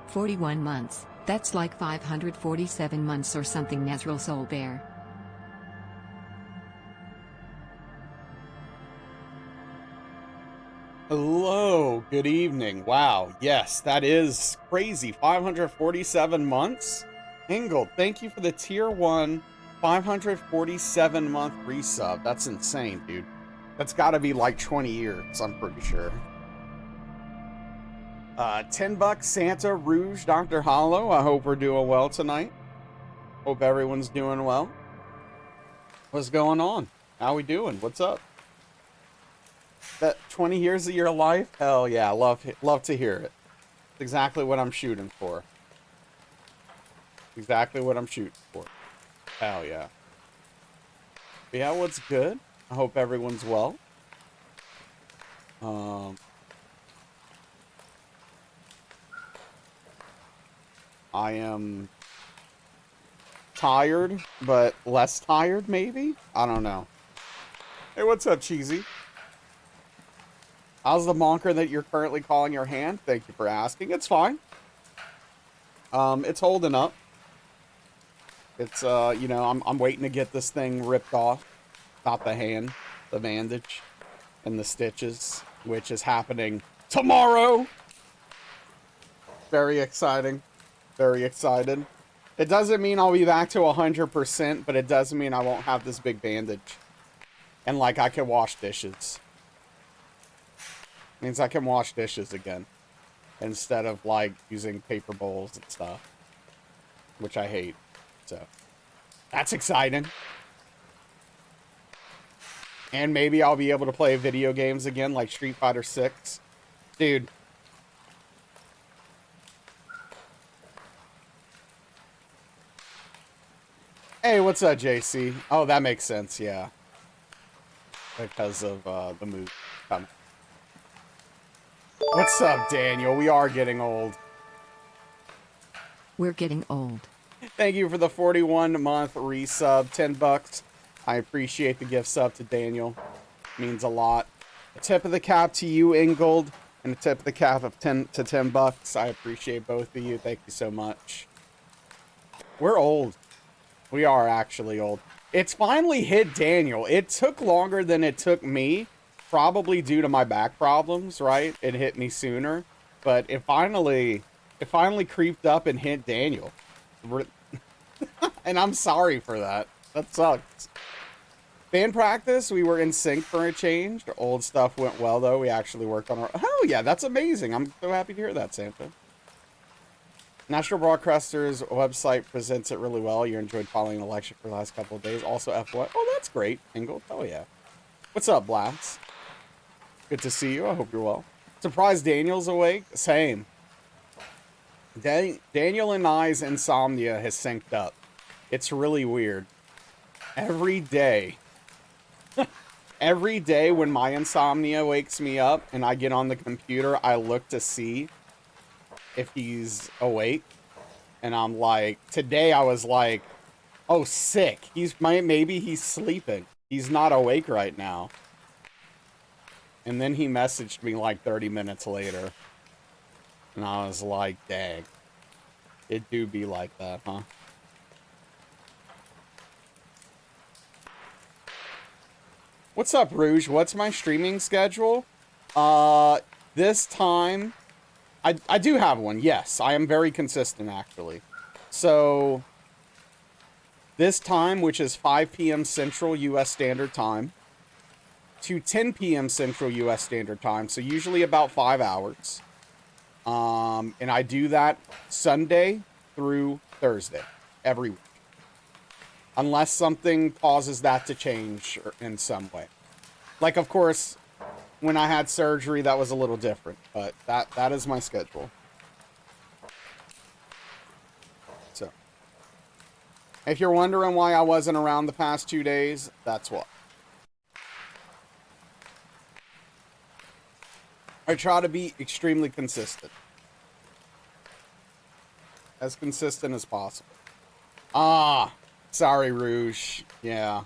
41 months, that's like 547 months or something. Nazralla Soul Bear. Hello, good evening. Wow, yes, that is crazy. 547 months? Ingold, thank you for the tier 1 547 month resub. That's insane, dude. That's gotta be like 20 years, I'm pretty sure. $10 Santa Rouge Dr. Hollow. I hope we're doing well tonight. Hope everyone's doing well. What's going on? How we doing? What's up? That 20 years of your life? Hell yeah, love to hear it. It's exactly what I'm shooting for. Exactly what I'm shooting for. Hell yeah. But yeah, what's good? I hope everyone's well. I am tired, but less tired, maybe? I don't know. Hey, what's up, Cheesy? How's the monker that you're currently calling your hand? Thank you for asking. It's fine. It's holding up. It's, you know, I'm waiting to get this thing ripped off. Not the hand, the bandage, and the stitches, which is happening tomorrow. Very exciting. Very excited. It doesn't mean I'll be back to 100%, but it does mean I won't have this big bandage. And, like, I can wash dishes. Means I can wash dishes again. Instead of, like, using paper bowls and stuff. Which I hate. So, that's exciting. And maybe I'll be able to play video games again, like Street Fighter 6. Dude. Hey, what's up, JC? Oh, that makes sense, yeah. Because of the move coming. What's up, Daniel? We are getting old. We're getting old. Thank you for the 41-month resub, $10. I appreciate the gift sub to Daniel. It means a lot. A tip of the cap to you, Ingold, and a tip of the cap of $10. I appreciate both of you. Thank you so much. We're old. We are actually old. It's finally hit Daniel. It took longer than it took me, probably due to my back problems, right? It hit me sooner, but it finally creeped up and hit Daniel. And I'm sorry for that. That sucks. Band practice, we were in sync for a change. The old stuff went well, though. We actually worked on our... Hell yeah, that's amazing. I'm so happy to hear that, Santa. National Broadcaster's website presents it really well. You enjoyed following the lecture for the last couple of days. Also, F1. Oh, that's great, Ingold. Oh, yeah. What's up, Blast? Good to see you. I hope you're well. Surprised Daniel's awake? Same. Daniel and I's insomnia has synced up. It's really weird. Every day when my insomnia wakes me up and I get on the computer, I look to see if he's awake. And I'm like, today I was like, oh, sick. Maybe he's sleeping. He's not awake right now. And then he messaged me like 30 minutes later. And I was like, dang. It do be like that, huh? What's up, Rouge? What's my streaming schedule? This time... I do have one, yes. I am very consistent, actually. So, this time, which is 5 p.m. Central U.S. Standard Time, to 10 p.m. Central U.S. Standard Time, so usually about 5 hours. And I do that Sunday through Thursday, every week. Unless something causes that to change in some way. Like, of course... When I had surgery, that was a little different, but that is my schedule. So, if you're wondering why I wasn't around the past 2 days, that's why. I try to be extremely consistent. As consistent as possible. Ah, sorry, Rouge. Yeah.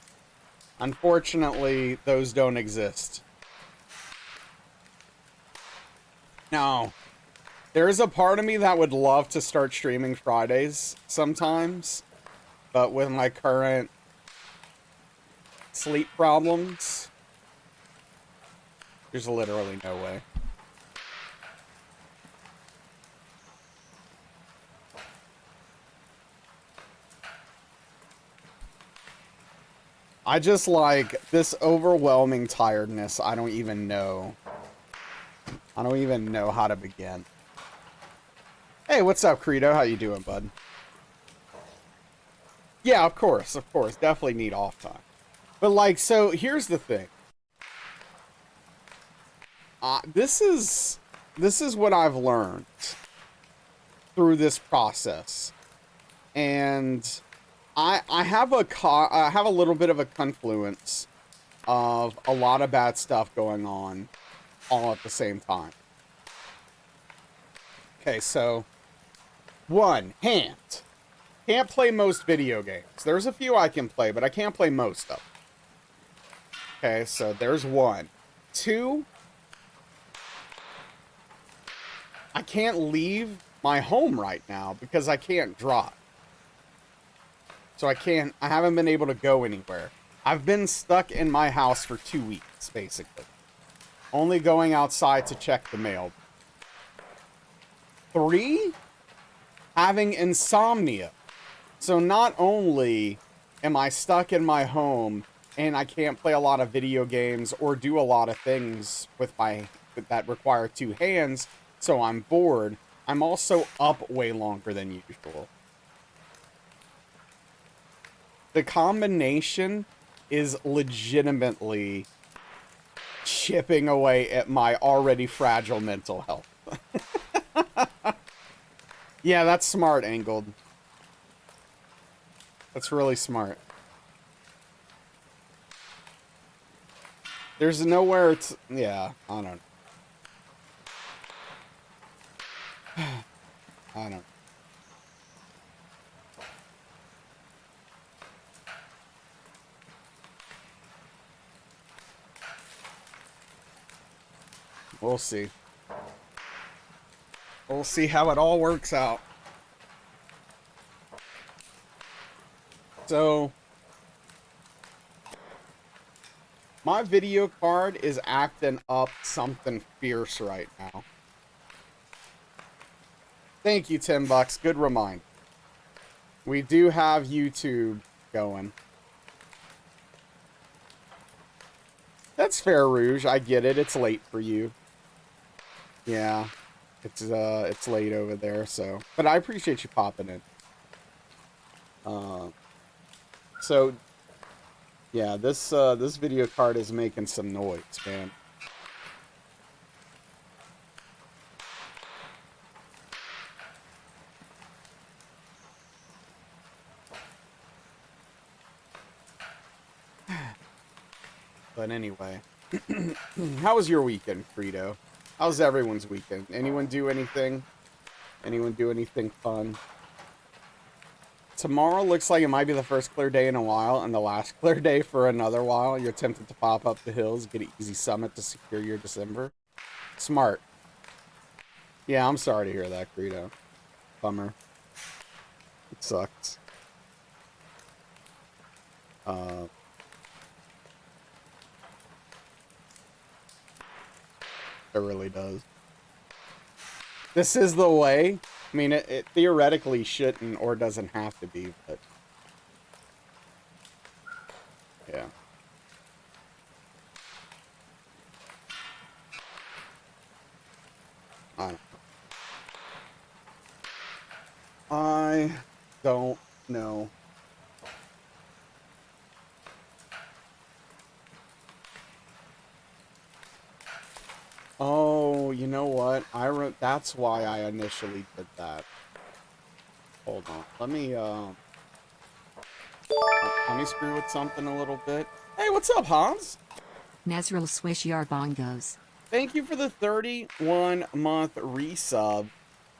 Unfortunately, those don't exist. No. There is a part of me that would love to start streaming Fridays sometimes, but with my current sleep problems, there's literally no way. I just like this overwhelming tiredness. I don't even know. I don't even know how to begin. Hey, what's up, Credo? How you doing, bud? Yeah, of course, of course. Definitely need off time. But like, so here's the thing. This is what I've learned through this process, and I have a little bit of a confluence of a lot of bad stuff going on all at the same time. Okay, so one, can't play most video games. There's a few I can play, but I can't play most of them. Okay, so there's one. Two, I can't leave my home right now because I can't drive. So I haven't been able to go anywhere. I've been stuck in my house for 2 weeks, basically. Only going outside to check the mail. 3, having insomnia. So not only am I stuck in my home and I can't play a lot of video games or do a lot of things with that require 2 hands, so I'm bored, I'm also up way longer than usual. The combination is legitimately chipping away at my already fragile mental health. Yeah, that's smart, Angled. That's really smart. There's nowhere to... Yeah, I don't know. I don't know. We'll see. We'll see how it all works out. So, my video card is acting up something fierce right now. Thank you, $10. Good reminder. We do have YouTube going. That's fair, Rouge. I get it. It's late for you. Yeah. It's late over there, so. But I appreciate you popping in. So, yeah, this video card is making some noise, man. But anyway, how was your weekend, Frito? How's everyone's weekend? Anyone do anything? Anyone do anything fun? Tomorrow looks like it might be the first clear day in a while and the last clear day for another while. You're tempted to pop up the hills, get an easy summit to secure your December. Smart. Yeah, I'm sorry to hear that, Greedo. Bummer. It sucks. It really does. This is the way. I mean, it theoretically shouldn't or doesn't have to be, but... Yeah. I don't know. Oh, you know what? That's why I initially did that. Hold on. Let me screw with something a little bit. Hey, what's up, Hans? Nazralla swish your bongos. Thank you for the 31-month resub.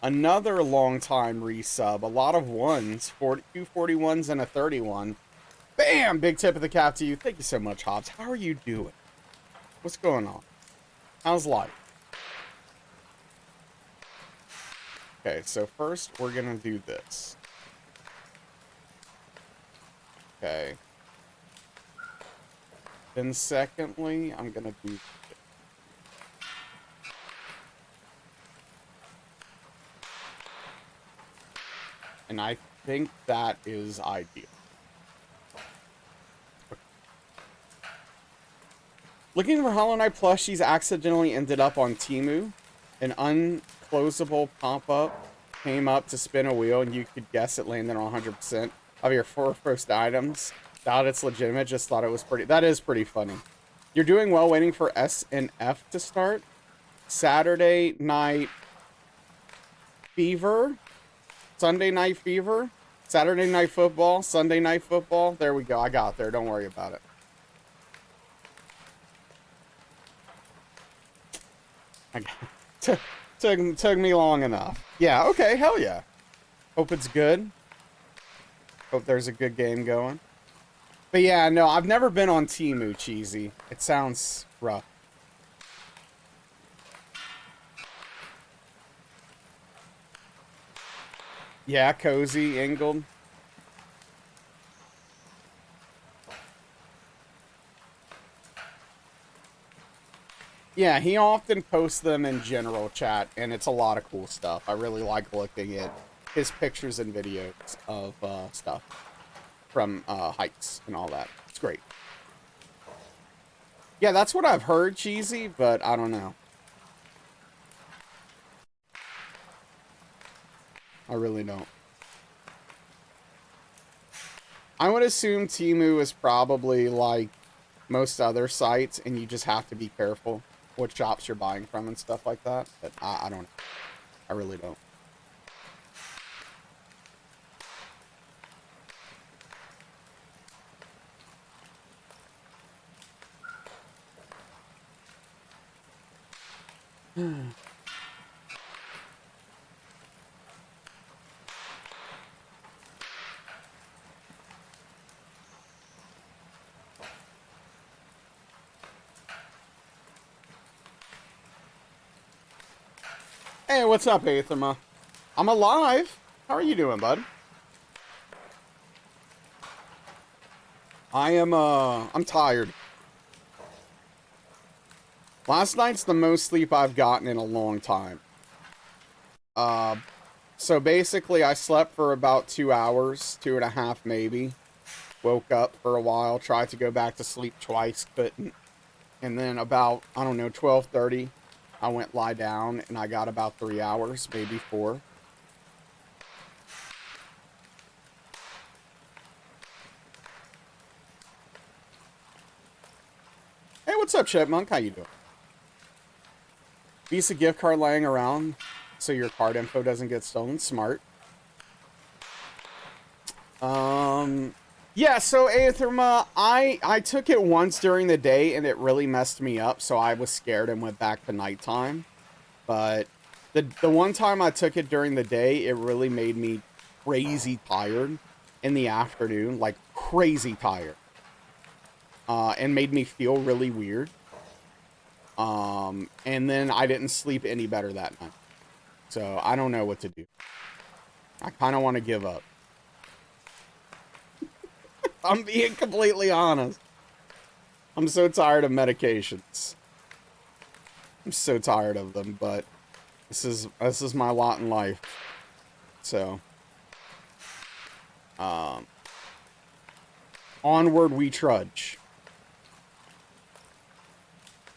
Another long-time resub. A lot of ones. 2 41s and a 31. Bam! Big tip of the cap to you. Thank you so much, Hobbs. How are you doing? What's going on? How's life? Okay, so first we're gonna do this. Okay. Then secondly, I'm gonna do this. And I think that is ideal. Looking for Hollow Knight plushies accidentally ended up on Temu. An unclosable pop-up came up to spin a wheel, and you could guess it landed on 100% of your 4 first items. Doubt it's legitimate, just thought it was pretty... That is pretty funny. You're doing well waiting for S and F to start. Saturday Night Fever. Sunday Night Fever. Saturday Night Football. Sunday Night Football. There we go. I got there. Don't worry about it. Took me long enough. Yeah, okay, hell yeah. Hope it's good. Hope there's a good game going. But yeah, no, I've never been on Temu, Cheesy. It sounds rough. Yeah, Cozy, Ingold. Yeah, he often posts them in general chat, and it's a lot of cool stuff. I really like looking at his pictures and videos of stuff from hikes and all that. It's great. Yeah, that's what I've heard, Cheesy, but I don't know. I really don't. I would assume Temu is probably like most other sites, and you just have to be careful what shops you're buying from and stuff like that. But I don't know. I really don't. Hey, what's up, Aetherma? I'm alive. How are you doing, bud? I'm tired. Last night's the most sleep I've gotten in a long time. So basically I slept for about 2 hours, 2.5 maybe. Woke up for a while, tried to go back to sleep twice, couldn't. And then about, I don't know, 12:30, I went lie down, and I got about 3 hours, maybe 4. Hey, what's up, Chipmunk? How you doing? Visa gift card laying around so your card info doesn't get stolen. Smart. Yeah, so Aetherma, I took it once during the day, and it really messed me up, so I was scared and went back to nighttime. But the one time I took it during the day, it really made me crazy tired in the afternoon, like crazy tired. And made me feel really weird. And then I didn't sleep any better that night. So I don't know what to do. I kind of want to give up. I'm being completely honest. I'm so tired of medications. I'm so tired of them, but this is my lot in life. So, onward we trudge.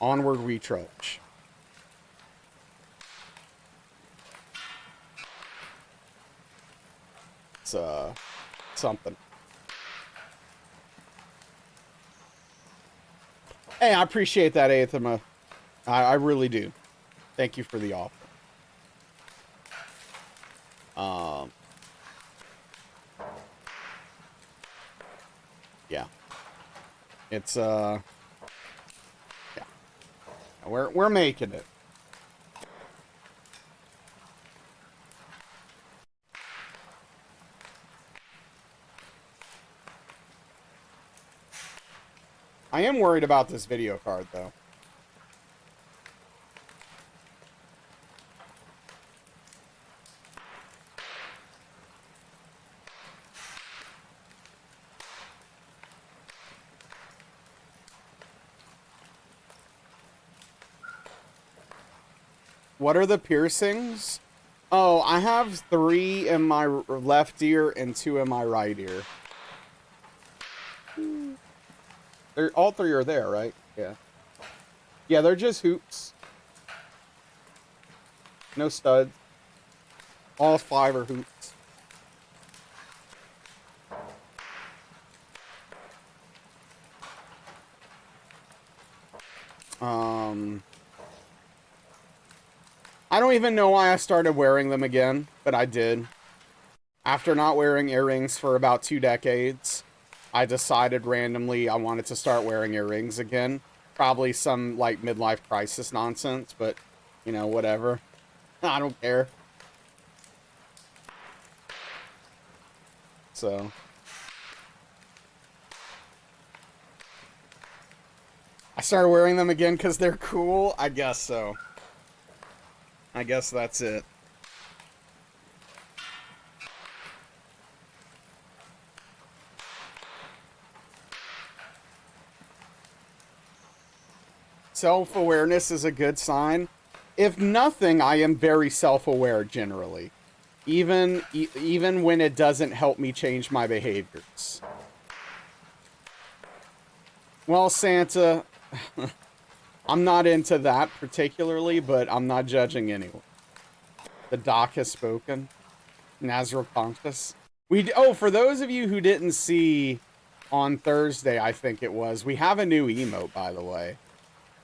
Onward we trudge. It's something. Hey, I appreciate that, Aethema. I really do. Thank you for the offer. Yeah. It's yeah. We're making it. I am worried about this video card, though. What are the piercings? Oh, I have 3 in my left ear and 2 in my right ear. They're all 3 are there, right? Yeah. Yeah, they're just hoops. No studs. All 5 are hoops. I don't even know why I started wearing them again, but I did. After not wearing earrings for about 2 decades, I decided randomly I wanted to start wearing earrings again. Probably some, like, midlife crisis nonsense, but, you know, whatever. I don't care. So. I started wearing them again because they're cool? I guess so. I guess that's it. Self-awareness is a good sign. If nothing, I am very self-aware generally. Even when it doesn't help me change my behaviors. Well, Santa, I'm not into that particularly, but I'm not judging anyone. The doc has spoken. Nazralla. Oh, for those of you who didn't see on Thursday, I think it was, we have a new emote, by the way,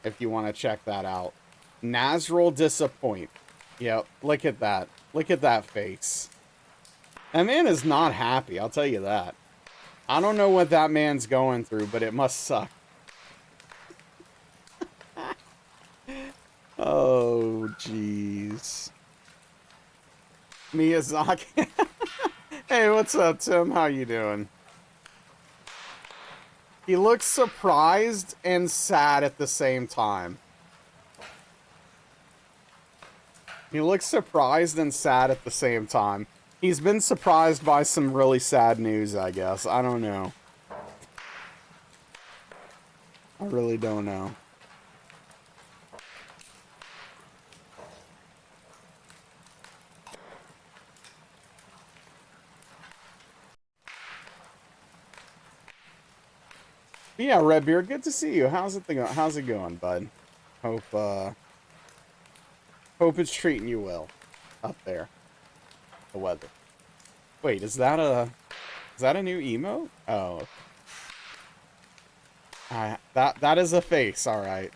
if you want to check that out. Nazralla Disappoint. Yep, look at that. Look at that face. That man is not happy, I'll tell you that. I don't know what that man's going through, but it must suck. Oh, jeez. Miyazaki. Hey, what's up, Tim? How you doing? He looks surprised and sad at the same time. He looks surprised and sad at the same time. He's been surprised by some really sad news, I guess. I don't know. I really don't know. Yeah, Redbeard, good to see you. How's it going, bud? Hope it's treating you well up there. The weather. Wait, is that a new emote? Oh. That is a face, all right.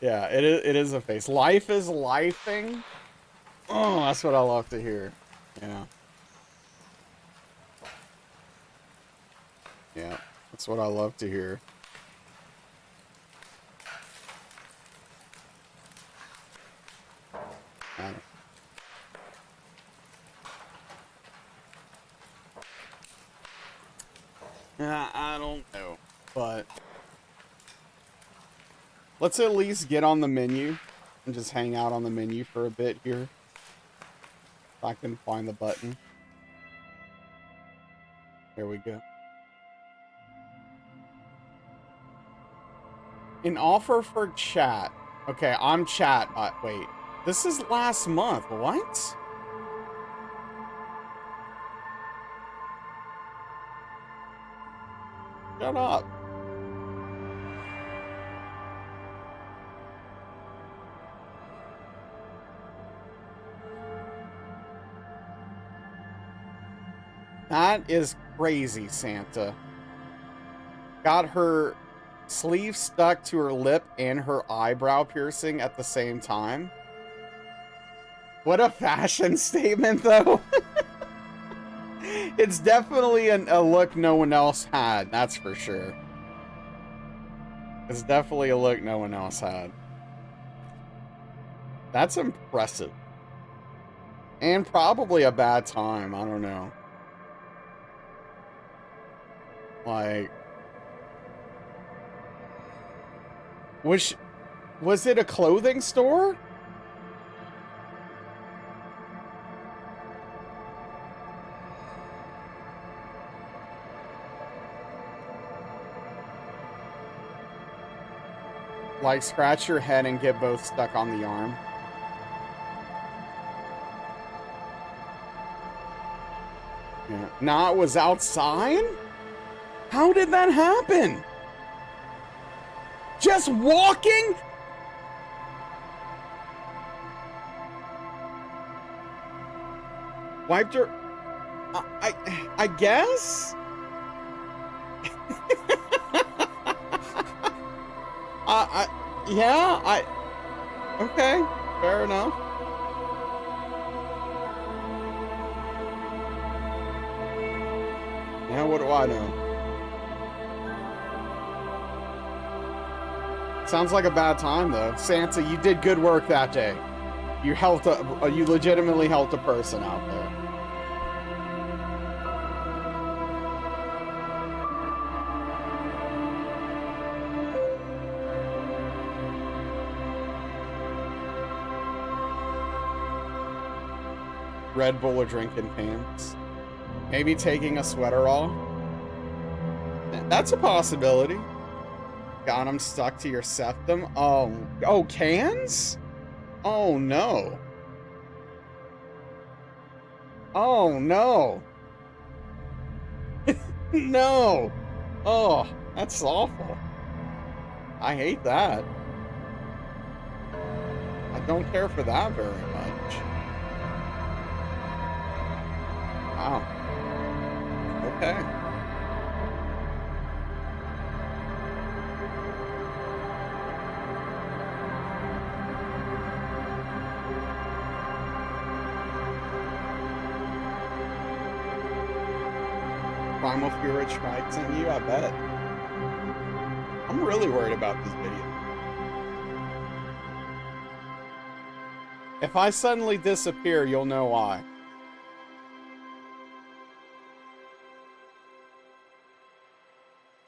Yeah, it is a face. Life is lifing. Oh, that's what I love to hear. Yeah. Yeah, that's what I love to hear. Yeah, I don't know, but let's at least get on the menu and just hang out on the menu for a bit here. If I can find the button. There we go. An offer for chat. Okay, I'm chat. Wait, this is last month. What? Shut up. That is crazy, Santa. Got her sleeve stuck to her lip and her eyebrow piercing at the same time. What a fashion statement, though. It's definitely a look no one else had, that's for sure. It's definitely a look no one else had. That's impressive. And probably a bad time, I don't know. Like... Was it a clothing store? Like, scratch your head and get both stuck on the arm. Yeah. Nah, it was outside? How did that happen? Just walking? Wiped her... I guess? Yeah, okay, fair enough. Yeah, what do I know? Sounds like a bad time, though. Santa, you did good work that day. You helped you legitimately helped a person out there. Red Bull or drinking pants. Maybe taking a sweater off. That's a possibility. Got them stuck to your septum. Oh, cans? Oh, no. Oh, no. No. Oh, that's awful. I hate that. I don't care for that very much. Wow. Okay. Primal Fury strikes on you, I bet. I'm really worried about this video. If I suddenly disappear, you'll know why.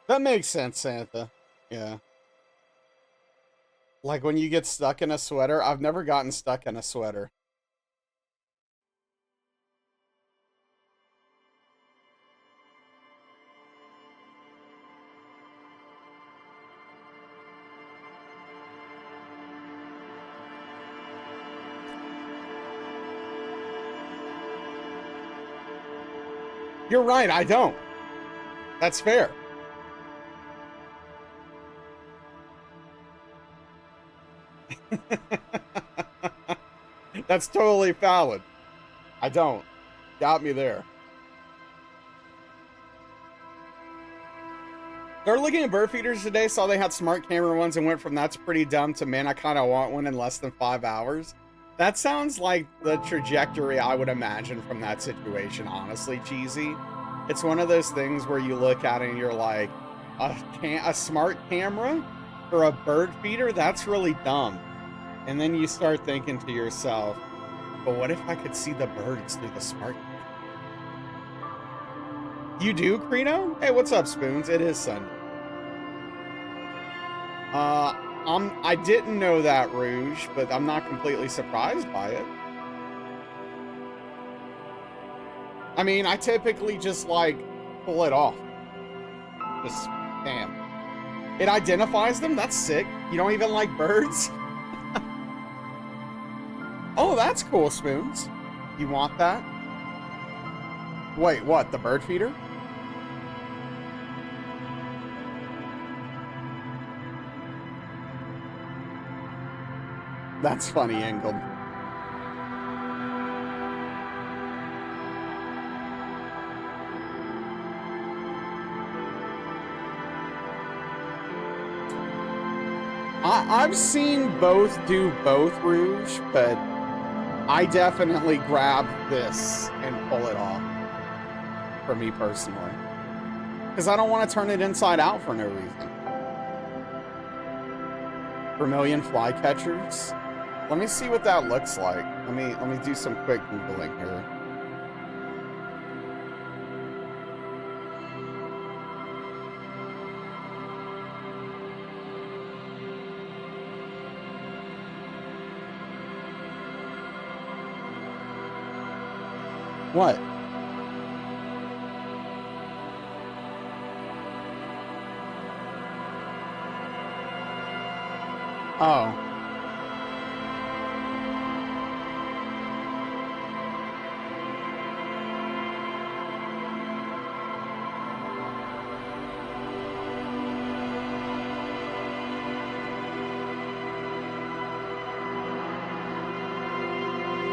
That makes sense, Santa. Yeah. Like when you get stuck in a sweater. I've never gotten stuck in a sweater. You're right, I don't. That's fair. That's totally valid. I don't. Got me there. They're looking at bird feeders today, saw they had smart camera ones and went from that's pretty dumb to man, I kind of want one in less than 5 hours. That sounds like the trajectory I would imagine from that situation, honestly, Cheesy. It's one of those things where you look at it and you're like, a smart camera for a bird feeder? That's really dumb. And then you start thinking to yourself, but what if I could see the birds through the smart camera? You do, Credo? Hey, what's up, Spoons? It is Sunday. I didn't know that, Rouge, but I'm not completely surprised by it. I mean, I typically just, like, pull it off. Just, bam. It identifies them? That's sick. You don't even like birds? Oh, that's cool, Spoons. You want that? Wait, what? The bird feeder? That's funny, Engel. I've seen both do both, Rouge, but I definitely grab this and pull it off. For me personally. Because I don't want to turn it inside out for no reason. Vermilion flycatchers. Let me see what that looks like. Let me do some quick Googling here. What? Oh.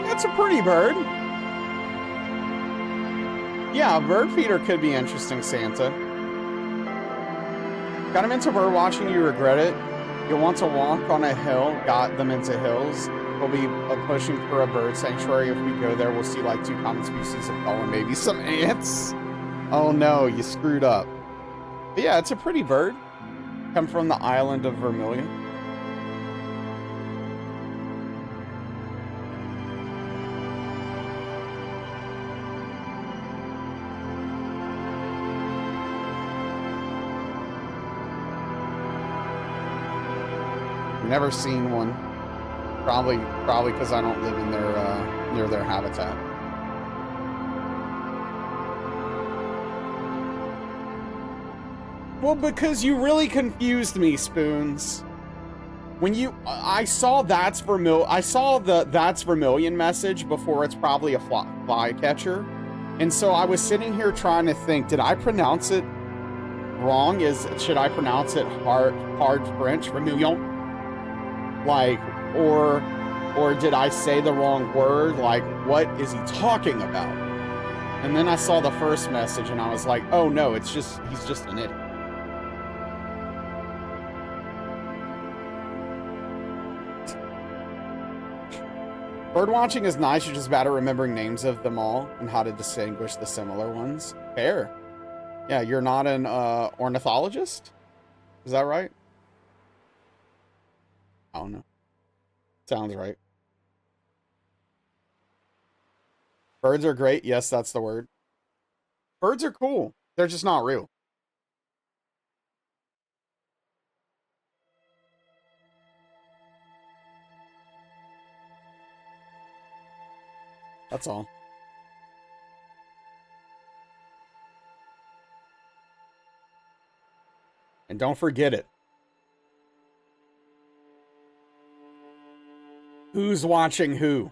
That's a pretty bird. Yeah, a bird feeder could be interesting, Santa. Got him into bird watching, you regret it. You'll want to walk on a hill, got them into hills. We'll be pushing for a bird sanctuary. If we go there, we'll see like 2 common species of gull and maybe some ants. Oh no, you screwed up. But yeah, it's a pretty bird. Come from the island of Vermilion. Never seen one. Probably because I don't live in their near their habitat. Well, because you really confused me, Spoons. When I saw that's Vermilion message before it's probably a fly catcher, and so I was sitting here trying to think, did I pronounce it wrong? Should I pronounce it hard French, Vermilion? Like, or did I say the wrong word? Like, what is he talking about? And then I saw the first message and I was like, oh no, he's just an idiot. Bird watching is nice, you're just bad at remembering names of them all and how to distinguish the similar ones. Fair. Yeah, you're not an ornithologist? Is that right? I don't know. Sounds right. Birds are great. Yes, that's the word. Birds are cool. They're just not real. That's all. And don't forget it. Who's watching who?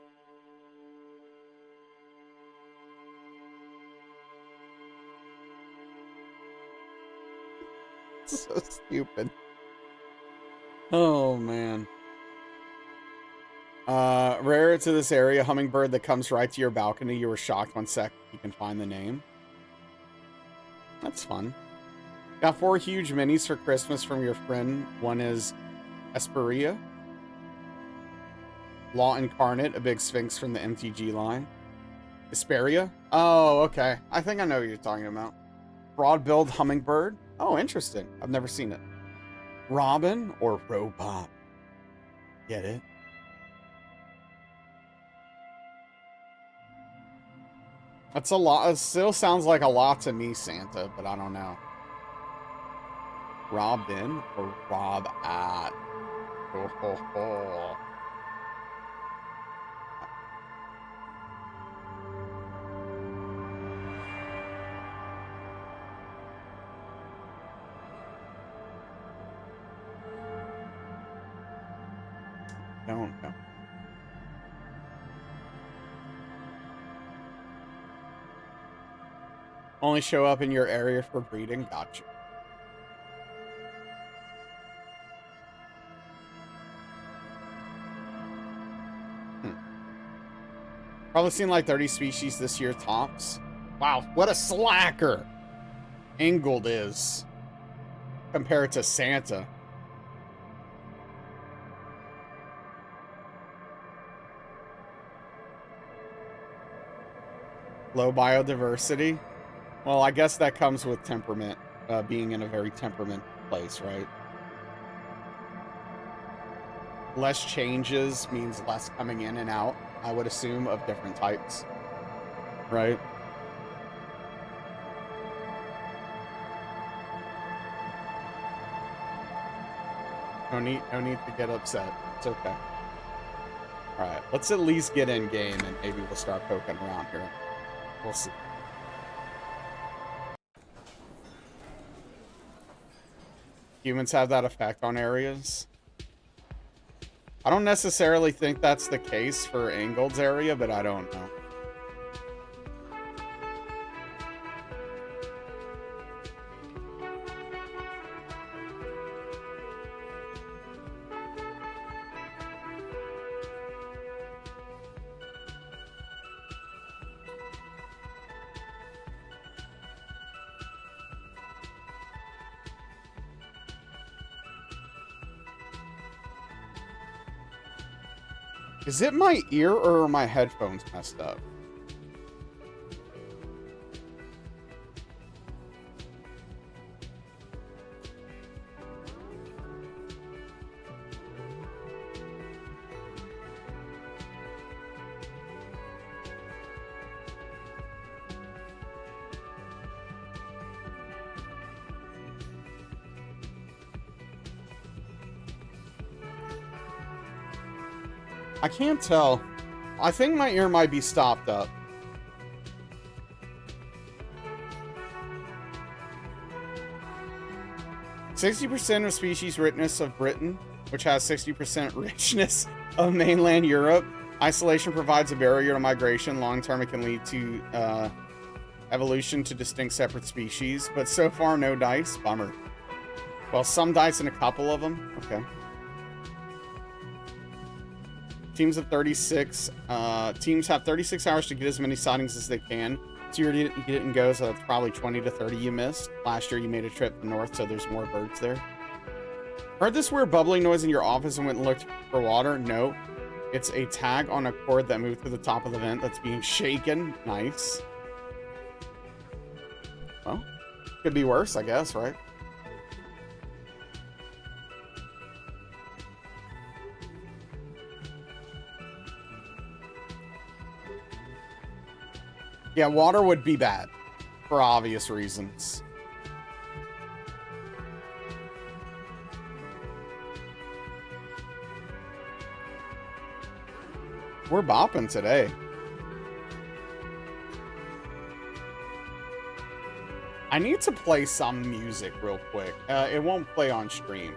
So stupid. Oh, man. Rare to this area, hummingbird that comes right to your balcony. You were shocked 1 sec. You can find the name. That's fun. Got 4 huge minis for Christmas from your friend. One is Esperia. Law Incarnate, a big sphinx from the MTG line. Asperia? Oh, okay. I think I know what you're talking about. Broad-billed hummingbird. Oh, interesting. I've never seen it. Robin or robot? Get it? That's a lot. It still sounds like a lot to me, Santa, but I don't know. Robin or Rob at? Oh, ho, ho. Don't know. Only show up in your area for breeding. Gotcha. Probably seen like 30 species this year tops. Wow, what a slacker Angled is compared to Santa. Low biodiversity. Well, I guess that comes with temperament, being in a very temperament place, right? Less changes means less coming in and out, I would assume, of different types, right? No need to get upset. It's okay. All right, let's at least get in game, and maybe we'll start poking around here. We'll see. Humans have that effect on areas. I don't necessarily think that's the case for Ingold's area, but I don't know. Is it my ear or are my headphones messed up? I can't tell. I think my ear might be stopped up. "60% of species richness of Britain, which has 60% richness of mainland Europe. Isolation provides a barrier to migration. Long term, it can lead to evolution to distinct separate species. But so far, no dice. Bummer. Well, some dice and a couple of them. Okay. Teams of 36. Teams have 36 hours to get as many sightings as they can. So you didn't go, so that's probably 20 to 30 you missed. Last year you made a trip north, so there's more birds there. Heard this weird bubbling noise in your office and went and looked for water? No. It's a tag on a cord that moved to the top of the vent that's being shaken. Nice. Well, could be worse, I guess, right? Yeah, water would be bad, for obvious reasons. We're bopping today. I need to play some music real quick. It won't play on stream,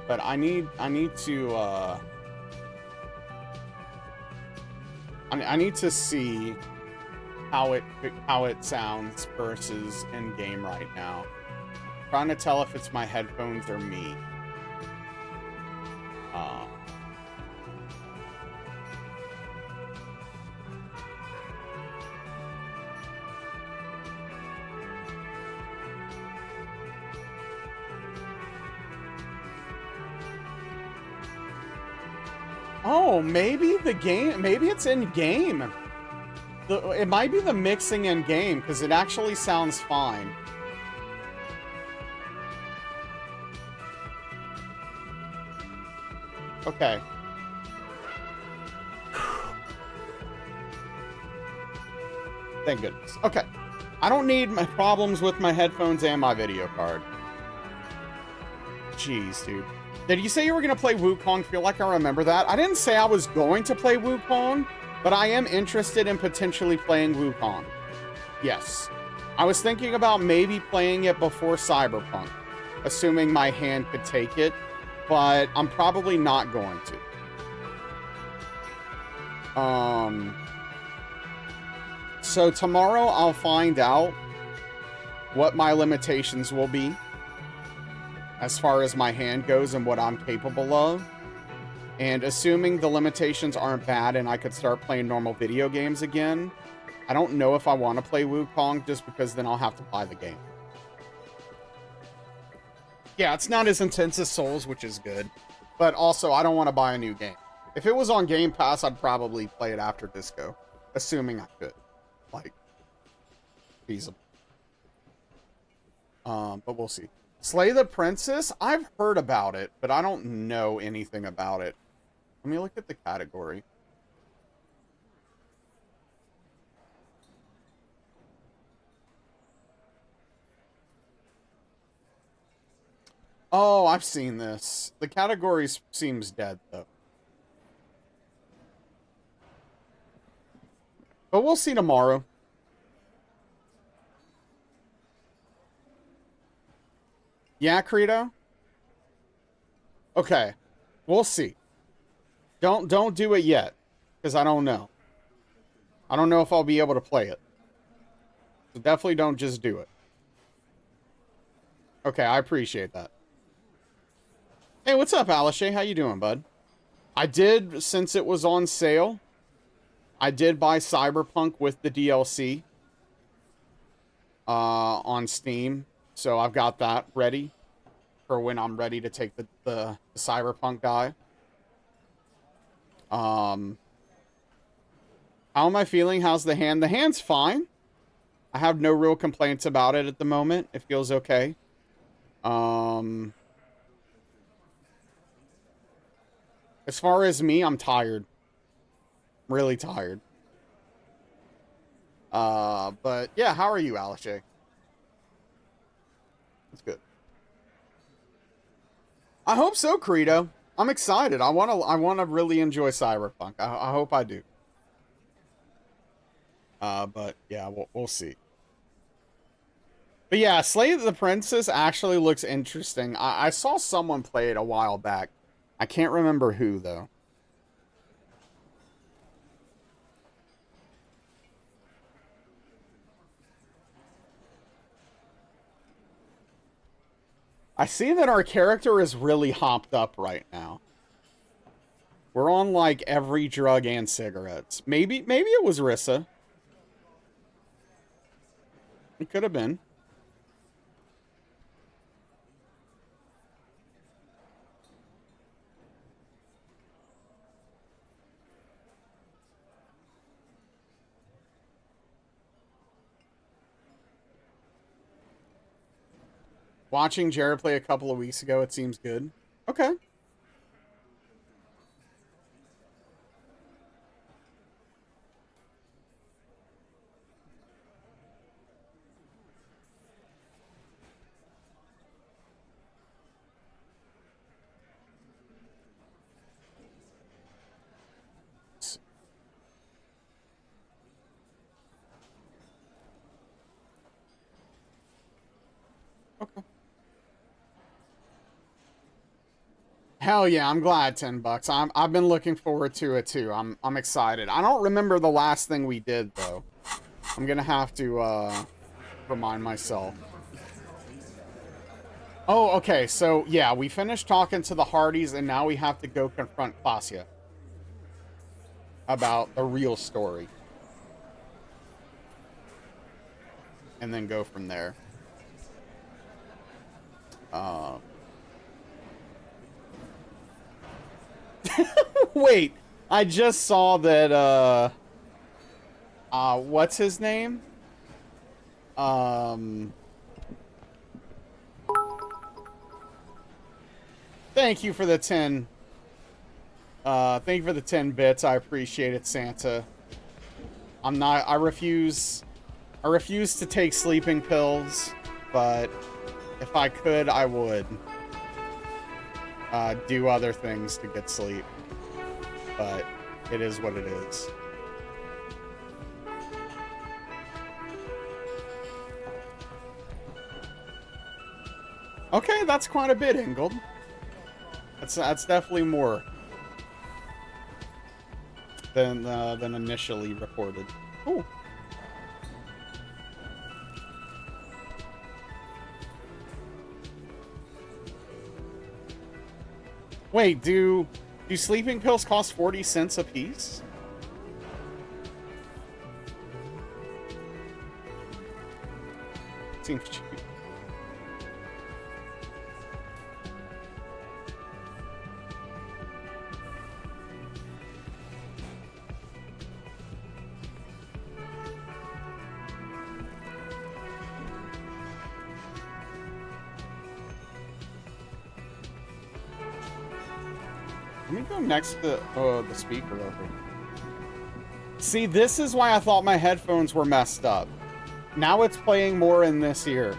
but I need to I need to see how it sounds versus in game right now. I'm trying to tell if it's my headphones or me. Oh, maybe the game. Maybe it's in game. It might be the mixing in game, because it actually sounds fine. Okay. Thank goodness. Okay. I don't need my problems with my headphones and my video card. Jeez, dude. Did you say you were going to play Wukong? Feel like I remember that. I didn't say I was going to play Wukong. But I am interested in potentially playing Wukong. Yes. I was thinking about maybe playing it before Cyberpunk, assuming my hand could take it, but I'm probably not going to. So tomorrow I'll find out what my limitations will be as far as my hand goes and what I'm capable of. And assuming the limitations aren't bad and I could start playing normal video games again, I don't know if I want to play Wukong just because then I'll have to buy the game. Yeah, it's not as intense as Souls, which is good. But also, I don't want to buy a new game. If it was on Game Pass, I'd probably play it after Disco. Assuming I could. Like, feasible. But we'll see. Slay the Princess? I've heard about it, but I don't know anything about it. Let me look at the category. Oh, I've seen this. The category seems dead, though. But we'll see tomorrow. Yeah, Credo? Okay. We'll see. Don't do it yet, because I don't know. I don't know if I'll be able to play it. So definitely don't just do it. Okay, I appreciate that. Hey, what's up, Alishay? How you doing, bud? I did, since it was on sale, I did buy Cyberpunk with the DLC on Steam. So I've got that ready for when I'm ready to take the Cyberpunk dive. How am I feeling? How's the hand? The hand's fine. I have no real complaints about it at the moment. It feels okay. As far as me, I'm tired. Really tired. But yeah, how are you, Alishay? That's good. I hope so, Credo. I'm excited. I wanna really enjoy Cyberpunk. I hope I do. But yeah, we'll see. But yeah, Slay the Princess actually looks interesting. I saw someone play it a while back. I can't remember who, though. I see that our character is really hopped up right now. We're on, like, every drug and cigarettes. Maybe it was Rissa. It could have been. Watching Jared play a couple of weeks ago, it seems good. Okay. Okay. Hell yeah, I'm glad $10. I've been looking forward to it too. I'm excited. I don't remember the last thing we did though. I'm gonna have to remind myself. Oh, okay. So yeah, we finished talking to the Hardys, and now we have to go confront Klasia about the real story, and then go from there. Wait, I just saw that. What's his name? Thank you for the 10. Thank you for the 10 bits. I appreciate it, Santa. I refuse to take sleeping pills, but if I could, I would. Do other things to get sleep. But it is what it is. Okay, that's quite a bit, Ingold. That's definitely more than initially reported. Cool. Wait, do sleeping pills cost 40 cents a piece? Seems cheap. Let me go next to the speaker over. See, this is why I thought my headphones were messed up. Now it's playing more in this ear.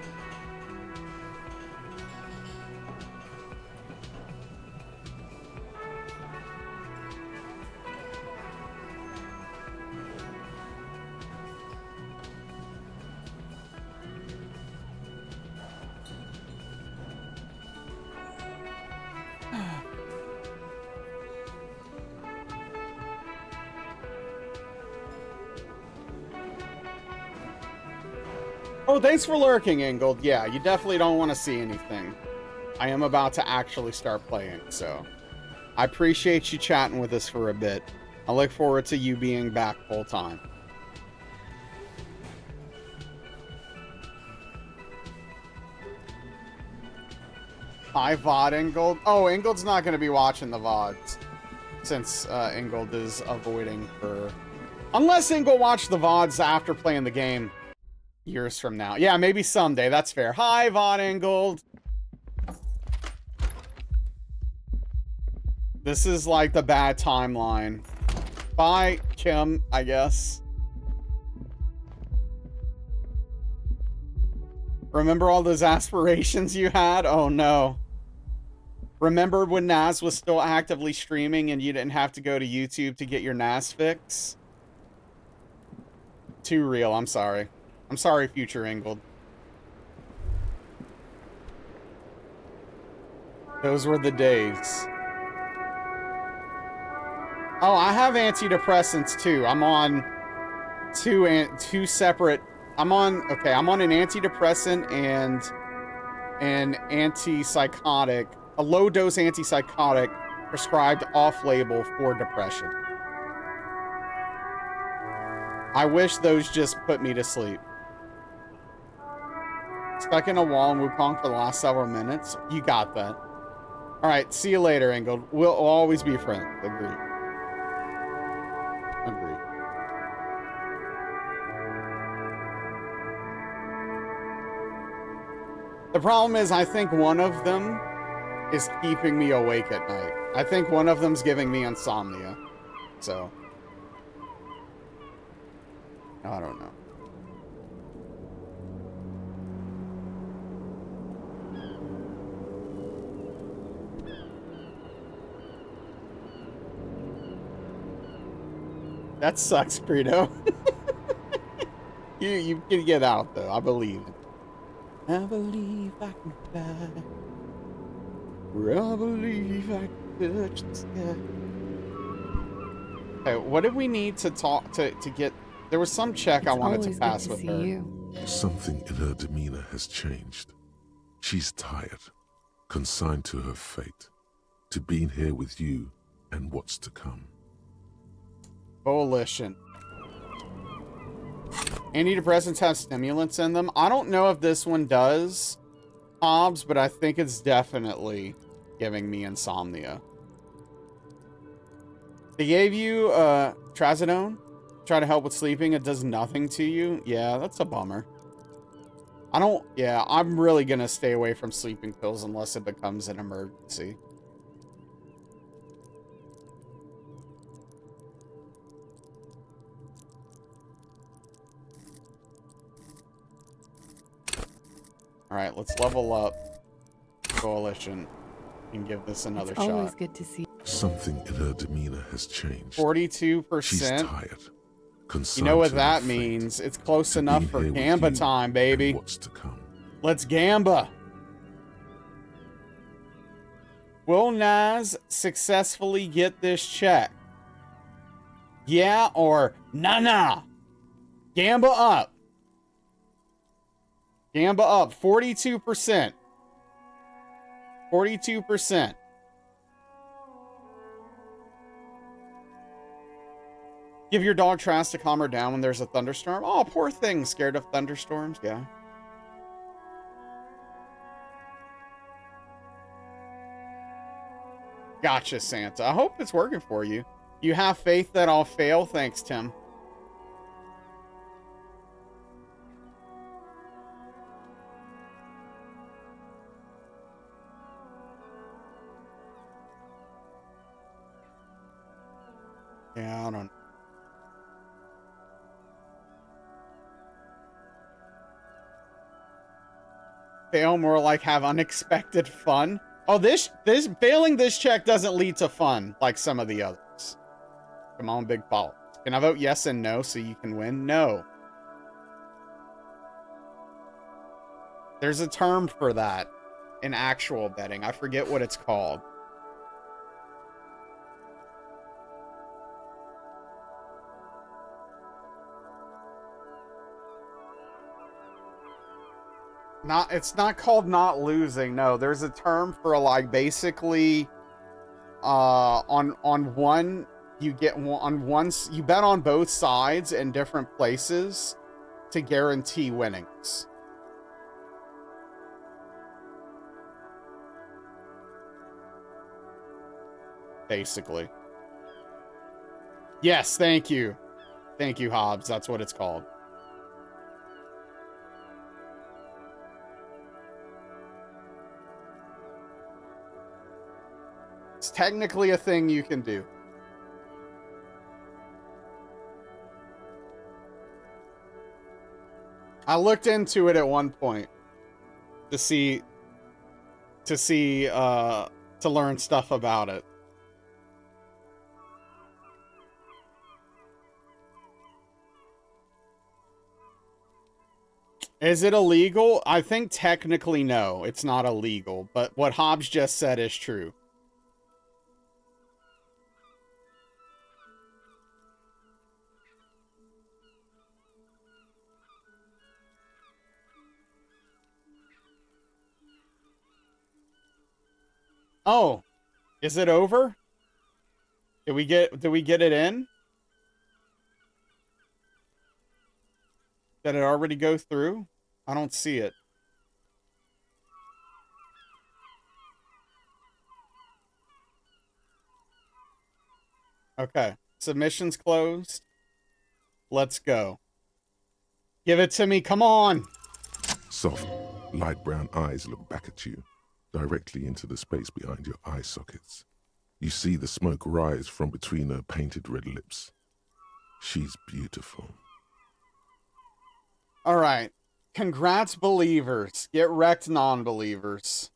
Oh, thanks for lurking, Ingold. Yeah, you definitely don't want to see anything. I am about to actually start playing, so I appreciate you chatting with us for a bit. I look forward to you being back full time. Hi, VOD Ingold. Oh, Ingold's not going to be watching the VODs since Ingold is avoiding for... Unless Ingold watched the VODs after playing the game years from now. Yeah, maybe someday. That's fair. Hi, VOD Ingold. This is like the bad timeline. Bye, Kim, I guess. Remember all those aspirations you had? Oh, no. Remember when Naz was still actively streaming and you didn't have to go to YouTube to get your Naz fix? Too real, I'm sorry. I'm sorry, future Ingold. Those were the days. Oh, I have antidepressants too. I'm on two separate... I'm on an antidepressant and an antipsychotic, a low-dose antipsychotic prescribed off-label for depression. I wish those just put me to sleep. Stuck in a wall in Wukong for the last several minutes. You got that. All right, see you later, Ingold. We'll always be friends. Agreed. Agreed. The problem is, I think one of them is keeping me awake at night. I think one of them's giving me insomnia. So, I don't know. That sucks, Credo. you can get out though. I believe it. I believe I can fly. I believe I can touch the sky. Okay, what did we need to talk to get? There was some check I wanted to pass with her. Something in her demeanor has changed. She's tired, consigned to her fate, to being here with you and what's to come. Coalition. Antidepressants have stimulants in them. I don't know if this one does, Hobbs, but I think it's definitely giving me insomnia. They gave you trazodone, try to help with sleeping. It does nothing to you. Yeah, that's a bummer. I'm really gonna stay away from sleeping pills unless it becomes an emergency. All right, let's level up Coalition and give this another shot. Always good to see. Something in her demeanor has changed. 42%. She's tired. You know what that means? It's close enough for Gamba time, baby. What's to come? Let's Gamba. Will Naz successfully get this check? Yeah or nah? Gamba up. Gamba up. 42%. 42%. Give your dog Trask to calm her down when there's a thunderstorm. Oh, poor thing. Scared of thunderstorms? Yeah. Gotcha, Santa. I hope it's working for you. You have faith that I'll fail? Thanks, Tim. Yeah, I don't know. Fail, more like have unexpected fun. Oh, this failing this check doesn't lead to fun like some of the others. Come on, big ball. Can I vote yes and no so you can win? No. There's a term for that in actual betting. I forget what it's called. It's not called not losing. No, there's a term for like basically on one you get one on once you bet on both sides in different places to guarantee winnings. Basically. Yes, thank you. Thank you, Hobbs. That's what it's called. It's technically a thing you can do. I looked into it at one point to learn stuff about it. Is it illegal? I think technically no, it's not illegal, but what Hobbs just said is true. Oh, is it over? Did we get it in? Did it already go through? I don't see it. Okay. Submissions closed. Let's go. Give it to me. Come on. Soft, light brown eyes look back at you, directly into the space behind your eye sockets. You see the smoke rise from between her painted red lips. She's beautiful. All right. Congrats, believers. Get wrecked, non-believers.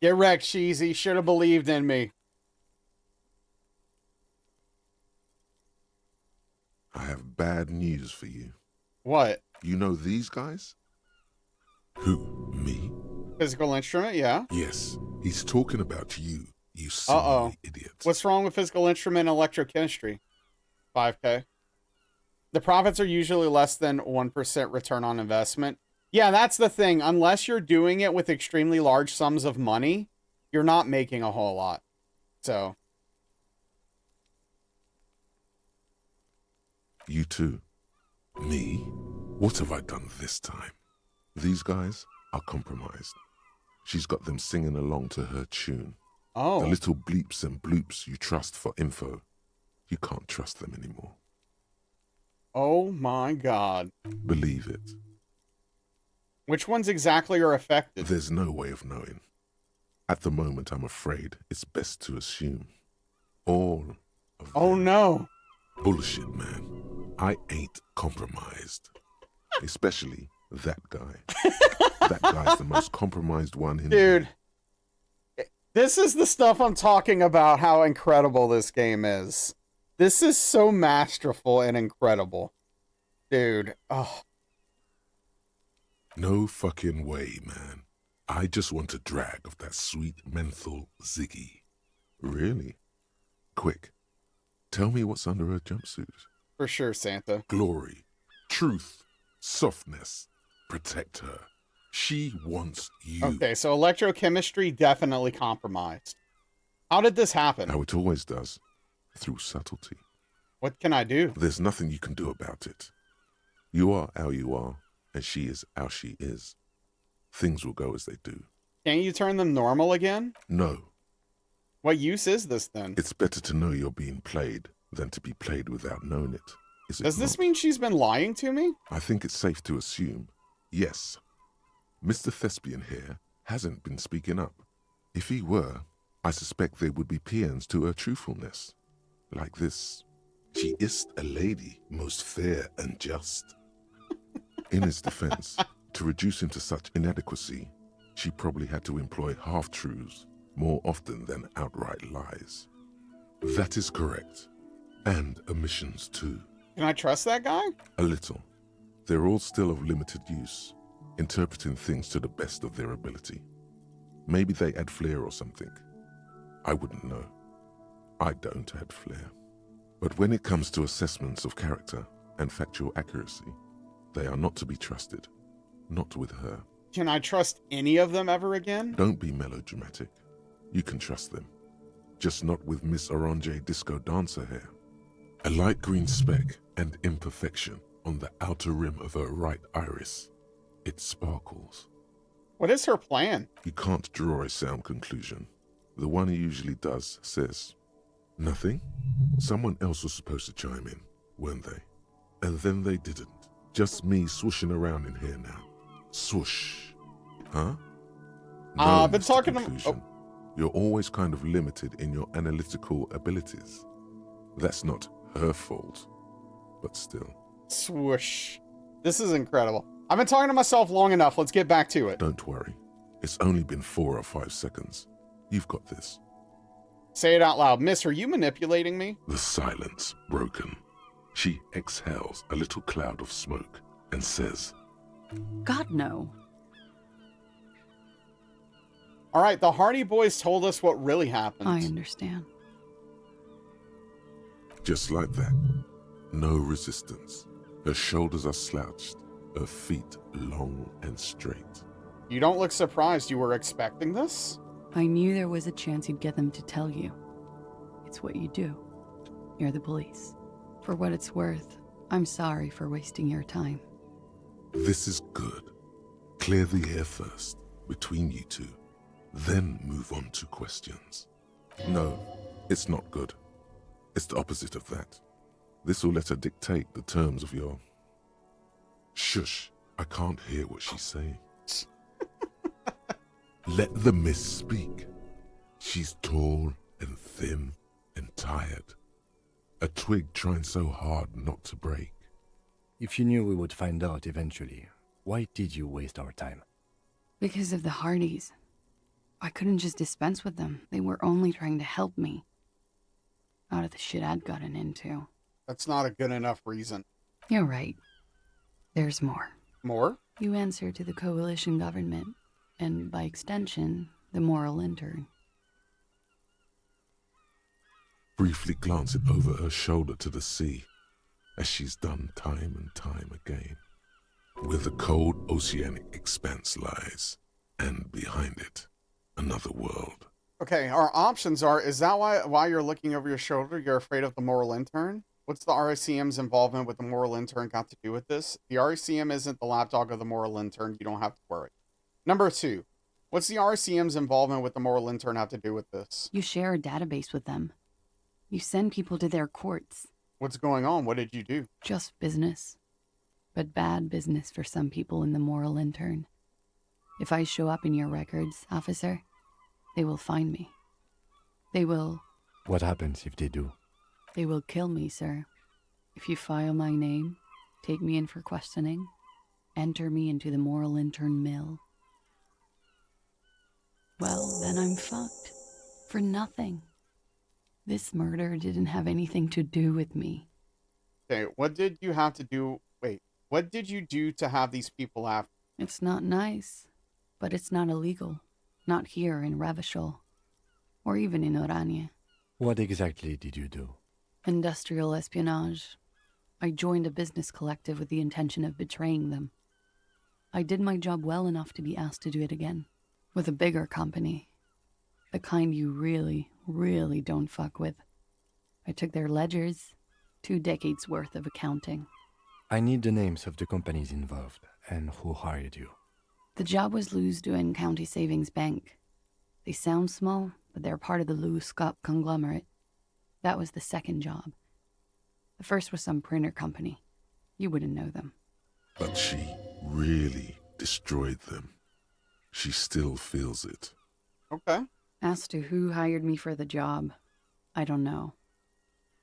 Get wrecked, Sheezy. Should have believed in me. I have bad news for you. What? You know these guys? Who, me? Physical instrument, yeah. Yes, he's talking about you, you silly idiot. What's wrong with physical instrument and electrochemistry? 5K. The profits are usually less than 1% return on investment. Yeah, that's the thing. Unless you're doing it with extremely large sums of money, you're not making a whole lot. So. You too. Me? What have I done this time? These guys are compromised. She's got them singing along to her tune. Oh. The little bleeps and bloops you trust for info, you can't trust them anymore. Oh my God. Believe it. Which ones exactly are affected? There's no way of knowing. At the moment, I'm afraid it's best to assume. All of them. Oh no. Bullshit, man. I ain't compromised. Especially that guy. That guy's the most compromised one in Dude. This is the stuff I'm talking about, how incredible this game is. This is so masterful and incredible. Dude. Oh. No fucking way, man. I just want a drag of that sweet menthol Ziggy. Really? Quick. Tell me what's under her jumpsuit. For sure, Santa. Glory. Truth. Softness. Protect her. She wants you. Okay, so electrochemistry definitely compromised. How did this happen? How it always does. Through subtlety. What can I do? There's nothing you can do about it. You are how you are, and she is how she is. Things will go as they do. Can't you turn them normal again? No. What use is this then? It's better to know you're being played than to be played without knowing it. Is it Does this not? mean she's been lying to me? I think it's safe to assume, yes. Mr. Thespian here hasn't been speaking up. If he were, I suspect there would be paeans to her truthfulness. Like this, she is a lady, most fair and just. In his defense, to reduce him to such inadequacy, she probably had to employ half-truths more often than outright lies. That is correct. And omissions too. Can I trust that guy? A little. They're all still of limited use, interpreting things to the best of their ability. Maybe they add flair or something. I wouldn't know. I don't add flair. But when it comes to assessments of character and factual accuracy. They are not to be trusted. Not with her. Can I trust any of them ever again? Don't be melodramatic. You can trust them. Just not with Miss Orange Disco Dancer here. A light green speck and imperfection on the outer rim of her right iris. It sparkles. What is her plan? You can't draw a sound conclusion. The one who usually does says, "Nothing? Someone else was supposed to chime in, weren't they? And then they didn't. Just me swooshing around in here now. Swoosh. Huh? No, I've been Mr. talking to... Conclusion. You're always kind of limited in your analytical abilities. That's not her fault, but still. Swoosh. This is incredible. I've been talking to myself long enough. Let's get back to it. Don't worry. It's only been 4 or 5 seconds. You've got this. Say it out loud. Miss, are you manipulating me? The silence broken. She exhales a little cloud of smoke and says, God, no. All right, the Hardy Boys told us what really happened. I understand. just like that. No resistance. Her shoulders are slouched, her feet long and straight. You don't look surprised. You were expecting this? I knew there was a chance you'd get them to tell you. It's what you do. You're the police. For what it's worth, I'm sorry for wasting your time. This is good. Clear the air first, between you two. Then move on to questions. No, it's not good. It's the opposite of that. This will let her dictate the terms of your... Shush, I can't hear what she's saying. Let the miss speak. She's tall and thin and tired. A twig trying so hard not to break. If you knew we would find out eventually, why did you waste our time? Because of the Hardys. I couldn't just dispense with them. They were only trying to help me. Out of the shit I'd gotten into. That's not a good enough reason. You're right. There's more. More? You answer to the coalition government, and by extension, the moral intern. Briefly glancing over her shoulder to the sea, as she's done time and time again. Where the cold oceanic expanse lies, and behind it, another world. Okay, our options are, is that why you're looking over your shoulder? You're afraid of the moral intern? What's the RICM's involvement with the moral intern got to do with this? The RICM isn't the lapdog of the moral intern. You don't have to worry. Number 2, what's the RICM's involvement with the moral intern have to do with this? You share a database with them. You send people to their courts. What's going on? What did you do? Just business. But bad business for some people in the moral intern. If I show up in your records, officer, they will find me. They will... What happens if they do? They will kill me, sir. If you file my name, take me in for questioning, enter me into the moral intern mill. Well, then I'm fucked. For nothing. This murder didn't have anything to do with me. Okay, what did you have to do? Wait, what did you do to have these people after? It's not nice, but it's not illegal. Not here in Revachol, or even in Orania. What exactly did you do? Industrial espionage. I joined a business collective with the intention of betraying them. I did my job well enough to be asked to do it again, with a bigger company. The kind you really, really don't fuck with. I took their ledgers, 2 decades worth of accounting. I need the names of the companies involved and who hired you. The job was Lewes-Duin County Savings Bank. They sound small, but they're part of the Lewes-Scott conglomerate. That was the second job. The first was some printer company. You wouldn't know them. But she really destroyed them. She still feels it. Okay. As to who hired me for the job, I don't know.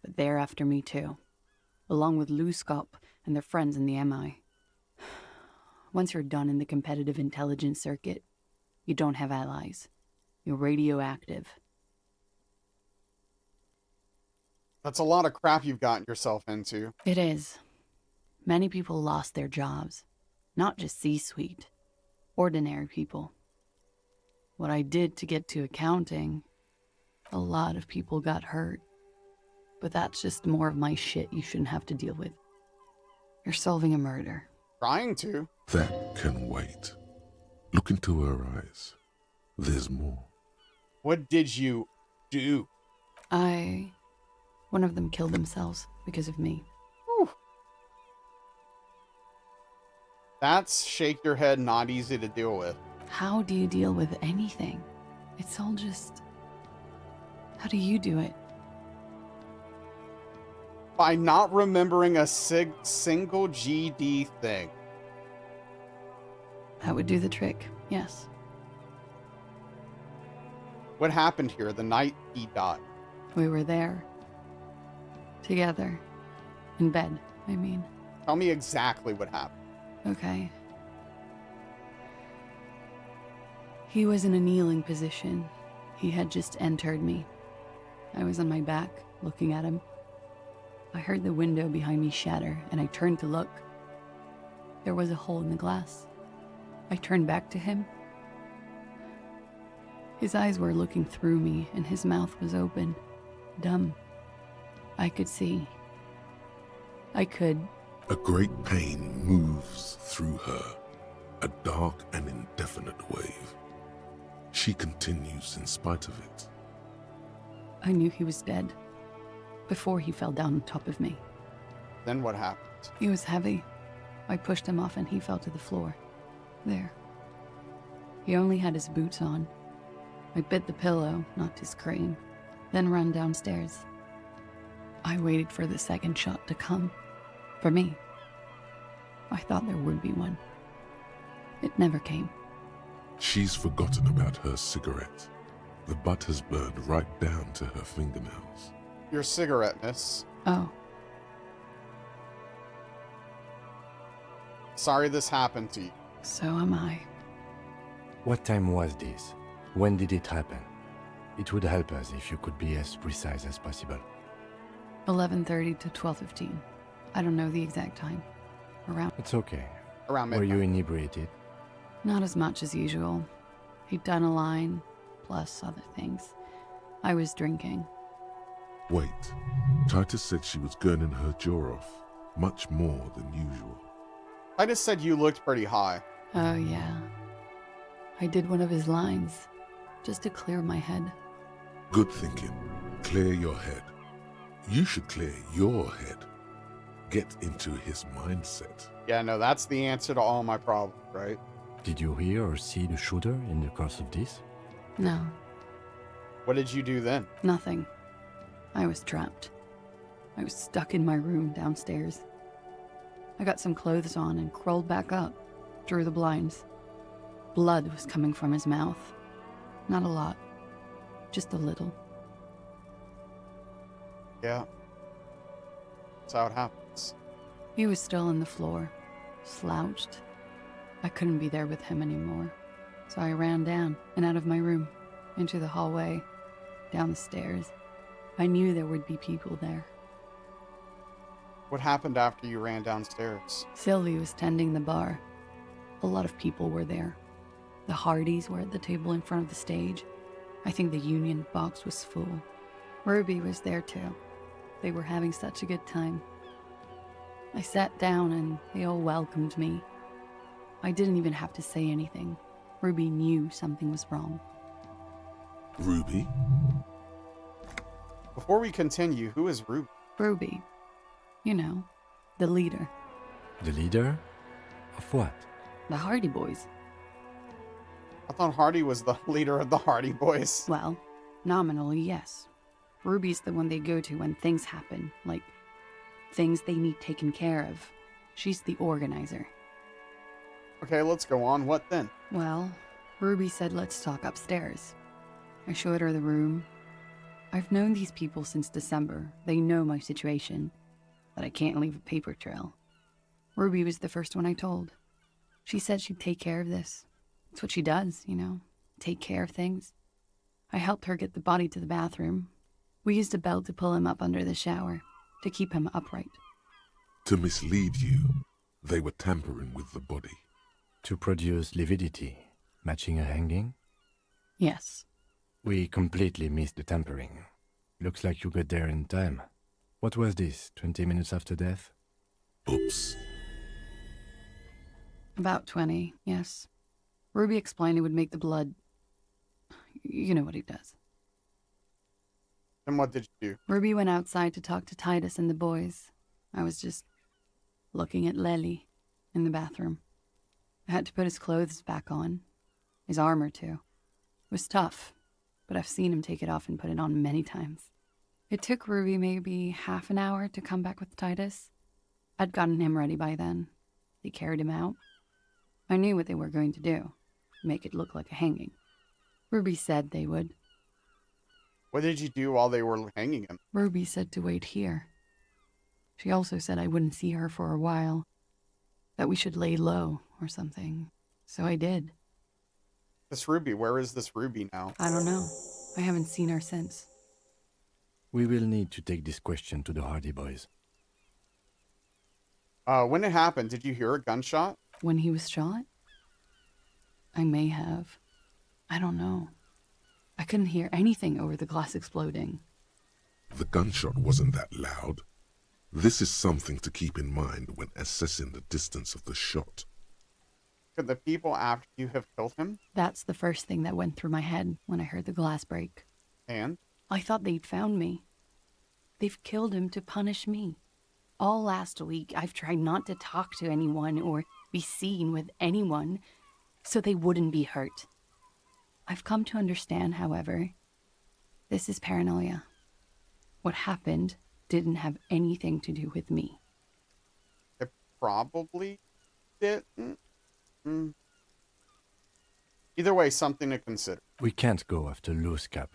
But they're after me too, along with Lewes-Scott and their friends in the MI. Once you're done in the competitive intelligence circuit, you don't have allies. You're radioactive. That's a lot of crap you've gotten yourself into. It is. Many people lost their jobs. Not just C-suite. Ordinary people. What I did to get to accounting, a lot of people got hurt. But that's just more of my shit you shouldn't have to deal with. You're solving a murder. Trying to. That can wait. Look into her eyes. There's more. What did you do? One of them killed themselves because of me. Whew. That's shake your head not easy to deal with. How do you deal with anything? It's all just... How do you do it? By not remembering a single GD thing. That would do the trick, yes. What happened here the night he died? We were there. Together. In bed, I mean. Tell me exactly what happened. Okay. He was in a kneeling position. He had just entered me. I was on my back, looking at him. I heard the window behind me shatter, and I turned to look. There was a hole in the glass. I turned back to him. His eyes were looking through me, and his mouth was open, dumb. I could see. I could. A great pain moves through her, a dark and indefinite wave. She continues in spite of it. I knew he was dead before he fell down on top of me. Then what happened? He was heavy. I pushed him off and he fell to the floor. There. He only had his boots on. I bit the pillow, not to scream, then ran downstairs. I waited for the second shot to come. For me. I thought there would be one. It never came. She's forgotten about her cigarette. The butt has burned right down to her fingernails. Your cigarette, miss. Oh, Sorry this happened to you. so am I. What time was this? When did it happen? It would help us if you could be as precise as possible. 11:30 to 12:15. I don't know the exact time. Around. It's okay. Around Were midnight. you inebriated? Not as much as usual. He'd done a line, plus other things. I was drinking. Wait. Titus said she was gurning her jaw off, much more than usual. I just said you looked pretty high. Oh, yeah. I did one of his lines, just to clear my head. Good thinking. Clear your head. You should clear your head. Get into his mindset. Yeah, no, that's the answer to all my problems, right? Did you hear or see the shooter in the course of this? No, What did you do then? nothing. I was trapped. I was stuck in my room downstairs. I got some clothes on and crawled back up, drew the blinds. Blood was coming from his mouth. Not a lot, just a little. Yeah. That's how it happens. He was still on the floor, slouched. I couldn't be there with him anymore, so I ran down and out of my room, into the hallway, down the stairs. I knew there would be people there. What happened after you ran downstairs? Sylvie was tending the bar. A lot of people were there. The Hardys were at the table in front of the stage. I think the Union box was full. Ruby was there too. They were having such a good time. I sat down and they all welcomed me. I didn't even have to say anything. Ruby knew something was wrong. Ruby? Before we continue, who is Ruby? Ruby, you know, the leader. The leader? Of what? The Hardy Boys. I thought Hardy was the leader of the Hardy Boys. Well, nominally, yes. Ruby's the one they go to when things happen, like things they need taken care of. She's the organizer. Okay, let's go on. What then? Well, Ruby said let's talk upstairs. I showed her the room. I've known these people since December. They know my situation, that I can't leave a paper trail. Ruby was the first one I told. She said she'd take care of this. It's what she does, you know, take care of things. I helped her get the body to the bathroom. We used a belt to pull him up under the shower, to keep him upright. To mislead you, they were tampering with the body. To produce lividity, matching a hanging? Yes. We completely missed the tampering. Looks like you got there in time. What was this, 20 minutes after death? Oops. About 20, yes. Ruby explained it would make the blood... You know what he does. And what did you do? Ruby went outside to talk to Titus and the boys. I was just looking at Lely in the bathroom. I had to put his clothes back on. His armor, too. It was tough, but I've seen him take it off and put it on many times. It took Ruby maybe half an hour to come back with Titus. I'd gotten him ready by then. They carried him out. I knew what they were going to do. Make it look like a hanging. Ruby said they would. What did you do while they were hanging him? Ruby said to wait here. She also said I wouldn't see her for a while. That we should lay low or something. So I did. This Ruby, where is this Ruby now? I don't know. I haven't seen her since. We will need to take this question to the Hardy Boys. When it happened, did you hear a gunshot? When he was shot? I may have. I don't know. I couldn't hear anything over the glass exploding. The gunshot wasn't that loud. This is something to keep in mind when assessing the distance of the shot. Could the people after you have killed him? That's the first thing that went through my head when I heard the glass break. And? I thought they'd found me. They've killed him to punish me. All last week, I've tried not to talk to anyone or be seen with anyone so they wouldn't be hurt. I've come to understand, however, this is paranoia. What happened didn't have anything to do with me. It probably didn't. Either way, something to consider. We can't go after Loose Cap.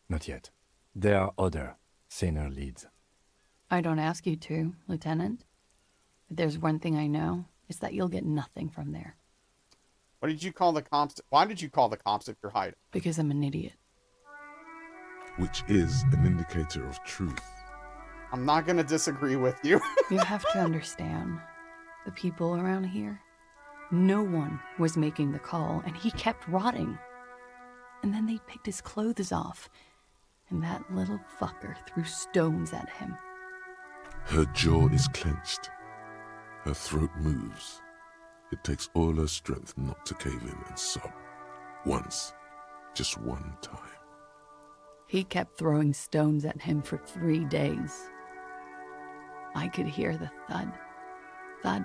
Not yet. There are other, saner leads. I don't ask you to, Lieutenant. If there's one thing I know, it's that you'll get nothing from there. What did you call the cops? Why did you call the cops if you're hiding? Because I'm an idiot. Which is an indicator of truth. I'm not going to disagree with you. You have to understand, the people around here, no one was making the call, and he kept rotting. And then they picked his clothes off, and that little fucker threw stones at him. Her jaw is clenched. Her throat moves. It takes all her strength not to cave in and sob. Once. Just one time. He kept throwing stones at him for 3 days. I could hear the thud. Thud.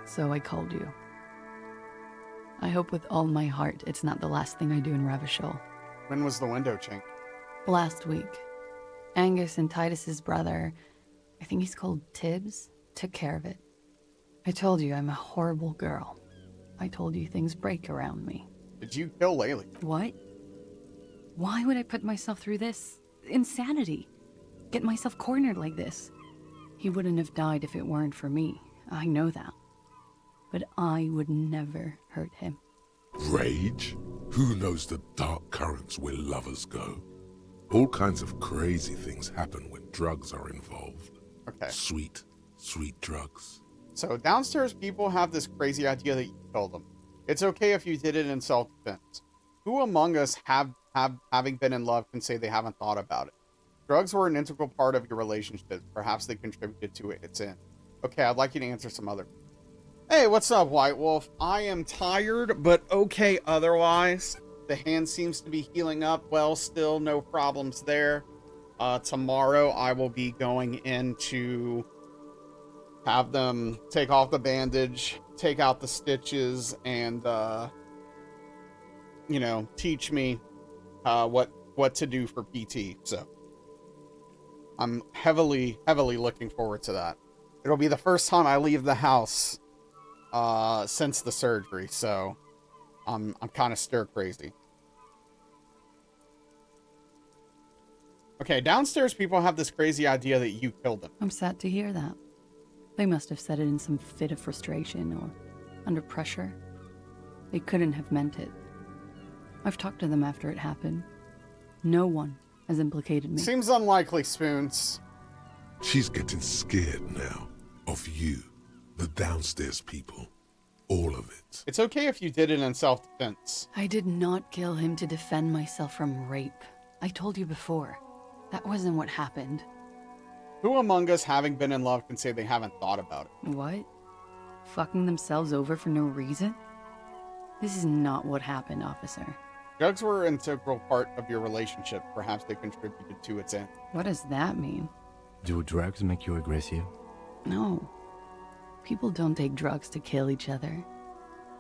So I called you. I hope with all my heart it's not the last thing I do in Ravishol. When was the window changed? Last week. Angus and Titus's brother, I think he's called Tibbs, took care of it. I told you I'm a horrible girl. I told you things break around me. Did you kill Laylee? What? Why would I put myself through this? Insanity. Get myself cornered like this. He wouldn't have died if it weren't for me. I know that. But I would never hurt him. Rage? Who knows the dark currents where lovers go? All kinds of crazy things happen when drugs are involved. Okay. Sweet, sweet drugs. So downstairs people have this crazy idea that you killed them. It's okay if you did it in self-defense. Who among us having been in love can say they haven't thought about it? Drugs were an integral part of your relationship. Perhaps they contributed to its end. Okay, I'd like you to answer some other. Hey, what's up, White Wolf? I am tired, but okay otherwise. The hand seems to be healing up well still. No problems there. Tomorrow I will be going in to have them take off the bandage, take out the stitches, and, you know, teach me what to do for PT. So I'm heavily looking forward to that. It'll be the first time I leave the house since the surgery, so I'm kind of stir crazy. Okay, downstairs people have this crazy idea that you killed them. I'm sad to hear that. They must have said it in some fit of frustration or under pressure. They couldn't have meant it. I've talked to them after it happened. No one has implicated me. Seems unlikely, Spoons. She's getting scared now. Of you. The downstairs people. All of it. It's okay if you did it in self-defense. I did not kill him to defend myself from rape. I told you before. That wasn't what happened. Who among us having been in love can say they haven't thought about it? What? Fucking themselves over for no reason? This is not what happened, officer. Drugs were an integral part of your relationship. Perhaps they contributed to its end. What does that mean? Do drugs make you aggressive? No. People don't take drugs to kill each other.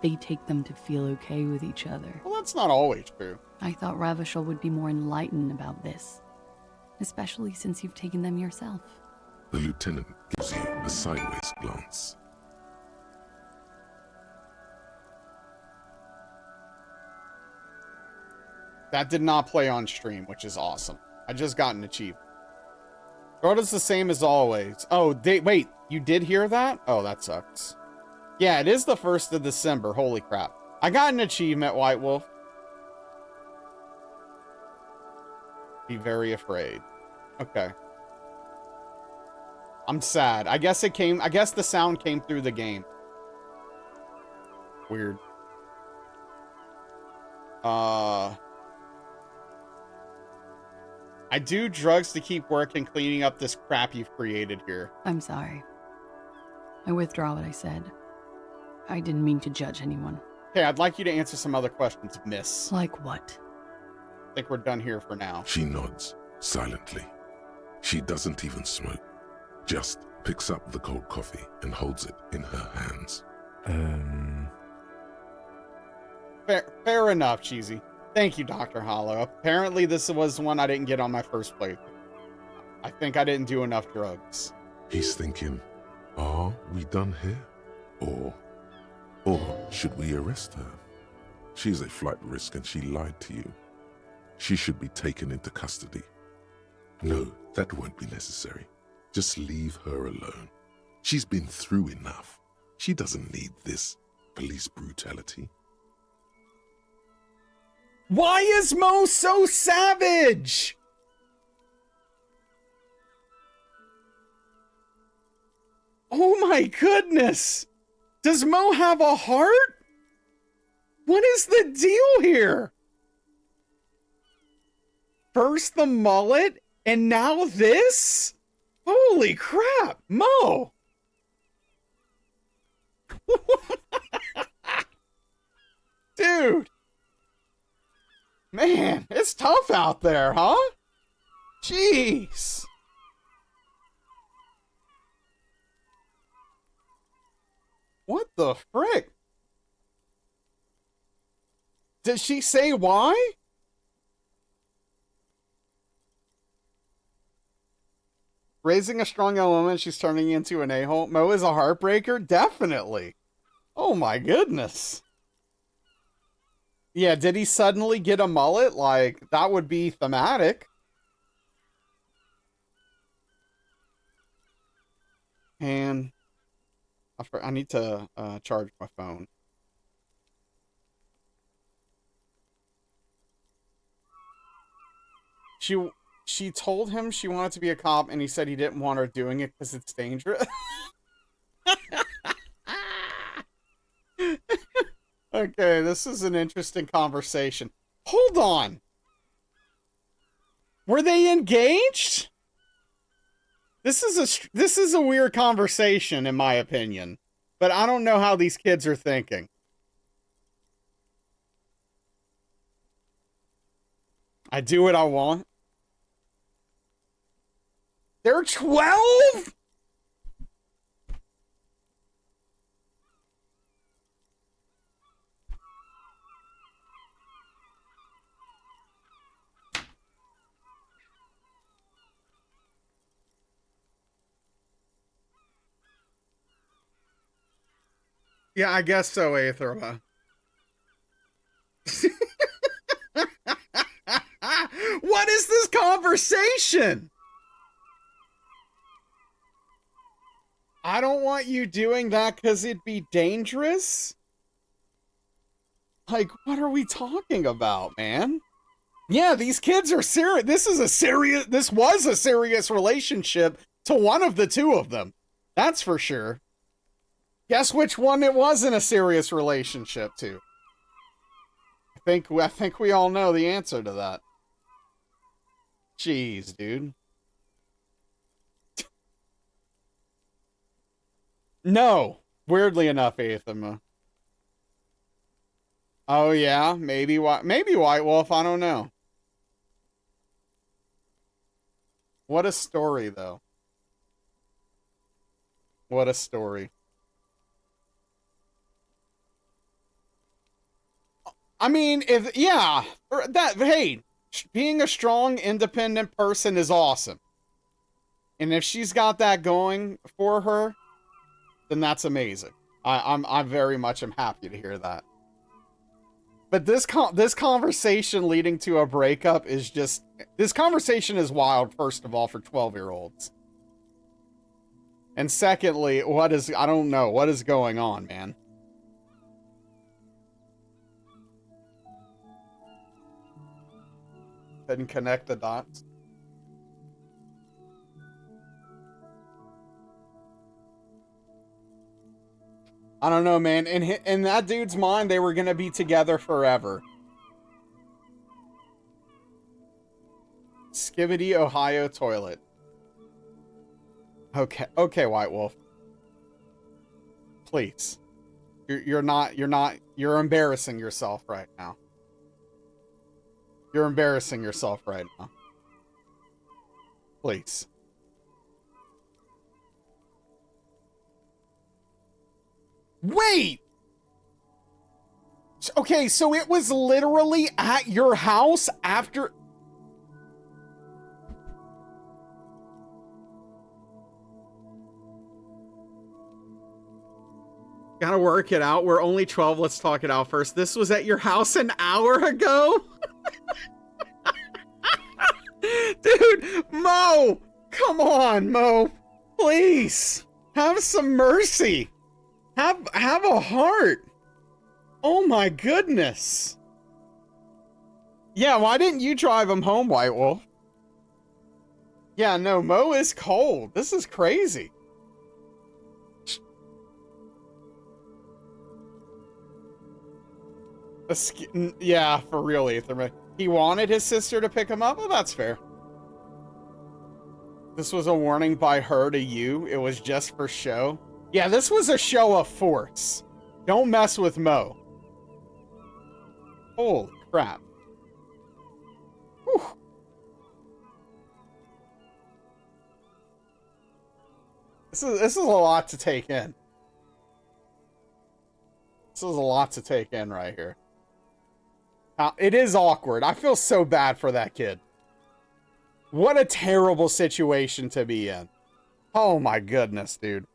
They take them to feel okay with each other. Well, that's not always true. I thought Ravachol would be more enlightened about this. Especially since you've taken them yourself. The lieutenant gives you a sideways glance. That did not play on stream, which is awesome. I just got an achievement. Rhoda's the same as always. Oh, wait, you did hear that? Oh, that sucks. Yeah, it is the 1st of December. Holy crap. I got an achievement, White Wolf. Be very afraid. Okay. I'm sad. I guess the sound came through the game. Weird. I do drugs to keep working cleaning up this crap you've created here. I'm sorry. I withdraw what I said. I didn't mean to judge anyone. Okay, I'd like you to answer some other questions, miss. Like what? I think we're done here for now. She nods, silently. She doesn't even smoke. Just picks up the cold coffee and holds it in her hands. Fair enough, Cheesy. Thank you, Dr. Hollow. Apparently this was one I didn't get on my first playthrough. I think I didn't do enough drugs. He's thinking, are we done here? Or should we arrest her? She's a flight risk and she lied to you. She should be taken into custody. No, that won't be necessary. Just leave her alone. She's been through enough. She doesn't need this police brutality. Why is Mo so savage? Oh my goodness. Does Mo have a heart? What is the deal here? First the mullet, and now this? Holy crap, Mo! Dude! Man, it's tough out there, huh? Jeez! What the frick? Did she say why? Raising a strong young woman, she's turning into an a-hole. Mo is a heartbreaker? Definitely. Oh my goodness. Yeah, did he suddenly get a mullet? Like, that would be thematic. And I need to charge my phone. She told him she wanted to be a cop, and he said he didn't want her doing it because it's dangerous. Okay, this is an interesting conversation. Hold on. Were they engaged? This is a weird conversation, in my opinion. But I don't know how these kids are thinking. I do what I want. They're 12? Yeah, I guess so, Aetherma. What is this conversation? I don't want you doing that because it'd be dangerous? Like, what are we talking about, man? Yeah, these kids are serious. This was a serious relationship to one of the two of them. That's for sure. Guess which one it wasn't a serious relationship to? I think we all know the answer to that. Jeez, dude. No. Weirdly enough, Aethema. Oh yeah, maybe White Wolf, I don't know. What a story though. What a story. I mean, hey, being a strong, independent person is awesome. And if she's got that going for her, then that's amazing. I very much am happy to hear that. But this conversation leading to a breakup is just, this conversation is wild, first of all, for 12-year-olds. And secondly, I don't know, what is going on, man? Didn't connect the dots. I don't know, man. In that dude's mind, they were gonna be together forever. Skibidi, Ohio toilet. Okay, White Wolf. Please. You're embarrassing yourself right now. You're embarrassing yourself right now. Please. Wait! Okay, so it was literally at your house after... Gotta work it out. We're only 12. Let's talk it out first. This was at your house an hour ago? Dude, Mo! Come on, Mo. Please. Have some mercy. Have a heart. Oh my goodness. Yeah, why didn't you drive him home, White Wolf? Yeah, no, Mo is cold. This is crazy. Yeah, for real, Ether. He wanted his sister to pick him up? Well, that's fair. This was a warning by her to you. It was just for show. Yeah, this was a show of force. Don't mess with Mo. Holy crap. Whew. This is a lot to take in. This is a lot to take in right here. It is awkward. I feel so bad for that kid. What a terrible situation to be in. Oh my goodness, dude.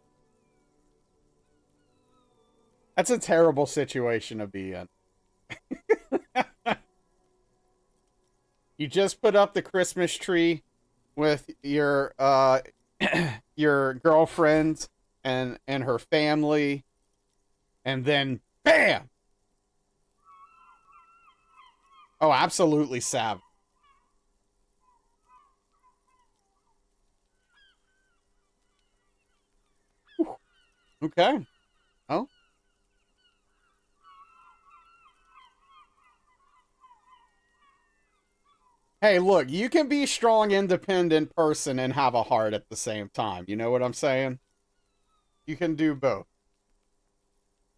That's a terrible situation to be in. You just put up the Christmas tree with your your girlfriend and her family, and then bam! Oh, absolutely savage. Okay. Oh. Hey, look, you can be a strong, independent person and have a heart at the same time. You know what I'm saying? You can do both.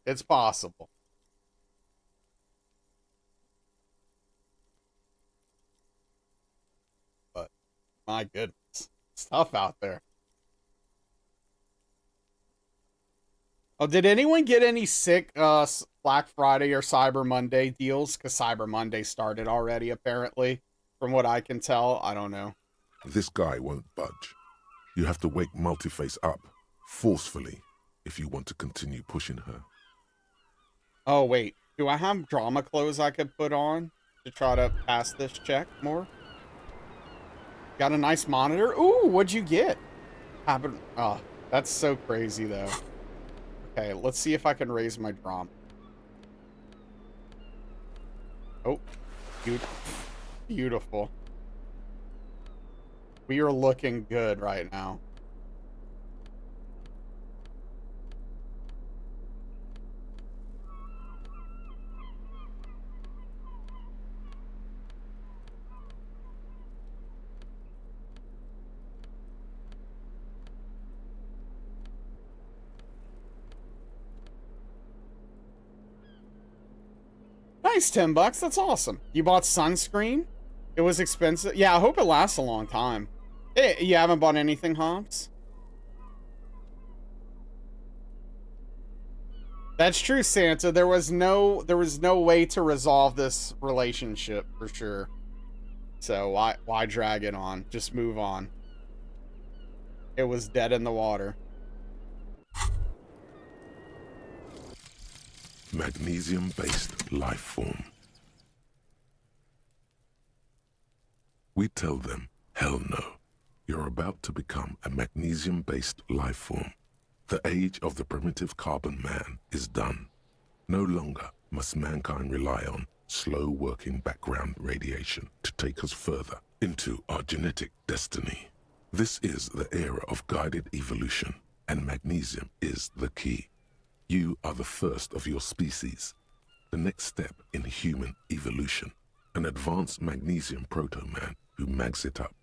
It's possible. But, my goodness. It's tough out there. Oh, did anyone get any sick Black Friday or Cyber Monday deals? Because Cyber Monday started already, apparently. From what I can tell, I don't know. This guy won't budge. You have to wake Multiface up, forcefully, if you want to continue pushing her. Oh, wait. Do I have drama clothes I could put on to try to pass this check more? Got a nice monitor? Ooh, what'd you get? Oh, that's so crazy, though. Okay, let's see if I can raise my drama. Oh, beautiful. We are looking good right now. Nice, $10. That's awesome. You bought sunscreen? It was expensive. Yeah, I hope it lasts a long time. Hey, you haven't bought anything, Hobbs? That's true, Santa. There was no way to resolve this relationship for sure. So why drag it on? Just move on. It was dead in the water. Magnesium-based life form. We tell them, hell no. You're about to become a magnesium-based life form. The age of the primitive carbon man is done. No longer must mankind rely on slow-working background radiation to take us further into our genetic destiny. This is the era of guided evolution, and magnesium is the key. You are the first of your species. The next step in human evolution. An advanced magnesium proto-man who mags it up,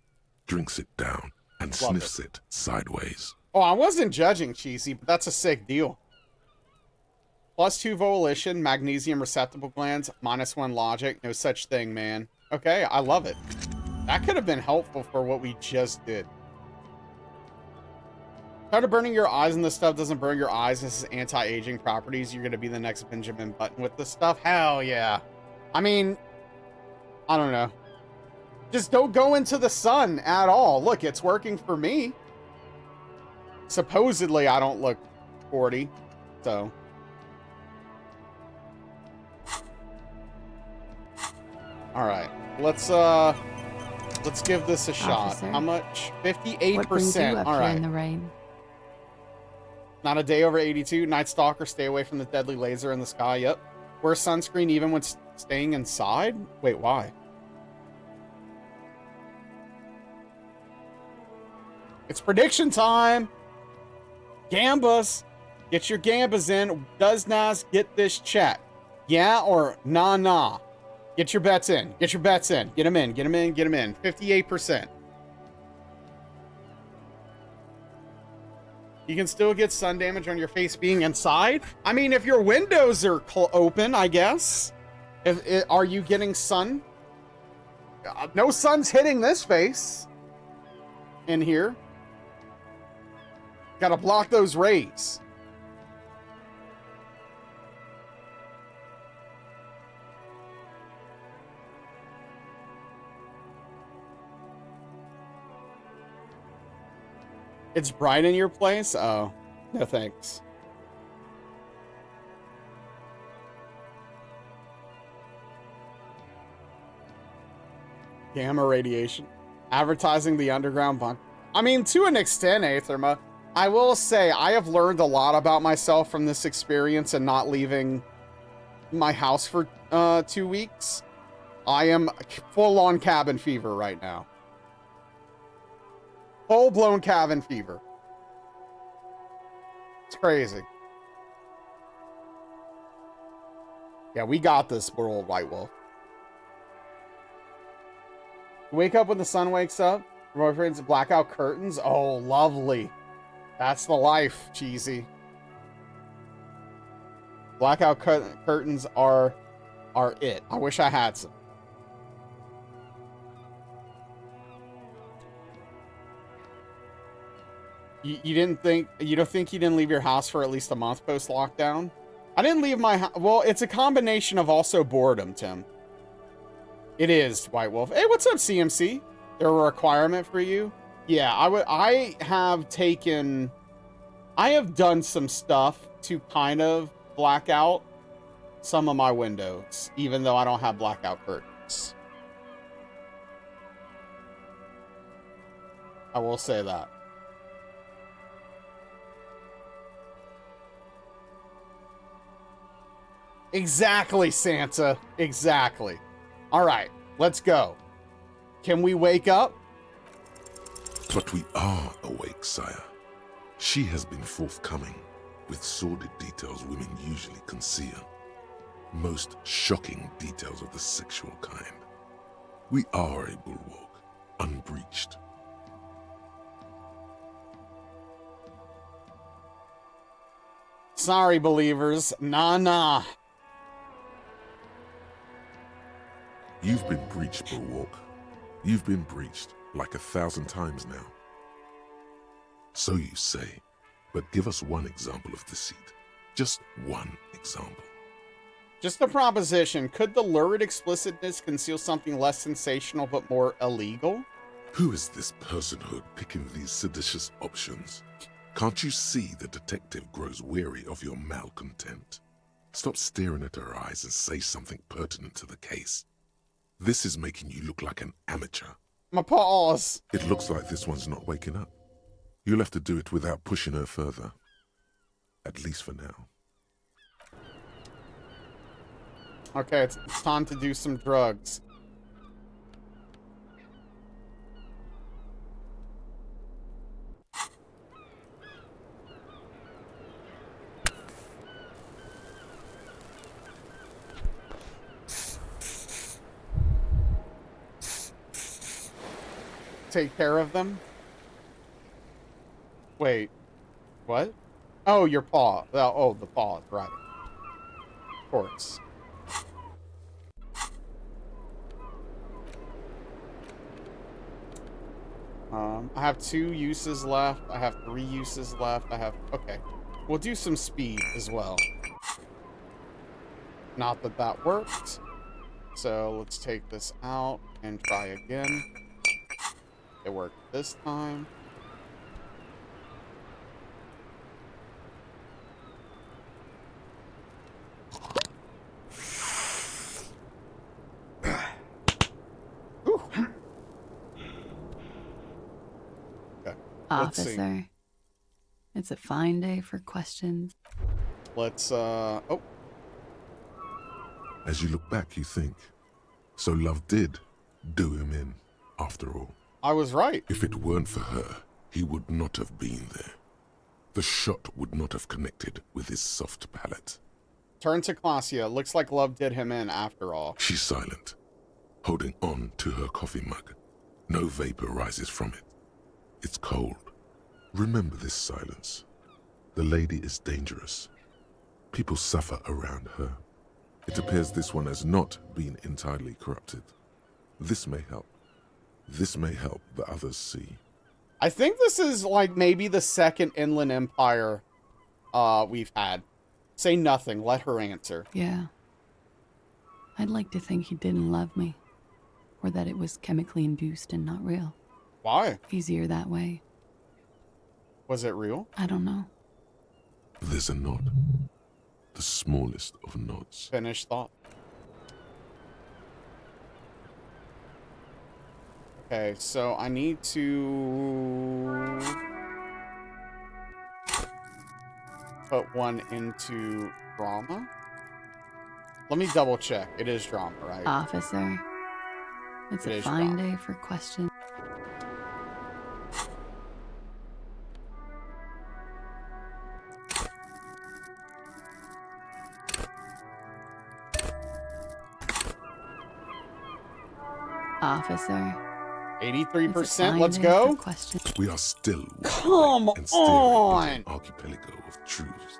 drinks it down, and sniffs it sideways. Oh, I wasn't judging, Cheesy, but that's a sick deal. +2 volition, magnesium receptacle glands, -1 logic, no such thing, man. Okay, I love it. That could have been helpful for what we just did. Tired of burning your eyes and this stuff doesn't burn your eyes. This is anti-aging properties. You're going to be the next Benjamin Button with this stuff. Hell yeah. I mean, I don't know. Just don't go into the sun at all. Look, it's working for me. Supposedly, I don't look 40, so. All right, let's give this a shot. Officer, How much? 58%. What brings you up All here right. in the rain? Not a day over 82. Night Stalker, stay away from the deadly laser in the sky. Yep. Wear sunscreen even when staying inside? Wait, why? It's prediction time. Gambas. Get your gambas in. Does Naz get this check? Yeah or nah? Get your bets in. Get your bets in. Get them in. Get them in. Get them in. 58%. You can still get sun damage on your face being inside. I mean, if your windows are open, I guess. Are you getting sun? No sun's hitting this face. In here. Gotta block those rays. It's bright in your place? Oh, no thanks. Gamma radiation. Advertising the underground bunker. I mean, to an extent, Aetherma. I will say, I have learned a lot about myself from this experience and not leaving my house for 2 weeks. I am full-on cabin fever right now. Full-blown cabin fever. It's crazy. Yeah, we got this world, White Wolf. Wake up when the sun wakes up. Boyfriend's blackout curtains. Oh, lovely. That's the life, Cheesy. Blackout curtains are it. I wish I had some. You don't think you didn't leave your house for at least a month post lockdown? I didn't leave my house. Well, it's a combination of also boredom, Tim. It is, White Wolf. Hey, what's up, CMC? They're a requirement for you? Yeah, I have done some stuff to kind of black out some of my windows, even though I don't have blackout curtains. I will say that. Exactly, Santa. Exactly. All right, let's go. Can we wake up? But we are awake, sire. She has been forthcoming with sordid details women usually conceal. Most shocking details of the sexual kind. We are a bulwark, unbreached. Sorry, believers. Nah. You've been breached, Bulwark. You've been breached like 1,000 times now. So you say, but give us one example of deceit. Just one example. Just a proposition. Could the lurid explicitness conceal something less sensational but more illegal? Who is this personhood picking these seditious options? Can't you see the detective grows weary of your malcontent? Stop staring at her eyes and say something pertinent to the case. This is making you look like an amateur. My paws. It looks like this one's not waking up. You'll have to do it without pushing her further. At least for now. Okay, it's time to do some drugs. Take care of them? Wait. What? Oh, your paw. Oh, the paw. Right. Of course. I have 2 uses left. I have 3 uses left. Okay. We'll do some speed as well. Not that that worked. So let's take this out and try again. It worked this time. Officer, it's a fine day for questions. Let's, oh. As you look back, you think, so love did do him in, after all. I was right. If it weren't for her, he would not have been there. The shot would not have connected with his soft palate. Turn to Clausia. Looks like love did him in after all. She's silent, holding on to her coffee mug. No vapor rises from it. It's cold. Remember this silence. The lady is dangerous. People suffer around her. It appears this one has not been entirely corrupted. This may help. This may help the others see. I think this is like maybe the second Inland Empire we've had. Say nothing. Let her answer. Yeah. I'd like to think he didn't love me. Or that it was chemically induced and not real. Why? Easier that way. Was it real? I don't know. There's a nod. The smallest of nods. Finished thought. Okay, so I need to put one into drama. Let me double check. It is drama, right? Officer, it's a fine day for questions. Officer. 83%. Let's go. We are still Come and staring on. into an archipelago of truths.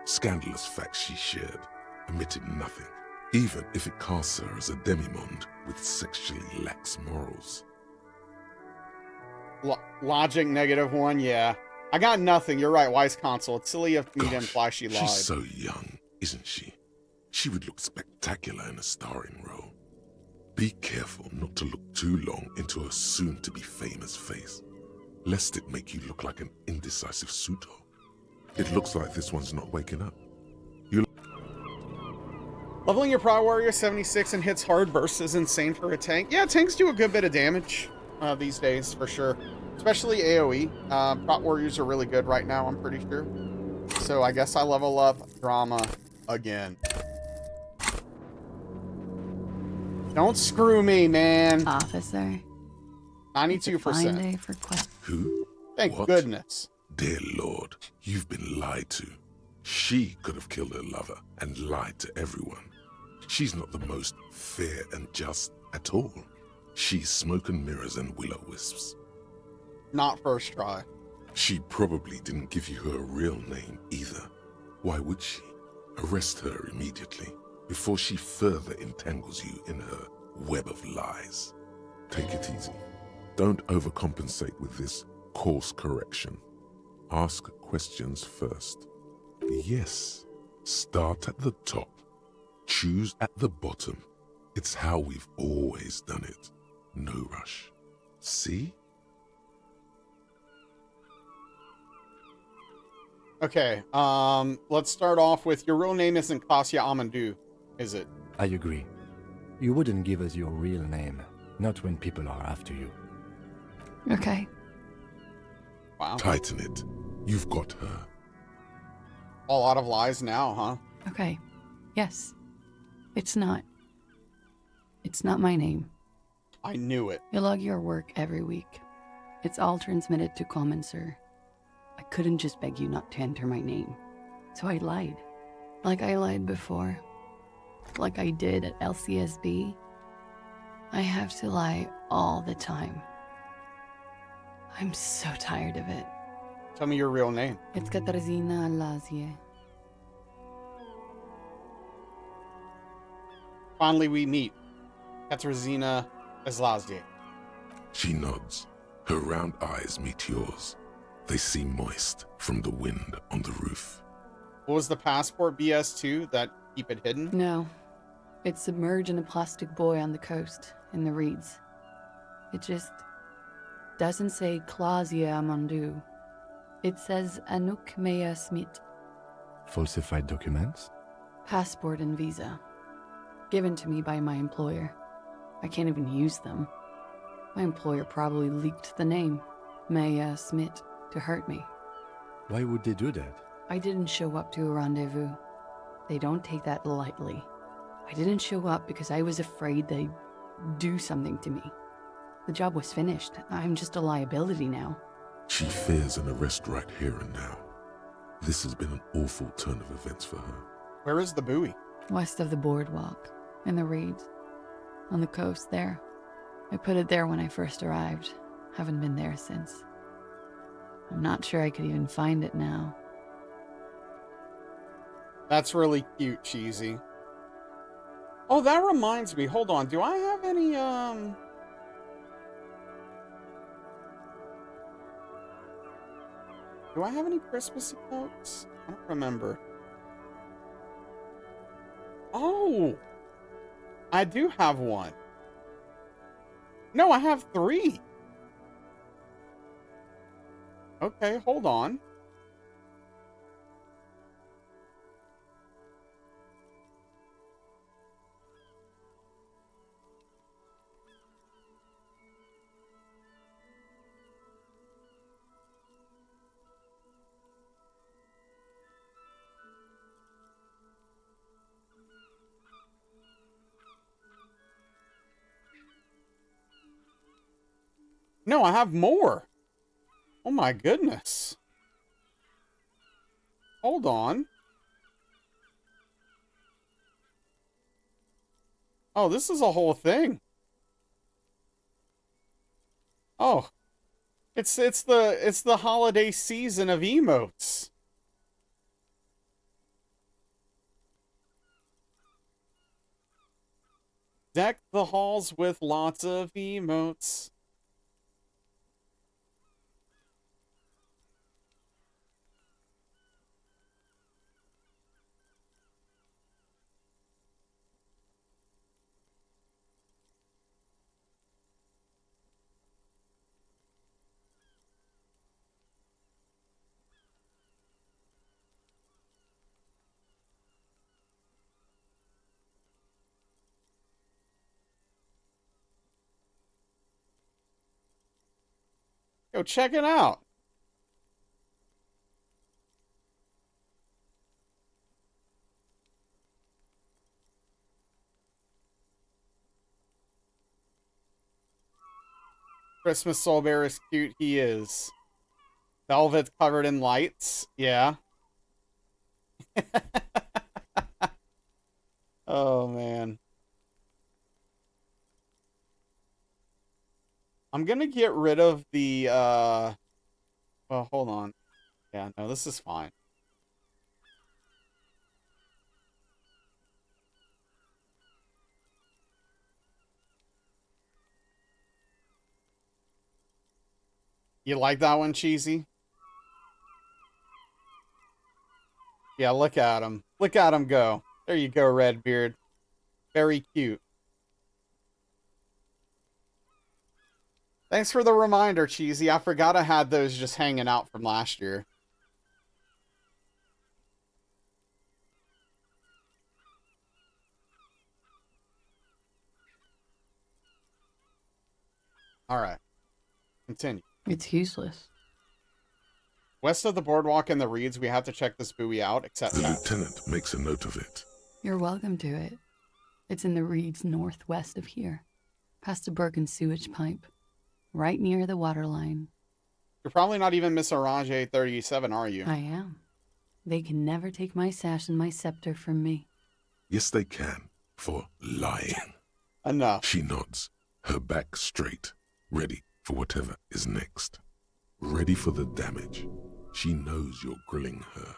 Scandalous facts she shared, omitted nothing, even if it casts her as a demimonde with sexually lax morals. Logic -1, yeah. I got nothing. You're right, wise counsel. It's silly of me to imply she lied. She's so young, isn't she? She would look spectacular in a starring role. Be careful not to look too long into her soon-to-be famous face, lest it make you look like an indecisive suitor. It looks like this one's not waking up. Leveling your Pride Warrior 76 and hits hard bursts is insane for a tank. Yeah, tanks do a good bit of damage these days, for sure. Especially AoE. Prot Warriors are really good right now, I'm pretty sure. So I guess I level up drama again. Don't screw me, man. Officer. 92%. Who? Thank What? goodness. Dear Lord, you've been lied to. She could have killed her lover and lied to everyone. She's not the most fair and just at all. She's smoke and mirrors and will-o-wisps. Not first try. She probably didn't give you her real name either. Why would she? Arrest her immediately before she further entangles you in her web of lies. Take it easy. Don't overcompensate with this course correction. Ask questions first. Yes, start at the top. Choose at the bottom. It's how we've always done it. No rush. See? Okay, let's start off with your real name isn't Kasia Amandu, is it? I agree. You wouldn't give us your real name, not when people are after you. Okay. Wow. Tighten it. You've got her. A lot of lies now, huh? Okay. Yes. It's not my name. I knew it. You log your work every week. It's all transmitted to Common, sir. I couldn't just beg you not to enter my name. So I lied. Like I lied before. Like I did at LCSB. I have to lie all the time. I'm so tired of it. Tell me your real name. It's Katarzyna Lazie. Finally, we meet. Katarzyna Ezlazie. She nods. Her round eyes meet yours. They seem moist from the wind on the roof. What was the passport BS2 that keep it hidden? No. It's submerged in a plastic buoy on the coast, in the reeds. It just doesn't say Klasia Amandu. It says Anouk Mea Smit. Falsified documents? Passport and visa. Given to me by my employer. I can't even use them. My employer probably leaked the name, Mea Smit, to hurt me. Why would they do that? I didn't show up to a rendezvous. They don't take that lightly. I didn't show up because I was afraid they'd do something to me. The job was finished. I'm just a liability now. She fears an arrest right here and now. This has been an awful turn of events for her. Where is the buoy? West of the boardwalk, in the reeds. On the coast there. I put it there when I first arrived. Haven't been there since. I'm not sure I could even find it now. That's really cute, Cheesy. Oh, that reminds me. Hold on. Do I have any, do I have any Christmas notes? I don't remember. Oh! I do have one. No, I have 3. Okay, hold on. No, I have more. Oh my goodness. Hold on. Oh, this is a whole thing. Oh. It's the holiday season of emotes. Deck the halls with lots of emotes. Yo, check it out. Christmas Soul Bear is cute. He is. Velvet covered in lights. Yeah. Oh, man. I'm gonna get rid of the, well, hold on. Yeah, no, this is fine. You like that one, Cheesy? Yeah, look at him. Look at him go. There you go, Redbeard. Very cute. Thanks for the reminder, Cheesy. I forgot I had those just hanging out from last year. Alright. Continue. It's useless. West of the boardwalk and the reeds, we have to check this buoy out, except The that. lieutenant makes a note of it. You're welcome to it. It's in the reeds northwest of here, past a broken sewage pipe, right near the waterline. You're probably not even Miss Orange 837, are you? I am. They can never take my sash and my scepter from me. Yes, they can, for lying. Enough. She nods, her back straight, ready for whatever is next. Ready for the damage. She knows you're grilling her.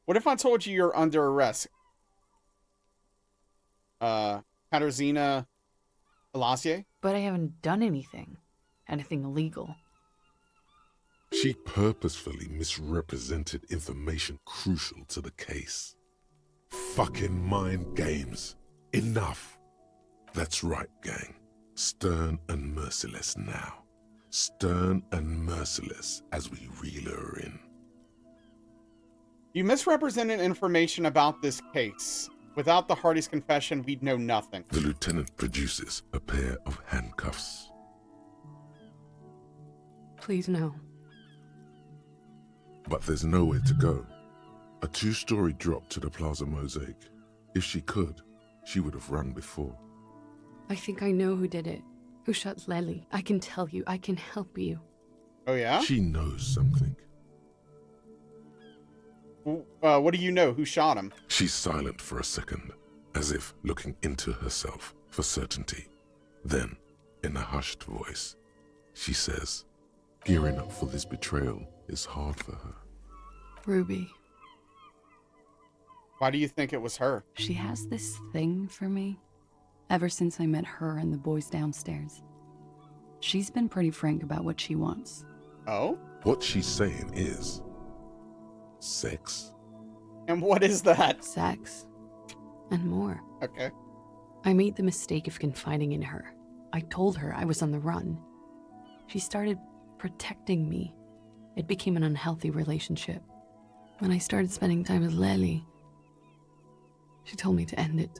What if I told you you're under arrest? Katarzyna Elysium? But I haven't done anything illegal. She purposefully misrepresented information crucial to the case. Fucking mind games. Enough. That's right, gang. Stern and merciless now. Stern and merciless as we reel her in. You misrepresented information about this case. Without the Hardy's confession, we'd know nothing. The lieutenant produces a pair of handcuffs. Please no. But there's nowhere to go. A two-story drop to the Plaza Mosaic. If she could, she would have run before. I think I know who did it. Who shot Lely. I can tell you. I can help you. Oh, yeah? She knows something. What do you know? Who shot him? She's silent for a second, as if looking into herself for certainty. Then, in a hushed voice, she says, gearing up for this betrayal is hard for her. Ruby. Why do you think it was her? She has this thing for me. Ever since I met her and the boys downstairs. She's been pretty frank about what she wants. Oh? What she's saying is... sex. And what is that? Sex. And more. Okay. I made the mistake of confiding in her. I told her I was on the run. She started protecting me. It became an unhealthy relationship. When I started spending time with Lely, she told me to end it.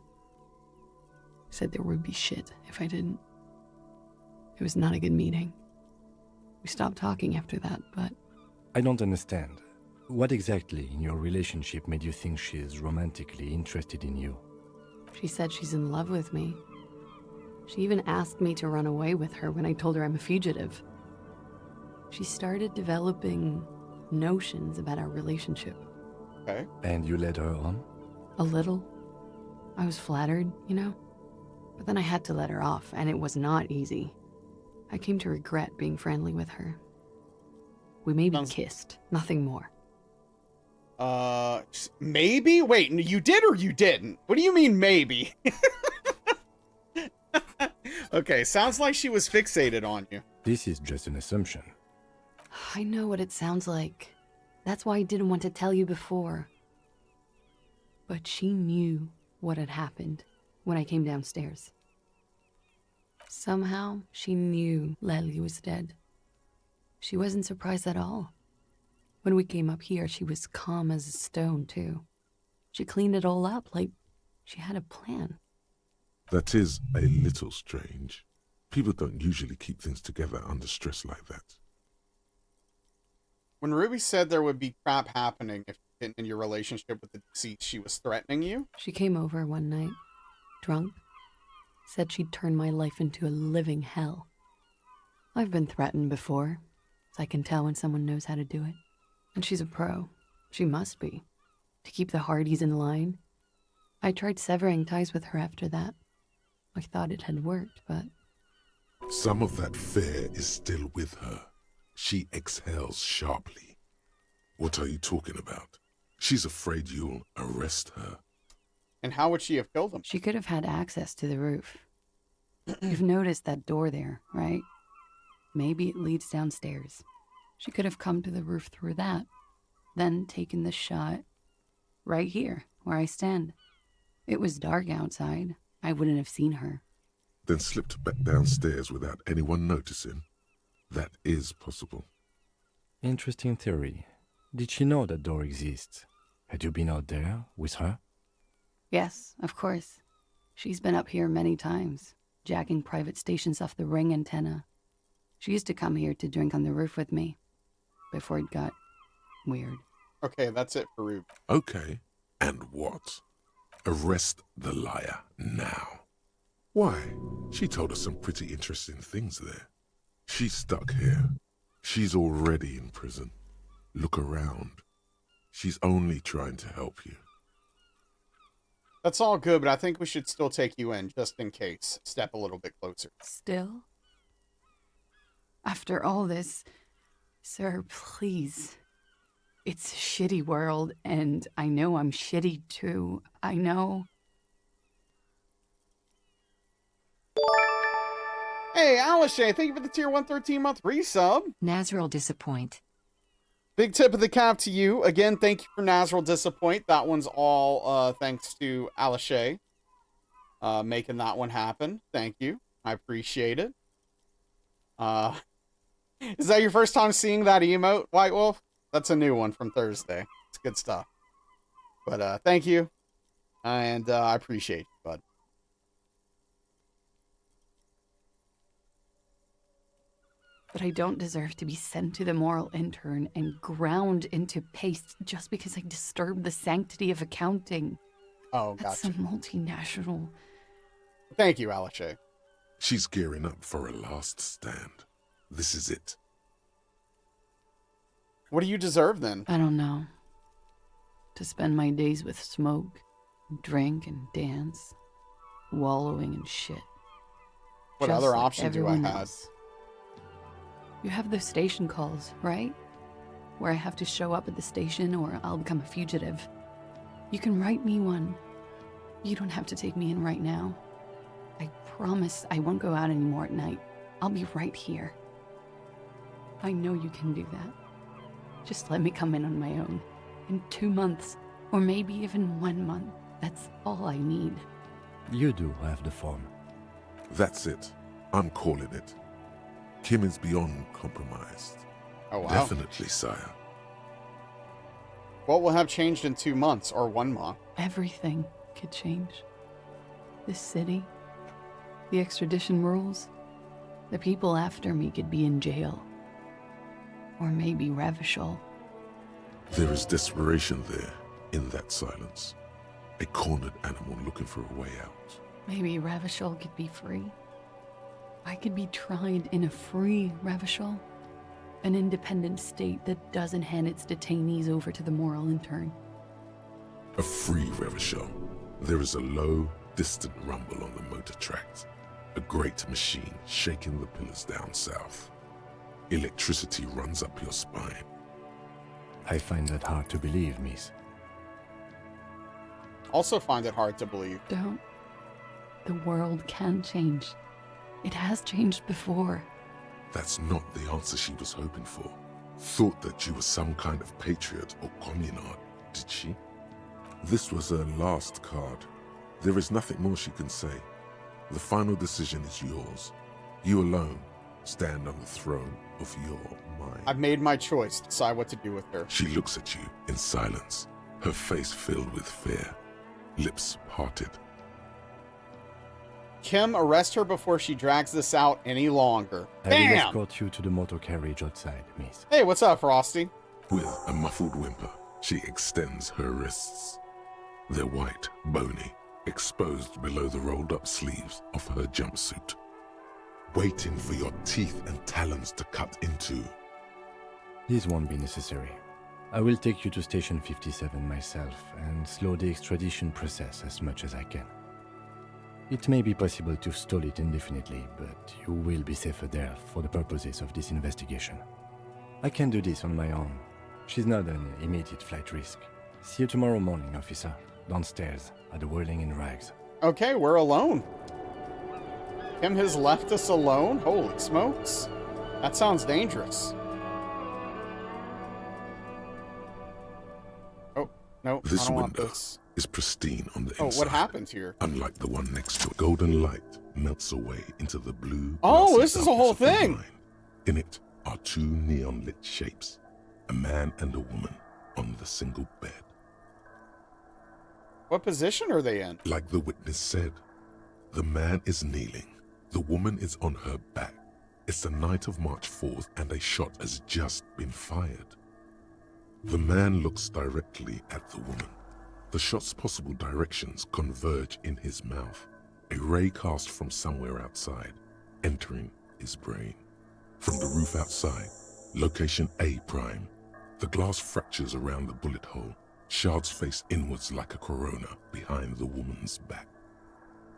Said there would be shit if I didn't. It was not a good meeting. We stopped talking after that, but... I don't understand. What exactly in your relationship made you think she is romantically interested in you? She said she's in love with me. She even asked me to run away with her when I told her I'm a fugitive. She started developing notions about our relationship. Okay. And you led her on? A little. I was flattered, you know? But then I had to let her off, and it was not easy. I came to regret being friendly with her. We maybe kissed, nothing more. Maybe? Wait, you did or you didn't? What do you mean maybe? Okay, sounds like she was fixated on you. This is just an assumption. I know what it sounds like. That's why I didn't want to tell you before. But she knew what had happened when I came downstairs. Somehow, she knew Lely was dead. She wasn't surprised at all. When we came up here, she was calm as a stone, too. She cleaned it all up like she had a plan. That is a little strange. People don't usually keep things together under stress like that. When Ruby said there would be crap happening if in your relationship with the deceased, she was threatening you? She came over one night, drunk, said she'd turn my life into a living hell. I've been threatened before, so I can tell when someone knows how to do it. And she's a pro. She must be. To keep the Hardys in line. I tried severing ties with her after that. I thought it had worked, but... Some of that fear is still with her. She exhales sharply. What are you talking about? She's afraid you'll arrest her. And how would she have killed him? She could have had access to the roof. You've noticed that door there, right? Maybe it leads downstairs. She could have come to the roof through that, then taken the shot right here, where I stand. It was dark outside. I wouldn't have seen her. Then slipped back downstairs without anyone noticing. That is possible. Interesting theory. Did she know that door exists? Had you been out there with her? Yes, of course. She's been up here many times, jacking private stations off the ring antenna. She used to come here to drink on the roof with me, before it got weird. Okay, that's it for Rube. Okay, and what? Arrest the liar now. Why? She told us some pretty interesting things there. She's stuck here. She's already in prison. Look around. She's only trying to help you. That's all good, but I think we should still take you in, just in case. Step a little bit closer. Still? After all this, sir, please. It's a shitty world, and I know I'm shitty too. I know. Hey, Alishay, thank you for the tier 113-month resub. Nazralla disappoint. Big tip of the cap to you. Again, thank you for Nazralla Disappoint. That one's all thanks to Alishay making that one happen. Thank you. I appreciate it. Is that your first time seeing that emote, White Wolf? That's a new one from Thursday. It's good stuff. But thank you. And I appreciate you, bud. But I don't deserve to be sent to the moral intern and ground into paste just because I disturbed the sanctity of accounting. Oh, That's gotcha. a multinational. Thank you, Alishay. She's gearing up for a last stand. This is it. What do you deserve, then? I don't know. To spend my days with smoke, drink, and dance, wallowing in shit. What Just other like options do I everyone have? else. You have those station calls, right? Where I have to show up at the station or I'll become a fugitive. You can write me one. You don't have to take me in right now. I promise I won't go out anymore at night. I'll be right here. I know you can do that. Just let me come in on my own. In 2 months, or maybe even 1 month. That's all I need. You do have the form. That's it. I'm calling it. Kim is beyond compromised. Oh, wow. Definitely, sire. What will have changed in 2 months or 1 month? Everything could change. This city, the extradition rules, the people after me could be in jail. Or maybe Revachol. There is desperation there, in that silence. A cornered animal looking for a way out. Maybe Revachol could be free. I could be tried in a free Revachol. An independent state that doesn't hand its detainees over to the moral intern. A free Revachol. There is a low, distant rumble on the motor tracks. A great machine shaking the pillars down south. Electricity runs up your spine. I find that hard to believe, miss. Also find it hard to believe. Don't. The world can change. It has changed before. That's not the answer she was hoping for. Thought that you were some kind of patriot or communard, did she? This was her last card. There is nothing more she can say. The final decision is yours. You alone stand on the throne of your mind. I've made my choice. Decide what to do with her. She looks at you in silence, her face filled with fear, lips parted. Kim, arrest her before she drags this out any longer. I will Bam! escort you to the motor carriage outside, miss. Hey, what's up, Frosty? With a muffled whimper, she extends her wrists. They're white, bony, exposed below the rolled-up sleeves of her jumpsuit. Waiting for your teeth and talons to cut into. This won't be necessary. I will take you to Station 57 myself and slow the extradition process as much as I can. It may be possible to stall it indefinitely, but you will be safer there for the purposes of this investigation. I can do this on my own. She's not an immediate flight risk. See you tomorrow morning, officer. Downstairs at the Whirling in Rags. Okay, we're alone. Kim has left us alone? Holy smokes. That sounds dangerous. Oh, no, I This don't want window this. is pristine on the Oh, inside. what happens here? Unlike the one next to it, golden light melts away into the blue. Oh, glassy this is a whole darkness of the thing. mind. In it are two neon-lit shapes, a man and a woman on the single bed. What position are they in? Like the witness said, the man is kneeling, the woman is on her back. It's the night of March 4th and a shot has just been fired. The man looks directly at the woman. The shot's possible directions converge in his mouth, a ray cast from somewhere outside, entering his brain. From the roof outside, location A prime. The glass fractures around the bullet hole, shards face inwards like a corona behind the woman's back.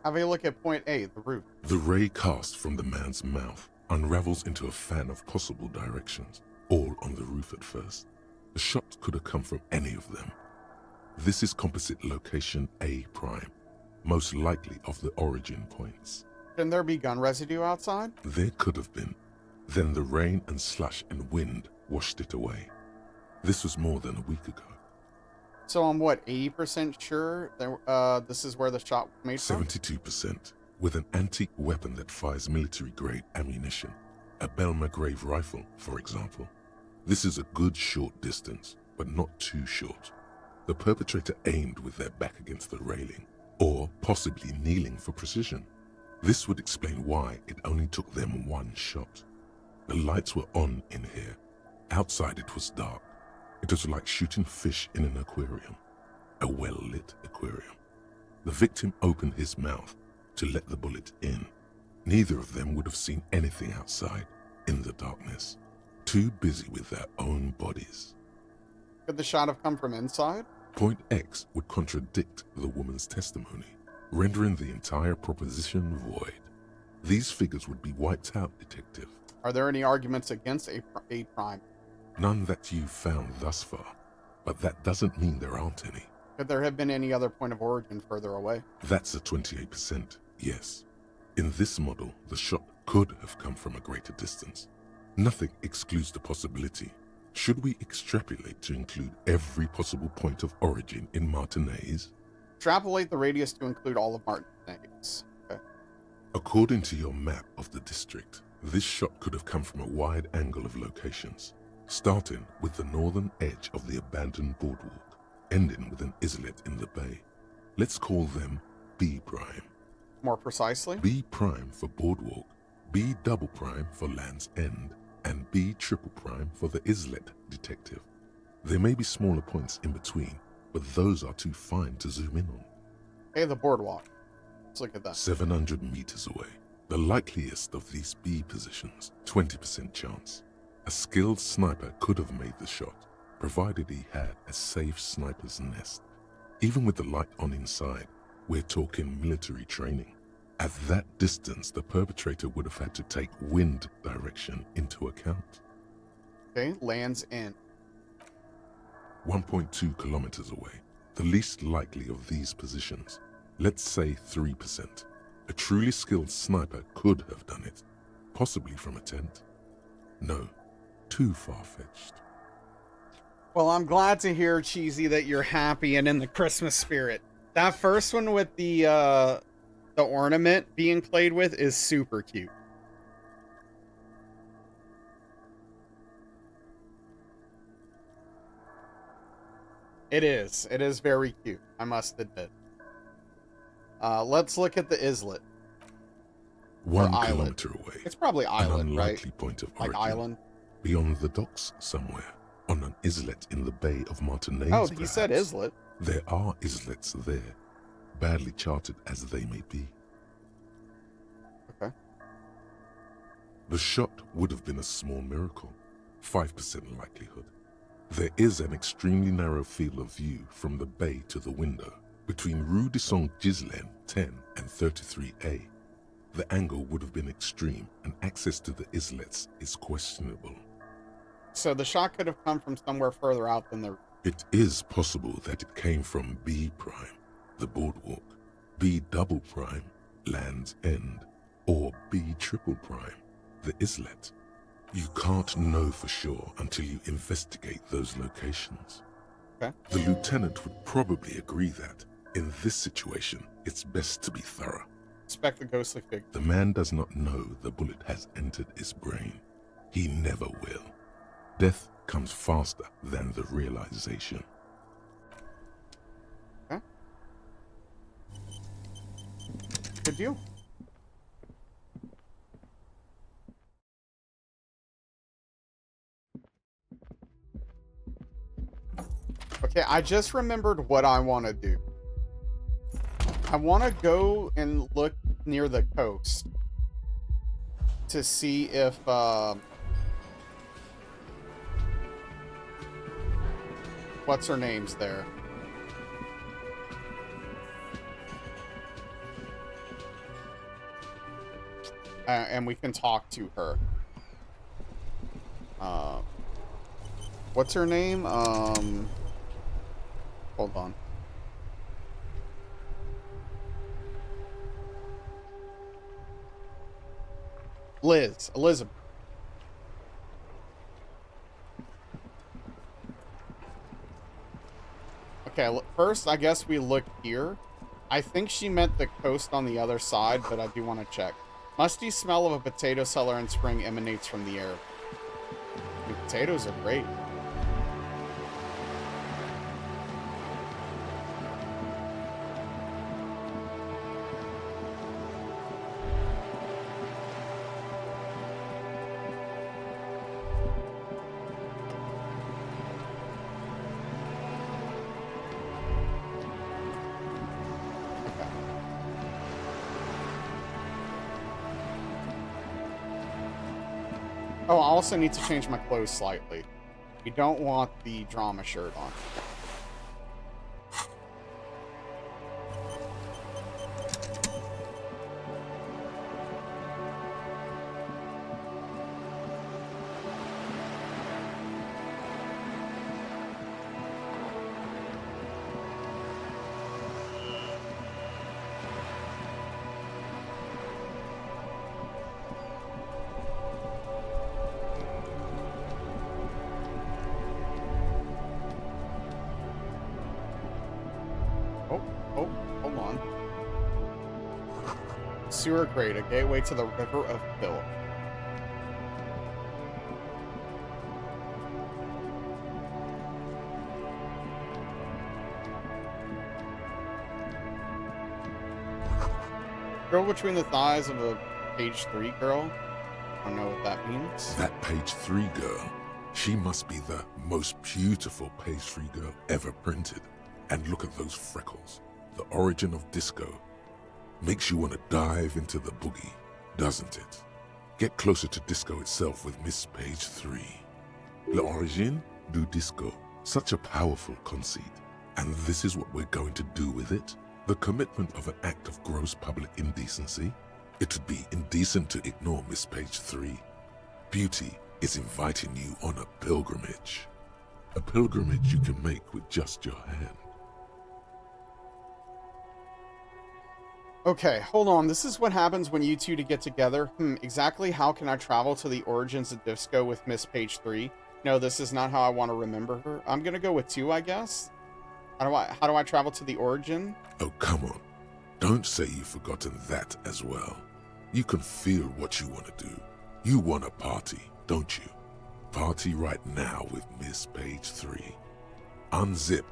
Have a look at point A, the roof. The ray cast from the man's mouth unravels into a fan of possible directions, all on the roof at first. The shot could have come from any of them. This is composite location A prime, most likely of the origin points. Can there be gun residue outside? There could have been. Then the rain and slush and wind washed it away. This was more than a week ago. So I'm what, 80% sure that this is where the shot was made from? 72%, with an antique weapon that fires military-grade ammunition. A Belma-grave rifle, for example. This is a good short distance, but not too short. The perpetrator aimed with their back against the railing, or possibly kneeling for precision. This would explain why it only took them one shot. The lights were on in here. Outside it was dark. It was like shooting fish in an aquarium, a well-lit aquarium. The victim opened his mouth to let the bullet in. Neither of them would have seen anything outside, in the darkness, too busy with their own bodies. Could the shot have come from inside? Point X would contradict the woman's testimony, rendering the entire proposition void. These figures would be wiped out, Detective. Are there any arguments against A prime? None that you've found thus far, but that doesn't mean there aren't any. Could there have been any other point of origin further away? That's a 28%, yes. In this model, the shot could have come from a greater distance. Nothing excludes the possibility. Should we extrapolate to include every possible point of origin in Martinez? Extrapolate the radius to include all of Martinez. Okay. According to your map of the district, this shot could have come from a wide angle of locations, starting with the northern edge of the abandoned boardwalk, ending with an islet in the bay. Let's call them B prime. More precisely? B prime for boardwalk, B double prime for Land's End, and B triple prime for the islet, Detective. There may be smaller points in between, but those are too fine to zoom in on. Okay, the boardwalk. Let's look at that. 700 meters away. The likeliest of these B positions, 20% chance. A skilled sniper could have made the shot, provided he had a safe sniper's nest. Even with the light on inside, we're talking military training. At that distance, the perpetrator would have had to take wind direction into account. Okay, Land's End. 1.2 kilometers away, the least likely of these positions. Let's say 3%. A truly skilled sniper could have done it, possibly from a tent. No, too far-fetched. Well, I'm glad to hear, Cheesy, that you're happy and in the Christmas spirit. That first one with the ornament being played with is super cute. It is. It is very cute, I must admit. Let's look at the islet. 1 islet. kilometer away. It's probably An island, unlikely right? point of Like origin. island. Beyond the docks somewhere, on an islet in the Bay of Martinez. Oh, he said perhaps. islet. There are islets there, badly charted as they may be. Okay. The shot would have been a small miracle, 5% likelihood. There is an extremely narrow field of view from the bay to the window, between Rue de Saint-Ghislain 10 and 33A. The angle would have been extreme, and access to the islets is questionable. So the shot could have come from somewhere further out than the... It is possible that it came from B prime, the boardwalk, B double prime, Land's End, or B triple prime, the islet. You can't know for sure until you investigate those locations. Okay. The lieutenant would probably agree that, in this situation, it's best to be thorough. Inspect the ghostly figure. The man does not know the bullet has entered his brain. He never will. Death comes faster than the realization. Okay. Good deal. Okay, I just remembered what I want to do. I want to go and look near the coast to see if what's her name's there. And we can talk to her. What's her name? Hold on. Elizabeth. Okay, first I guess we look here. I think she meant the coast on the other side, but I do want to check. Musty smell of a potato cellar in spring emanates from the air. The potatoes are great. Oh, I also need to change my clothes slightly. We don't want the drama shirt on. Hold on. Sewer grate, a gateway to the River of Philip. Girl between the thighs of a page 3 girl. I don't know what that means. That page 3 girl, she must be the most beautiful page 3 girl ever printed. And look at those freckles. The origin of disco. Makes you want to dive into the boogie, doesn't it? Get closer to disco itself with Miss Page 3. L'origine du disco. Such a powerful conceit. And this is what we're going to do with it? The commitment of an act of gross public indecency? It would be indecent to ignore Miss Page 3. Beauty is inviting you on a pilgrimage. A pilgrimage you can make with just your hand. Okay, hold on. This is what happens when you two to get together. Exactly how can I travel to the origins of disco with Miss Page 3? No, this is not how I want to remember her. I'm gonna go with 2, I guess. How do I travel to the origin? Oh, come on. Don't say you've forgotten that as well. You can feel what you want to do. You want a party, don't you? Party right now with Miss Page 3. Unzip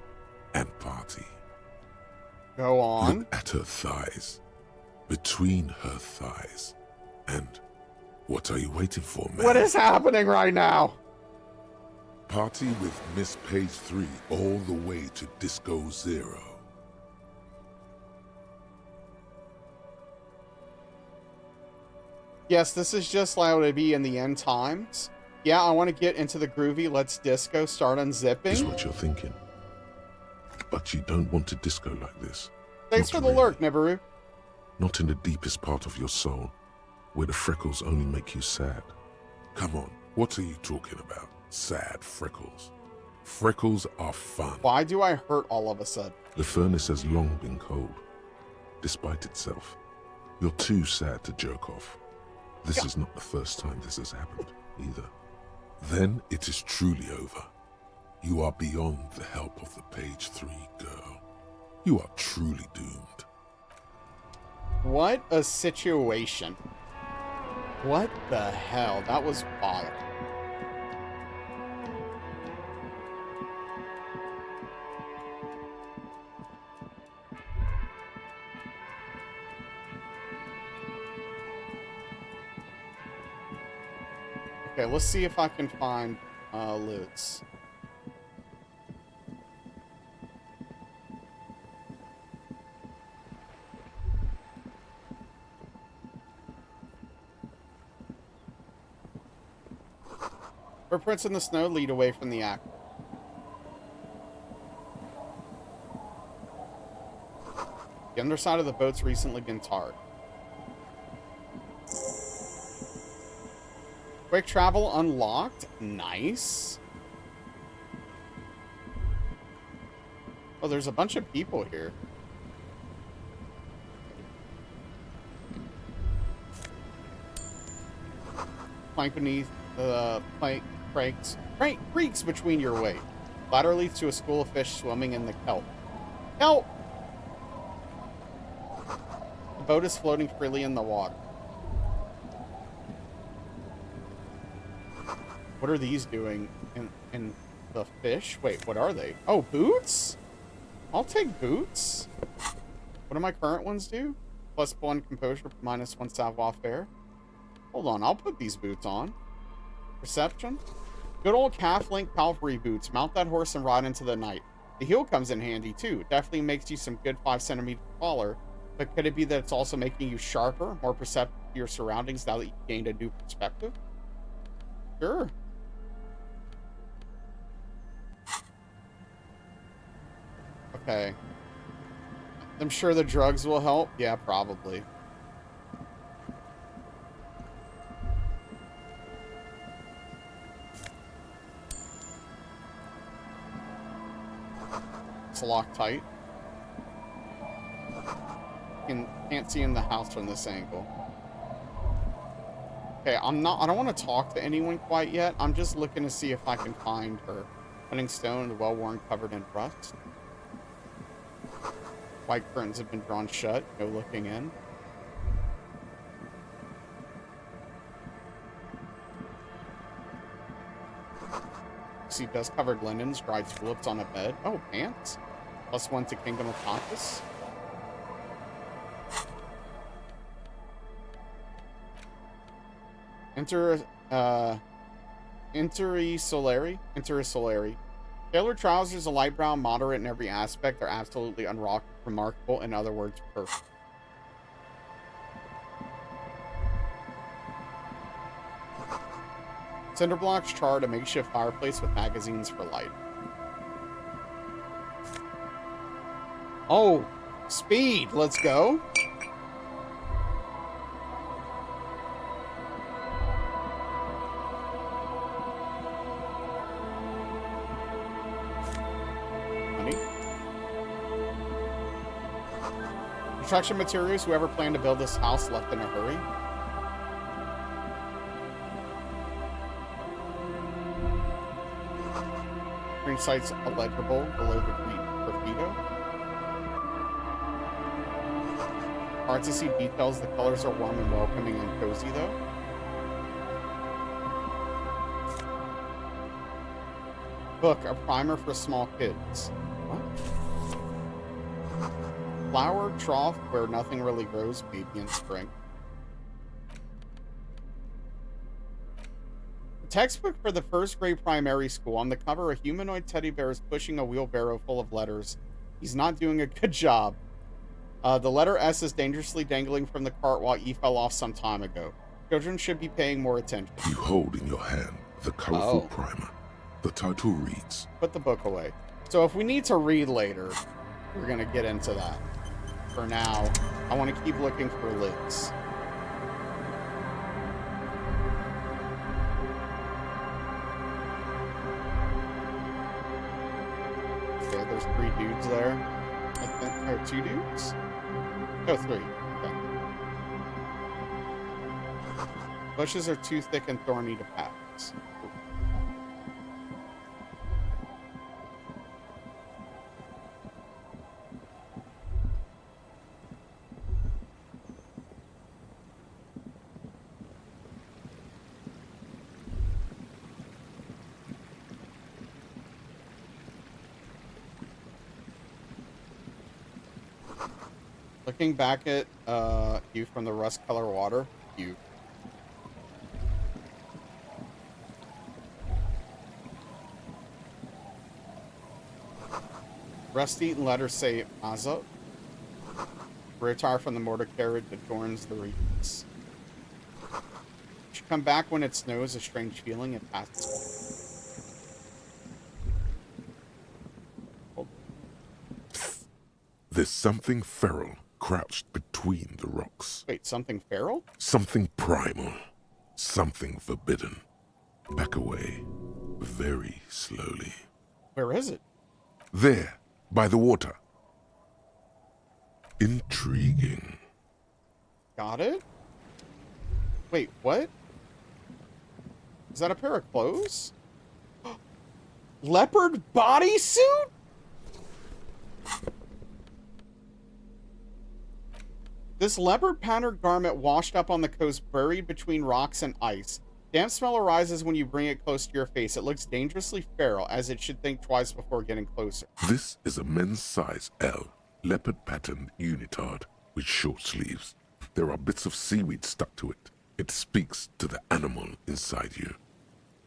and party. Go on. Look at her thighs. Between her thighs. And what are you waiting for, man? What is happening right now? Party with Miss Page 3 all the way to Disco Zero. Yes, this is just like to be in the end times. Yeah, I want to get into the groovy let's disco, start unzipping. Is what you're thinking. But you don't want to disco like this. Thanks Not for the really. lurk, Nibiru. Not in the deepest part of your soul, where the freckles only make you sad. Come on, what are you talking about? Sad freckles. Freckles are fun. Why do I hurt all of a sudden? The furnace has long been cold, despite itself. You're too sad to jerk off. This is not the first time this has happened. either. Then it is truly over. You are beyond the help of the page 3 girl. You are truly doomed. What a situation. What the hell? That was wild. Okay, let's see if I can find loot. Footprints in the snow lead away from the act. The underside of the boat's recently been tarred. Quick travel unlocked. Nice. Oh, there's a bunch of people here. Plank beneath the plank creaks between your weight. Ladder leads to a school of fish swimming in the kelp. Help! The boat is floating freely in the water. What are these doing in the fish? Wait, what are they? Oh, boots? I'll take boots. What do my current ones do? +1 composure, -1 savoir-faire. Hold on, I'll put these boots on. Perception? Good old calf-link cavalry boots. Mount that horse and ride into the night. The heel comes in handy, too. It definitely makes you some good 5-centimeter taller, but could it be that it's also making you sharper, more perceptive to your surroundings now that you've gained a new perspective? Sure. Okay. I'm sure the drugs will help. Yeah, probably. It's locked tight. Can't see in the house from this angle. Okay, I don't want to talk to anyone quite yet. I'm just looking to see if I can find her. Cutting stone, the well-worn, covered in rust. White curtains have been drawn shut. No looking in. See dust-covered linens, dried tulips on a bed. Oh, pants. +1 to Kingdom of Compass. Solari. Tailored trousers, a light brown, moderate in every aspect. They're absolutely remarkable. In other words, perfect. Cinder blocks charred a makeshift fireplace with magazines for light. Oh, speed. Let's go. Construction materials, whoever planned to build this house left in a hurry. Green site's illegible below the green graffito. Hard to see details, the colors are warm and welcoming and cozy though. Book, a primer for small kids. What? Flower trough where nothing really grows, baby in spring. A textbook for the first grade primary school. On the cover, a humanoid teddy bear is pushing a wheelbarrow full of letters. He's not doing a good job. The letter S is dangerously dangling from the cart while E fell off some time ago. Children should be paying more attention. You hold in your hand the colorful primer. The title reads... Put the book away. So if we need to read later, we're going to get into that. For now, I want to keep looking for lids. Okay, there's 3 dudes there. I think, or 2 dudes? Oh, 3. Okay. Bushes are too thick and thorny to pass. this. Looking back at you from the rust color water, you. Rust-eaten letters say Maza. Retire from the mortar carriage that adorns the reeds. Should come back when it snows, a strange feeling, it passes. There's something feral crouched between the rocks. Wait, something feral? Something primal. Something forbidden. Back away. Very slowly. Where is it? There, by the water. Intriguing. Got it? Wait, what? Is that a pair of clothes? Leopard bodysuit? This leopard patterned garment washed up on the coast, buried between rocks and ice. Damp smell arises when you bring it close to your face. It looks dangerously feral, as it should think twice before getting closer. This is a men's size L, leopard patterned unitard with short sleeves. There are bits of seaweed stuck to it. It speaks to the animal inside you.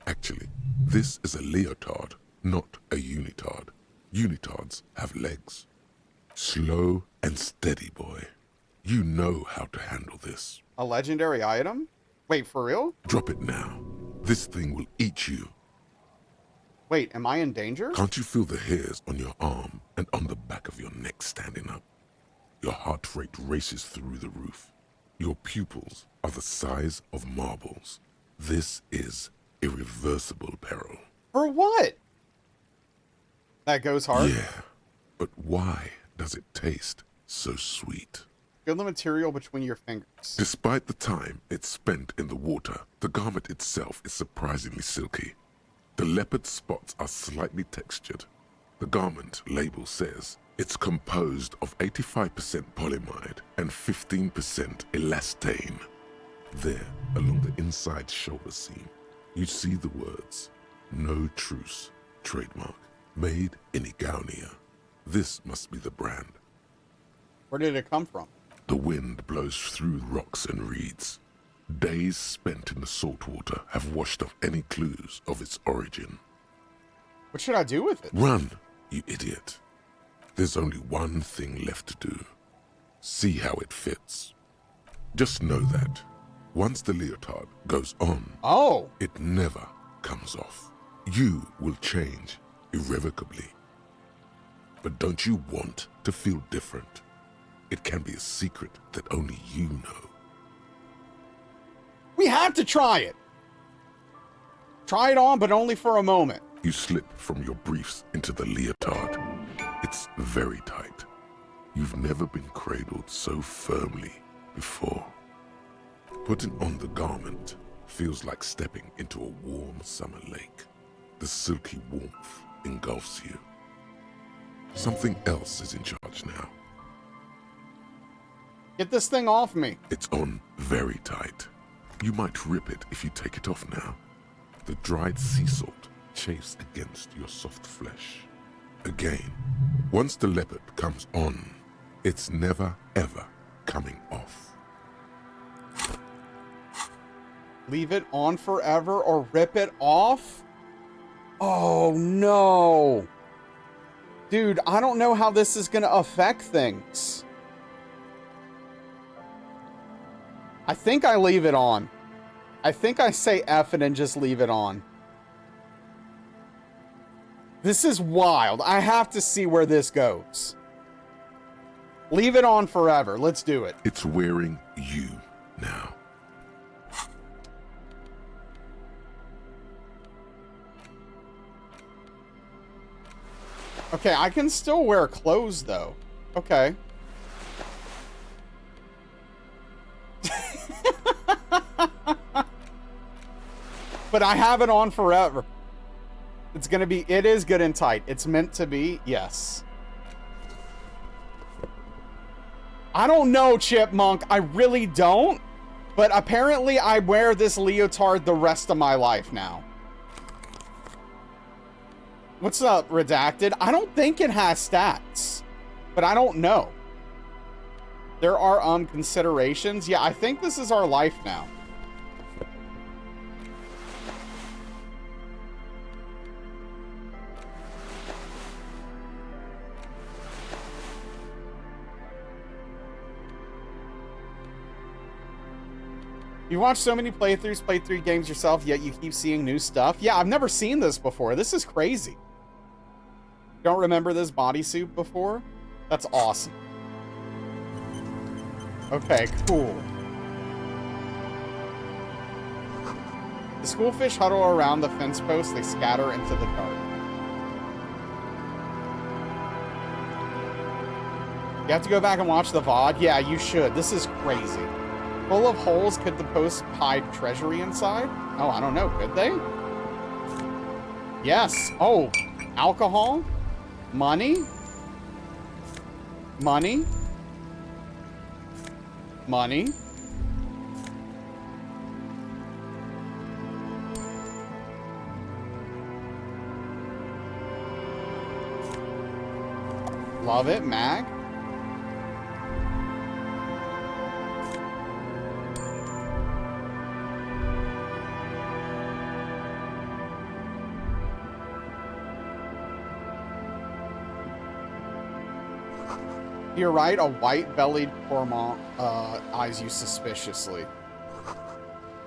Actually, this is a leotard, not a unitard. Unitards have legs. Slow and steady, boy. You know how to handle this. A legendary item? Wait, for real? Drop it now. This thing will eat you. Wait, am I in danger? Can't you feel the hairs on your arm and on the back of your neck standing up? Your heart rate races through the roof. Your pupils are the size of marbles. This is irreversible peril. For what? That goes hard? Yeah, but why does it taste so sweet? Feel the material between your fingers. Despite the time it's spent in the water, the garment itself is surprisingly silky. The leopard spots are slightly textured. The garment label says it's composed of 85% polyamide and 15% elastane. There, along the inside shoulder seam, you see the words, "No Truce," trademark, made in Igaunia. This must be the brand. Where did it come from? The wind blows through rocks and reeds. Days spent in the salt water have washed off any clues of its origin. What should I do with it? Run, you idiot. There's only one thing left to do. See how it fits. Just know that once the leotard goes on, it never comes off. You will change irrevocably. But don't you want to feel different? It can be a secret that only you know. We have to try it. Try it on, but only for a moment. You slip from your briefs into the leotard. It's very tight. You've never been cradled so firmly before. Putting on the garment feels like stepping into a warm summer lake. The silky warmth engulfs you. Something else is in charge now. Get this thing off me. It's on very tight. You might rip it if you take it off now. The dried sea salt chafes against your soft flesh. Again, once the leopard comes on, it's never ever coming off. Leave it on forever or rip it off? Oh no. Dude, I don't know how this is gonna affect things. I think I leave it on. I think I say F it and just leave it on. This is wild. I have to see where this goes. Leave it on forever. Let's do it. It's wearing you now. Okay, I can still wear clothes though. Okay. But I have it on forever. It's gonna be, it is good and tight. It's meant to be, yes. I don't know, Chipmunk. I really don't. But apparently I wear this leotard the rest of my life now. What's up, Redacted? I don't think it has stats. But I don't know. There are considerations. Yeah, I think this is our life now. You watch so many playthroughs, played 3 games yourself, yet you keep seeing new stuff. Yeah, I've never seen this before. This is crazy. Don't remember this bodysuit before? That's awesome. Okay, cool. The schoolfish huddle around the fence post. They scatter into the dark. You have to go back and watch the VOD? Yeah, you should. This is crazy. Full of holes, could the post hide treasury inside? Oh, I don't know. Could they? Yes. Oh, alcohol? Money? Money? Money? Love it, Mag. You're right, a white-bellied cormorant eyes you suspiciously.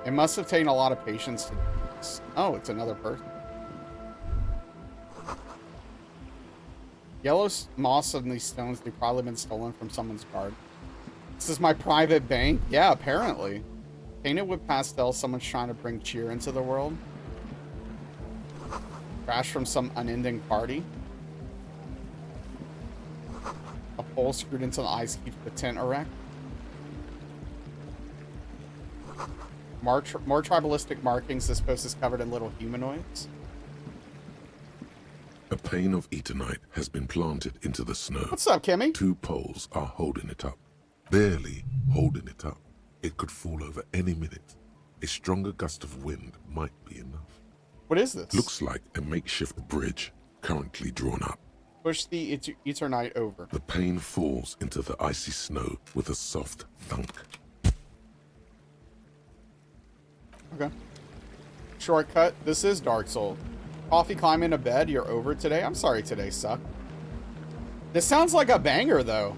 It must have taken a lot of patience to do this. Oh, it's another person. Yellow moss on these stones, they've probably been stolen from someone's garden. This is my private bank? Yeah, apparently. Painted with pastel, someone's trying to bring cheer into the world. Crash from some unending party. A pole screwed into the ice keeps the tent erect. More tribalistic markings. This post is covered in little humanoids. A pane of Eternite has been planted into the snow. What's up, Kimmy? 2 poles are holding it up. Barely holding it up. It could fall over any minute. A stronger gust of wind might be enough. What is this? Looks like a makeshift bridge currently drawn up. Push the Eternite over. The pane falls into the icy snow with a soft thunk. Okay. Shortcut. This is Dark Souls. Coffee, climb into bed. You're over today. I'm sorry today sucked. This sounds like a banger, though.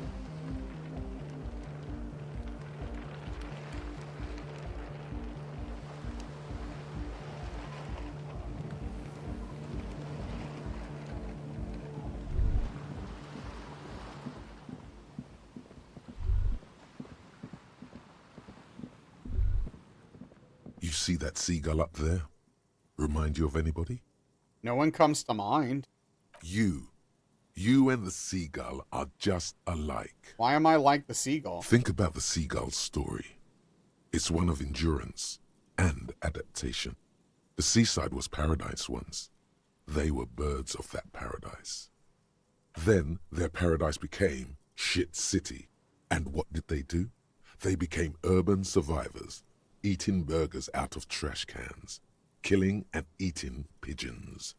You see that seagull up there? Remind you of anybody? No one comes to mind. You and the seagull are just alike. Why am I like the seagull? Think about the seagull's story. It's one of endurance and adaptation. The seaside was paradise once. They were birds of that paradise. Then their paradise became shit city. And what did they do? They became urban survivors, eating burgers out of trash cans, killing and eating pigeons.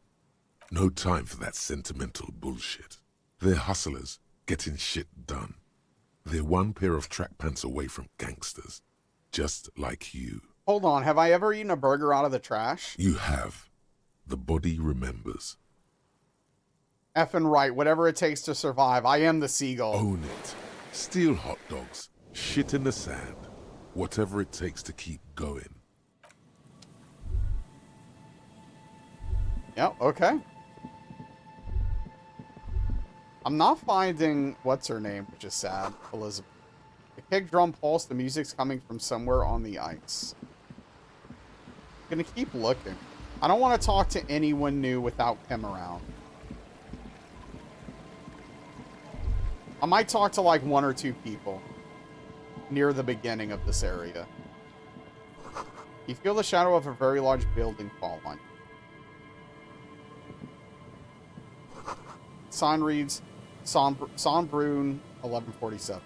No time for that sentimental bullshit. They're hustlers, getting shit done. They're one pair of track pants away from gangsters, just like you. Hold on, have I ever eaten a burger out of the trash? You have. The body remembers. Effing right, whatever it takes to survive. I am the seagull. Own it. Steal hot dogs, shit in the sand, whatever it takes to keep going. Yep, okay. I'm not finding what's her name, which is sad. Elizabeth. The kick drum pulse, the music's coming from somewhere on the ice. I'm gonna keep looking. I don't want to talk to anyone new without him around. I might talk to like 1 or 2 people near the beginning of this area. You feel the shadow of a very large building fall on you. Sign reads, Sonbrun 1147.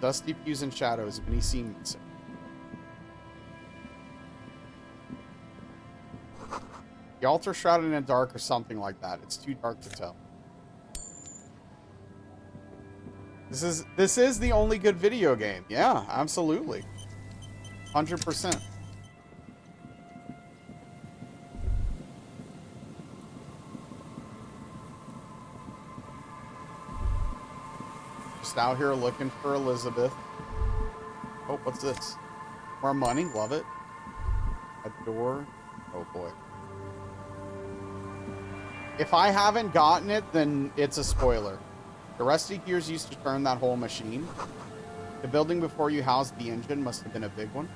Dusty pews and shadows, many seen. The altar shrouded in the dark or something like that. It's too dark to tell. This is the only good video game. Yeah, absolutely. 100%. Just out here looking for Elizabeth. Oh, what's this? More money. Love it. A door. Oh, boy. If I haven't gotten it, then it's a spoiler. The rusty gears used to turn that whole machine. The building before you housed the engine must have been a big one.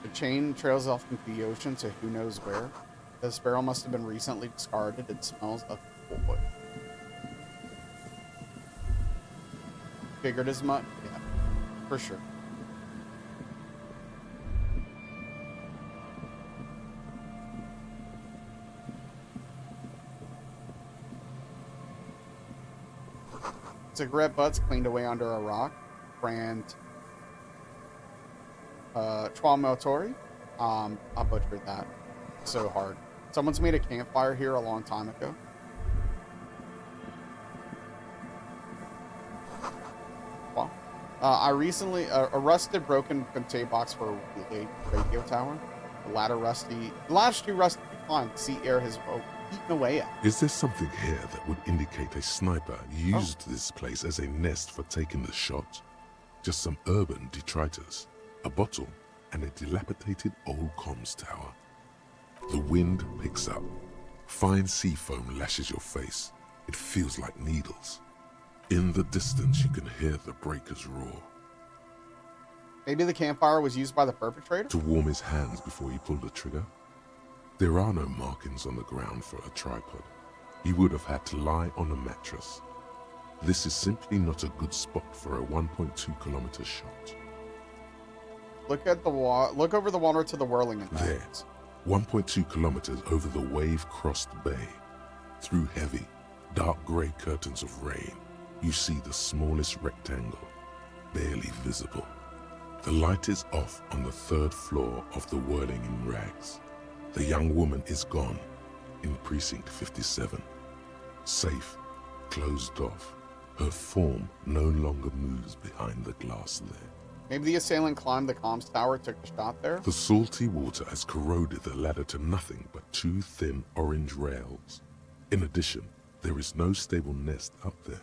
The chain trails off into the ocean to who knows where. This barrel must have been recently discarded. It smells of wood. Figured as much? Yeah, for sure. Cigarette butts cleaned away under a rock. Brand Traumatori. I butchered that so hard. Someone's made a campfire here a long time ago. Well, I recently a rusted broken container box for a radio tower. The ladder too rusty to climb. Sea air has eaten away at. Is there something here that would indicate a sniper used this place as a nest for taking the shot? Just some urban detritus, a bottle, and a dilapidated old comms tower. The wind picks up. Fine sea foam lashes your face. It feels like needles. In the distance, you can hear the breakers roar. Maybe the campfire was used by the perpetrator? To warm his hands before he pulled the trigger. There are no markings on the ground for a tripod. He would have had to lie on a mattress. This is simply not a good spot for a 1.2 kilometer shot. Look at the look over the water to the whirling impacts. There, 1.2 kilometers over the wave-crossed bay, through heavy, dark grey curtains of rain, you see the smallest rectangle, barely visible. The light is off on the third floor of the whirling in rags. The young woman is gone in precinct 57. Safe, closed off. Her form no longer moves behind the glass there. Maybe the assailant climbed the comms tower, took the shot there? The salty water has corroded the ladder to nothing but two thin orange rails. In addition, there is no stable nest up there.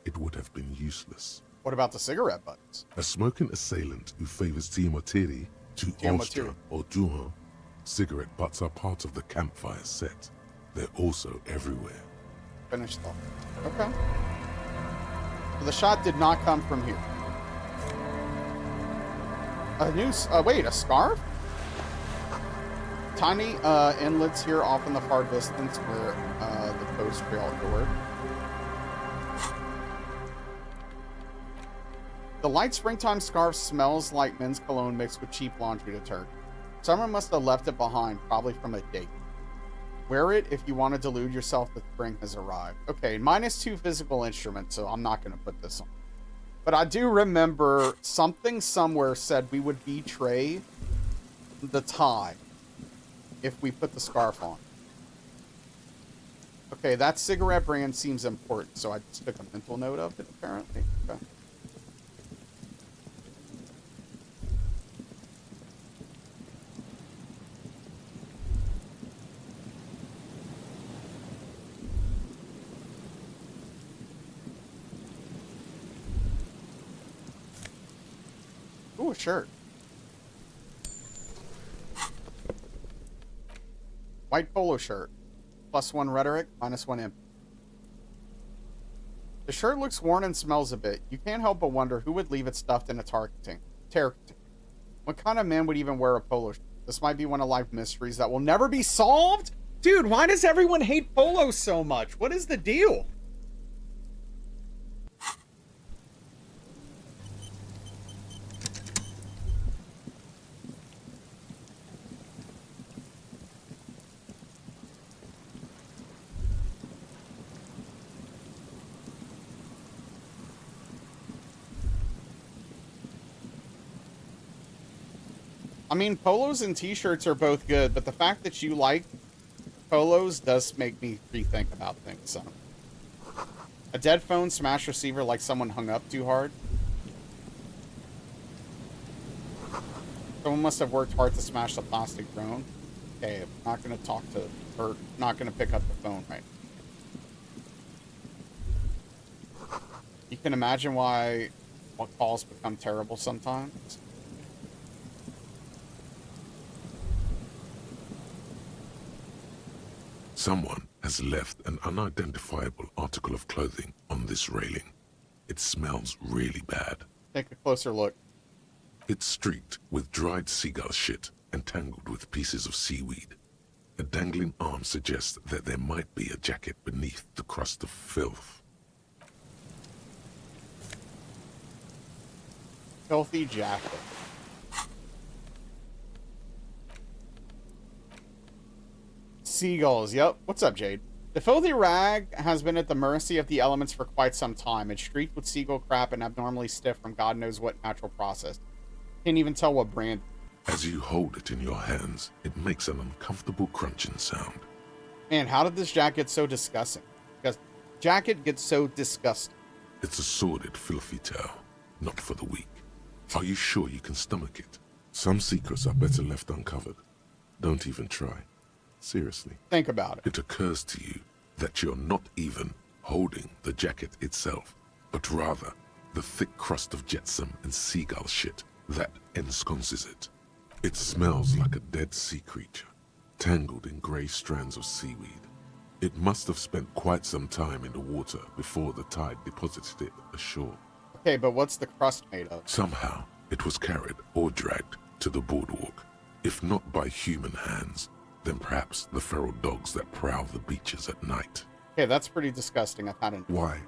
It would have been useless. What about the cigarette butts? A smoking assailant who favors Tiamotiri to Olstra or Duhan. Cigarette butts are part of the campfire set. They're also everywhere. Finished off. Okay. So the shot did not come from here. A scarf? Tiny inlets here off in the far distance where the post trail door. The light springtime scarf smells like men's cologne mixed with cheap laundry detergent. Someone must have left it behind, probably from a date. Wear it if you want to delude yourself that spring has arrived. Okay, -2 physical instruments, so I'm not going to put this on. But I do remember something somewhere said we would betray the tie if we put the scarf on. Okay, that cigarette brand seems important, so I just took a mental note of it, apparently. Okay. Ooh, a shirt. White polo shirt. +1 rhetoric, -1 imp. The shirt looks worn and smells a bit. You can't help but wonder who would leave it stuffed in a terror container. What kind of man would even wear a polo shirt? This might be one of life's mysteries that will never be solved? Dude, why does everyone hate polo so much? What is the deal? I mean, polos and t-shirts are both good, but the fact that you like polos does make me rethink about things. So. A dead phone smash receiver like someone hung up too hard. Someone must have worked hard to smash the plastic drone. Okay, I'm not going to talk to, or not going to pick up the phone right now. You can imagine why what calls become terrible sometimes. Someone has left an unidentifiable article of clothing on this railing. It smells really bad. Take a closer look. It's streaked with dried seagull shit and tangled with pieces of seaweed. A dangling arm suggests that there might be a jacket beneath the crust of filth. Filthy jacket. Seagulls, yep. What's up, Jade? The filthy rag has been at the mercy of the elements for quite some time. It's streaked with seagull crap and abnormally stiff from God knows what natural process. Can't even tell what brand. As you hold it in your hands, it makes an uncomfortable crunching sound. Man, how did this jacket get so disgusting? Because jacket gets so disgusting. It's a sordid, filthy tale, not for the weak. Are you sure you can stomach it? Some secrets are better left uncovered. Don't even try. Seriously. Think about it. It occurs to you that you're not even holding the jacket itself, but rather the thick crust of jetsam and seagull shit that ensconces it. It smells like a dead sea creature, tangled in grey strands of seaweed. It must have spent quite some time in the water before the tide deposited it ashore. Okay, but what's the crust made of? Somehow, it was carried or dragged to the boardwalk. If not by human hands, then perhaps the feral dogs that prowl the beaches at night. Okay, that's pretty disgusting. I've had an... Why?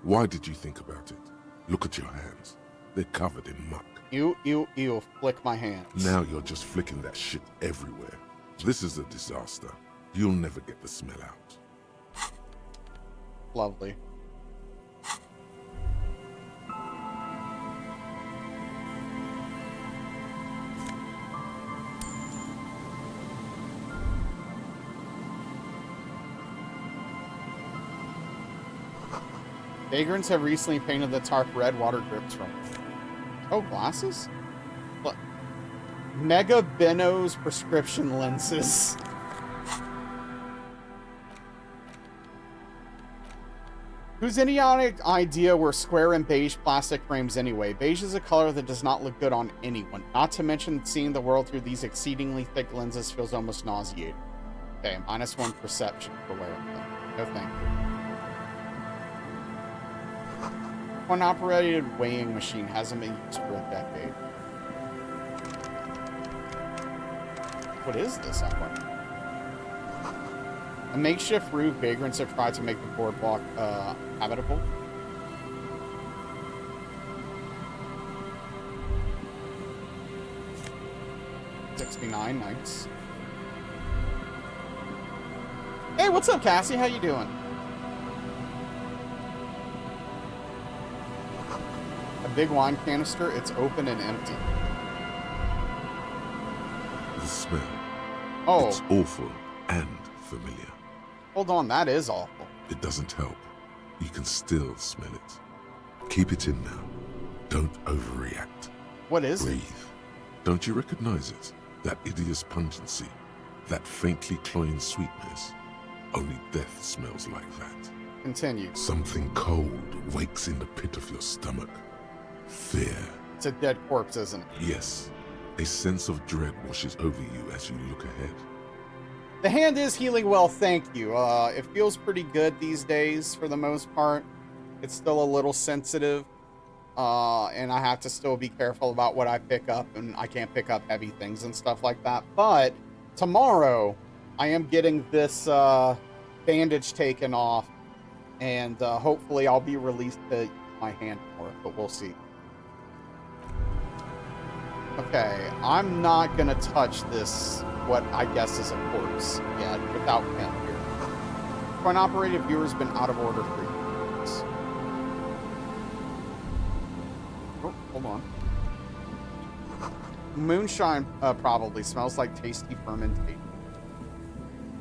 Why did you think about it? Look at your hands. They're covered in muck. Ew, ew, ew. Flick my hands. Now you're just flicking that shit everywhere. This is a disaster. You'll never get the smell out. Lovely. Vagrants have recently painted the tarp red. Water drips from it. Oh, glasses? Look. Mega Benos prescription lenses. Whose idiotic idea were square and beige plastic frames anyway? Beige is a color that does not look good on anyone. Not to mention seeing the world through these exceedingly thick lenses feels almost nauseating. Okay, -1 perception for wearing them. No thank you. One operated weighing machine hasn't been used for a decade. What is this, I wonder? A makeshift roof. Vagrants have tried to make the boardwalk habitable. $69, nice. Hey, what's up, Cassie? How you doing? A big wine canister. It's open and empty. The smell. Oh. It's awful and familiar. Hold on, that is awful. It doesn't help. You can still smell it. Keep it in now. Don't overreact. What is Breathe. it? Don't you recognize it? That hideous pungency. That faintly cloying sweetness. Only death smells like that. Continue. Something cold wakes in the pit of your stomach. Fear. It's a dead corpse, isn't it? Yes. A sense of dread washes over you as you look ahead. The hand is healing well, thank you. It feels pretty good these days for the most part. It's still a little sensitive. And I have to still be careful about what I pick up, and I can't pick up heavy things and stuff like that. But tomorrow, I am getting this bandage taken off, and hopefully I'll be released to use my hand more, but we'll see. Okay, I'm not gonna touch this, what I guess is a corpse, yet, without him here. Coin-operated viewer's been out of order for years. Oh, hold on. moonshine probably smells like tasty fermentation.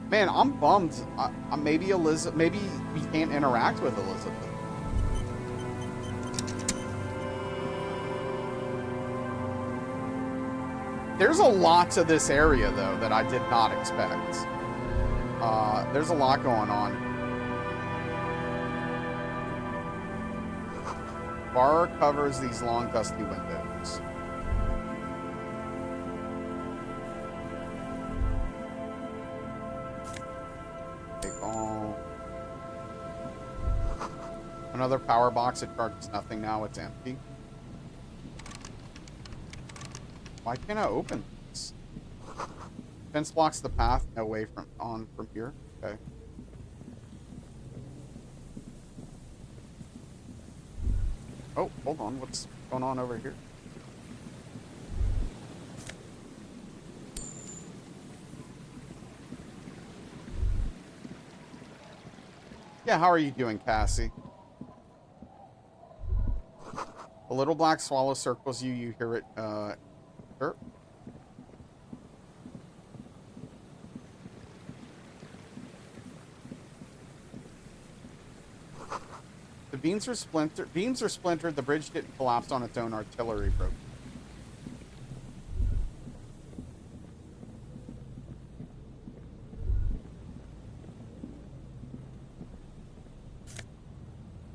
Man, I'm bummed. Maybe maybe we can't interact with Elizabeth. There's a lot to this area, though, that I did not expect. There's a lot going on. Bar covers these long, dusty windows. Take all. Another power box. It charges nothing now. It's empty. Why can't I open this? Fence blocks the path. No way from here. Okay. Oh, hold on. What's going on over here? Yeah, how are you doing, Cassie? A little black swallow circles you. You hear it, chirp. The beams are splintered. Beams are splintered. The bridge didn't collapse on its own. Artillery broke.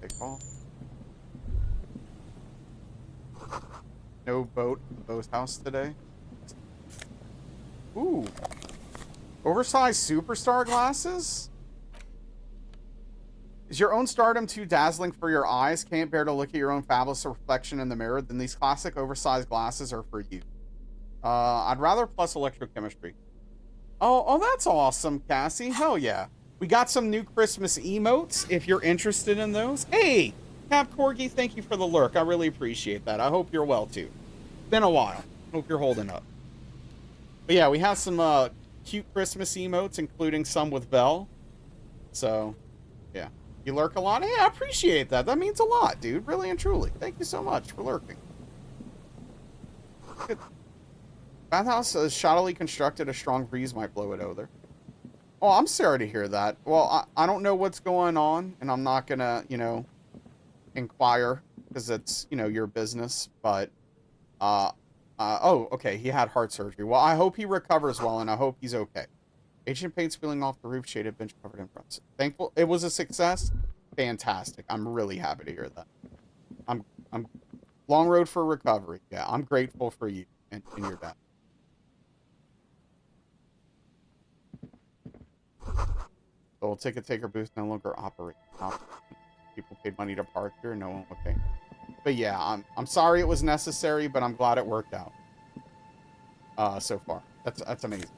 Take ball. No boat at the boat house today. Ooh. Oversized superstar glasses? Is your own stardom too dazzling for your eyes? Can't bear to look at your own fabulous reflection in the mirror? Then these classic oversized glasses are for you. I'd rather plus electrochemistry. Oh, that's awesome, Cassie. Hell yeah. We got some new Christmas emotes if you're interested in those. Hey, Cap Corgi, thank you for the lurk. I really appreciate that. I hope you're well, too. Been a while. Hope you're holding up. But yeah, we have some cute Christmas emotes, including some with Vel. So, yeah. You lurk a lot? Hey, I appreciate that. That means a lot, dude. Really and truly. Thank you so much for lurking. Good. Bathhouse is shoddily constructed. A strong breeze might blow it over. Oh, I'm sorry to hear that. Well, I don't know what's going on, and I'm not gonna, inquire, because it's, your business, but, oh, okay, he had heart surgery. Well, I hope he recovers well, and I hope he's okay. Ancient paint spilling off the roof, shaded bench covered in front. Thankful it was a success. Fantastic. I'm really happy to hear that. I'm long road for recovery. Yeah, I'm grateful for you and your dad. The old ticket taker booth no longer operates. People paid money to park here, no one would pay. But yeah, I'm sorry it was necessary, but I'm glad it worked out. So far. That's amazing.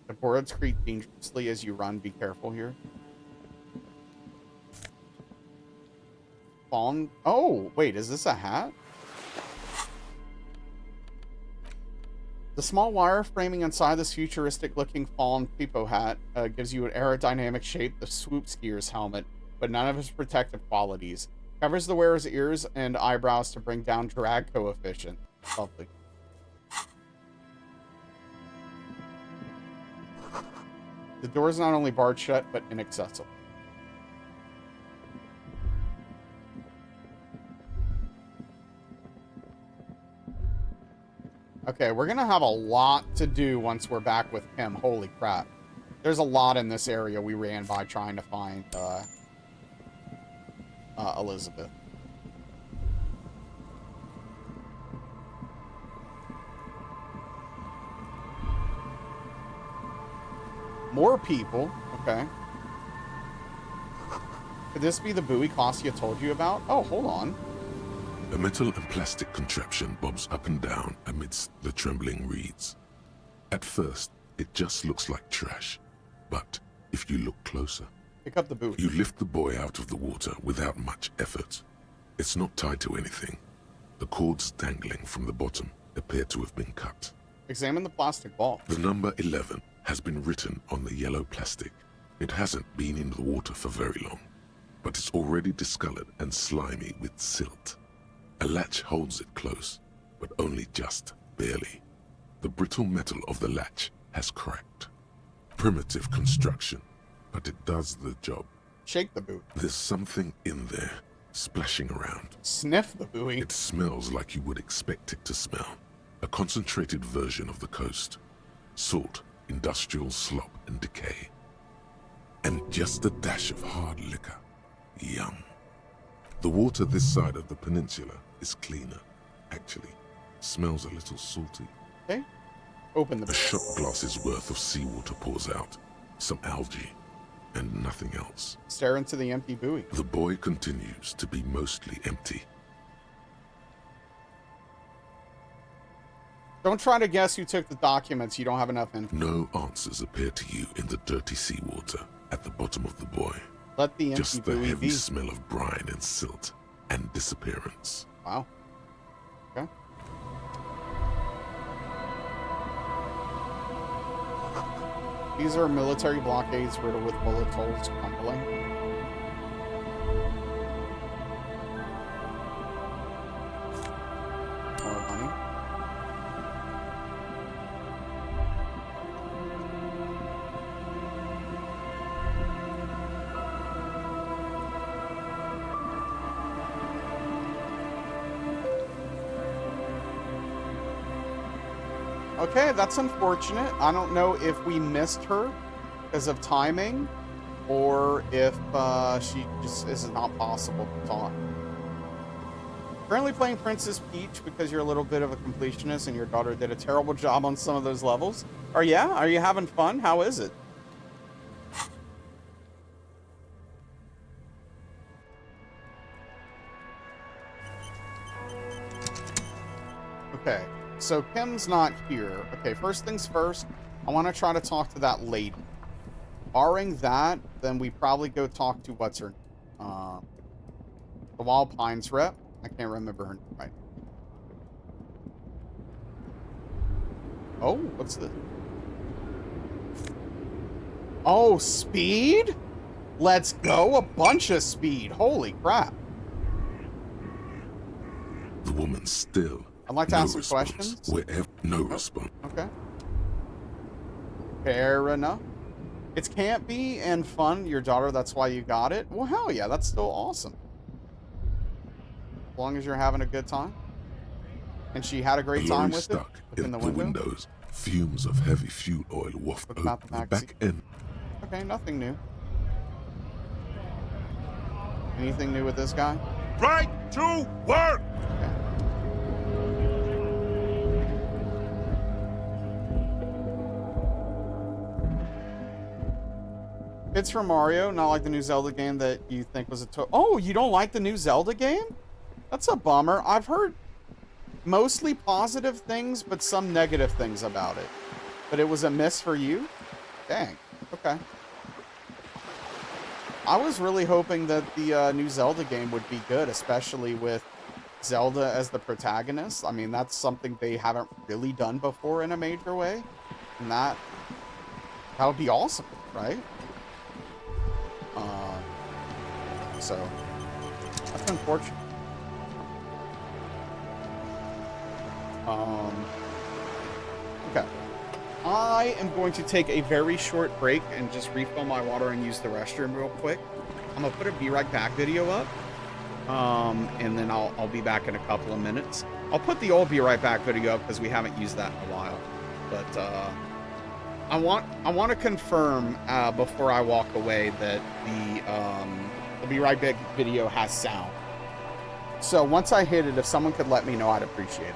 The boards creak dangerously as you run. Be careful here. Fallen. Oh, wait, is this a hat? The small wire framing inside this futuristic-looking fallen peepo hat gives you an aerodynamic shape, the swoop skier's helmet, but none of its protective qualities. Covers the wearer's ears and eyebrows to bring down drag coefficient. Lovely. The door is not only barred shut, but inaccessible. Okay, we're gonna have a lot to do once we're back with him. Holy crap. There's a lot in this area we ran by trying to find Elizabeth. More people. Okay. Could this be the buoy Kostya told you about? Oh, hold on. A metal and plastic contraption bobs up and down amidst the trembling reeds. At first, it just looks like trash. But if you look closer, pick up the buoy. You lift the buoy out of the water without much effort. It's not tied to anything. The cords dangling from the bottom appear to have been cut. Examine the plastic ball. The number 11 has been written on the yellow plastic. It hasn't been in the water for very long, but it's already discolored and slimy with silt. A latch holds it close, but only just barely. The brittle metal of the latch has cracked. Primitive construction, but it does the job. Shake the boot. There's something in there, splashing around. Sniff the buoy. It smells like you would expect it to smell. A concentrated version of the coast. Salt, industrial slop and decay. And just a dash of hard liquor. Yum. The water this side of the peninsula is cleaner, actually. Smells a little salty. Okay. Open the A shot glass's worth of seawater pours out. Some algae, and nothing else. Stare into the empty buoy. The boy continues to be mostly empty. Don't try to guess who took the documents. You don't have enough info. No answers appear to you in the dirty seawater at the bottom of the buoy. Let the empty Just the buoy heavy be. smell of brine and silt and disappearance. Wow. Okay. These are military blockades riddled with bullet holes crumbling. More money. Okay, that's unfortunate. I don't know if we missed her because of timing or if she just is not possible to talk. Currently playing Princess Peach because you're a little bit of a completionist and your daughter did a terrible job on some of those levels. Are you having fun? How is it? Okay. So Kim's not here. Okay, first things first, I want to try to talk to that lady. Barring that, then we probably go talk to what's her the Wild Pines rep. I can't remember her name right. Oh, what's this? Oh, speed? Let's go. A bunch of speed. Holy crap. The woman still. I'd like to ask some questions. Wherever, no response. Okay. Fair enough. It's campy and fun. Your daughter, that's why you got it. Well, hell yeah, that's still awesome. As long as you're having a good time. And she had a great time with it. Stuck in the the windows. Fumes of heavy fuel oil waft What about over the the back end. Okay, nothing new. Anything new with this guy? Right to work! Okay. It's from Mario, not like the new Zelda game that you think was a Oh, you don't like the new Zelda game? That's a bummer. I've heard mostly positive things, but some negative things about it. But it was a miss for you? Dang. Okay. I was really hoping that the new Zelda game would be good, especially with Zelda as the protagonist. I mean, that's something they haven't really done before in a major way. And that would be awesome, right? So, that's unfortunate. Okay. I am going to take a very short break and just refill my water and use the restroom real quick. I'm gonna put a Be Right Back video up. And then I'll be back in a couple of minutes. I'll put the old Be Right Back video up because we haven't used that in a while. But I want to confirm before I walk away that the Be Right Back video has sound. So once I hit it, if someone could let me know, I'd appreciate it.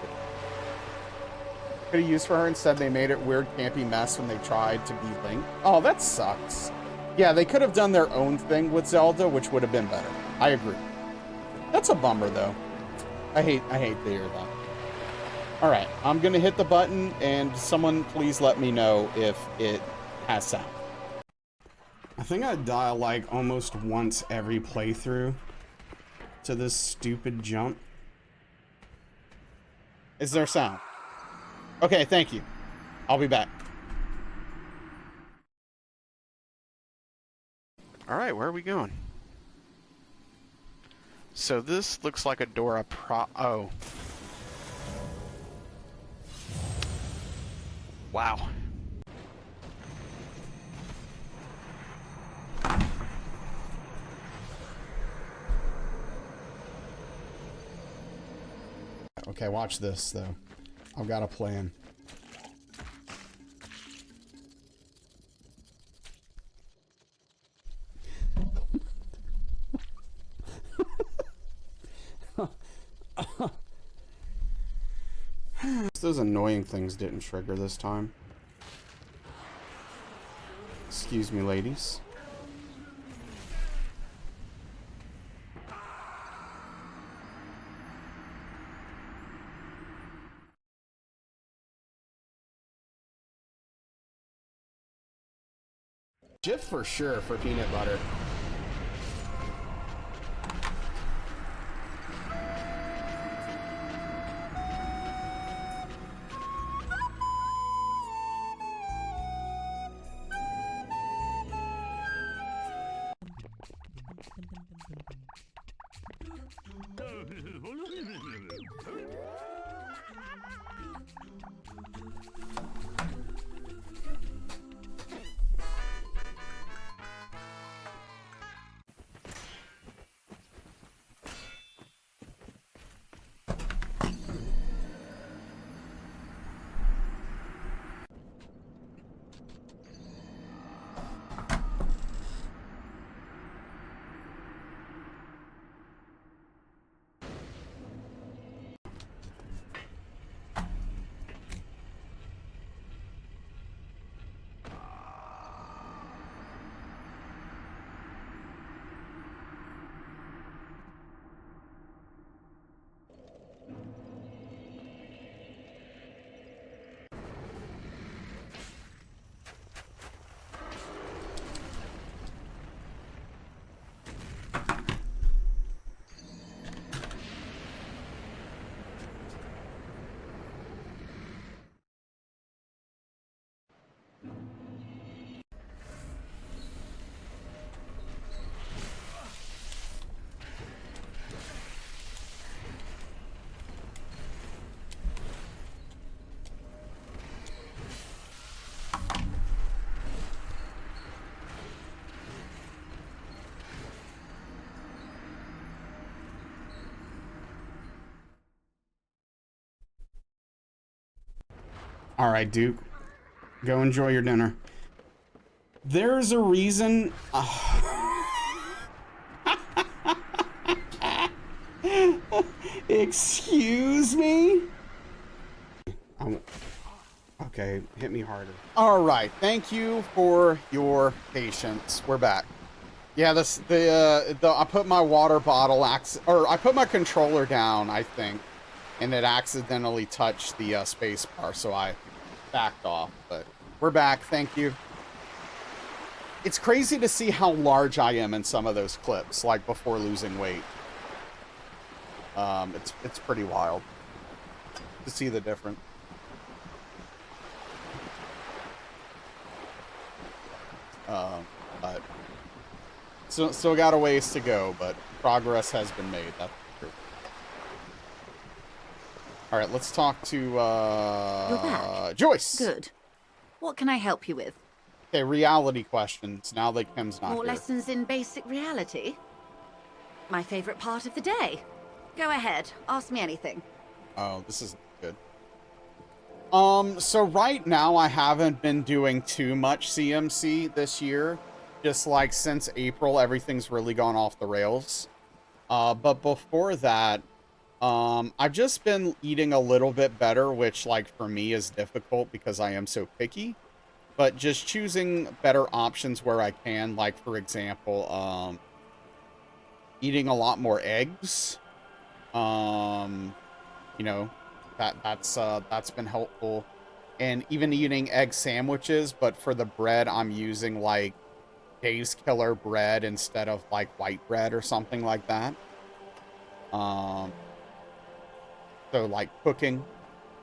Could have used for her instead. They made it weird, campy mess when they tried to be Link. Oh, that sucks. Yeah, they could have done their own thing with Zelda, which would have been better. I agree. That's a bummer, though. I hate to hear that. All right, I'm gonna hit the button, and someone please let me know if it has sound. I think I die like almost once every playthrough to this stupid jump. Is there sound? Okay, thank you. I'll be back. All right, where are we going? So this looks like a door oh. Wow. Okay, watch this, though. I've got a plan. Those annoying things didn't trigger this time. Excuse me, ladies. Jif for sure for peanut butter. All right, Duke. Go enjoy your dinner. There's a reason. Excuse me? Okay, hit me harder. All right, thank you for your patience. We're back. Yeah, I put my water bottle I put my controller down, I think, and it accidentally touched the space bar, so I backed off. But we're back. Thank you. It's crazy to see how large I am in some of those clips, like before losing weight. It's pretty wild to see the difference. But still got a ways to go, but progress has been made. That's true. All right, let's talk to You're back. Joyce. Good. What can I help you with? Okay, reality questions. Now that Kim's not More here. lessons in basic reality? My favorite part of the day. Go ahead, ask me anything. Oh, this is good. So right now I haven't been doing too much CMC this year. Just like since April, everything's really gone off the rails. But before that, I've just been eating a little bit better, which like for me is difficult because I am so picky. But just choosing better options where I can, like for example, eating a lot more eggs. You know, that's been helpful. And even eating egg sandwiches, but for the bread, I'm using like Dave's Killer bread instead of like white bread or something like that. So like cooking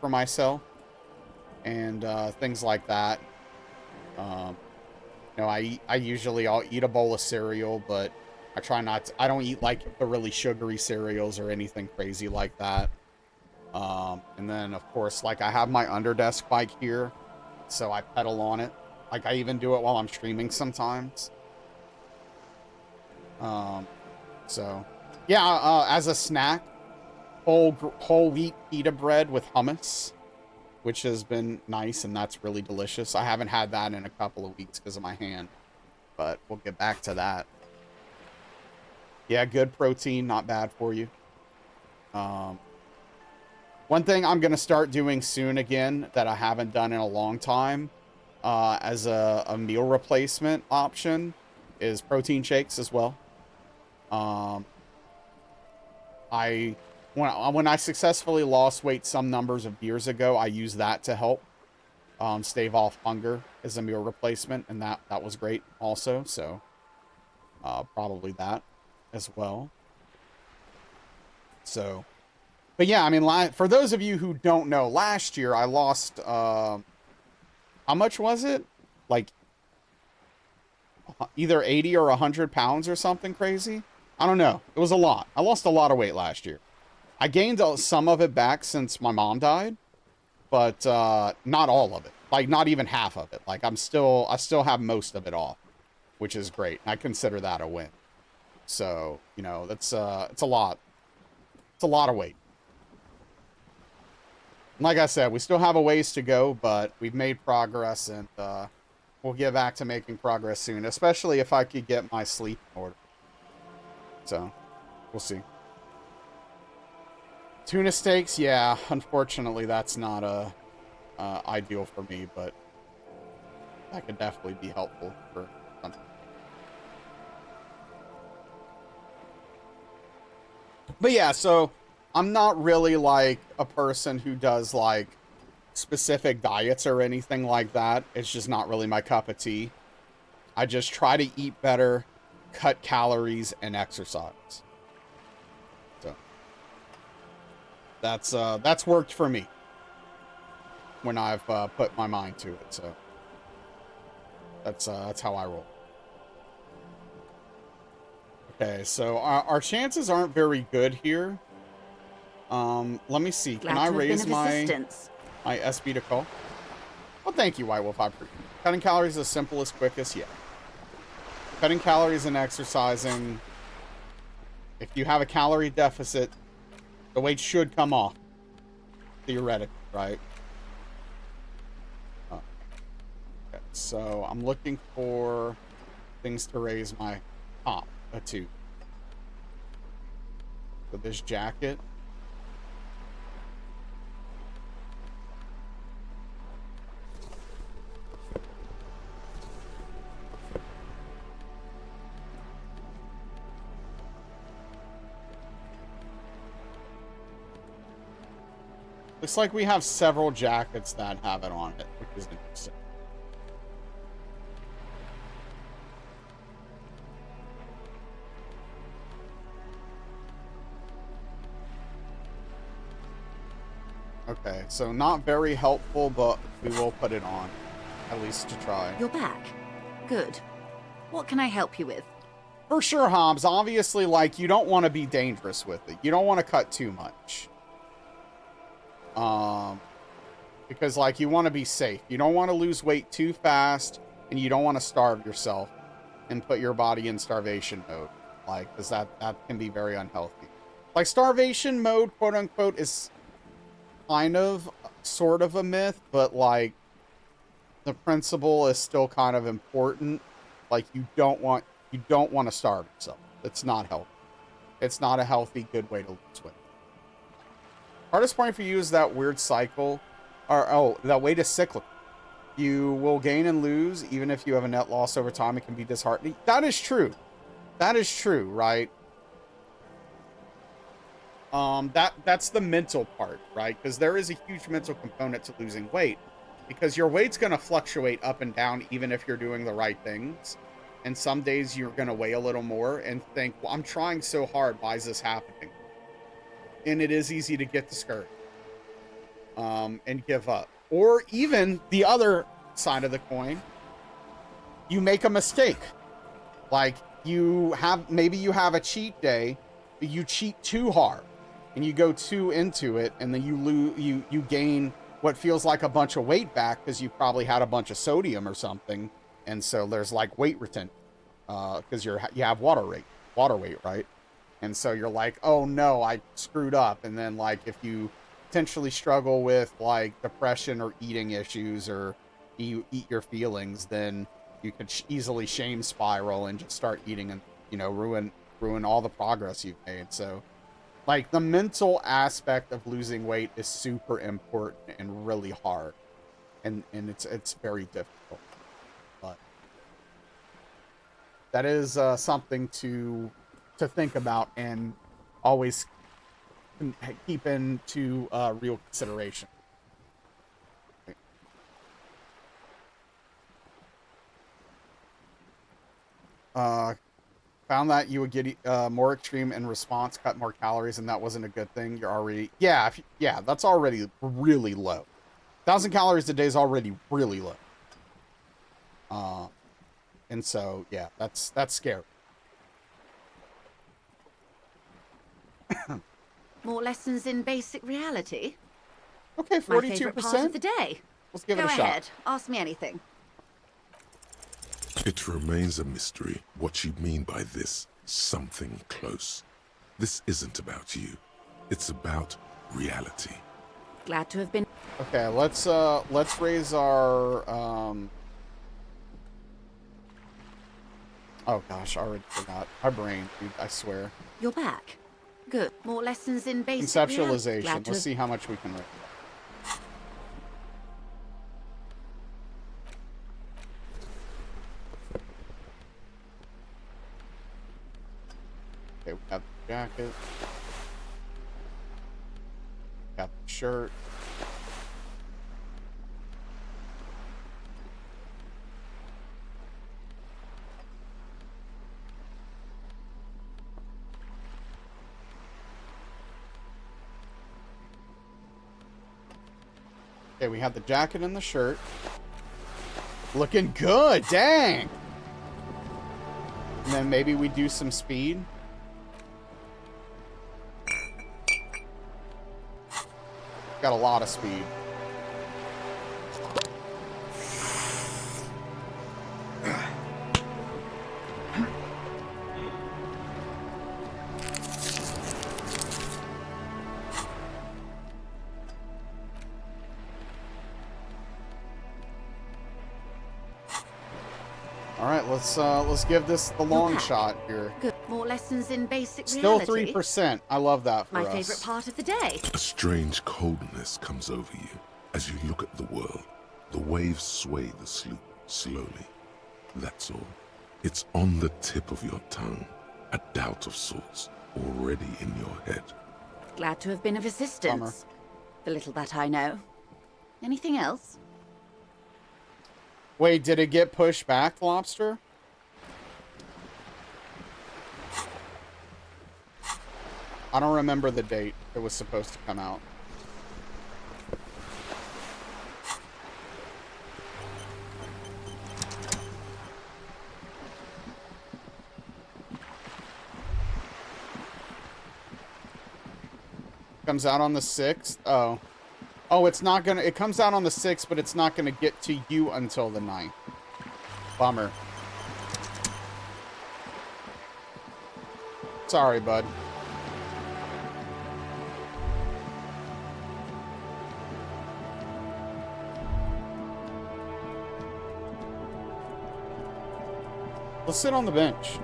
for myself and things like that. You know, I'll eat a bowl of cereal, but I try not to, I don't eat like the really sugary cereals or anything crazy like that. And then of course, like I have my underdesk bike here, so I pedal on it. Like I even do it while I'm streaming sometimes. So yeah, as a snack, whole wheat pita bread with hummus, which has been nice, and that's really delicious. I haven't had that in a couple of weeks because of my hand, but we'll get back to that. Yeah, good protein, not bad for you. One thing I'm going to start doing soon again that I haven't done in a long time as a meal replacement option is protein shakes as well. When I successfully lost weight some numbers of years ago, I used that to help stave off hunger as a meal replacement, and that was great also. So probably that as well. So, but yeah, I mean, for those of you who don't know, last year I lost how much was it? Like either 80 or 100 pounds or something crazy. I don't know. It was a lot. I lost a lot of weight last year. I gained some of it back since my mom died, but not all of it. Like not even half of it. Like I still have most of it off, which is great. I consider that a win. So, you know, that's it's a lot. It's a lot of weight. Like I said, we still have a ways to go, but we've made progress, and we'll get back to making progress soon, especially if I could get my sleep in order. So, we'll see. Tuna steaks, yeah, unfortunately that's not ideal for me, but that could definitely be helpful for something. But yeah, so I'm not really like a person who does like specific diets or anything like that. It's just not really my cup of tea. I just try to eat better, cut calories, and exercise. So that's worked for me when I've put my mind to it. So that's how I roll. Okay, so our chances aren't very good here. Let me see. Can I raise my SB to call? Well, thank you, White Wolf. I appreciate it. Cutting calories is simplest, quickest, yeah. Cutting calories and exercising. If you have a calorie deficit, the weight should come off. Theoretically, right? Okay, so I'm looking for things to raise my top a 2. So this jacket. Looks like we have several jackets that have it on it, which is interesting. Okay, so not very helpful, but we will put it on, at least to try. You're back. Good. What can I help you with? For sure, Hobbs. Obviously, like, you don't want to be dangerous with it. You don't want to cut too much. Because like you want to be safe. You don't want to lose weight too fast, and you don't want to starve yourself and put your body in starvation mode. Like, because that can be very unhealthy. Like starvation mode, quote unquote, is kind of sort of a myth, but like the principle is still kind of important. Like you don't want to starve yourself. It's not healthy. It's not a healthy, good way to lose weight. Hardest point for you is that weird cycle, or that weight is cyclical. You will gain and lose even if you have a net loss over time. It can be disheartening. That is true. That is true, right? That's the mental part, right? Because there is a huge mental component to losing weight, because your weight's going to fluctuate up and down even if you're doing the right things. And some days you're going to weigh a little more and think, well, I'm trying so hard. Why is this happening? And it is easy to get discouraged and give up. Or even the other side of the coin, you make a mistake. Like, maybe you have a cheat day, but you cheat too hard and you go too into it, and then you gain what feels like a bunch of weight back because you probably had a bunch of sodium or something, and so there's like weight retention because you have water weight, right? And so you're like, oh no, I screwed up. And then like if you potentially struggle with like depression or eating issues, or you eat your feelings, then you could easily shame spiral and just start eating and, you know, ruin all the progress you've made. So like the mental aspect of losing weight is super important and really hard. And it's very difficult. But that is something to think about and always keep into real consideration. Found that you would get more extreme in response, cut more calories, and that wasn't a good thing. You're already, yeah, that's already really low. 1,000 calories a day is already really low. And so, yeah, that's scary. More lessons in basic reality? Okay, 42%. My favorite part of the day. Let's give it a shot. Go ahead, ask me anything. It remains a mystery what you mean by this something close. This isn't about you. It's about reality. Glad to have been. Okay, let's raise our oh gosh, I already forgot. My brain, dude, I swear. You're back. Good. More lessons in basic Conceptualization. Let's see how much we can raise. Okay, we got the jacket. Got the shirt. Okay, we have the jacket and the shirt. Looking good, dang! And then maybe we do some speed. Got a lot of speed. All right, let's give this the long shot here. Good. More lessons in basic Still reality. 3%. I love that for My us. favorite part of the day. A strange coldness comes over you as you look at the world. The waves sway the sloop slowly. That's all. It's on the tip of your tongue. A doubt of sorts already in your head. Glad to have been of assistance. Bummer. The little that I know. Anything else? Wait, did it get pushed back, Lobster? I don't remember the date it was supposed to come out. Comes out on the 6th. Oh. Oh, it's not gonna... It comes out on the 6th, but it's not gonna get to you until the 9th. Bummer. Sorry, bud. Let's sit on the bench.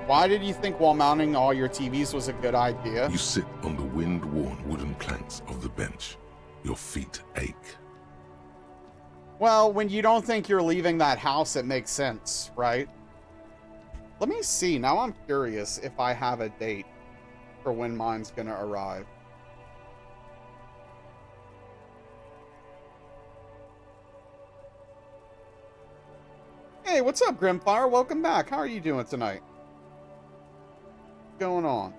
Why did you think wall mounting all your TVs was a good idea? You sit on the wind-worn wooden planks of the bench. Your feet ache. Well, when you don't think you're leaving that house, it makes sense, right? Let me see. Now I'm curious if I have a date for when mine's gonna arrive. Hey, what's up, Grimfire? Welcome back. How are you doing tonight? What's going on?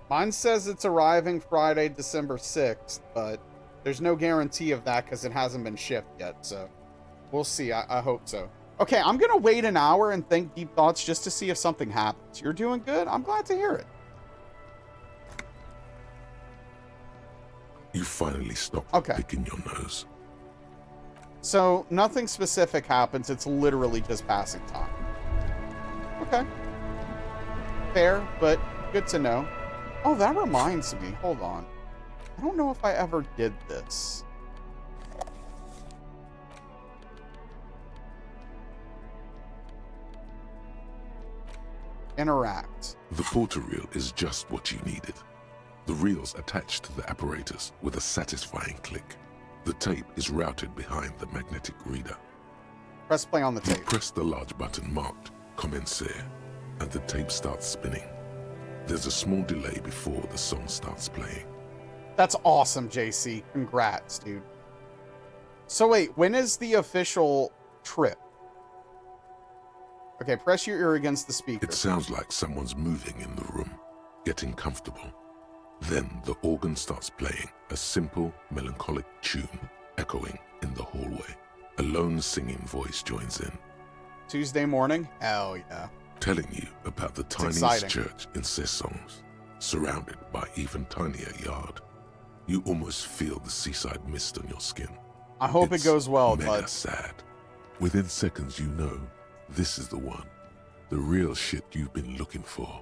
Mine says it's arriving Friday, December 6th, but there's no guarantee of that because it hasn't been shipped yet, so we'll see. I hope so. Okay, I'm going to wait an hour and think deep thoughts just to see if something happens. You're doing good? I'm glad to hear it. You finally stopped picking your nose. So, nothing specific happens. It's literally just passing time. Okay. Fair, but good to know. Oh, that reminds me. Hold on. I don't know if I ever did this. Interact. The porter reel is just what you needed. The reel's attached to the apparatus with a satisfying click. The tape is routed behind the magnetic reader. Press play on the You tape. press the large button marked Commencer, and the tape starts spinning. There's a small delay before the song starts playing. That's awesome, JC. Congrats, dude. So wait, when is the official trip? Okay, press your ear against the speaker. It sounds like someone's moving in the room, getting comfortable. Then the organ starts playing a simple, melancholic tune echoing in the hallway. A lone singing voice joins in. Tuesday morning? Hell yeah. Telling you about the tiniest exciting. church in Cessons, surrounded by even tinier yard. You almost feel the seaside mist on your skin. I hope it goes well, mega bud. sad. Within seconds, you know this is the one. The real shit you've been looking for.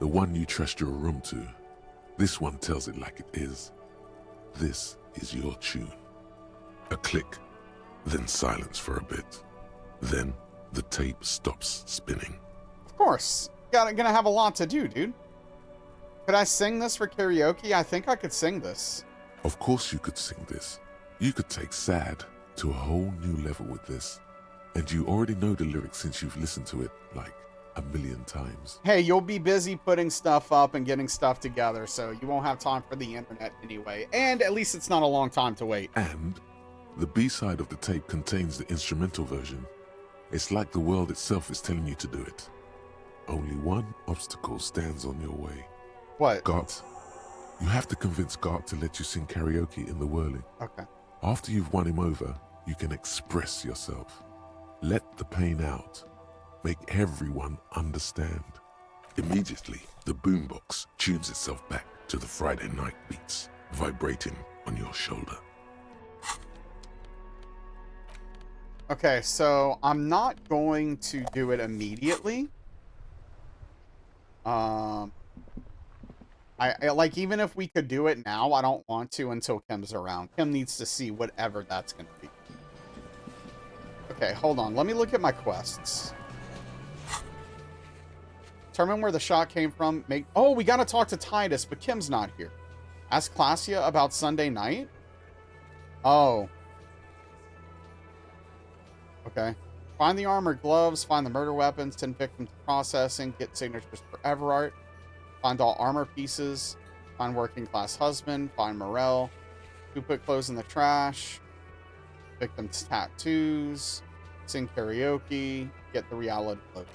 The one you trust your room to. This one tells it like it is. This is your tune. A click, then silence for a bit. Then the tape stops spinning. Of course. Gonna have a lot to do, dude. Could I sing this for karaoke? I think I could sing this. Of course you could sing this. You could take sad to a whole new level with this. And you already know the lyrics since you've listened to it like a million times. Hey, you'll be busy putting stuff up and getting stuff together, so you won't have time for the internet anyway. And at least it's not a long time to wait. And the B-side of the tape contains the instrumental version. It's like the world itself is telling you to do it. Only one obstacle stands on your way. What? Gart. You have to convince Gart to let you sing karaoke in the whirling. Okay. After you've won him over, you can express yourself. Let the pain out. Make everyone understand. Immediately, the boombox tunes itself back to the Friday night beats, vibrating on your shoulder. Okay, so I'm not going to do it immediately. I like, even if we could do it now, I don't want to until Kim's around. Kim needs to see whatever that's going to be. Okay, hold on. Let me look at my quests. Determine where the shot came from. Oh, we gotta talk to Titus, but Kim's not here. Ask Classia about Sunday night? Oh. Okay. Find the armored gloves, find the murder weapons, 10 victims processing, get signatures for Everart, find all armor pieces, find working class husband, find Morel, who put clothes in the trash, victims' tattoos, sing karaoke, get the reality load.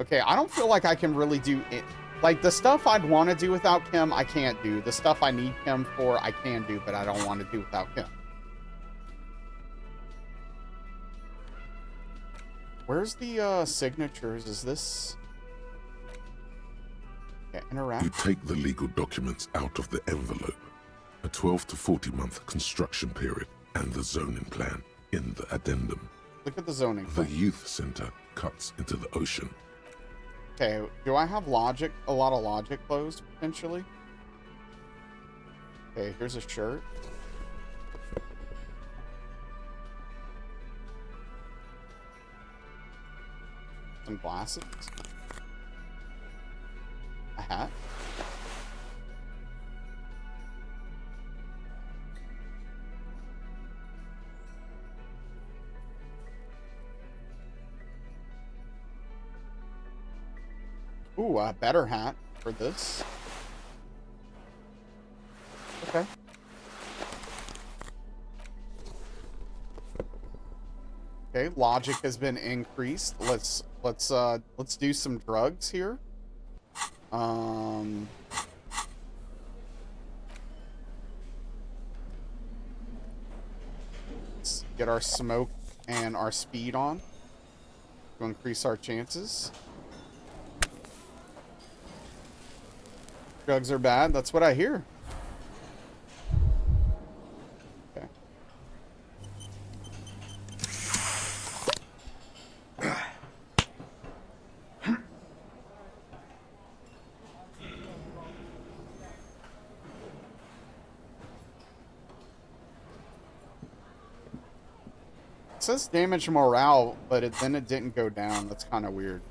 Okay, I don't feel like I can really do it. Like, the stuff I'd want to do without Kim, I can't do. The stuff I need Kim for, I can do, but I don't want to do without Kim. Where's the signatures? Is this... Okay, interact. You take the legal documents out of the envelope. A 12 to 40 month construction period and the zoning plan in the addendum. Look at the zoning The plan. youth center cuts into the ocean. Okay, do I have logic? A lot of logic closed, potentially? Okay, here's a shirt. Some glasses. A hat. Ooh, a better hat for this. Okay. Okay, logic has been increased. Let's do some drugs here. Let's get our smoke and our speed on to increase our chances. Drugs are bad. That's what I hear. Okay. It says damage morale, but then it didn't go down. That's kind of weird.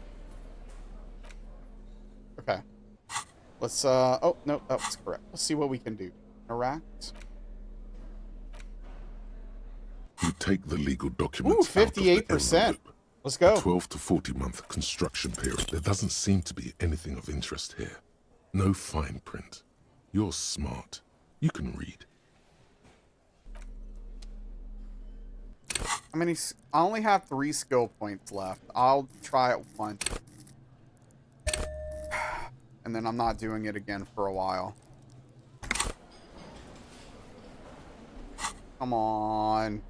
Okay. Let's, oh, no, that was correct. Let's see what we can do. Interact. You take the legal documents. Ooh, 58%. Let's go. A 12 to 40 month construction period. There doesn't seem to be anything of interest here. No fine print. You're smart. You can read. How many? I only have 3 skill points left. I'll try it once. And then I'm not doing it again for a while. Come on.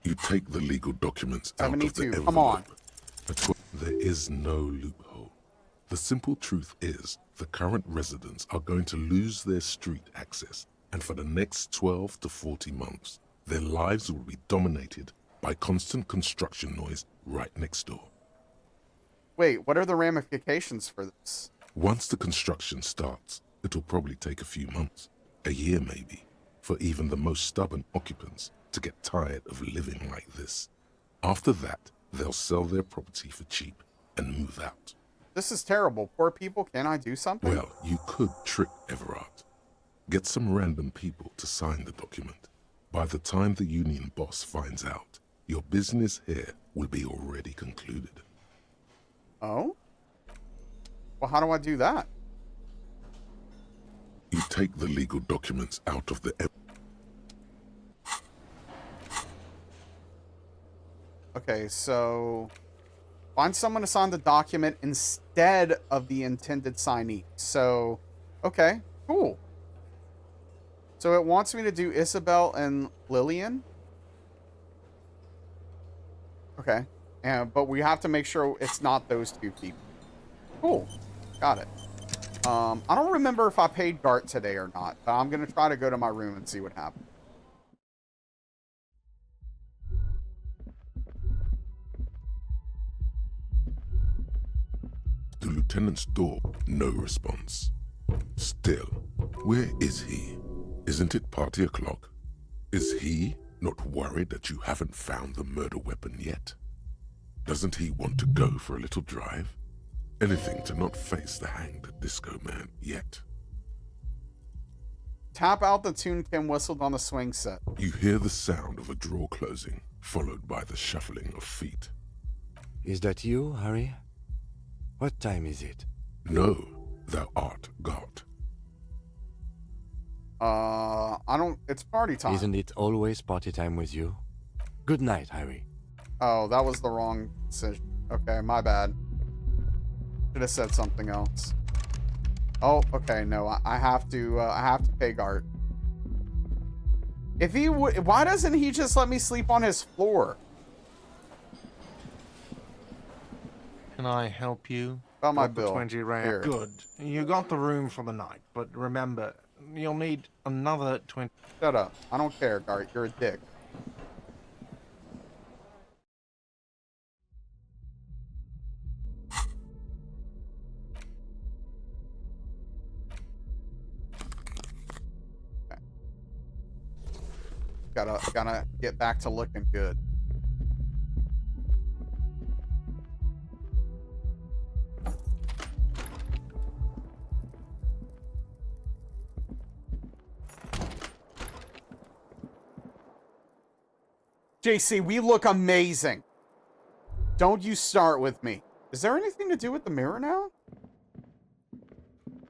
You take the legal documents out of the 72. envelope. Come on. There is no loophole. The simple truth is the current residents are going to lose their street access, and for the next 12 to 40 months, their lives will be dominated by constant construction noise right next door. Wait, what are the ramifications for this? Once the construction starts, it'll probably take a few months, a year maybe, for even the most stubborn occupants to get tired of living like this. After that, they'll sell their property for cheap and move out. This is terrible. Poor people, can I do something? Well, you could trick Everard. Get some random people to sign the document. By the time the union boss finds out, your business here will be already concluded. Oh? Well, how do I do that? You take the legal documents out of the... Okay, so... find someone to sign the document instead of the intended signee. So, okay, cool. So it wants me to do Isabel and Lillian. Okay. But we have to make sure it's not those 2 people. Cool. Got it. I don't remember if I paid Gart today or not, but I'm going to try to go to my room and see what happens. The lieutenant's door, no response. Still, where is he? Isn't it party o'clock? Is he not worried that you haven't found the murder weapon yet? Doesn't he want to go for a little drive? Anything to not face the hanged disco man yet. Tap out the tune Kim whistled on the swing set. You hear the sound of a drawer closing, followed by the shuffling of feet. Is that you, Harry? What time is it? No, thou art God. I don't... It's party time. Isn't it always party time with you? Good night, Harry. Oh, that was the wrong decision. Okay, my bad. Should have said something else. Oh, okay, no, I have to pay Gart. If he would... Why doesn't he just let me sleep on his floor? Can I help you? About my Got the bill. 20 rand. Here. Good. You got the room for the night, but remember, you'll need another 20. Shut up. I don't care, Gart. You're a dick. Okay. Gotta get back to looking good. JC, we look amazing. Don't you start with me. Is there anything to do with the mirror now?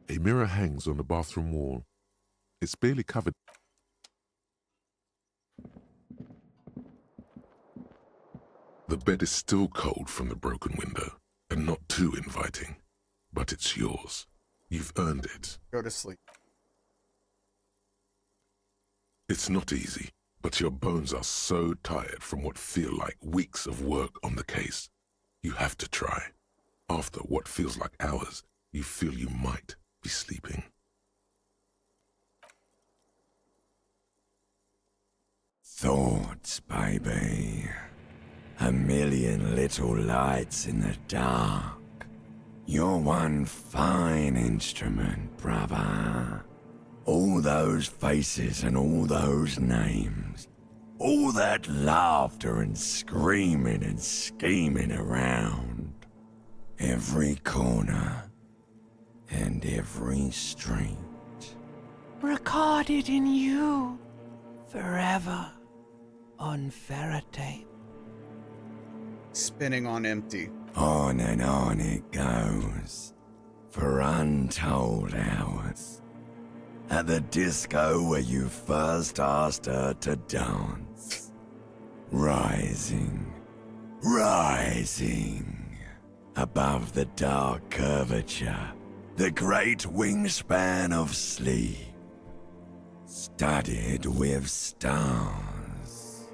A mirror hangs on the bathroom wall. It's barely covered. The bed is still cold from the broken window, and not too inviting, but it's yours. You've earned it. Go to sleep. It's not easy, but your bones are so tired from what feel like weeks of work on the case. You have to try. After what feels like hours, you feel you might be sleeping. Thoughts, baby. A million little lights in the dark. You're one fine instrument, brother. All those faces and all those names. All that laughter and screaming and scheming around. Every corner and every street. Recorded in you. Forever. On ferrotape. Spinning on empty. On and on it goes. For untold hours. At the disco where you first asked her to dance. Rising. Rising. Above the dark curvature. The great wingspan of sleep. Studded with stars.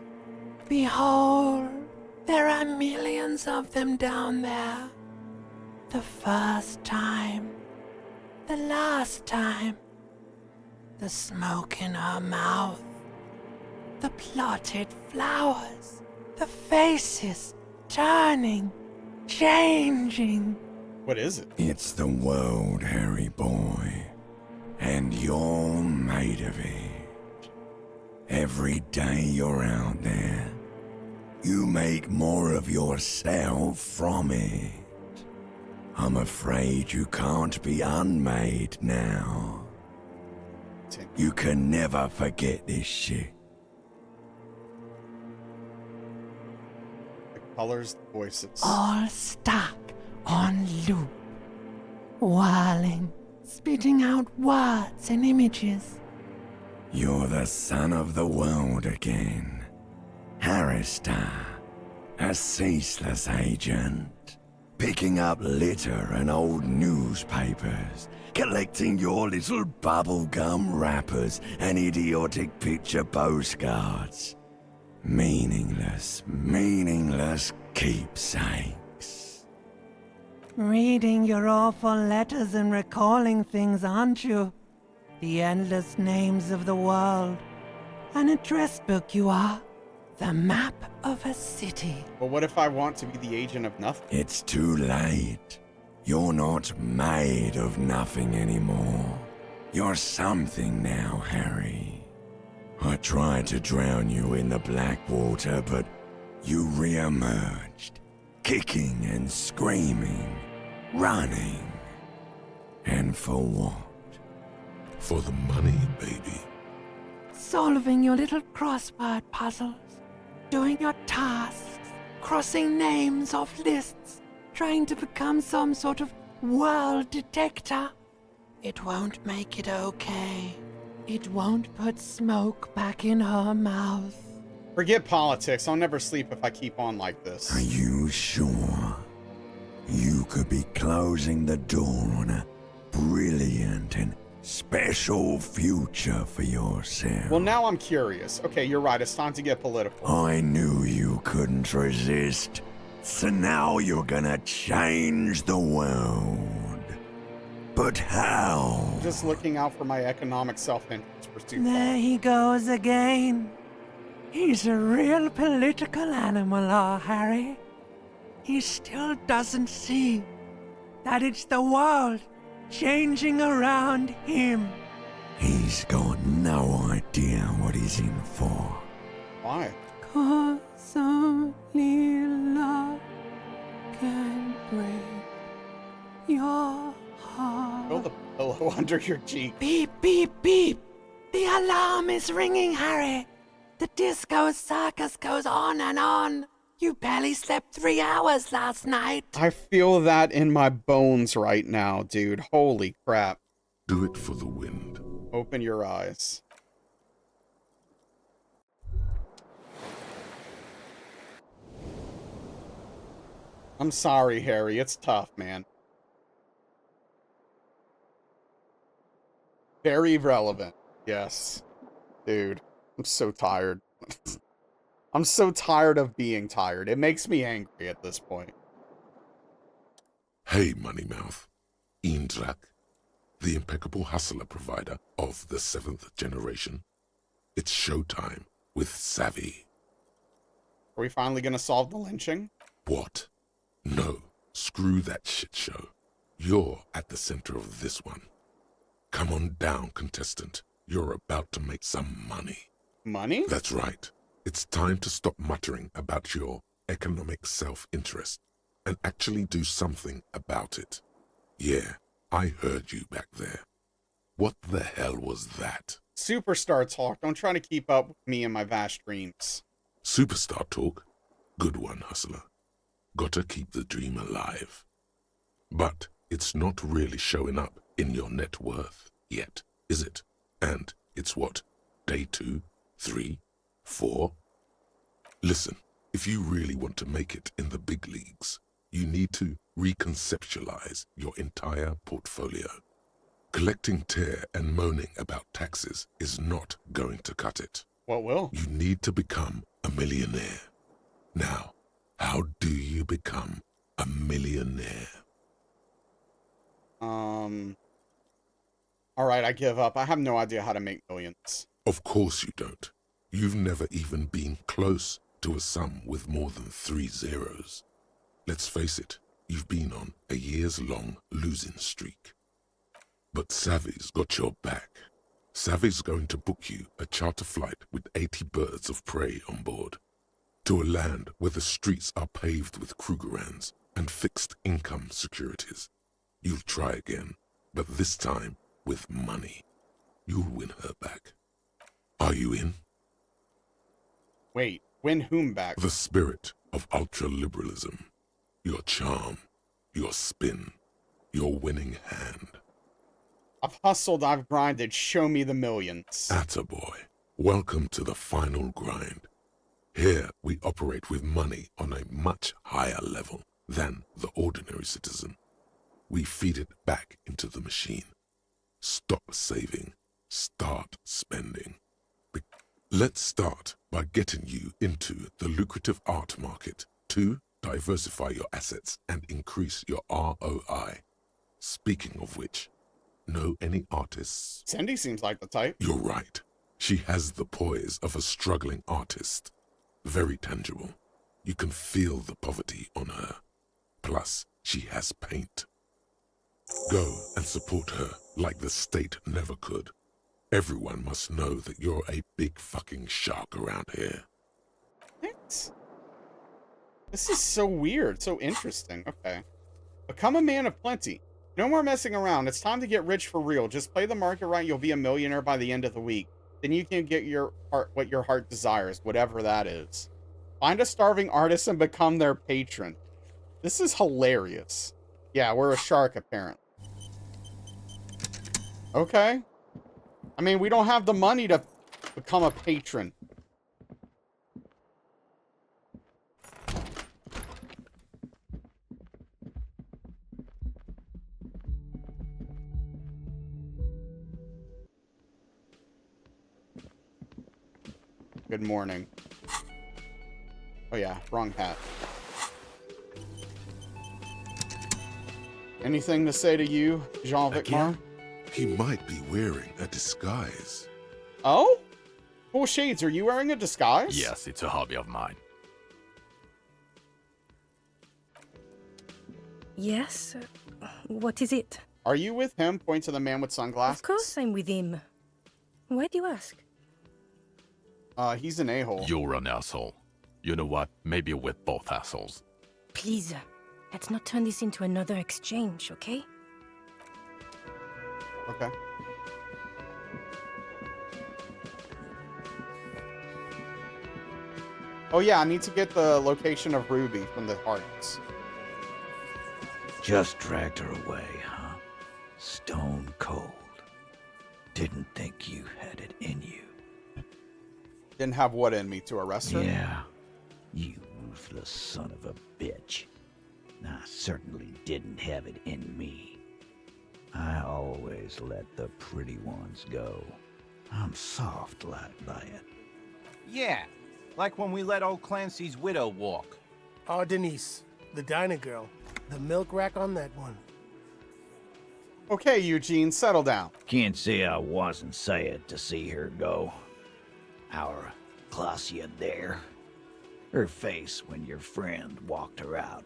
Behold, there are millions of them down there. The first time. The last time. The smoke in her mouth. The plotted flowers. The faces turning, changing. What is it? It's the world, Harry boy. And you're made of it. Every day you're out there, you make more of yourself from it. I'm afraid you can't be unmade now. You can never forget this shit. The colors, the voices. All stuck on loop. Whirling, spitting out words and images. You're the son of the world again. Harrister, a ceaseless agent. Picking up litter and old newspapers. Collecting your little bubblegum wrappers and idiotic picture postcards. Meaningless, meaningless keepsakes. Reading your awful letters and recalling things, aren't you? The endless names of the world. An address book you are. The map of a city. But what if I want to be the agent of nothing? It's too late. You're not made of nothing anymore. You're something now, Harry. I tried to drown you in the black water, but you re-emerged, kicking and screaming, running. And for what? For the money, baby. Solving your little crossword puzzles. Doing your tasks. Crossing names off lists. Trying to become some sort of world detector. It won't make it okay. It won't put smoke back in her mouth. Forget politics. I'll never sleep if I keep on like this. Are you sure? You could be closing the door on a brilliant and special future for yourself. Well, now I'm curious. Okay, you're right. It's time to get political. I knew you couldn't resist. So now you're gonna change the world. But how? Just looking out for my economic self-interest pursuit. There he goes again. He's a real political animal, our Harry. He still doesn't see that it's the world changing around him. He's got no idea what he's in for. Why? 'Cause only love can break your heart. Feel the pillow under your cheek. Beep, beep, beep. The alarm is ringing, Harry. The disco circus goes on and on. You barely slept 3 hours last night. I feel that in my bones right now, dude. Holy crap. Do it for the wind. Open your eyes. I'm sorry, Harry. It's tough, man. Very relevant. Yes. Dude, I'm so tired. I'm so tired of being tired. It makes me angry at this point. Hey, Moneymouth. Indrak, the impeccable hustler provider of the 7th generation. It's showtime with Savvy. Are we finally gonna solve the lynching? What? No, screw that shit show. You're at the center of this one. Come on down, contestant. You're about to make some money. Money? That's right. It's time to stop muttering about your economic self-interest and actually do something about it. Yeah, I heard you back there. What the hell was that? Superstar talk. Don't try to keep up with me and my vast dreams. Superstar talk? Good one, hustler. Gotta keep the dream alive. But it's not really showing up in your net worth yet, is it? And it's what? Day 2, 3, 4? Listen, if you really want to make it in the big leagues, you need to reconceptualize your entire portfolio. Collecting tear and moaning about taxes is not going to cut it. What will? You need to become a millionaire. Now, how do you become a millionaire? Alright, I give up. I have no idea how to make millions. Of course you don't. You've never even been close to a sum with more than 3 zeros. Let's face it, you've been on a years-long losing streak. But Savvy's got your back. Savvy's going to book you a charter flight with 80 birds of prey on board to a land where the streets are paved with Krugerrands and fixed income securities. You'll try again, but this time with money. You'll win her back. Are you in? Wait, win whom back? The spirit of ultra-liberalism. Your charm, your spin, your winning hand. I've hustled, I've grinded, show me the millions. Attaboy. Welcome to the final grind. Here we operate with money on a much higher level than the ordinary citizen. We feed it back into the machine. Stop saving. Start spending. Let's start by getting you into the lucrative art market to diversify your assets and increase your ROI. Speaking of which, know any artists? Cindy seems like the type. You're right. She has the poise of a struggling artist. Very tangible. You can feel the poverty on her. Plus, she has paint. Go and support her like the state never could. Everyone must know that you're a big fucking shark around here. What? This is so weird, so interesting. Okay. Become a man of plenty. No more messing around. It's time to get rich for real. Just play the market right. You'll be a millionaire by the end of the week. Then you can get your heart, what your heart desires, whatever that is. Find a starving artist and become their patron. This is hilarious. Yeah, we're a shark, apparently. Okay. I mean, we don't have the money to become a patron. Good morning. Oh yeah, wrong hat. Anything to say to you, Jean-Vicmar? He might be wearing a disguise. Oh? Full shades, are you wearing a disguise? Yes, it's a hobby of mine. Yes? What is it? Are you with him? Point to the man with sunglasses. Of course I'm with him. Why do you ask? He's an a-hole. You're an asshole. You know what? Maybe we're both assholes. Please, let's not turn this into another exchange, okay? Okay. Oh yeah, I need to get the location of Ruby from the hearts. Just dragged her away, huh? Stone cold. Didn't think you had it in you. Didn't have what in me to arrest her? Yeah. You ruthless son of a bitch. I certainly didn't have it in me. I always let the pretty ones go. I'm soft like by it. Yeah, like when we let old Clancy's widow walk. Oh, Denise, the diner girl. The milk rack on that one. Okay, Eugene, settle down. Can't say I wasn't sad to see her go. Our Clausia there. Her face when your friend walked her out.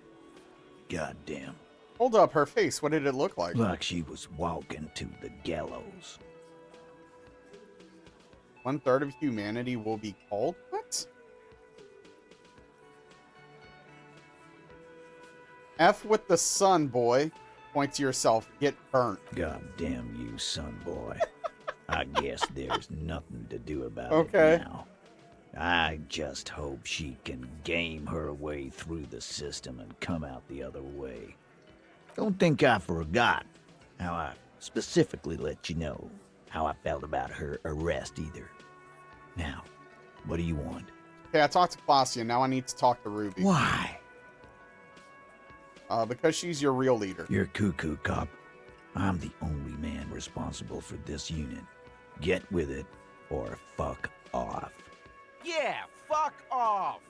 Goddamn. Hold up, her face. What did it look like? Like she was walking to the gallows. 1/3 of humanity will be called? What? F with the sun, boy. Point to yourself. Get burnt. God damn you, son boy. I guess there's nothing to do about Okay. it now. I just hope she can game her way through the system and come out the other way. Don't think I forgot how I specifically let you know how I felt about her arrest either. Now, what do you want? Okay, I talked to Clausia. Now I need to talk to Ruby. Why? Because she's your real leader. You're cuckoo, cop. I'm the only man responsible for this unit. Get with it, or fuck off. Yeah, fuck off!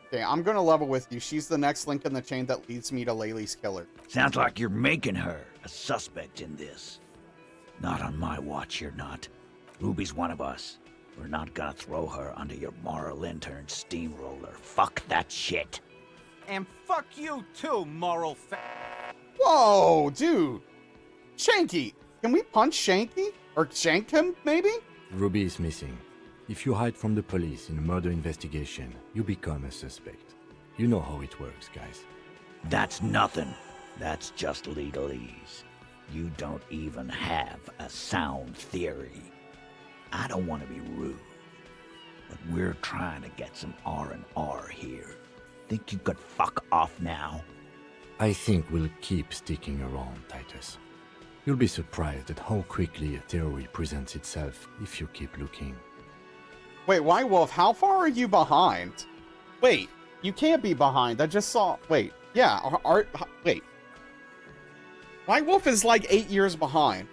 Okay, I'm gonna level with you. She's the next link in the chain that leads me to Laylee's killer. Sounds like you're making her a suspect in this. Not on my watch, you're not. Ruby's one of us. We're not gonna throw her under your moral intern steamroller. Fuck that shit. And fuck you too, moral Whoa, dude. Shanky. Can we punch Shanky? Or shank him, maybe? Ruby is missing. If you hide from the police in a murder investigation, you become a suspect. You know how it works, guys. That's nothing. That's just legalese. You don't even have a sound theory. I don't want to be rude, but we're trying to get some R&R here. Think you could fuck off now? I think we'll keep sticking around, Titus. You'll be surprised at how quickly a theory presents itself if you keep looking. Wait, White Wolf, how far are you behind? Wait, you can't be behind. I just saw... Wait, yeah, wait. White Wolf is like 8 years behind.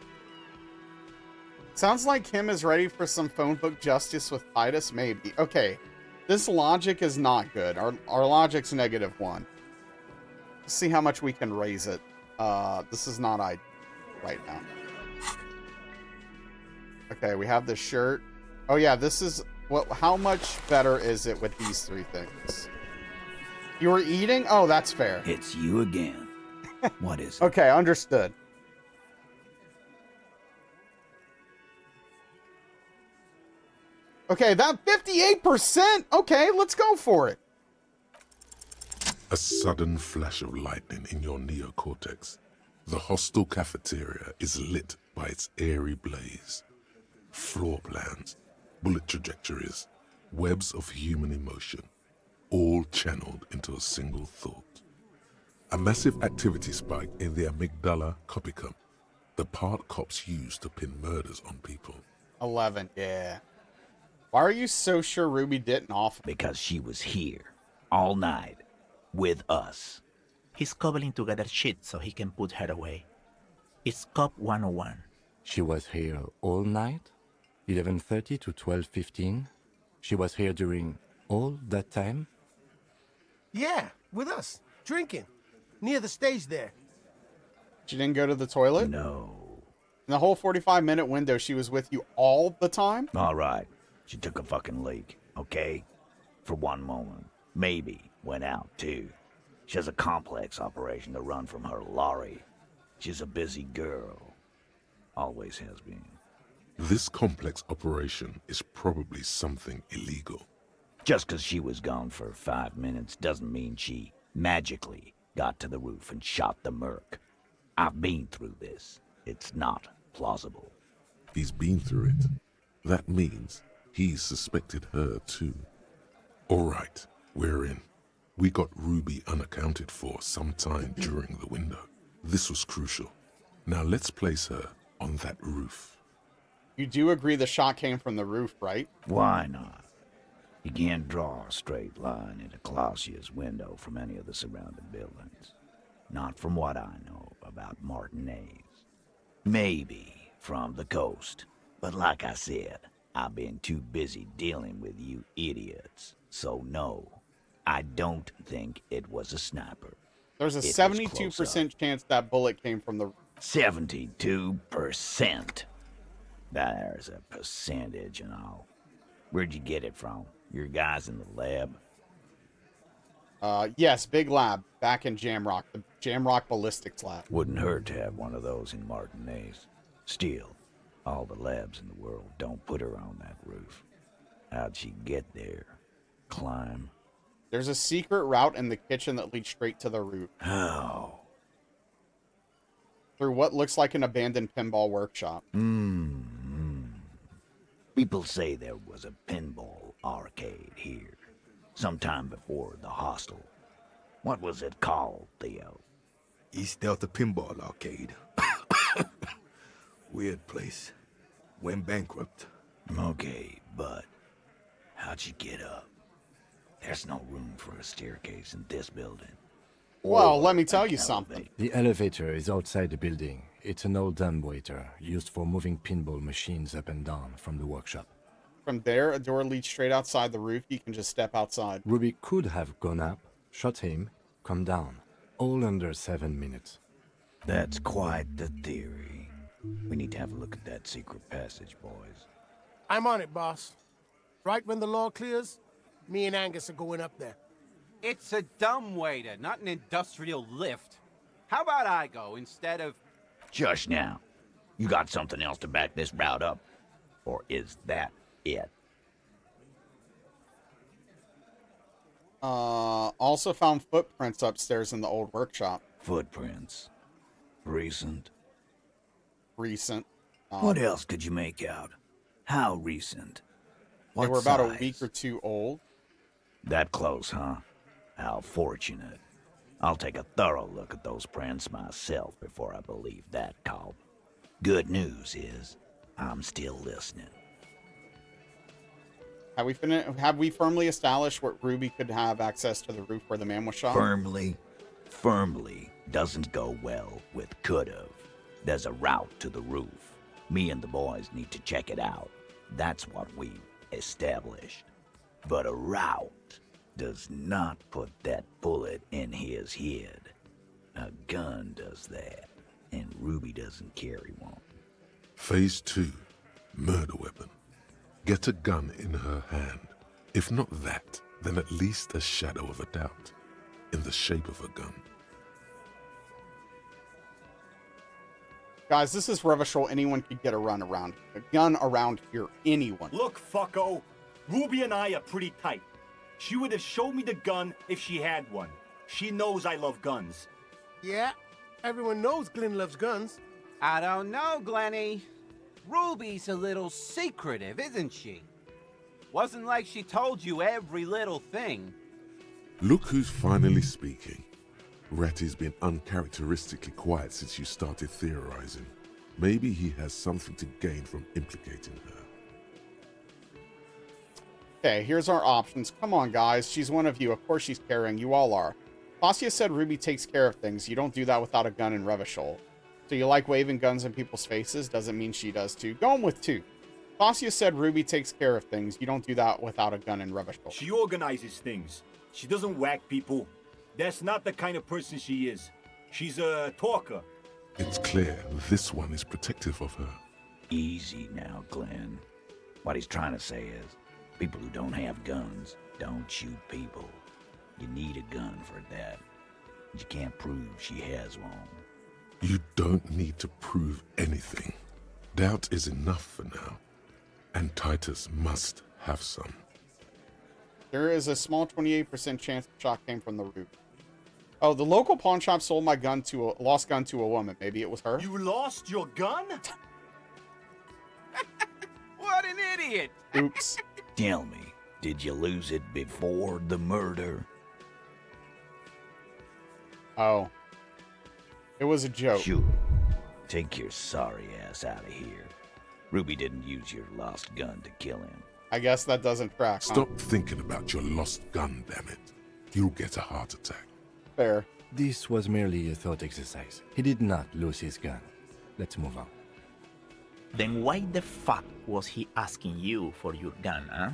Sounds like him is ready for some phone book justice with Titus, maybe. Okay, this logic is not good. Our logic's -1. Let's see how much we can raise it. This is not ideal right now. Okay, we have this shirt. Oh yeah, this is... How much better is it with these 3 things? You were eating? Oh, that's fair. It's you again. What is it? Okay, understood. Okay, that 58%! Okay, let's go for it. A sudden flash of lightning in your neocortex. The hostel cafeteria is lit by its airy blaze. Floor plans, bullet trajectories, webs of human emotion, all channeled into a single thought. A massive activity spike in the amygdala copicum, the part cops use to pin murders on people. 11, yeah. Why are you so sure Ruby didn't off? Because she was here, all night, with us. He's cobbling together shit so he can put her away. It's Cop 101. She was here all night? 11:30 to 12:15? She was here during all that time? Yeah, with us, drinking, near the stage there. She didn't go to the toilet? No. In the whole 45-minute window, she was with you all the time? All right. She took a fucking leak, okay? For one moment. Maybe went out, too. She has a complex operation to run from her lorry. She's a busy girl. Always has been. This complex operation is probably something illegal. Just because she was gone for 5 minutes doesn't mean she magically got to the roof and shot the merc. I've been through this. It's not plausible. He's been through it. That means he's suspected her too. All right, we're in. We got Ruby unaccounted for sometime during the window. This was crucial. Now let's place her on that roof. You do agree the shot came from the roof, right? Why not? You can't draw a straight line into Clausia's window from any of the surrounding buildings. Not from what I know about Martinez. Maybe from the coast. But like I said, I've been too busy dealing with you idiots. So no, I don't think it was a sniper. There's a 72% chance that bullet came from the... 72%. There's a percentage and all. Where'd you get it from? Your guys in the lab? Yes, big lab, back in Jamrock, the Jamrock Ballistics Lab. Wouldn't hurt to have one of those in Martinez. Still, all the labs in the world don't put her on that roof. How'd she get there? Climb? There's a secret route in the kitchen that leads straight to the roof. How? Through what looks like an abandoned pinball workshop. People say there was a pinball arcade here, sometime before the hostel. What was it called, Theo? East Delta Pinball Arcade. Weird place. Went bankrupt. Okay, but how'd you get up? There's no room for a staircase in this building. Well, let me tell you something. The elevator is outside the building. It's an old dumbwaiter used for moving pinball machines up and down from the workshop. From there, a door leads straight outside the roof. You can just step outside. Ruby could have gone up, shot him, come down. All under 7 minutes. That's quite the theory. We need to have a look at that secret passage, boys. I'm on it, boss. Right when the law clears, me and Angus are going up there. It's a dumbwaiter, not an industrial lift. How about I go instead of... Just now. You got something else to back this route up? Or is that it? Also found footprints upstairs in the old workshop. Footprints? Recent? Recent. What else could you make out? How recent? They What were about size? a week or two old. That close, huh? How fortunate. I'll take a thorough look at those prints myself before I believe that call. Good news is, I'm still listening. Have we firmly established what Ruby could have access to the roof where the man was shot? Firmly doesn't go well with could've. There's a route to the roof. Me and the boys need to check it out. That's what we've established. But a route does not put that bullet in his head. A gun does that, and Ruby doesn't carry one. Phase 2. Murder weapon. Get a gun in her hand. If not that, then at least a shadow of a doubt. In the shape of a gun. Guys, this is Revachol. Anyone could get a gun around here. Anyone. Look, fucko. Ruby and I are pretty tight. She would have showed me the gun if she had one. She knows I love guns. Yeah, everyone knows Glenn loves guns. I don't know, Glenny. Ruby's a little secretive, isn't she? Wasn't like she told you every little thing. Look who's finally speaking. Ratty's been uncharacteristically quiet since you started theorizing. Maybe he has something to gain from implicating her. Okay, here's our options. Come on, guys. She's one of you. Of course she's caring. You all are. Fascia said Ruby takes care of things. You don't do that without a gun in Revachol. So you like waving guns in people's faces? Doesn't mean she does too. Going with 2. Fascia said Ruby takes care of things. You don't do that without a gun in Revachol. She organizes things. She doesn't whack people. That's not the kind of person she is. She's a talker. It's clear this one is protective of her. Easy now, Glenn. What he's trying to say is, people who don't have guns don't shoot people. You need a gun for that. You can't prove she has one. You don't need to prove anything. Doubt is enough for now. And Titus must have some. There is a small 28% chance the shot came from the roof. Oh, the local pawn shop sold my gun to a lost gun to a woman. Maybe it was her. You lost your gun? What an idiot! Oops. Tell me, did you lose it before the murder? Oh. It was a joke. Sure. Take your sorry ass out of here. Ruby didn't use your lost gun to kill him. I guess that doesn't track, huh? Stop thinking about your lost gun, damn it. You'll get a heart attack. Fair. This was merely a thought exercise. He did not lose his gun. Let's move on. Then why the fuck was he asking you for your gun, huh?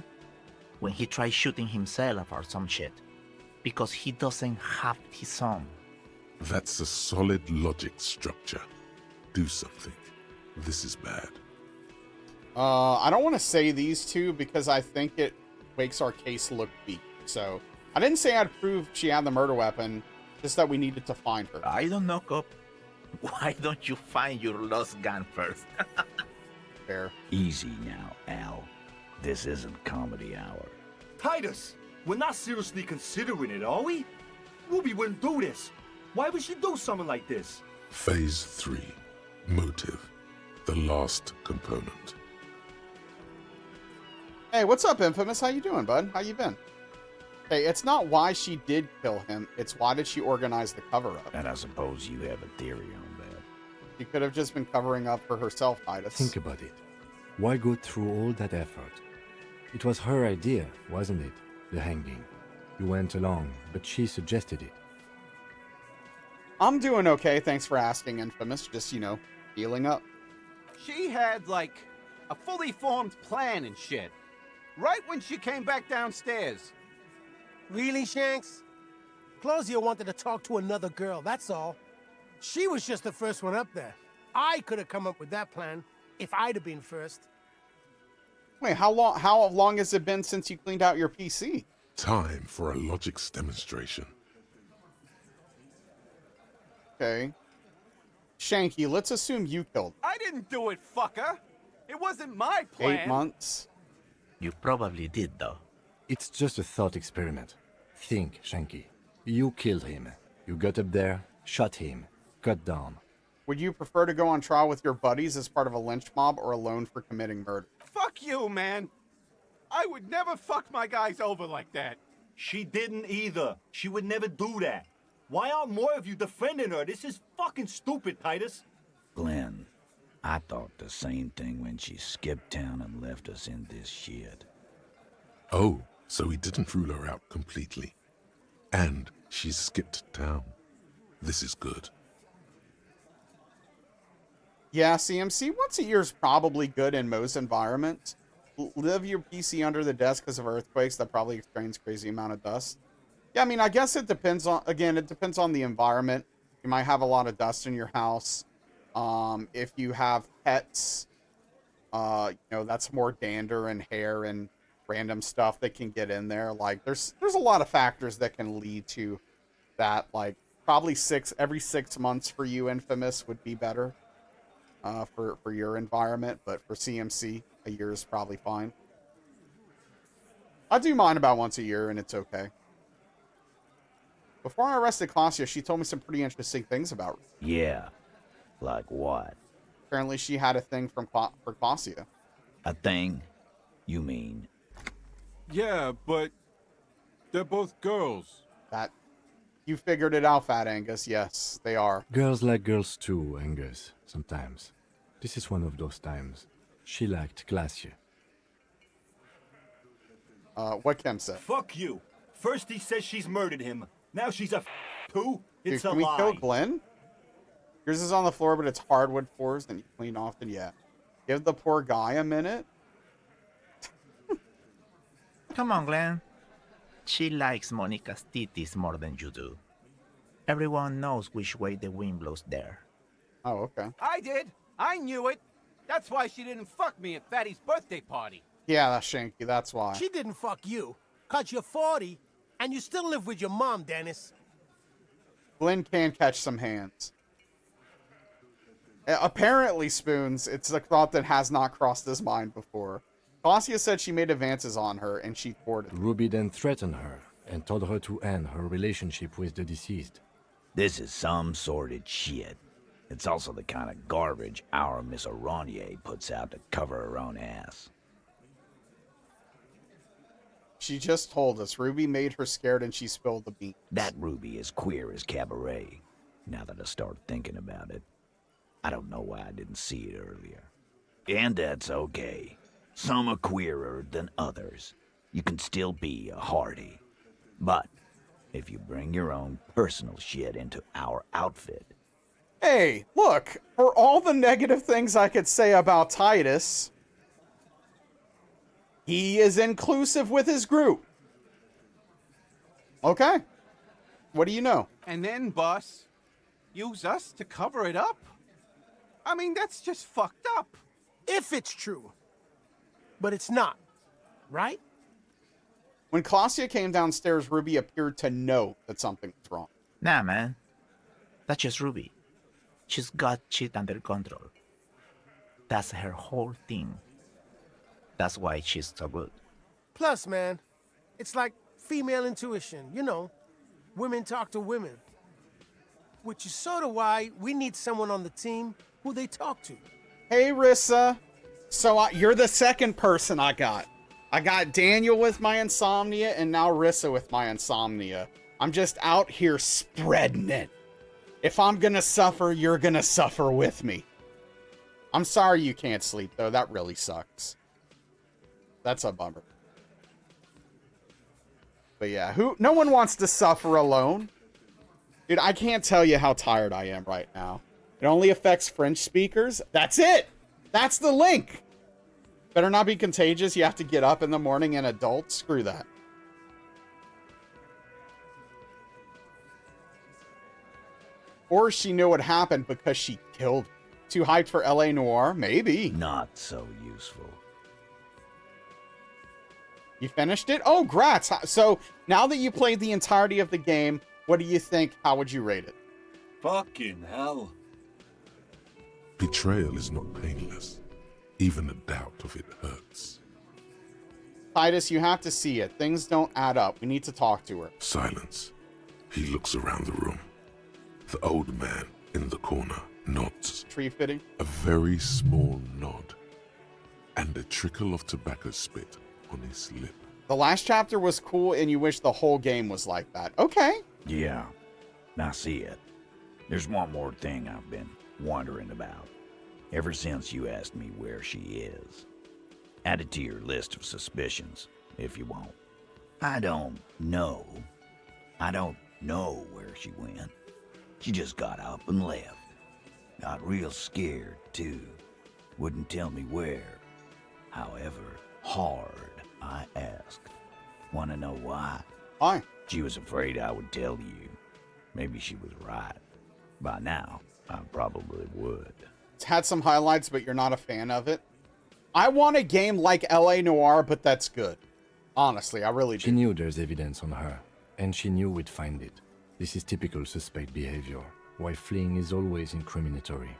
When he tried shooting himself or some shit? Because he doesn't have his own. That's a solid logic structure. Do something. This is bad. I don't want to say these two because I think it makes our case look weak. So I didn't say I'd prove she had the murder weapon, just that we needed to find her. I don't know, Cop. Why don't you find your lost gun first? Fair. Easy now, Al. This isn't comedy hour. Titus, we're not seriously considering it, are we? Ruby wouldn't do this. Why would she do something like this? Phase 3. Motive. The last component. Hey, what's up, Infamous? How you doing, bud? How you been? Hey, it's not why she did kill him. It's why did she organize the cover-up? And I suppose you have a theory on that. She could have just been covering up for herself, Titus. Think about it. Why go through all that effort? It was her idea, wasn't it? The hanging. You went along, but she suggested it. I'm doing okay, thanks for asking, Infamous. Just, healing up. She had, like, a fully formed plan and shit. Right when she came back downstairs. Really, Shanks? Claudia wanted to talk to another girl, that's all. She was just the first one up there. I could have come up with that plan if I'd have been first. Wait, how long has it been since you cleaned out your PC? Time for a logics demonstration. Okay. Shanky, let's assume you killed. I didn't do it, fucker. It wasn't my plan. 8 months. You probably did, though. It's just a thought experiment. Think, Shanky. You killed him. You got up there, shot him, cut down. Would you prefer to go on trial with your buddies as part of a lynch mob or alone for committing murder? Fuck you, man. I would never fuck my guys over like that. She didn't either. She would never do that. Why aren't more of you defending her? This is fucking stupid, Titus. Glenn, I thought the same thing when she skipped town and left us in this shit. Oh, so he didn't rule her out completely. And she skipped town. This is good. Yeah, CMC, once a year is probably good in most environments. Leave your PC under the desk because of earthquakes. That probably explains crazy amount of dust. Yeah, I mean, I guess it depends on, again, it depends on the environment. You might have a lot of dust in your house. If you have pets, that's more dander and hair and random stuff that can get in there. Like, there's a lot of factors that can lead to that. Like, probably every 6 months for you, Infamous, would be better for your environment. But for CMC, a year is probably fine. I do mine about once a year, and it's okay. Before I arrested Claudia, she told me some pretty interesting things about her. Yeah. Like what? Apparently she had a thing for Claudia. A thing? You mean? Yeah, but they're both girls. You figured it out, Fat Angus. Yes, they are. Girls like girls too, Angus, sometimes. This is one of those times. She liked Glacier. What Kim said. Fuck you. First he says she's murdered him. Now she's a too. It's Dude, a can we lie. kill Glenn? Yours is on the floor, but it's hardwood floors, then you clean off it. Yeah. Give the poor guy a minute. Come on, Glenn. She likes Monica's titties more than you do. Everyone knows which way the wind blows there. Oh, okay. I did. I knew it. That's why she didn't fuck me at Fatty's birthday party. Yeah, that's Shanky. That's why. She didn't fuck you, 'cause you're 40, and you still live with your mom, Dennis. Glenn can catch some hands. Apparently, Spoons, it's a thought that has not crossed his mind before. Claudia said she made advances on her, and she thwarted. Ruby then threatened her and told her to end her relationship with the deceased. This is some sordid shit. It's also the kind of garbage our Miss Aronier puts out to cover her own ass. She just told us. Ruby made her scared and she spilled the beans. That Ruby is queer as cabaret, now that I start thinking about it. I don't know why I didn't see it earlier. And that's okay. Some are queerer than others. You can still be a Hardy. But if you bring your own personal shit into our outfit... Hey, look, for all the negative things I could say about Titus, he is inclusive with his group. Okay. What do you know? And then, boss, use us to cover it up? I mean, that's just fucked up. If it's true. But it's not, right? When Claudia came downstairs, Ruby appeared to know that something was wrong. Nah, man. That's just Ruby. She's got shit under control. That's her whole thing. That's why she's so good. Plus, man, it's like female intuition, you know. Women talk to women. Which is sort of why we need someone on the team who they talk to. Hey, Rissa. So you're the second person I got. I got Daniel with my insomnia and now Rissa with my insomnia. I'm just out here spreading it. If I'm gonna suffer, you're gonna suffer with me. I'm sorry you can't sleep, though. That really sucks. That's a bummer. But yeah, no one wants to suffer alone. Dude, I can't tell you how tired I am right now. It only affects French speakers. That's it! That's the link! Better not be contagious. You have to get up in the morning and adult. Screw that. Or she knew what happened because she killed. Too hyped for LA Noire? Maybe. Not so useful. You finished it? Oh, grats. So now that you played the entirety of the game, what do you think? How would you rate it? Fucking hell. Betrayal is not painless. Even the doubt of it hurts. Titus, you have to see it. Things don't add up. We need to talk to her. Silence. He looks around the room. The old man in the corner nods. Tree fitting? A very small nod. And a trickle of tobacco spit on his lip. The last chapter was cool and you wish the whole game was like that. Okay. Yeah, I see it. There's one more thing I've been wondering about. Ever since you asked me where she is. Add it to your list of suspicions, if you want. I don't know where she went. She just got up and left. Got real scared, too. Wouldn't tell me where. However hard I asked. Wanna know why? Why? She was afraid I would tell you. Maybe she was right. By now, I probably would. It's had some highlights, but you're not a fan of it. I want a game like LA Noire, but that's good. Honestly, I really do. She knew there's evidence on her, and she knew we'd find it. This is typical suspect behavior, why fleeing is always incriminatory.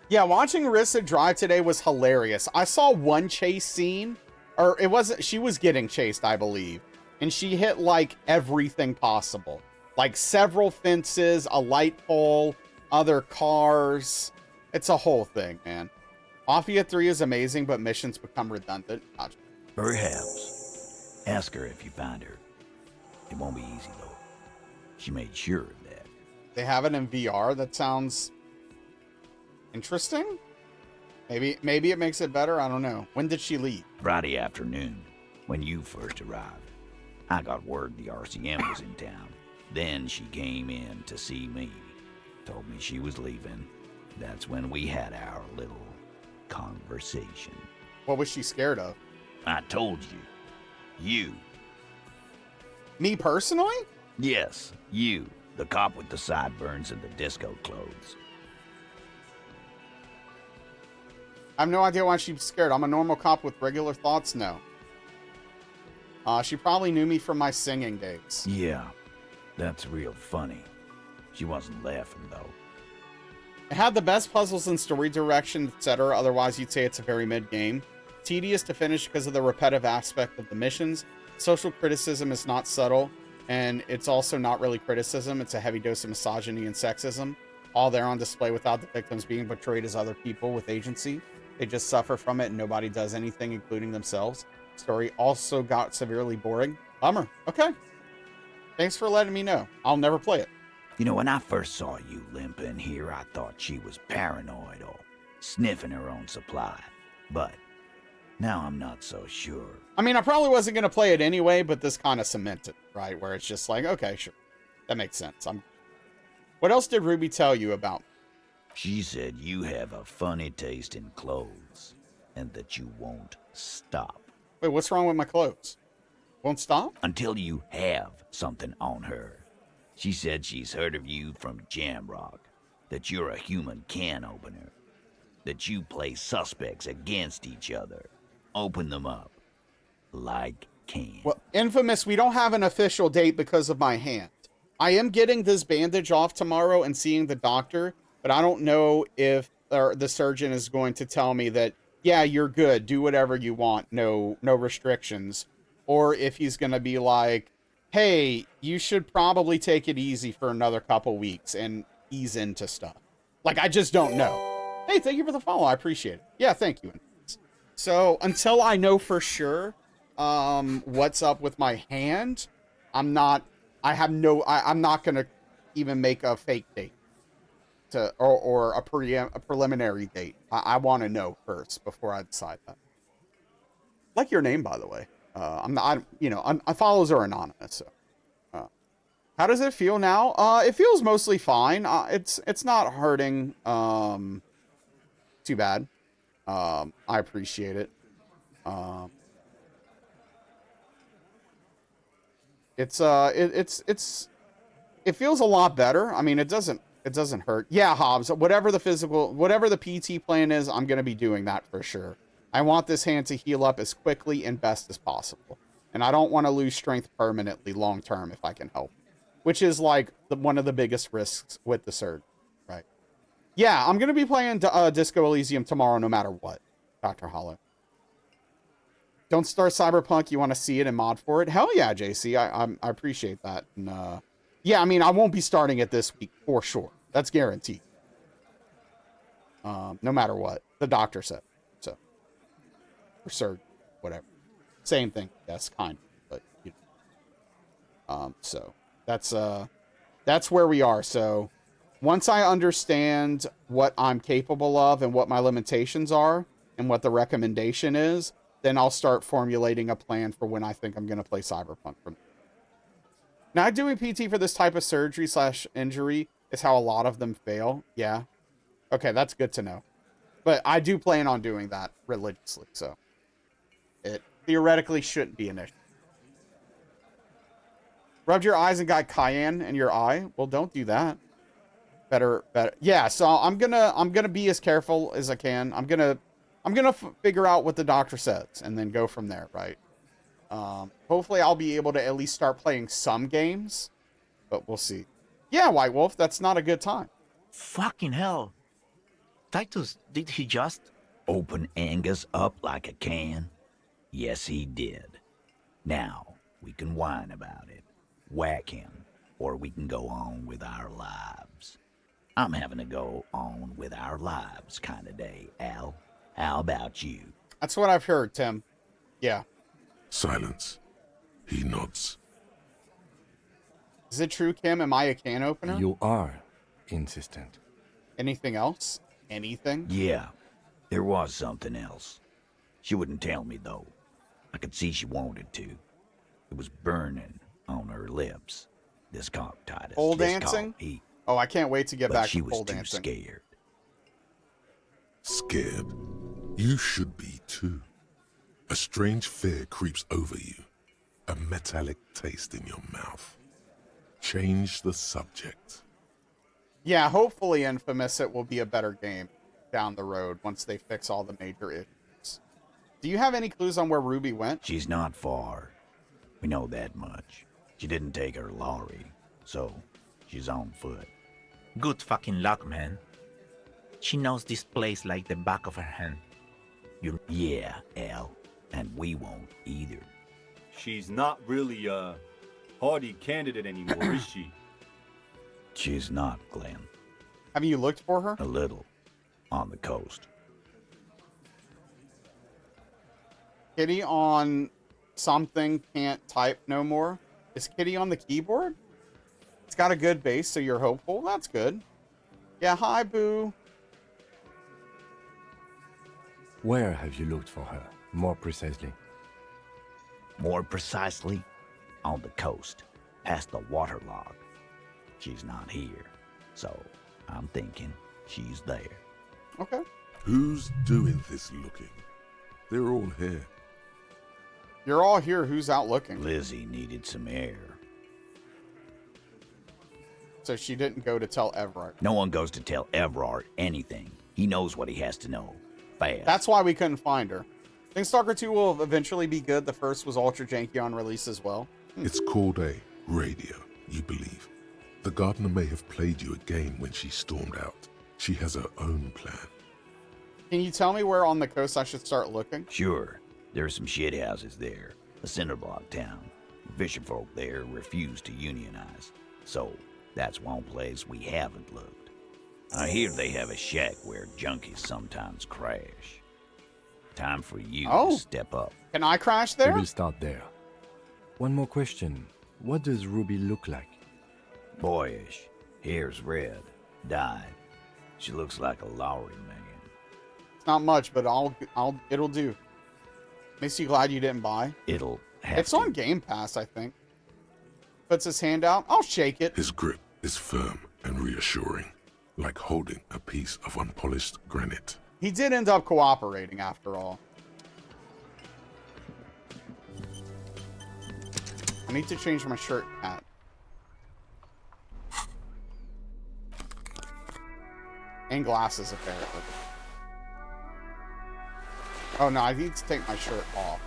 Yeah, watching Rissa drive today was hilarious. I saw one chase scene, or it wasn't, she was getting chased, I believe. And she hit like everything possible. Like several fences, a light pole, other cars. It's a whole thing, man. Mafia 3 is amazing, but missions become redundant. Gotcha. Perhaps. Ask her if you find her. It won't be easy, though. She made sure of that. They have it in VR? That sounds interesting. Maybe it makes it better. I don't know. When did she leave? Friday afternoon, when you first arrived. I got word the RCM was in town. Then she came in to see me. Told me she was leaving. That's when we had our little conversation. What was she scared of? I told you. You. Me personally? Yes, you. The cop with the sideburns and the disco clothes. I have no idea why she's scared. I'm a normal cop with regular thoughts. No. She probably knew me from my singing days. Yeah, that's real funny. She wasn't laughing, though. It had the best puzzles and story direction, etc. Otherwise, you'd say it's a very mid-game. Tedious to finish because of the repetitive aspect of the missions. Social criticism is not subtle, and it's also not really criticism. It's a heavy dose of misogyny and sexism. All there on display without the victims being portrayed as other people with agency. They just suffer from it and nobody does anything, including themselves. Story also got severely boring. Bummer. Okay. Thanks for letting me know. I'll never play it. You know, when I first saw you limp in here, I thought she was paranoid or sniffing her own supply. But Now I'm not so sure. I mean, I probably wasn't going to play it anyway, but this kind of cemented, right? Where it's just like, okay, sure. That makes sense. What else did Ruby tell you about? She said you have a funny taste in clothes, and that you won't stop. Wait, what's wrong with my clothes? Won't stop? Until you have something on her. She said she's heard of you from Jamrock, that you're a human can opener, that you play suspects against each other, open them up like cans. Well, Infamous, we don't have an official date because of my hand. I am getting this bandage off tomorrow and seeing the doctor, but I don't know if the surgeon is going to tell me that, yeah, you're good, do whatever you want, no restrictions, or if he's going to be like, hey, you should probably take it easy for another couple weeks and ease into stuff. Like, I just don't know. Hey, thank you for the follow. I appreciate it. Yeah, thank you. So until I know for sure what's up with my hand, I'm not going to even make a fake date or a preliminary date. I want to know first before I decide that. Like your name, by the way. Follows are anonymous. So, how does it feel now? It feels mostly fine. It's not hurting too bad. I appreciate it. It feels a lot better. I mean, it doesn't hurt. Yeah, Hobbs, whatever the PT plan is, I'm going to be doing that for sure. I want this hand to heal up as quickly and best as possible. And I don't want to lose strength permanently long term if I can help. Which is like one of the biggest risks with the surgery, right? Yeah, I'm going to be playing Disco Elysium tomorrow no matter what, Dr. Hollow. Don't start Cyberpunk. You want to see it and mod for it? Hell yeah, JC. I appreciate that. And, yeah, I mean, I won't be starting it this week for sure. That's guaranteed. No matter what. The doctor said. So. Or surgery. Whatever. Same thing. Yes, kind of. But, you know. So. That's where we are. So. Once I understand what I'm capable of and what my limitations are and what the recommendation is, then I'll start formulating a plan for when I think I'm going to play Cyberpunk. Now, doing PT for this type of surgery/injury is how a lot of them fail. Yeah. Okay, that's good to know. But I do plan on doing that religiously, so it theoretically shouldn't be an issue. Rubbed your eyes and got cayenne in your eye? Well, don't do that. Better. Yeah, so I'm gonna be as careful as I can. I'm gonna figure out what the doctor says and then go from there, right? Hopefully I'll be able to at least start playing some games, but we'll see. Yeah, White Wolf, that's not a good time. Fucking hell. Titus, did he just open Angus up like a can? Yes, he did. Now, we can whine about it, whack him, or we can go on with our lives. I'm having to go on with our lives kind of day, Al. How about you? That's what I've heard, Tim. Yeah. Silence. He nods. Is it true, Kim? Am I a can opener? You are insistent. Anything else? Anything? Yeah. There was something else. She wouldn't tell me, though. I could see she wanted to. It was burning on her lips. This cock, Titus. Pole dancing? Oh, I can't wait to get back to pole dancing. She was too scared. Scared? You should be too. A strange fear creeps over you. A metallic taste in your mouth. Change the subject. Yeah, hopefully, Infamous, it will be a better game down the road once they fix all the major issues. Do you have any clues on where Ruby went? She's not far. We know that much. She didn't take her lorry, so she's on foot. Good fucking luck, man. She knows this place like the back of her hand. Yeah, Al. And we won't either. She's not really a hardy candidate anymore, is she? She's not, Glenn. Have you looked for her? A little. On the coast. Kitty on something can't type no more. Is Kitty on the keyboard? It's got a good base, so you're hopeful. That's good. Yeah, hi, Boo. Where have you looked for her? More precisely. More precisely, on the coast, past the waterlog. She's not here, so I'm thinking she's there. Okay. Who's doing this looking? They're all here. You're all here. Who's out looking? Lizzie needed some air. So she didn't go to tell Everard. No one goes to tell Everard anything. He knows what he has to know. Fast. That's why we couldn't find her. I think Stalker 2 will eventually be good. The first was ultra janky on release as well. It's called a radio, you believe. The gardener may have played you a game when she stormed out. She has her own plan. Can you tell me where on the coast I should start looking? Sure. There are some shit houses there. A cinder block town. Fisherfolk there refuse to unionize. So, that's one place we haven't looked. I hear they have a shack where junkies sometimes crash. Time for you to step up. Can I crash there? We will start there. One more question. What does Ruby look like? Boyish. Hair's red. Dyed. She looks like a lorry man. It's not much, but it'll do. Makes you glad you didn't buy? It'll have It's on Game Pass, I think. Puts his hand out. I'll shake it. His grip is firm and reassuring, like holding a piece of unpolished granite. He did end up cooperating after all. I need to change my shirt hat. And glasses, apparently. Oh no, I need to take my shirt off.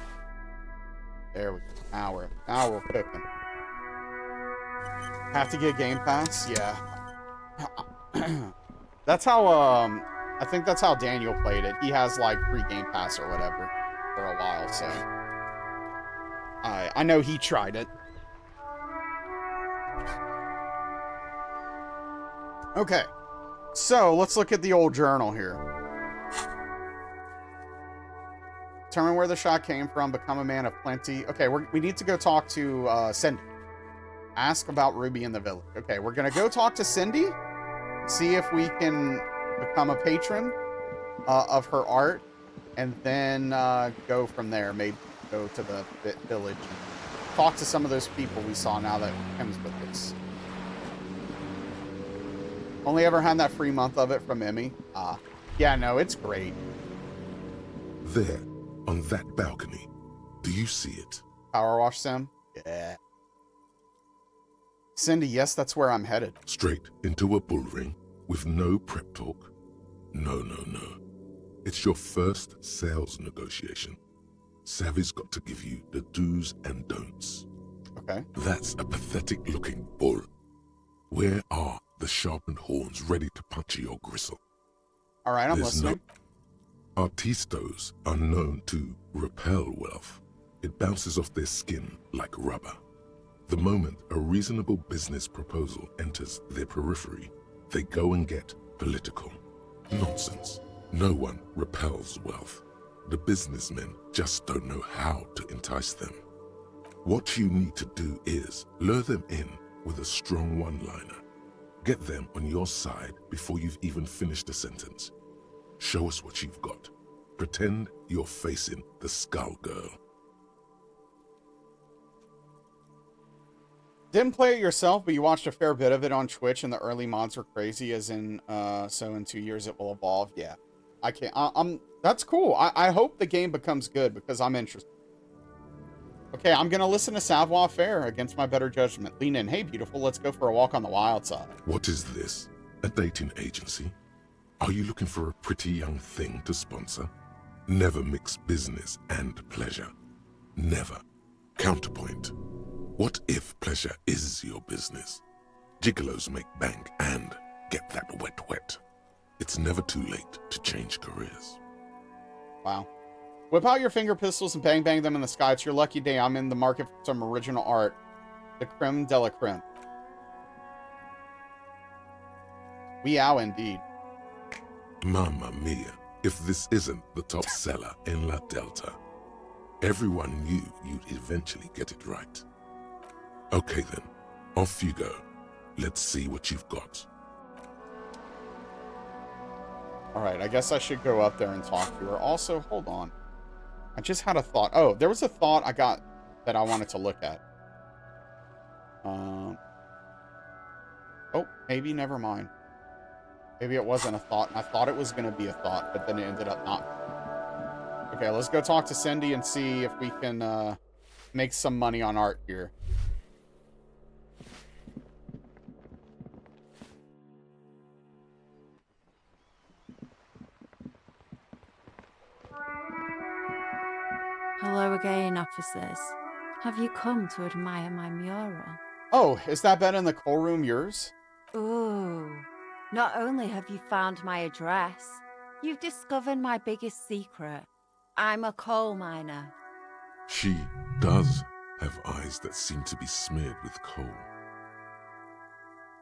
There we go. Now we're cooking. Have to get Game Pass? Yeah. That's how, I think that's how Daniel played it. He has, like, free Game Pass or whatever for a while, so. I know he tried it. Okay. So, let's look at the old journal here. Determine where the shot came from, become a man of plenty. Okay, we need to go talk to Cindy. Ask about Ruby in the village. Okay, we're going to go talk to Cindy. See if we can become a patron of her art. And then go from there. Maybe go to the village. And talk to some of those people we saw now that comes with this. Only ever had that free month of it from Emmy. Yeah, no, it's great. There, on that balcony, do you see it? Power wash sim? Yeah. Cindy, yes, that's where I'm headed. Straight into a bull ring with no prep talk? No. It's your first sales negotiation. Savvy's got to give you the do's and don'ts. Okay. That's a pathetic looking bull. Where are the sharpened horns ready to puncture your gristle? All right, I'm listening. Artistos are known to repel wealth. It bounces off their skin like rubber. The moment a reasonable business proposal enters their periphery, they go and get political. Nonsense. No one repels wealth. The businessmen just don't know how to entice them. What you need to do is lure them in with a strong one-liner. Get them on your side before you've even finished a sentence. Show us what you've got. Pretend you're facing the Skull Girl. Didn't play it yourself, but you watched a fair bit of it on Twitch, and the early mods were crazy, as in, so in 2 years it will evolve. Yeah. I can't, that's cool. I hope the game becomes good, because I'm interested. Okay, I'm gonna listen to Savoir Faire against my better judgment. Lean in. Hey, beautiful, let's go for a walk on the wild side. What is this? A dating agency? Are you looking for a pretty young thing to sponsor? Never mix business and pleasure. Never. Counterpoint. What if pleasure is your business? Gigolos make bank and get that wet. It's never too late to change careers. Wow. Whip out your finger pistols and bang them in the sky. It's your lucky day. I'm in the market for some original art. The creme de la creme. Meow indeed. Mamma mia, if this isn't the top seller in La Delta. Everyone knew you'd eventually get it right. Okay then, off you go. Let's see what you've got. Alright, I guess I should go up there and talk to her. Also, hold on. I just had a thought. Oh, there was a thought I got that I wanted to look at. Oh, maybe never mind. Maybe it wasn't a thought, and I thought it was going to be a thought, but then it ended up not. Okay, let's go talk to Cindy and see if we can make some money on art here. Hello again, officers. Have you come to admire my mural? Oh, is that bed in the coal room yours? Ooh. Not only have you found my address, you've discovered my biggest secret. I'm a coal miner. She does have eyes that seem to be smeared with coal.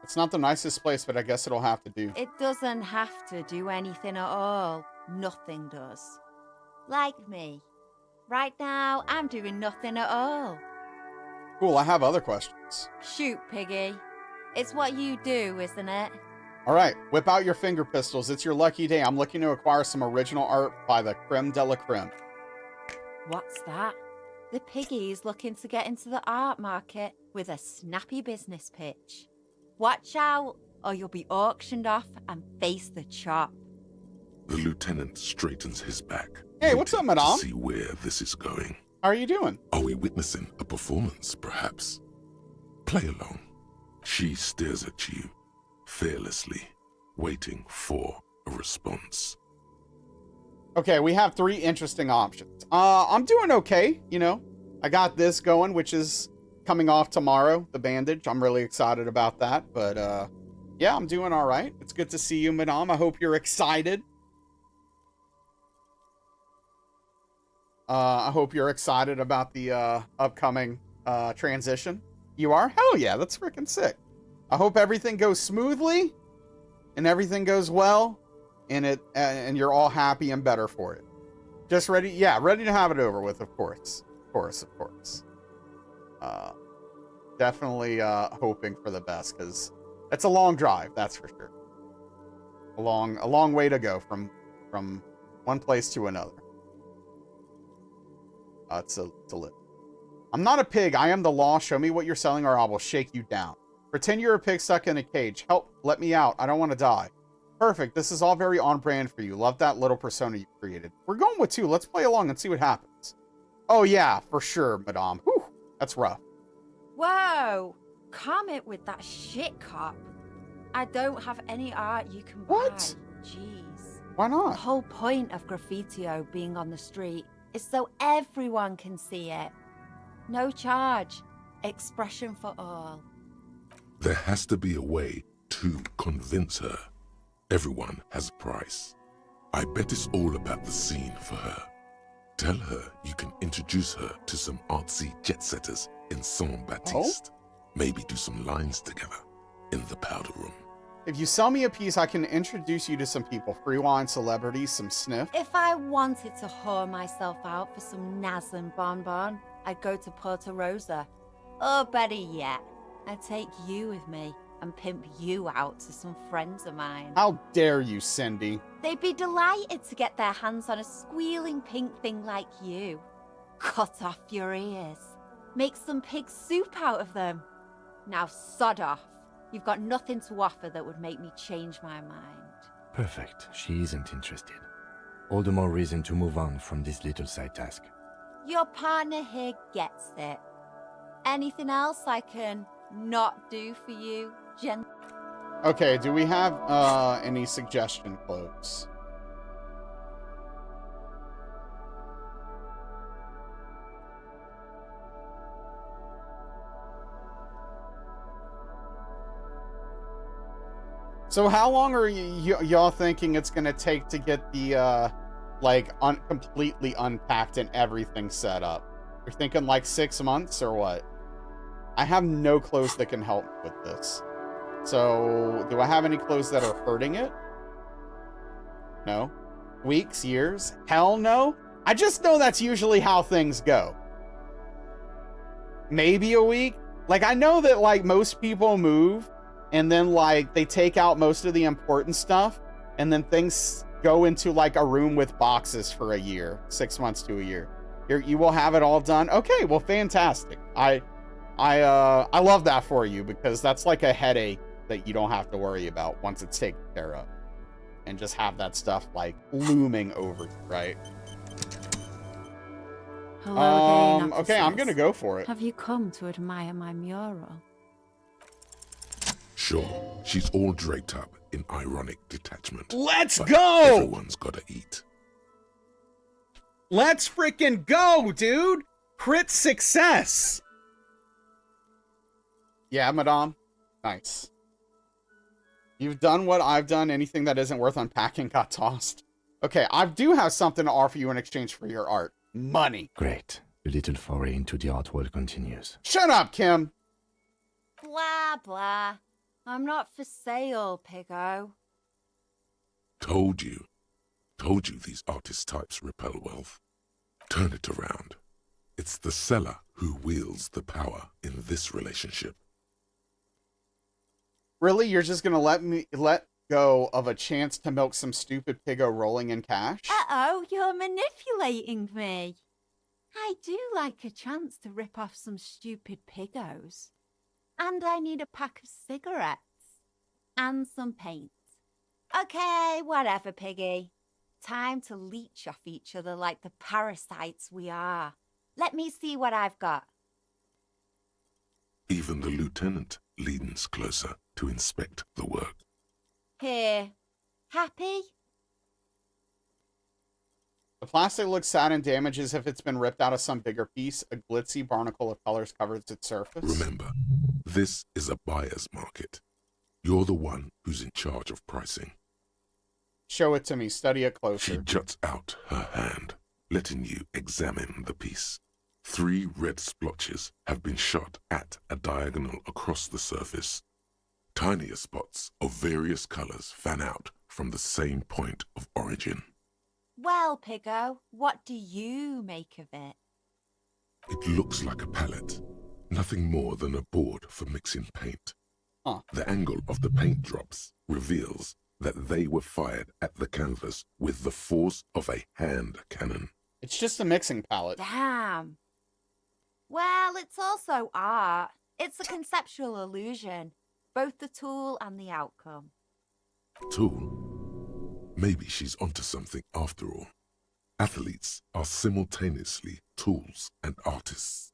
It's not the nicest place, but I guess it'll have to do. It doesn't have to do anything at all. Nothing does. Like me. Right now, I'm doing nothing at all. Cool, I have other questions. Shoot, Piggy. It's what you do, isn't it? All right, whip out your finger pistols. It's your lucky day. I'm looking to acquire some original art by the creme de la creme. What's that? The Piggy's looking to get into the art market with a snappy business pitch. Watch out, or you'll be auctioned off and face the chop. The lieutenant straightens his back. Hey, what's up, madame? To see where this is going. How are you doing? Are we witnessing a performance, perhaps? Play along. She stares at you, fearlessly, waiting for a response. Okay, we have 3 interesting options. I'm doing okay, you know. I got this going, which is coming off tomorrow, the bandage. I'm really excited about that, but yeah, I'm doing all right. It's good to see you, madame. I hope you're excited. I hope you're excited about the upcoming transition. You are? Hell yeah, that's freaking sick. I hope everything goes smoothly and everything goes well, and you're all happy and better for it. Just ready? Yeah, ready to have it over with, of course. Of course. Definitely hoping for the best, because it's a long drive, that's for sure. A long way to go from one place to another. It's a live. I'm not a pig. I am the law. Show me what you're selling or I will shake you down. Pretend you're a pig stuck in a cage. Help. Let me out. I don't want to die. Perfect. This is all very on brand for you. Love that little persona you created. We're going with 2. Let's play along and see what happens. Oh, yeah, for sure, madame. Whew, that's rough. Whoa! Calm it with that shit, cop. I don't have any art you can buy. What? Jeez. Why not? The whole point of graffitio being on the street is so everyone can see it. No charge. Expression for all. There has to be a way to convince her. Everyone has a price. I bet it's all about the scene for her. Tell her you can introduce her to some artsy jet-setters in Saint-Baptiste. Maybe do some lines together in the powder room. If you sell me a piece, I can introduce you to some people. Free wine, celebrities, some sniff. If I wanted to whore myself out for some Naz and bonbon, I'd go to Porto Rosa. Or better yet, I'd take you with me and pimp you out to some friends of mine. How dare you, Cindy? They'd be delighted to get their hands on a squealing pink thing like you. Cut off your ears. Make some pig soup out of them. Now sod off. You've got nothing to offer that would make me change my mind. Perfect. She isn't interested. All the more reason to move on from this little side task. Your partner here gets it. Anything else I can not do for you, gent? Okay, do we have any suggestion quotes? So how long are y'all thinking it's gonna take to get the completely unpacked and everything set up? You're thinking like 6 months or what? I have no clothes that can help with this. So do I have any clothes that are hurting it? No. Weeks, years? Hell no. I just know that's usually how things go. Maybe a week. Like I know that like most people move and then like they take out most of the important stuff and then things go into like a room with boxes for a year, 6 months to a year. Here, you will have it all done. Okay, well, fantastic. I love that for you, because that's like a headache that you don't have to worry about once it's taken care of. And just have that stuff, like, looming over you, right? Hello again, okay, I'm officers. gonna go for it. Have you come to admire my mural? Sure, she's all draped up in ironic detachment. Let's but go! Everyone's gotta eat. Let's freaking go, dude! Crit success! Yeah, madame. Nice. You've done what I've done. Anything that isn't worth unpacking got tossed. Okay, I do have something to offer you in exchange for your art. Money. Great. The little foray into the art world continues. Shut up, Kim! Blah, blah. I'm not for sale, Piggo. Told you. Told you these artist types repel wealth. Turn it around. It's the seller who wields the power in this relationship. Really? You're just gonna let go of a chance to milk some stupid Piggo rolling in cash? Uh-oh, you're manipulating me. I do like a chance to rip off some stupid Piggos. And I need a pack of cigarettes. And some paint. Okay, whatever, Piggy. Time to leech off each other like the parasites we are. Let me see what I've got. Even the lieutenant leans closer to inspect the work. Here. Happy? The plastic looks sad and damaged as if it's been ripped out of some bigger piece. A glitzy barnacle of colors covers its surface. Remember, this is a buyer's market. You're the one who's in charge of pricing. Show it to me. Study it closer. She juts out her hand, letting you examine the piece. 3 red splotches have been shot at a diagonal across the surface. Tinier spots of various colors fan out from the same point of origin. Well, Piggo, what do you make of it? It looks like a palette, nothing more than a board for mixing paint. Huh. The angle of the paint drops reveals that they were fired at the canvas with the force of a hand cannon. It's just a mixing palette. Damn. Well, it's also art. It's a conceptual illusion, both the tool and the outcome. Tool? Maybe she's onto something after all. Athletes are simultaneously tools and artists.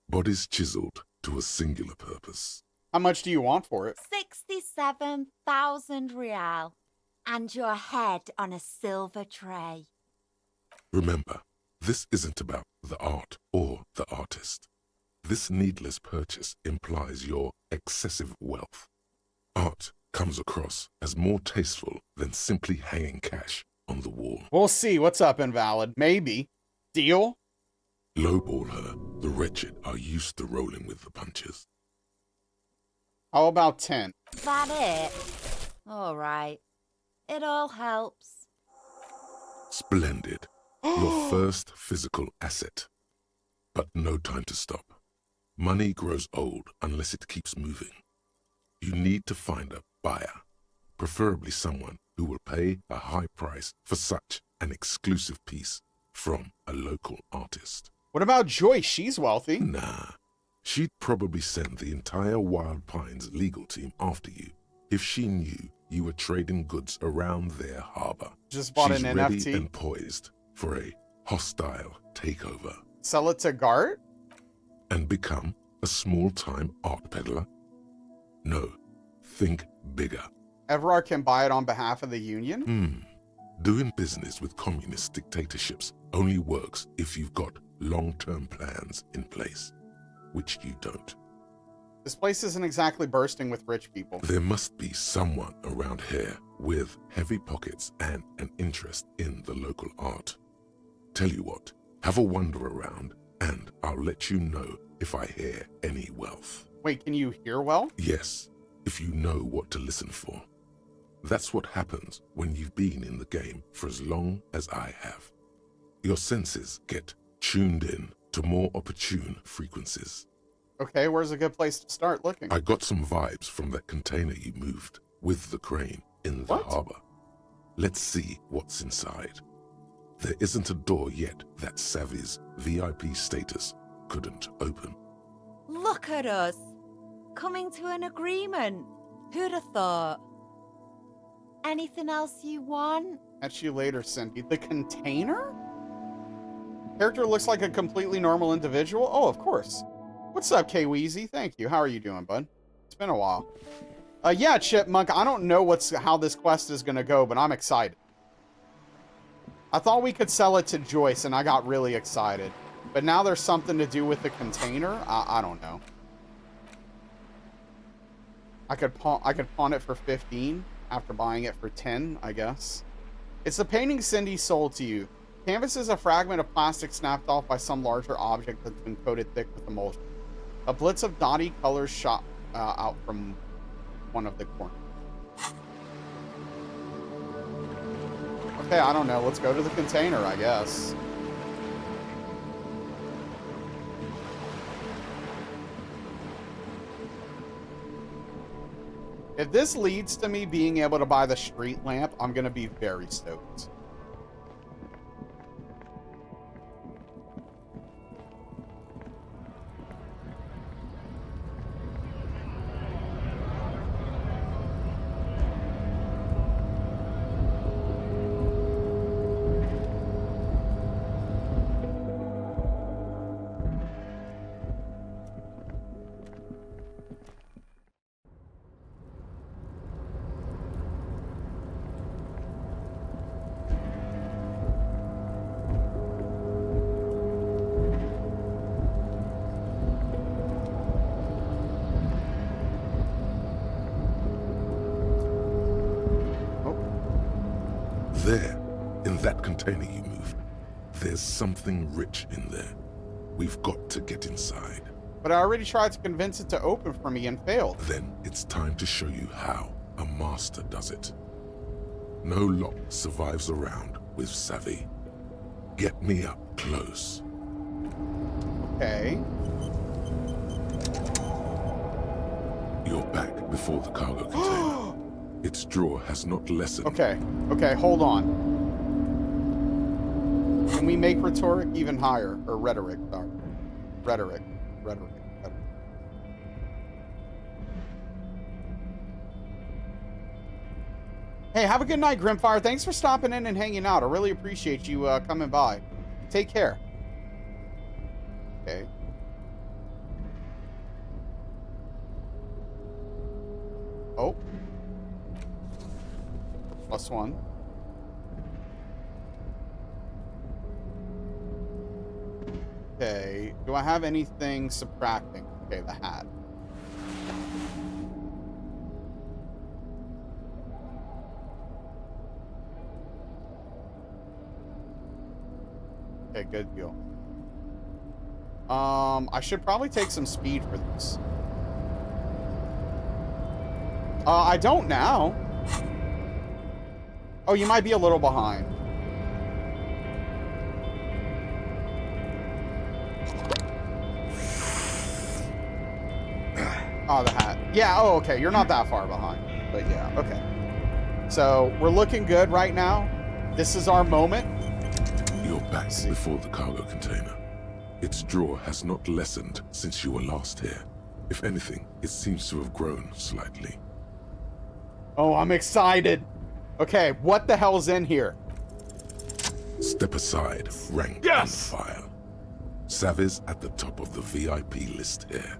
Bodies chiseled to a singular purpose. How much do you want for it? 67,000 real. And your head on a silver tray. Remember, this isn't about the art or the artist. This needless purchase implies your excessive wealth. Art comes across as more tasteful than simply hanging cash on the wall. We'll see. What's up, Invalid? Maybe. Deal? Lowball her. The wretched are used to rolling with the punches. How about 10? That it? All right. It all helps. Splendid. Your first physical asset. But no time to stop. Money grows old unless it keeps moving. You need to find a buyer, preferably someone who will pay a high price for such an exclusive piece from a local artist. What about Joyce? She's wealthy. Nah. She'd probably send the entire Wild Pines legal team after you if she knew you were trading goods around their harbor. Just bought She's an ready NFT. and poised for a hostile takeover. Sell it to Gart? And become a small-time art peddler? No. Think bigger. Everard can buy it on behalf of the Union? Doing business with communist dictatorships only works if you've got long-term plans in place, which you don't. This place isn't exactly bursting with rich people. There must be someone around here with heavy pockets and an interest in the local art. Tell you what, have a wander around and I'll let you know if I hear any wealth. Wait, can you hear well? Yes, if you know what to listen for. That's what happens when you've been in the game for as long as I have. Your senses get tuned in to more opportune frequencies. Okay, where's a good place to start looking? I got some vibes from that container you moved with the crane in the harbor. Let's see what's inside. There isn't a door yet that Savvy's VIP status couldn't open. Look at us. Coming to an agreement. Who'd have thought? Anything else you want? Catch you later, Cindy. The container? Character looks like a completely normal individual? Oh, of course. What's up, K-Weezy? Thank you. How are you doing, bud? It's been a while. Yeah, Chipmunk, I don't know how this quest is going to go, but I'm excited. I thought we could sell it to Joyce, and I got really excited. But now there's something to do with the container? I don't know. I could pawn it for 15 after buying it for 10, I guess. It's the painting Cindy sold to you. Canvas is a fragment of plastic snapped off by some larger object that's been coated thick with emulsion. A blitz of dotty colors shot out from one of the corners. Okay, I don't know. Let's go to the container, I guess. If this leads to me being able to buy the street lamp, I'm going to be very stoked. There, in that container you moved, there's something rich in there. We've got to get inside. But I already tried to convince it to open for me and failed. Then it's time to show you how a master does it. No lock survives a round with Savvy. Get me up close. Okay. You're back before the cargo container. Its drawer has not lessened. Okay, hold on. Can we make rhetoric even higher? Or rhetoric, sorry. Rhetoric. Hey, have a good night, Grimfire. Thanks for stopping in and hanging out. I really appreciate you coming by. Take care. Okay. Oh. +1. Okay. Do I have anything subtracting? Okay, the hat. Okay, good deal. I should probably take some speed for this. I don't now. Oh, you might be a little behind. Oh, the hat. Yeah, oh, okay. You're not that far behind. But yeah, okay. So, we're looking good right now. This is our moment. You're back before the cargo container. Its drawer has not lessened since you were last here. If anything, it seems to have grown slightly. Oh, I'm excited. Okay, what the hell's in here? Step aside, rank and file. Savvy's at the top of the VIP list here.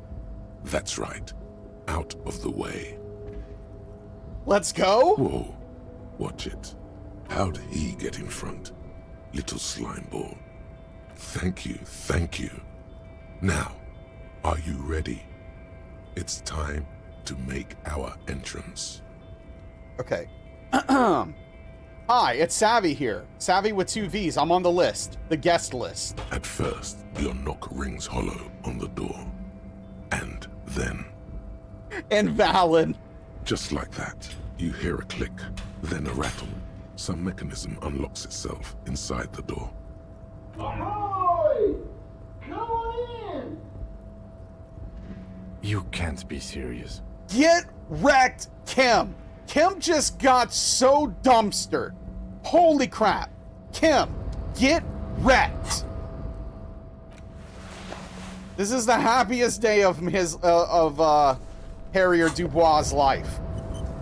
That's right. Out of the way. Let's go? Whoa. Watch it. How'd he get in front? Little slime ball. Thank you, thank you. Now, are you ready? It's time to make our entrance. Okay. Hi, it's Savvy here. Savvy with 2 V's. I'm on the list. The guest list. At first, your knock rings hollow on the door. And then... Invalid. Just like that, you hear a click, then a rattle. Some mechanism unlocks itself inside the door. Ahoy! Come on in! You can't be serious. Get wrecked, Kim. Kim just got so dumpstered. Holy crap. Kim, Get wrecked! This is the happiest day of Harrier Dubois' life.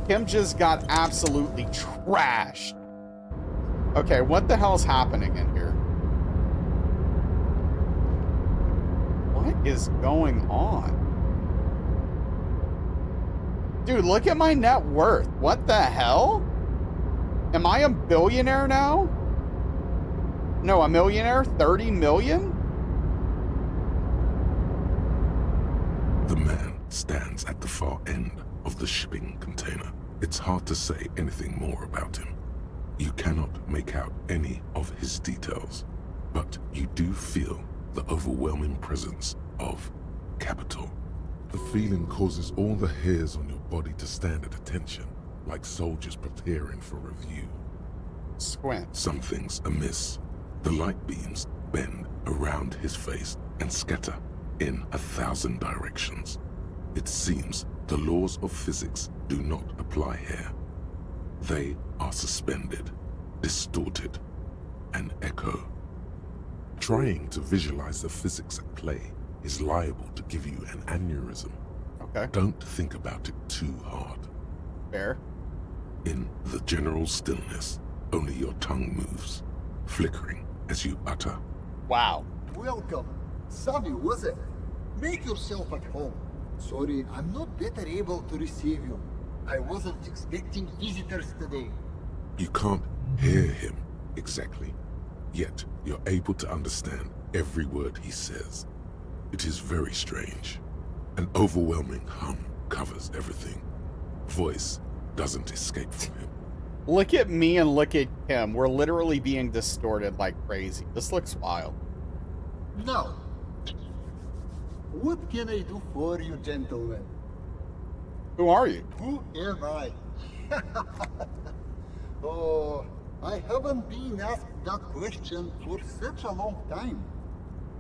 Kim just got absolutely trashed. Okay, what the hell's happening in here? What is going on? Dude, look at my net worth. What the hell? Am I a billionaire now? No, a millionaire? 30 million? The man stands at the far end of the shipping container. It's hard to say anything more about him. You cannot make out any of his details, but you do feel the overwhelming presence of capital. The feeling causes all the hairs on your body to stand at attention, like soldiers preparing for review. Squint. Something's amiss. The light beams bend around his face and scatter in 1,000 directions. It seems the laws of physics do not apply here. They are suspended, distorted, and echo. Trying to visualize the physics at play is liable to give you an aneurysm. Okay. Don't think about it too hard. Fair. In the general stillness, only your tongue moves, flickering as you utter. Wow. Welcome. Savvy, was it? Make yourself at home. Sorry, I'm not better able to receive you. I wasn't expecting visitors today. You can't hear him exactly, yet you're able to understand every word he says. It is very strange. An overwhelming hum covers everything. Voice doesn't escape from him. Look at me and look at him. We're literally being distorted like crazy. This looks wild. Now, what can I do for you, gentlemen? Who are you? Who am I? Oh, I haven't been asked that question for such a long time.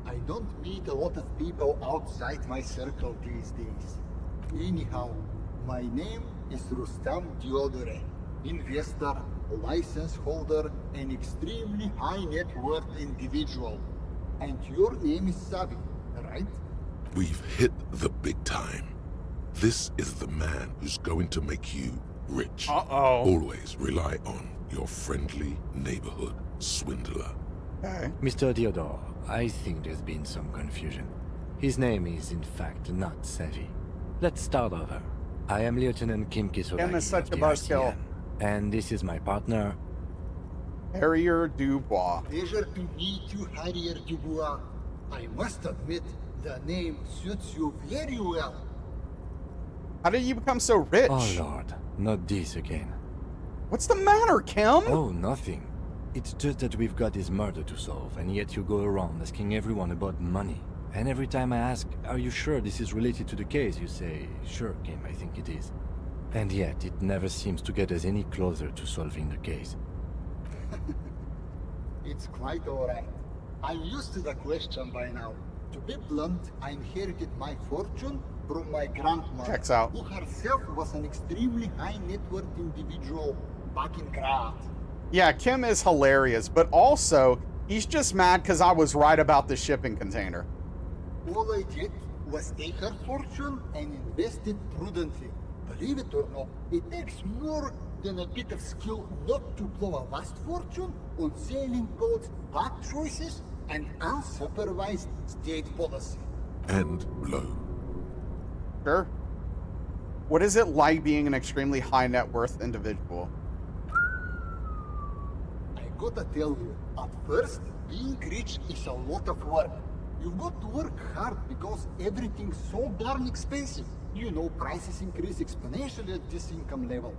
I don't meet a lot of people outside my circle these days. Anyhow, my name is Rustam Diodore, investor, license holder, an extremely high net worth individual. And your name is Savvy, right? We've hit the big time. This is the man who's going to make you rich. Uh-oh. Always rely on your friendly neighborhood swindler. Okay. Mr. Diodore, I think there's been some confusion. His name is, in fact, not Savvy. Let's start over. I am Lieutenant Kim Kisodaki. Kim is such of a the buzzkill. RCM, and this is my partner, Harrier Dubois. Pleasure to meet you, Harrier Dubois. I must admit, the name suits you very well. How did you become so rich? Oh Lord, not this again. What's the matter, Kim? Oh, nothing. It's just that we've got this murder to solve, and yet you go around asking everyone about money. And every time I ask, are you sure this is related to the case, you say, sure, Kim, I think it is. And yet, it never seems to get us any closer to solving the case. It's quite alright. I'm used to the question by now. To be blunt, I inherited my fortune from my grandmother, Checks out. who herself was an extremely high net worth individual back in Graz. Yeah, Kim is hilarious, but also, he's just mad because I was right about the shipping container. All I did was take her fortune and invest it prudently. Believe it or not, it takes more than a bit of skill not to blow a vast fortune on sailing boats, bad choices, and unsupervised state policy. And blow. Sure. What is it like being an extremely high net worth individual? I gotta tell you, at first, being rich is a lot of work. You've got to work hard because everything's so darn expensive. You know, prices increase exponentially at this income level.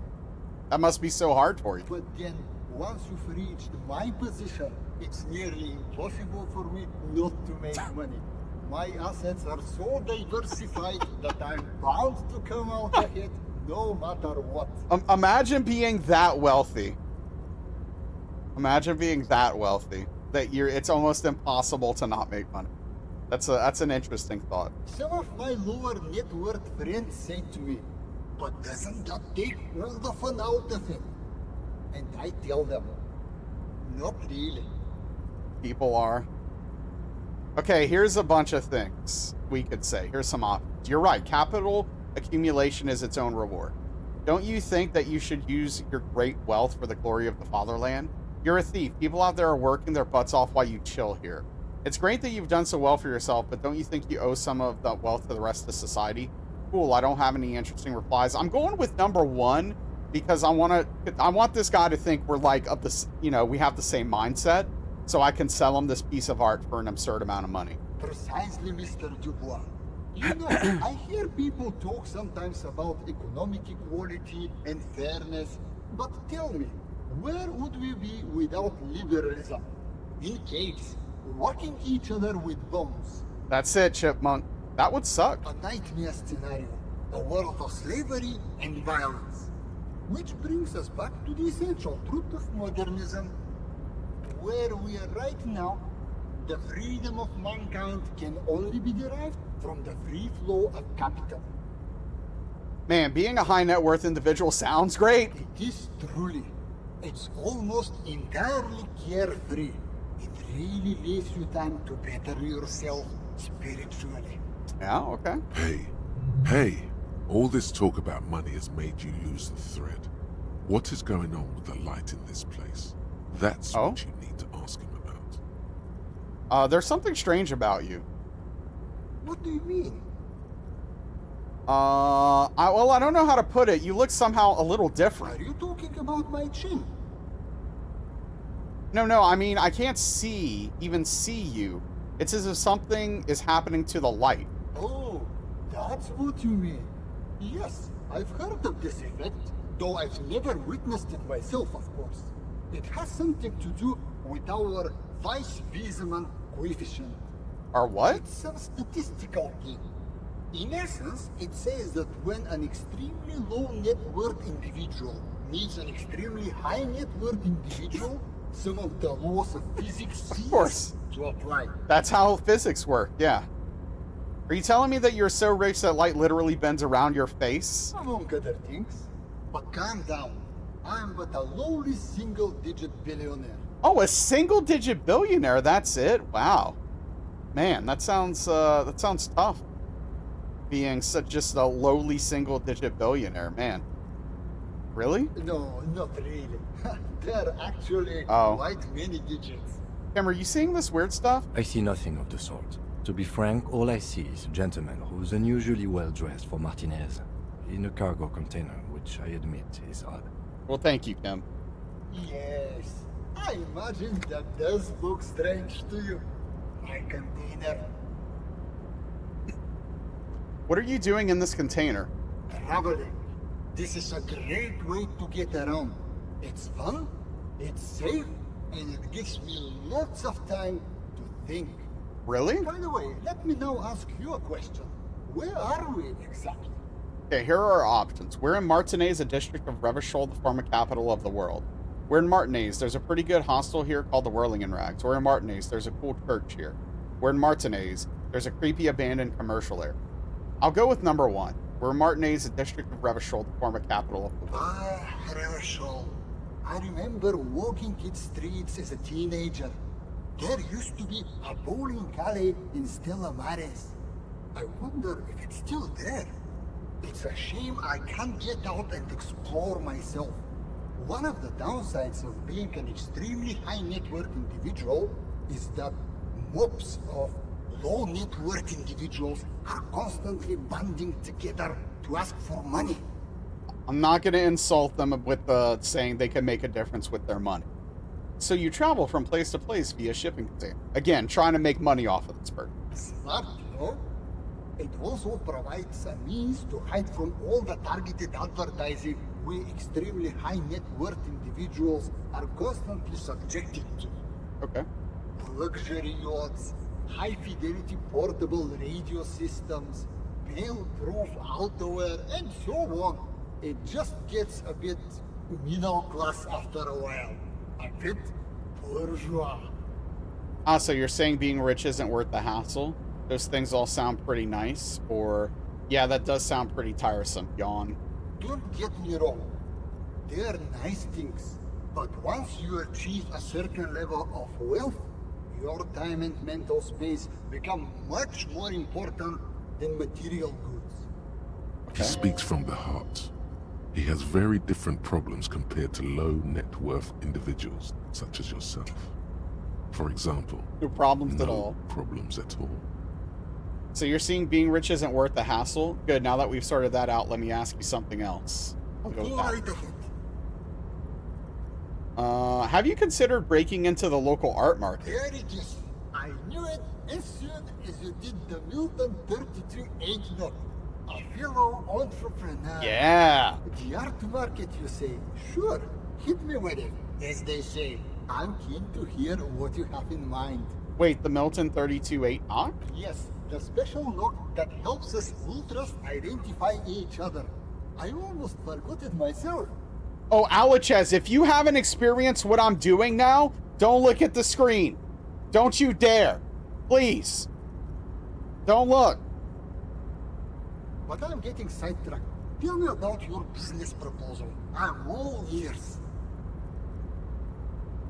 That must be so hard for you. But then, once you've reached my position, it's nearly impossible for me not to make money. My assets are so diversified that I'm bound to come out ahead no matter what. Imagine being that wealthy. Imagine being that wealthy that it's almost impossible to not make money. That's an interesting thought. Some of my lower net worth friends say to me, but doesn't that take all the fun out of it? And I tell them, not really. people are. Okay, here's a bunch of things we could say. Here's some options. You're right. Capital accumulation is its own reward. Don't you think that you should use your great wealth for the glory of the fatherland? You're a thief. People out there are working their butts off while you chill here. It's great that you've done so well for yourself, but don't you think you owe some of that wealth to the rest of society? Cool, I don't have any interesting replies. I'm going with number one because I want this guy to think we're like of this, you know, we have the same mindset, so I can sell him this piece of art for an absurd amount of money. Precisely, Mr. Dubois. You know, I hear people talk sometimes about economic equality and fairness, but tell me, where would we be without liberalism? In caves, whacking each other with bombs. That's it, Chipmunk. That would suck. A nightmare scenario. A world of slavery and violence. Which brings us back to the essential truth of modernism. Where we are right now, the freedom of mankind can only be derived from the free flow of capital. Man, being a high net worth individual sounds great. It is truly. It's almost entirely carefree. It really leaves you time to better yourself spiritually. Yeah, okay. Hey, all this talk about money has made you lose the thread. What is going on with the light in this place? That's what you need to ask him about. There's something strange about you. What do you mean? I don't know how to put it. You look somehow a little different. Are you talking about my chin? No, I mean, I can't even see you. It's as if something is happening to the light. Oh, that's what you mean. Yes, I've heard of this effect, though I've never witnessed it myself, of course. It has something to do with our Weisswiesemann coefficient. Our what? It's some statistical thing. In essence, it says that when an extremely low net worth individual meets an extremely high net worth individual, some of the laws of physics cease to apply. That's how physics work, yeah. Are you telling me that you're so rich that light literally bends around your face? Among other things. But calm down. I'm but a lowly single-digit billionaire. Oh, a single-digit billionaire, that's it? Wow. Man, that sounds tough. Being just a lowly single-digit billionaire, man. Really? No, not really. There are actually quite many digits. Kim, are you seeing this weird stuff? I see nothing of the sort. To be frank, all I see is a gentleman who's unusually well dressed for Martinez, in a cargo container, which I admit is odd. Well, thank you, Kim. Yes, I imagine that does look strange to you. My container. What are you doing in this container? Traveling. This is a great way to get around. It's fun, it's safe, and it gives me lots of time to think. Really? By the way, let me now ask you a question. Where are we exactly? Okay, here are our options. We're in Martinez, a district of Revachol, the former capital of the world. We're in Martinez. There's a pretty good hostel here called the Whirling in Rags. We're in Martinez. There's a cool church here. We're in Martinez. There's a creepy abandoned commercial area. I'll go with number one. We're in Martinez, a district of Revachol, the former capital of the world. Revachol. I remember walking its streets as a teenager. There used to be a bowling alley in Stella Maris. I wonder if it's still there. It's a shame I can't get out and explore myself. One of the downsides of being an extremely high net worth individual is that mobs of low net worth individuals are constantly banding together to ask for money. I'm not going to insult them with saying they can make a difference with their money. So you travel from place to place via shipping container. Again, trying to make money off of this person. Smart, no? It also provides a means to hide from all the targeted advertising we extremely high net worth individuals are constantly subjected to. Okay. Luxury yachts, high fidelity portable radio systems, bail-proof outerwear, and so on. It just gets a bit middle class after a while. A bit bourgeois. Ah, so you're saying being rich isn't worth the hassle? Those things all sound pretty nice, or... Yeah, that does sound pretty tiresome. Yawn. Don't get me wrong. They are nice things. But once you achieve a certain level of wealth, Your time and mental space become much more important than material goods. He speaks from the heart. He has very different problems compared to low net worth individuals such as yourself. For example, no problems at all. Problems at all. So you're seeing being rich isn't worth the hassle? Good, now that we've sorted that out, let me ask you something else. I'll go with that. Have you considered breaking into the local art market? There it is. I knew it as soon as you did the Milton 32H note. A fellow entrepreneur. Yeah. The art market, you say? Sure, hit me with it. As they say, I'm keen to hear what you have in mind. Wait, the Milton 32.8 knock? Yes, the special knock that helps us ultras identify each other. I almost forgot it myself. Oh, Alichez, if you haven't experienced what I'm doing now, don't look at the screen. Don't you dare. Please. Don't look. But I'm getting sidetracked. Tell me about your business proposal. I'm all ears.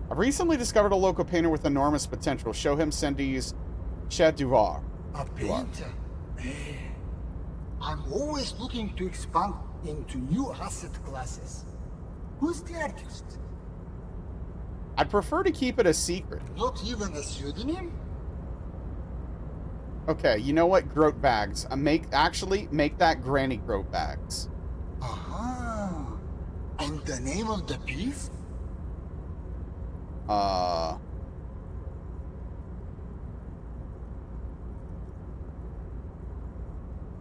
I've recently discovered a local painter with enormous potential. Show him Cindy's chef d'oeuvre. A painter? I'm always looking to expand into new asset classes. Who's the artist? I'd prefer to keep it a secret. Not even a pseudonym? Okay, you know what? Groat bags. Make that Granny Groat bags. Uh-huh. And the name of the piece? The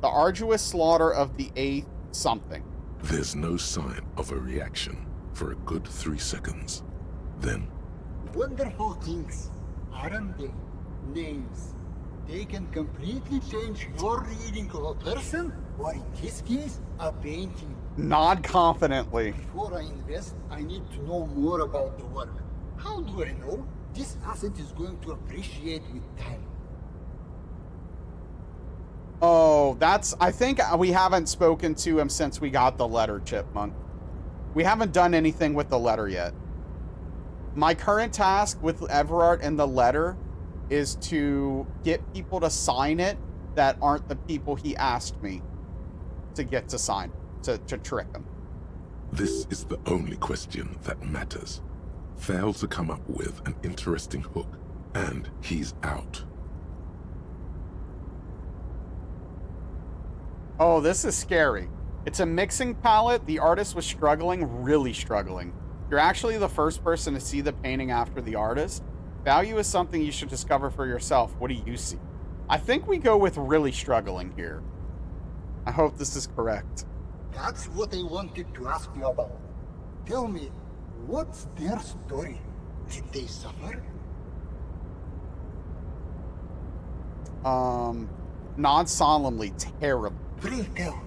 arduous slaughter of the 8th something. There's no sign of a reaction for a good 3 seconds. Then... Wonderful things, aren't they? Names. They can completely change your reading of a person, or in this case, a painting. Nod confidently. Before I invest, I need to know more about the work. How do I know this asset is going to appreciate with time? Oh, I think we haven't spoken to him since we got the letter, Chipmunk. We haven't done anything with the letter yet. My current task with Everard and the letter is to get people to sign it that aren't the people he asked me to get to sign, to trick him. This is the only question that matters. Fail to come up with an interesting hook, and he's out. Oh, this is scary. It's a mixing palette. The artist was struggling, really struggling. You're actually the first person to see the painting after the artist. Value is something you should discover for yourself. What do you see? I think we go with really struggling here. I hope this is correct. That's what I wanted to ask you about. Tell me, what's their story? Did they suffer? Nod solemnly, terrible. Pray tell.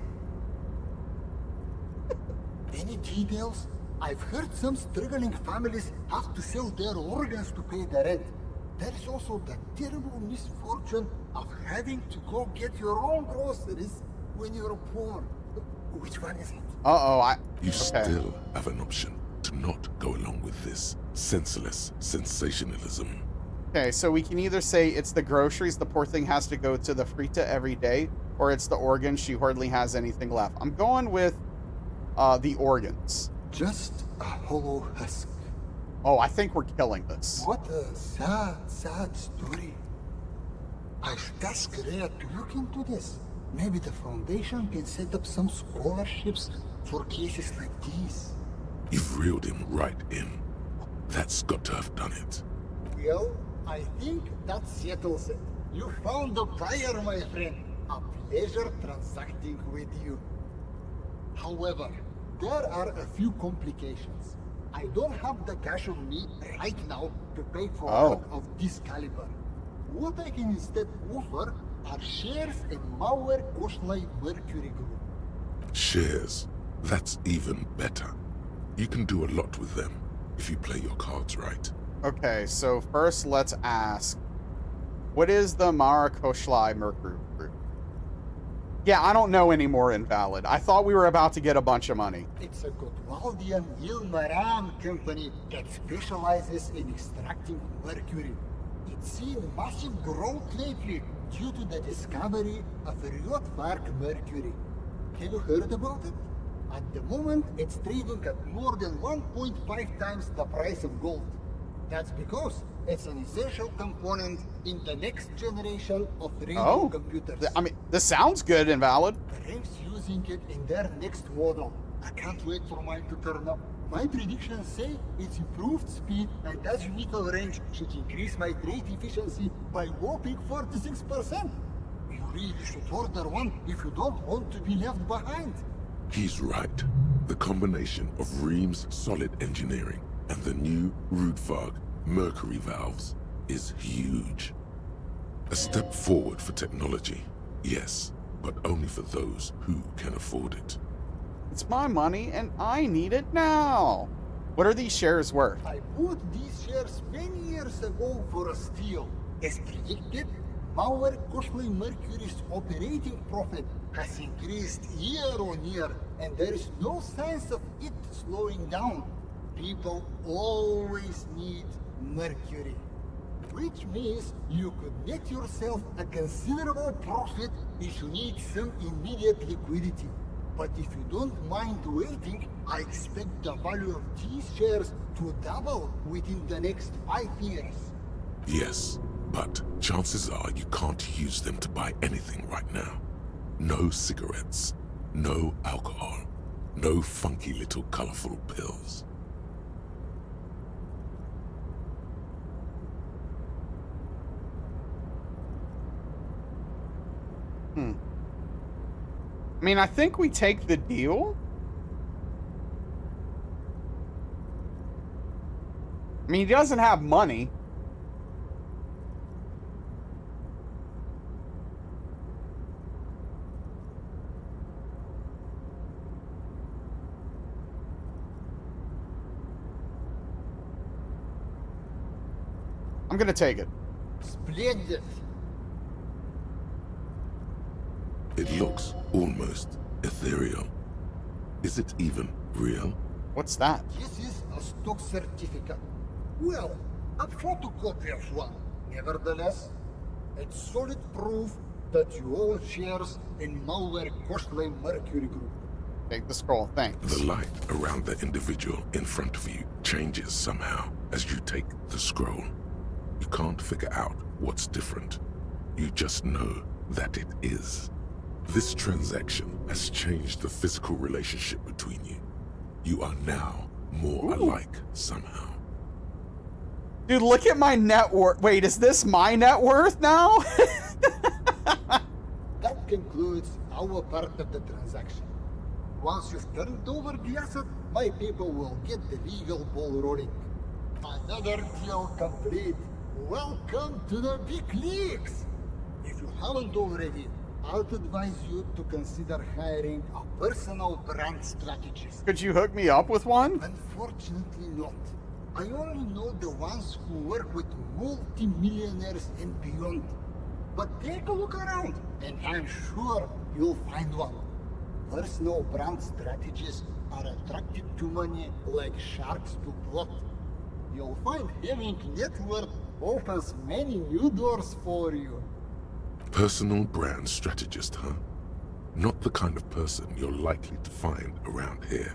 Any details? I've heard some struggling families have to sell their organs to pay the rent. There is also the terrible misfortune of having to go get your own groceries when you're poor. Which one is it? You still have an option to not go along with this senseless sensationalism. Okay, so we can either say it's the groceries the poor thing has to go to the Frita every day, or it's the organs she hardly has anything left. I'm going with the organs. Just a hollow husk. Oh, I think we're killing this. What a sad, sad story. I should ask Rhea to look into this. Maybe the Foundation can set up some scholarships for cases like these. You've reeled him right in. That's got to have done it. Well, I think that settles it. You found a buyer, my friend. A pleasure transacting with you. However, there are a few complications. I don't have the cash on me right now to pay for work of this caliber. What I can instead offer are shares in Mauer Koshlai Mercury Group. Shares? That's even better. You can do a lot with them if you play your cards right. Okay, so first let's ask, what is the Mauer Koshlai Mercury Group? Yeah, I don't know anymore, Invalid. I thought we were about to get a bunch of money. It's a Gotwaldian Ilmaran company that specializes in extracting mercury. It's seen massive growth lately due to the discovery of Riothvark Mercury. Have you heard about it? At the moment, it's trading at more than 1.5 times the price of gold. That's because it's an essential component in the next generation of radio computers. I mean, this sounds good and valid. Rave's using it in their next model. I can't wait for mine to turn up. My predictions say its improved speed and azimuthal range should increase my trade efficiency by whopping 46%. You really should order one if you don't want to be left behind. He's right. The combination of Ream's solid engineering and the new Rudfog Mercury valves is huge. A step forward for technology, yes, but only for those who can afford it. It's my money and I need it now. What are these shares worth? I bought these shares many years ago for a steal. As predicted, Mauer Kosley Mercury's operating profit has increased year on year, and there is no signs of it slowing down. People always need Mercury, which means you could net yourself a considerable profit if you need some immediate liquidity. But if you don't mind waiting, I expect the value of these shares to double within the next 5 years. Yes, but chances are you can't use them to buy anything right now. No cigarettes, no alcohol, no funky little colorful pills. I mean, I think we take the deal. I mean, he doesn't have money. I'm gonna take it. Splendid. It looks almost ethereal. Is it even real? What's that? This is a stock certificate. Well, a photocopy of one. Nevertheless, it's solid proof that you own shares in Mauer Kosley Mercury Group. Take the scroll, thanks. The light around the individual in front of you changes somehow as you take the scroll. You can't figure out what's different. You just know that it is. This transaction has changed the physical relationship between you. You are now more alike somehow. Dude, look at my net worth. Wait, is this my net worth now? That concludes our part of the transaction. Once you've turned over the asset, my people will get the legal ball rolling. Another deal complete. Welcome to the big leagues. If you haven't already, I'd advise you to consider hiring a personal brand strategist. Could you hook me up with one? Unfortunately not. I only know the ones who work with multi-millionaires and beyond. But take a look around, and I'm sure you'll find one. Personal brand strategists are attracted to money like sharks to blood. You'll find having net worth opens many new doors for you. Personal brand strategist, huh? Not the kind of person you're likely to find around here.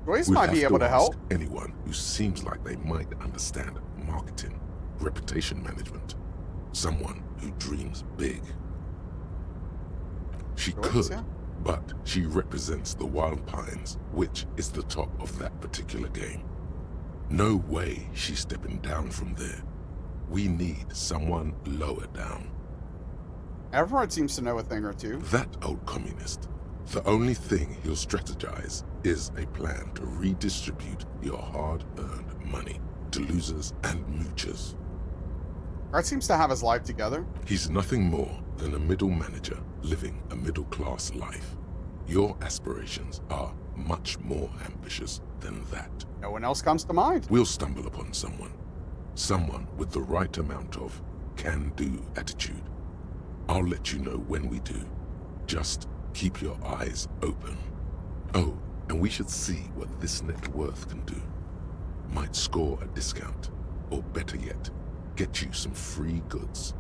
Royce might be able to help. Anyone who seems like they might understand marketing, reputation management, someone who dreams big. She could, but she represents the Wild Pines, which is the top of that particular game. No way she's stepping down from there. We need someone lower down. Everard seems to know a thing or two. That old communist. The only thing he'll strategize is a plan to redistribute your hard-earned money to losers and moochers. Art seems to have his life together. He's nothing more than a middle manager living a middle-class life. Your aspirations are much more ambitious than that. No one else comes to mind. We'll stumble upon someone. Someone with the right amount of can-do attitude. I'll let you know when we do. Just keep your eyes open. Oh, and we should see what this net worth can do. Might score a discount, or better yet, get you some free goods.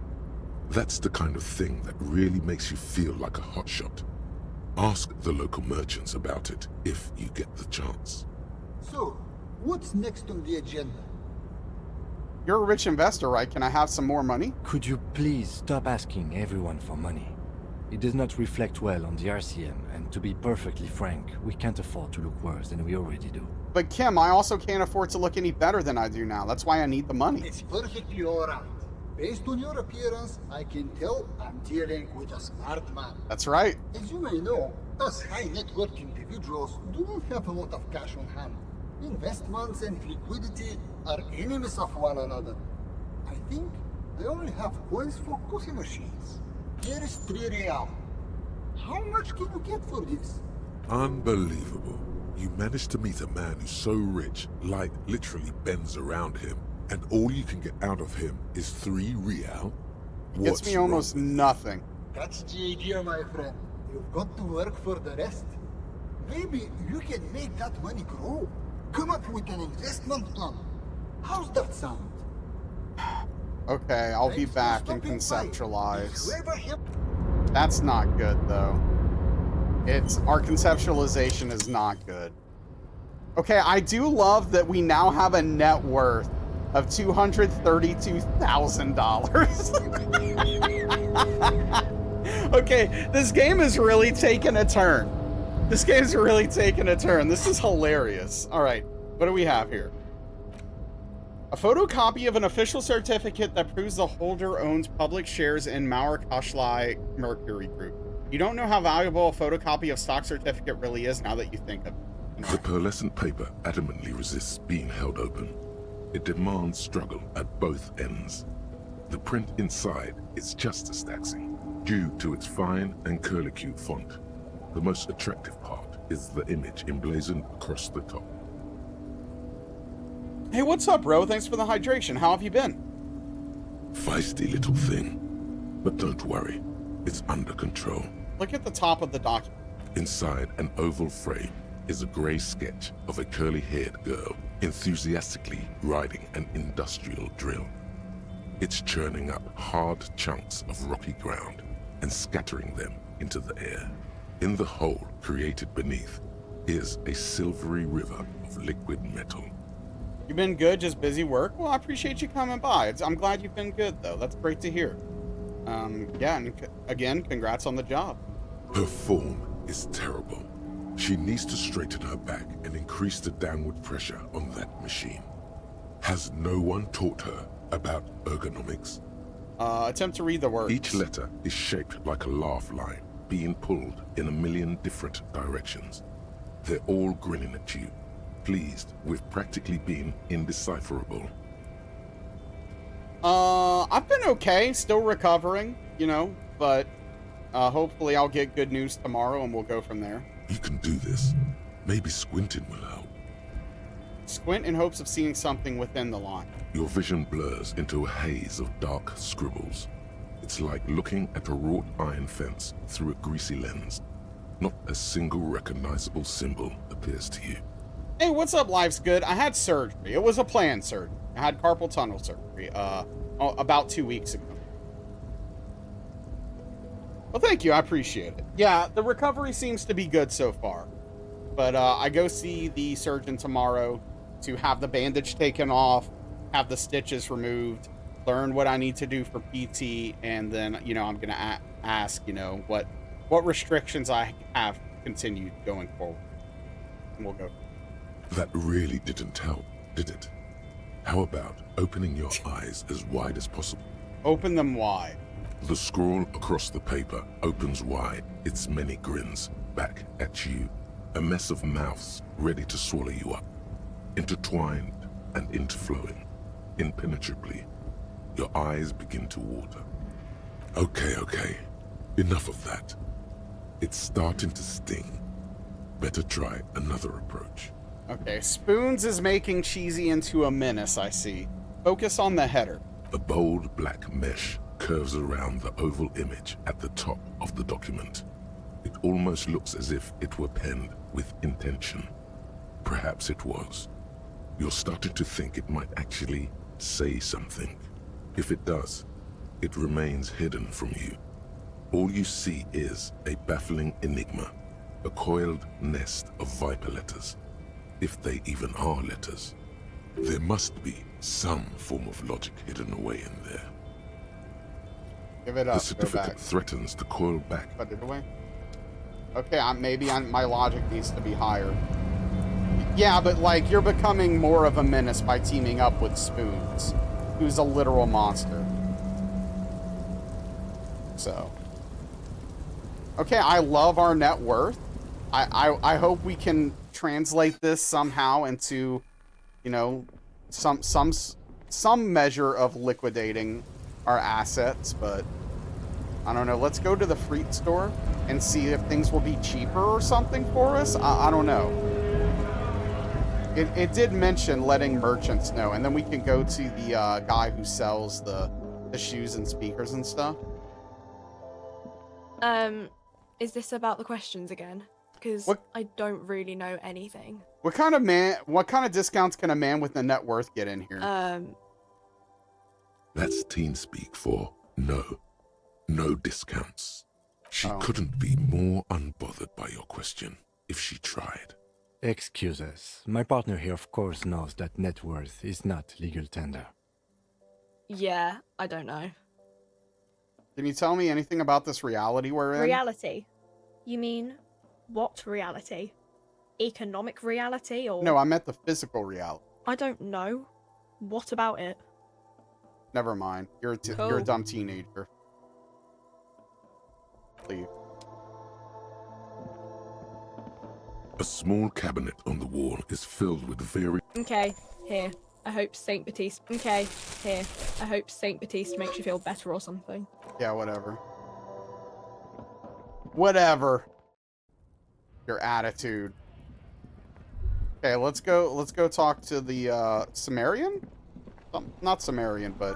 That's the kind of thing that really makes you feel like a hotshot. Ask the local merchants about it if you get the chance. So, what's next on the agenda? You're a rich investor, right? Can I have some more money? Could you please stop asking everyone for money? It does not reflect well on the RCM, and to be perfectly frank, we can't afford to look worse than we already do. But Kim, I also can't afford to look any better than I do now. That's why I need the money. It's perfectly alright. Based on your appearance, I can tell I'm dealing with a smart man. That's right. As you may know, us high net worth individuals do not have a lot of cash on hand. Investments and liquidity are enemies of one another. I think I only have coins for coffee machines. Here is 3 real. How much can you get for this? Unbelievable. You managed to meet a man who's so rich, light literally bends around him, and all you can get out of him is 3 real? Gets me almost nothing. That's the idea, my friend. You've got to work for the rest. Maybe you can make that money grow. Come up with an investment plan. How's that sound? Okay, I'll be back and conceptualize. That's not good, though. Our conceptualization is not good. Okay, I do love that we now have a net worth of $232,000. Okay, this game is really taking a turn. This game's really taking a turn. This is hilarious. All right, what do we have here? A photocopy of an official certificate that proves the holder owns public shares in Maurer-Koshlai Mercury Group. You don't know how valuable a photocopy of stock certificate really is now that you think of it. The pearlescent paper adamantly resists being held open. It demands struggle at both ends. The print inside is just as taxing, due to its fine and curlicue font. The most attractive part is the image emblazoned across the top. Hey, what's up, bro? Thanks for the hydration. How have you been? Feisty little thing. But don't worry, it's under control. Look at the top of the document. Inside an oval frame is a grey sketch of a curly-haired girl enthusiastically riding an industrial drill. It's churning up hard chunks of rocky ground and scattering them into the air. In the hole created beneath is a silvery river of liquid metal. You've been good, just busy work? Well, I appreciate you coming by. I'm glad you've been good, though. That's great to hear. Yeah, and again, congrats on the job. Her form is terrible. She needs to straighten her back and increase the downward pressure on that machine. Has no one taught her about ergonomics? Attempt to read the words. Each letter is shaped like a laugh line, being pulled in a million different directions. They're all grinning at you, pleased with practically being indecipherable. I've been okay, still recovering, you know, but hopefully I'll get good news tomorrow and we'll go from there. You can do this. Maybe squinting will help. Squint in hopes of seeing something within the line. Your vision blurs into a haze of dark scribbles. It's like looking at a wrought iron fence through a greasy lens. Not a single recognizable symbol appears to you. Hey, what's up, Life's Good? I had surgery. It was a planned surgery. I had carpal tunnel surgery about 2 weeks ago. Well, thank you. I appreciate it. Yeah, the recovery seems to be good so far. But I go see the surgeon tomorrow to have the bandage taken off, have the stitches removed, learn what I need to do for PT, and then, you know, I'm going to ask, you know, what restrictions I have continued going forward. And we'll go. That really didn't help, did it? How about opening your eyes as wide as possible? Open them wide. The scroll across the paper opens wide, its many grins, back at you. A mess of mouths ready to swallow you up. Intertwined and interflowing, impenetrably. Your eyes begin to water. Okay. Enough of that. It's starting to sting. Better try another approach. Okay, Spoons is making Cheesy into a menace, I see. Focus on the header. A bold black mesh curves around the oval image at the top of the document. It almost looks as if it were penned with intention. Perhaps it was. You're starting to think it might actually say something. If it does, it remains hidden from you. All you see is a baffling enigma, a coiled nest of viper letters, if they even are letters. There must be some form of logic hidden away in there. Give it up. The certificate Go back. threatens to coil back. Put it away. Okay, my logic needs to be higher. Yeah, but like you're becoming more of a menace by teaming up with Spoons, who's a literal monster. So. Okay, I love our net worth. I hope we can translate this somehow into, you know, some measure of liquidating our assets, but I don't know. Let's go to the Freet store and see if things will be cheaper or something for us. I don't know. It did mention letting merchants know, and then we can go to the guy who sells the shoes and speakers and stuff. Is this about the questions again? Because I don't really know anything. What kind of discounts can a man with a net worth get in here? That's teen speak for no discounts. She couldn't be more unbothered by your question if she tried. Excuse us. My partner here of course knows that net worth is not legal tender. Yeah, I don't know. Can you tell me anything about this reality we're in? Reality? You mean what reality? Economic reality or... No, I meant the physical reality. I don't know. What about it? Never mind. You're a dumb teenager. Leave. A small cabinet on the wall is filled with very... Okay, here. I hope Saint Baptiste... Okay, here. I hope Saint Baptiste makes you feel better or something. Yeah, whatever. Whatever. Your attitude. Okay, let's go talk to the Sumerian? Not Sumerian, but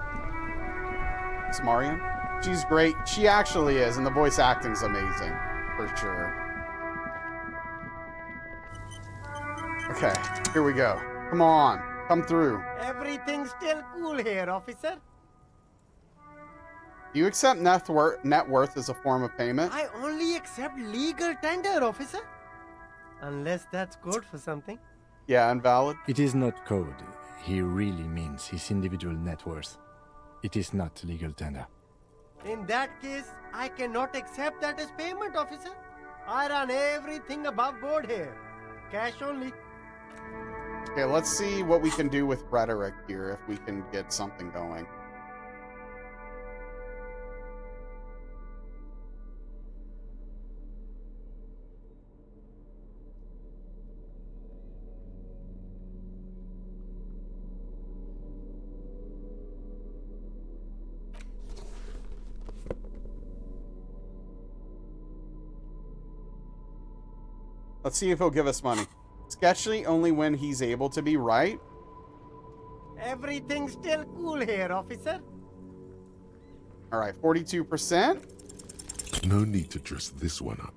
Sumerian? She's great. She actually is, and the voice acting's amazing. For sure. Okay, here we go. Come on. Come through. Everything's still cool here, officer. Do you accept net worth as a form of payment? I only accept legal tender, officer. Unless that's code for something. Yeah, invalid. It is not code. He really means his individual net worth. It is not legal tender. In that case, I cannot accept that as payment, officer. I run everything above board here. Cash only. Okay, let's see what we can do with rhetoric here, if we can get something going. Let's see if he'll give us money. Sketchy only when he's able to be right. Everything's still cool here, officer. All right, 42%. No need to dress this one up.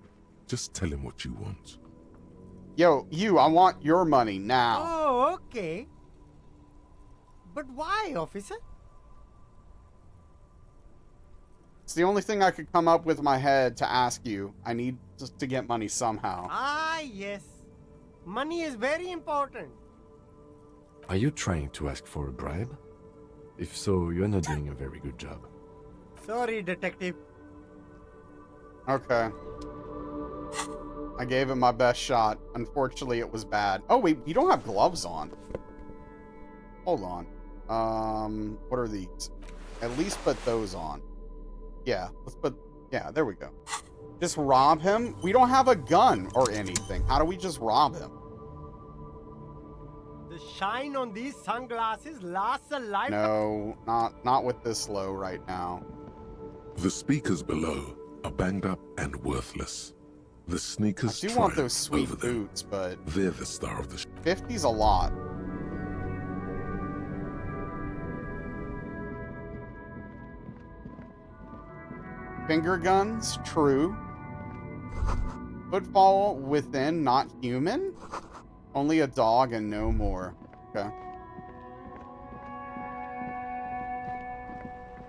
Just tell him what you want. Yo, I want your money now. Oh, okay. But why, officer? It's the only thing I could come up with my head to ask you. I need just to get money somehow. Ah, yes. Money is very important. Are you trying to ask for a bribe? If so, you're not doing a very good job. Sorry, detective. Okay. I gave it my best shot. Unfortunately, it was bad. Oh, wait, you don't have gloves on. Hold on. What are these? At least put those on. Yeah, let's put... Yeah, there we go. Just rob him? We don't have a gun or anything. How do we just rob him? The shine on these sunglasses lasts a lifetime. No, not with this low right now. The speakers below are banged up and worthless. The sneakers I do want those sweet boots, but... They're the star of the show. 50's a lot. Finger guns, true. Footfall within, not human? Only a dog and no more. Okay.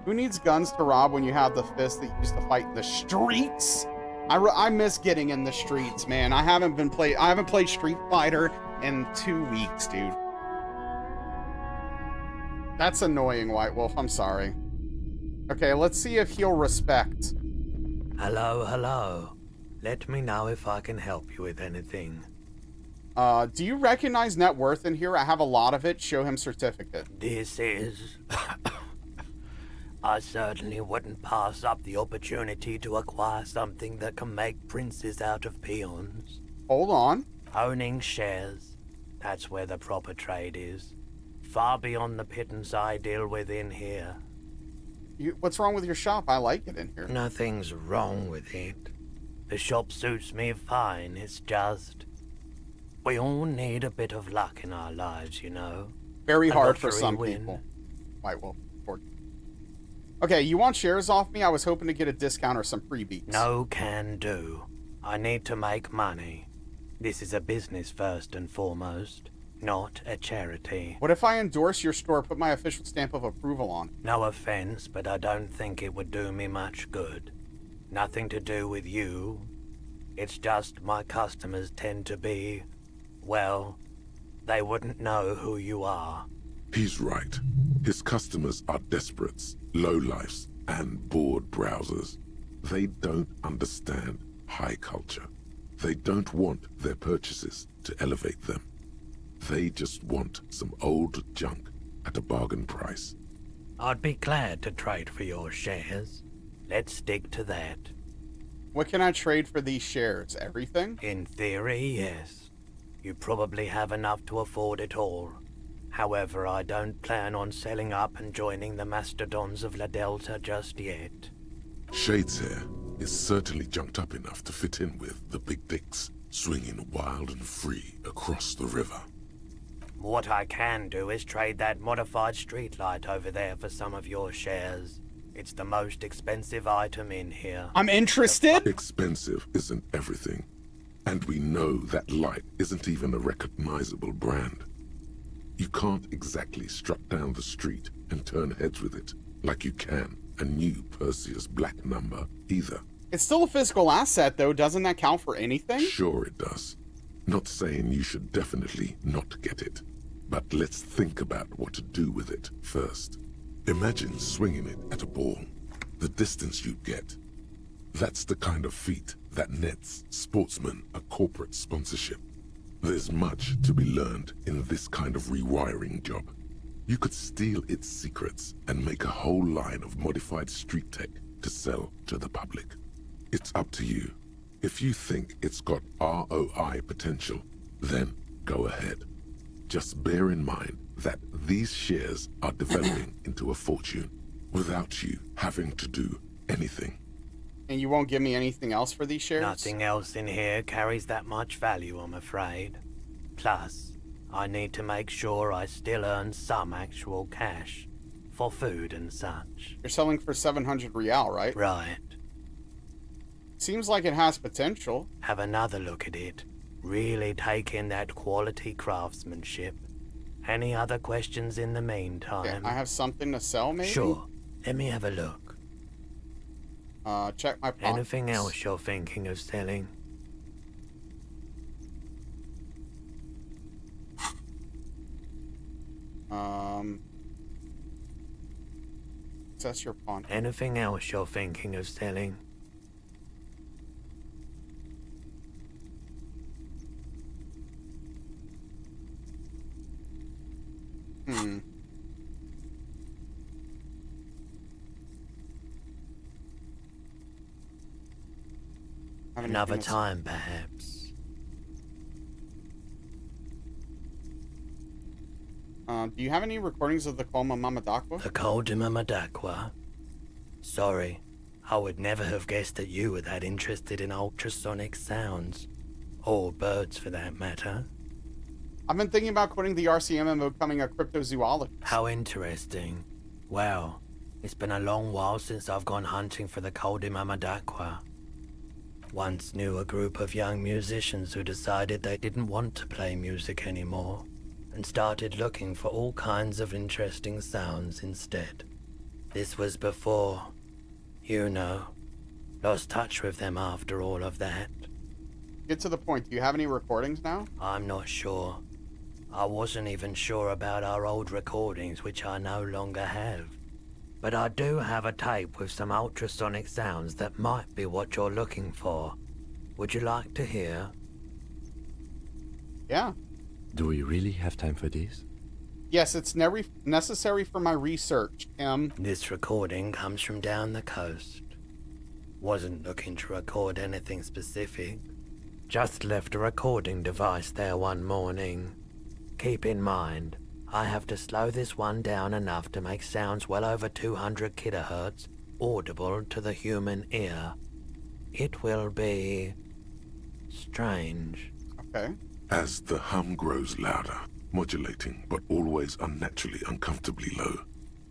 Who needs guns to rob when you have the fist that you used to fight in the streets? I miss getting in the streets, man. I haven't played Street Fighter in 2 weeks, dude. That's annoying, White Wolf. I'm sorry. Okay, let's see if he'll respect. Hello, hello. Let me know if I can help you with anything. Do you recognize net worth in here? I have a lot of it. Show him certificate. This is... I certainly wouldn't pass up the opportunity to acquire something that can make princes out of peons. Hold on. Owning shares. That's where the proper trade is. Far beyond the pittance I deal with in here. What's wrong with your shop? I like it in here. Nothing's wrong with it. The shop suits me fine. It's just... we all need a bit of luck in our lives, you know. Very hard for some people. White Wolf. Okay, you want shares off me? I was hoping to get a discount or some freebies. No can do. I need to make money. This is a business first and foremost, not a charity. What if I endorse your store, put my official stamp of approval on it? No offense, but I don't think it would do me much good. Nothing to do with you. It's just my customers tend to be, well, they wouldn't know who you are. He's right. His customers are desperates, lowlifes, and bored browsers. They don't understand high culture. They don't want their purchases to elevate them. They just want some old junk at a bargain price. I'd be glad to trade for your shares. Let's stick to that. What can I trade for these shares? Everything? In theory, yes. You probably have enough to afford it all. However, I don't plan on selling up and joining the mastodons of La Delta just yet. Shade's hair is certainly junked up enough to fit in with the big dicks, swinging wild and free across the river. What I can do is trade that modified streetlight over there for some of your shares. It's the most expensive item in here. I'm interested. Expensive isn't everything. And we know that light isn't even a recognizable brand. You can't exactly strut down the street and turn heads with it like you can a new Perseus Black number either. It's still a physical asset, though. Doesn't that count for anything? Sure it does. Not saying you should definitely not get it. But let's think about what to do with it first. Imagine swinging it at a ball. The distance you'd get. That's the kind of feat that nets sportsmen a corporate sponsorship. There's much to be learned in this kind of rewiring job. You could steal its secrets and make a whole line of modified street tech to sell to the public. It's up to you. If you think it's got ROI potential, then go ahead. Just bear in mind that these shares are developing into a fortune without you having to do anything. And you won't give me anything else for these shares? Nothing else in here carries that much value, I'm afraid. Plus, I need to make sure I still earn some actual cash for food and such. You're selling for 700 real, right? Right. Seems like it has potential. Have another look at it. Really take in that quality craftsmanship. Any other questions in the meantime? Okay, I have something to sell, maybe? Sure. Let me have a look. Check my pockets. Anything else you're thinking of selling? Access your pawn. Anything else you're thinking of selling? Another time, perhaps. Do you have any recordings of the Colma Mamadakwa? The Colma Mamadakwa? Sorry, I would never have guessed that you were that interested in ultrasonic sounds. Or birds, for that matter. I've been thinking about quitting the RCM and becoming a cryptozoologist. How interesting. Well, it's been a long while since I've gone hunting for the Colma Mamadakwa. Once knew a group of young musicians who decided they didn't want to play music anymore, and started looking for all kinds of interesting sounds instead. This was before, you know, lost touch with them after all of that. Get to the point. Do you have any recordings now? I'm not sure. I wasn't even sure about our old recordings, which I no longer have. But I do have a tape with some ultrasonic sounds that might be what you're looking for. Would you like to hear? Yeah. Do we really have time for this? Yes, it's necessary for my research, M. This recording comes from down the coast. Wasn't looking to record anything specific. Just left a recording device there one morning. Keep in mind, I have to slow this one down enough to make sounds well over 200 kilohertz audible to the human ear. It will be strange. Okay. As the hum grows louder, modulating but always unnaturally uncomfortably low,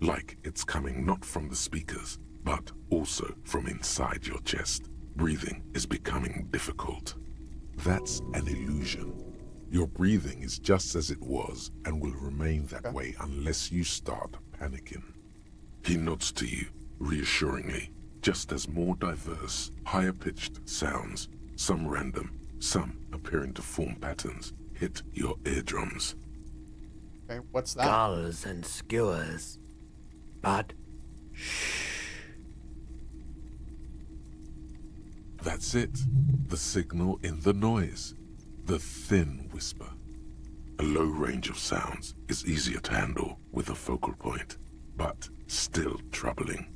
like it's coming not from the speakers, but also from inside your chest, breathing is becoming difficult. That's an illusion. Your breathing is just as it was and will remain that way unless you start panicking. He nods to you, reassuringly, just as more diverse, higher-pitched sounds, some random, some appearing to form patterns, hit your eardrums. Okay, what's that? Gulls and skewers. But, shh. That's it. The signal in the noise. The thin whisper. A low range of sounds is easier to handle with a focal point, but still troubling.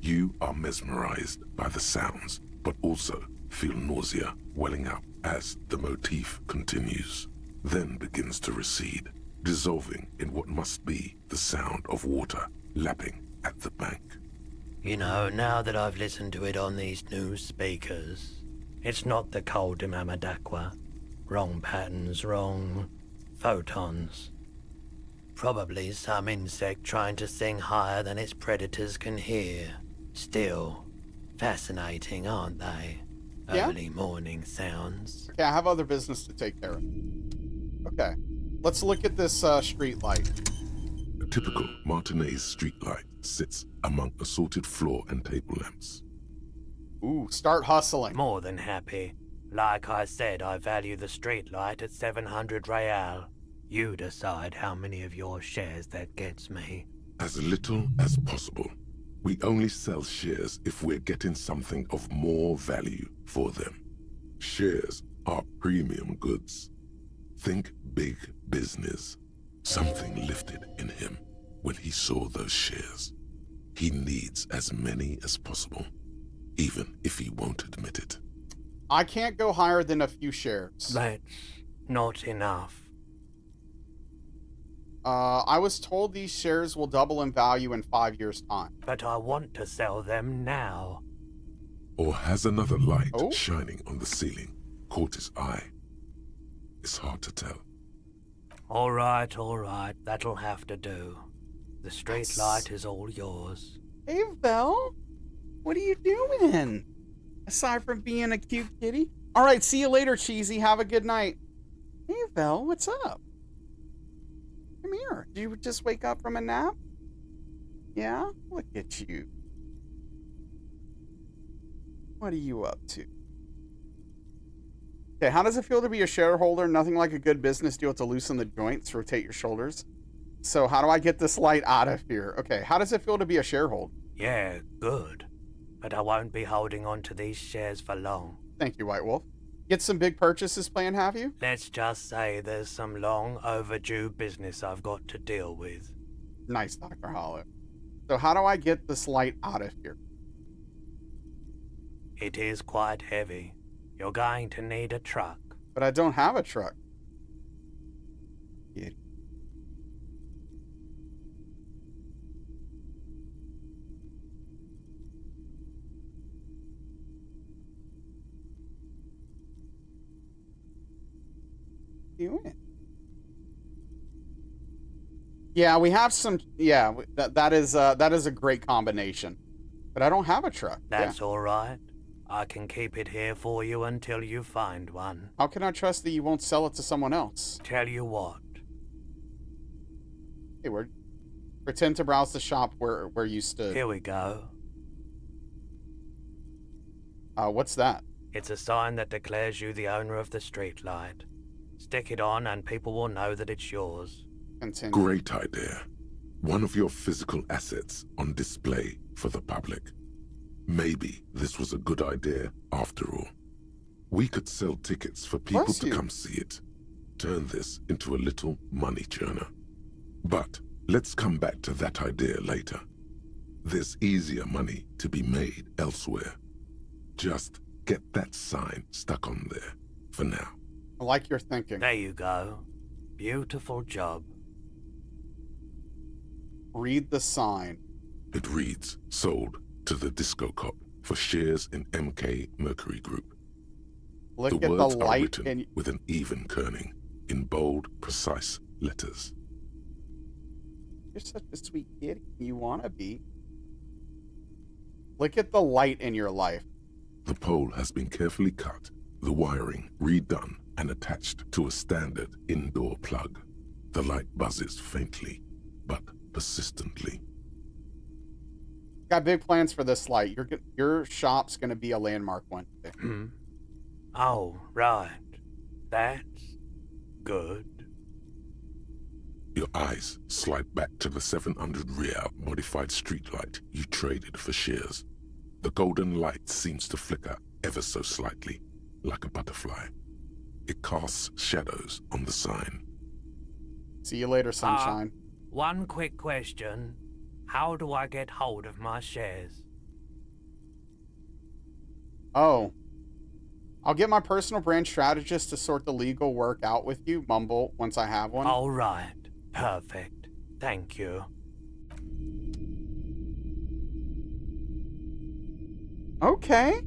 You are mesmerized by the sounds, but also feel nausea welling up as the motif continues, then begins to recede, dissolving in what must be the sound of water lapping at the bank. You know, now that I've listened to it on these new speakers, it's not the cold Imamadakwa. Wrong patterns, wrong photons. Probably some insect trying to sing higher than its predators can hear. Still, fascinating, aren't they? Yeah. Early morning sounds. Okay, I have other business to take care of. Okay, let's look at this street light. A typical Martinez streetlight sits among assorted floor and table lamps. Ooh, start hustling. More than happy. Like I said, I value the streetlight at 700 real. You decide how many of your shares that gets me. As little as possible. We only sell shares if we're getting something of more value for them. Shares are premium goods. Think big business. Something lifted in him when he saw those shares. He needs as many as possible, even if he won't admit it. I can't go higher than a few shares. That's not enough. I was told these shares will double in value in 5 years' time. But I want to sell them now. Or has another light shining on the ceiling caught his eye? It's hard to tell. All right, that'll have to do. The street light is all yours. Hey, Vel, what are you doing? Aside from being a cute kitty? All right, see you later, Cheesy. Have a good night. Hey, Vel, what's up? Come here. Did you just wake up from a nap? Yeah? Look at you. What are you up to? Okay, how does it feel to be a shareholder? Nothing like a good business deal to loosen the joints, rotate your shoulders. So how do I get this light out of here? Okay, how does it feel to be a shareholder? Yeah, good. But I won't be holding on to these shares for long. Thank you, White Wolf. Get some big purchases planned, have you? Let's just say there's some long overdue business I've got to deal with. Nice, Dr. Hollow. So how do I get this light out of here? It is quite heavy. You're going to need a truck. But I don't have a truck. Yeah. Doing? Yeah, we have some. Yeah, that is a great combination. But I don't have a truck. That's all right. I can keep it here for you until you find one. How can I trust that you won't sell it to someone else? Tell you what. Hey, where'd Pretend to browse the shop where you stood. Here we go. What's that? It's a sign that declares you the owner of the streetlight. Stick it on and people will know that it's yours. Continue. Great idea. One of your physical assets on display for the public. Maybe this was a good idea after all. We could sell tickets for people to come see it. Turn this into a little money churner. But let's come back to that idea later. There's easier money to be made elsewhere. Just get that sign stuck on there for now. I like your thinking. There you go. Beautiful job. Read the sign. It reads, sold to the Disco Cop for shares in MK Mercury Group. Look The at the words are light written in... with an even kerning, in bold, precise letters. You're such a sweet kid. You want to be. Look at the light in your life. The pole has been carefully cut, the wiring redone and attached to a standard indoor plug. The light buzzes faintly, but persistently. Got big plans for this light. Your shop's going to be a landmark one day. Oh, right. That's good. Your eyes slide back to the 700 Real modified streetlight you traded for shares. The golden light seems to flicker ever so slightly, like a butterfly. It casts shadows on the sign. See you later, sunshine. One quick question. How do I get hold of my shares? Oh. I'll get my personal brand strategist to sort the legal work out with you, Mumble, once I have one. All right. Perfect. Thank you. Okay.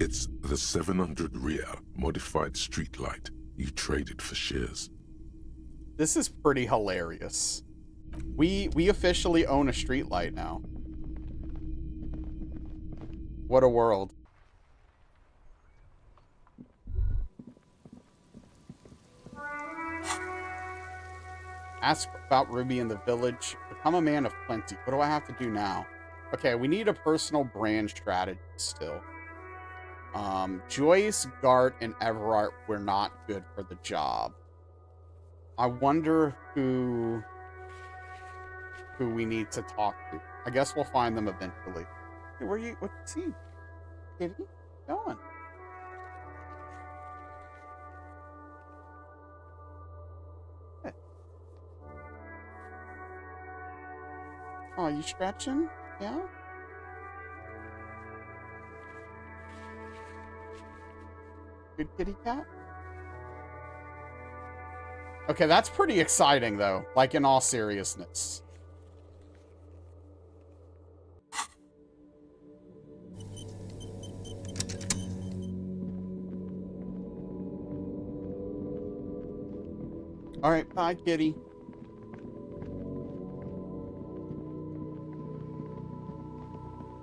It's the 700 Real modified streetlight you traded for shares. This is pretty hilarious. We officially own a streetlight now. What a world. Ask about Ruby in the village. Become a man of plenty. What do I have to do now? Okay, we need a personal brand strategy still. Joyce, Gart, and Everard were not good for the job. I wonder who we need to talk to. I guess we'll find them eventually. Hey, what's he? Kitty? Going? Hey. Oh, you stretching? Yeah? Good kitty cat? Okay, that's pretty exciting, though. Like, in all seriousness. All right, bye, kitty.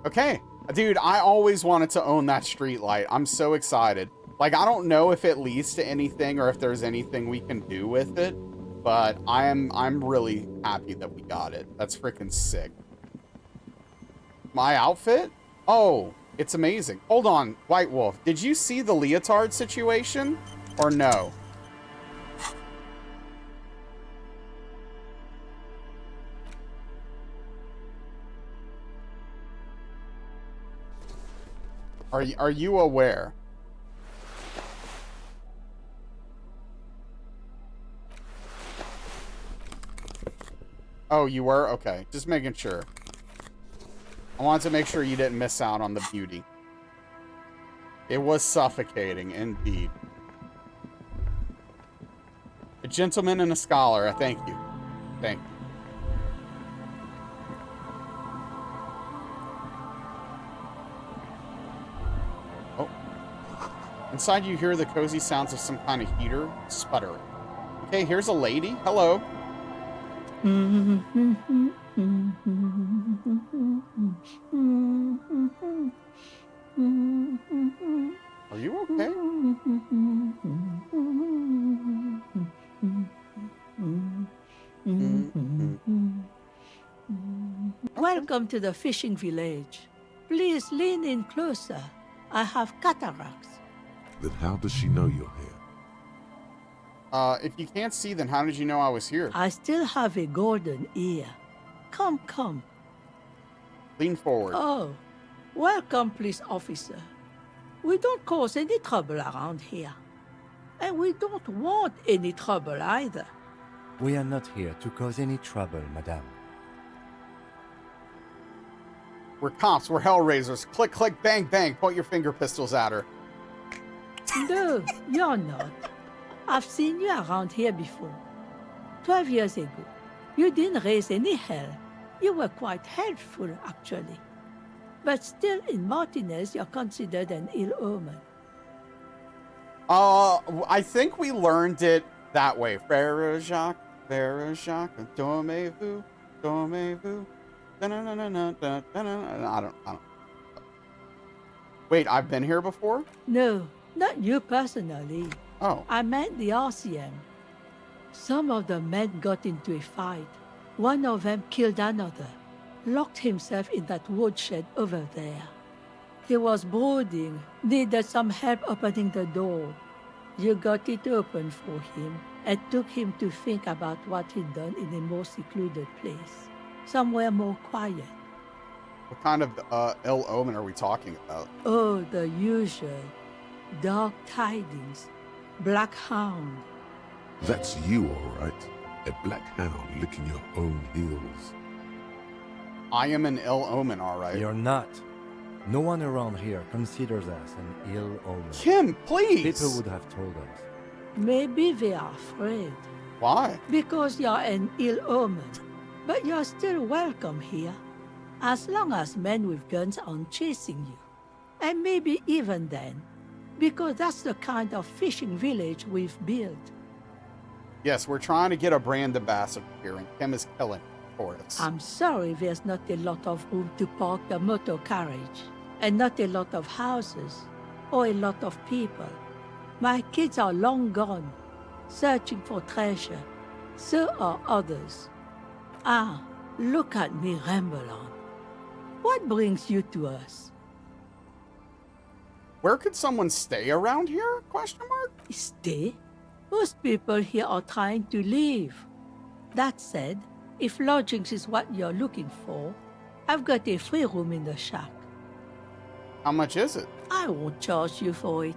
Okay. Dude, I always wanted to own that street light. I'm so excited. Like, I don't know if it leads to anything or if there's anything we can do with it, but I'm really happy that we got it. That's freaking sick. My outfit? Oh, it's amazing. Hold on, White Wolf. Did you see the leotard situation or no? Are you aware? Oh, you were? Okay. Just making sure. I wanted to make sure you didn't miss out on the beauty. It was suffocating, indeed. A gentleman and a scholar. Thank you. Thank you. Oh. Inside you hear the cozy sounds of some kind of heater sputtering. Okay, here's a lady. Hello. Are you okay? Welcome to the fishing village. Please lean in closer. I have cataracts. Then how does she know you're here? If you can't see, then how did you know I was here? I still have a golden ear. Come, come. Lean forward. Oh, welcome, police officer. We don't cause any trouble around here. And we don't want any trouble either. We are not here to cause any trouble, madame. We're cops, we're hellraisers. Click, click, bang, bang. Point your finger pistols at her. No, you're not. I've seen you around here before. 12 years ago. You didn't raise any hell. You were quite helpful, actually. But still, in Martinez, you're considered an ill omen. I think we learned it that way. Frere Jacques, dormez-vous, dormez-vous. I don't. Wait, I've been here before? No, not you personally. Oh. I meant the RCM. Some of the men got into a fight. One of them killed another, locked himself in that woodshed over there. He was brooding, needed some help opening the door. You got it open for him and took him to think about what he'd done in a more secluded place, somewhere more quiet. What kind of ill omen are we talking about? Oh, the usual. Dark tidings. Black hound. That's you, all right. A black hound licking your own heels. I am an ill omen, all right. You're not. No one around here considers us an ill omen. Kim, please! People would have told us. Maybe they are afraid. Why? Because you're an ill omen. But you're still welcome here. As long as men with guns aren't chasing you. And maybe even then. Because that's the kind of fishing village we've built. Yes, we're trying to get a brand ambassador here, and Kim is killing it for us. I'm sorry there's not a lot of room to park the motor carriage. And not a lot of houses. Or a lot of people. My kids are long gone, searching for treasure. So are others. Ah, look at me ramble on. What brings you to us? Where could someone stay around here? Question mark? Stay? Most people here are trying to leave. That said, if lodgings is what you're looking for, I've got a free room in the shack. How much is it? I won't charge you for it.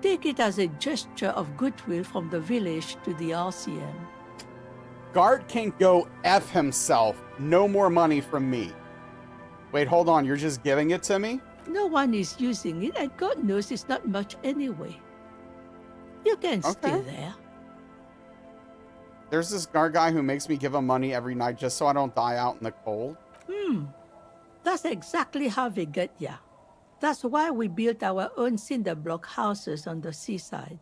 Take it as a gesture of goodwill from the village to the RCM. Guard can go F himself. No more money from me. Wait, hold on. You're just giving it to me? No one is using it, and God knows it's not much anyway. You can stay there. There's this guard guy who makes me give him money every night just so I don't die out in the cold. That's exactly how they get ya. That's why we built our own cinder block houses on the seaside.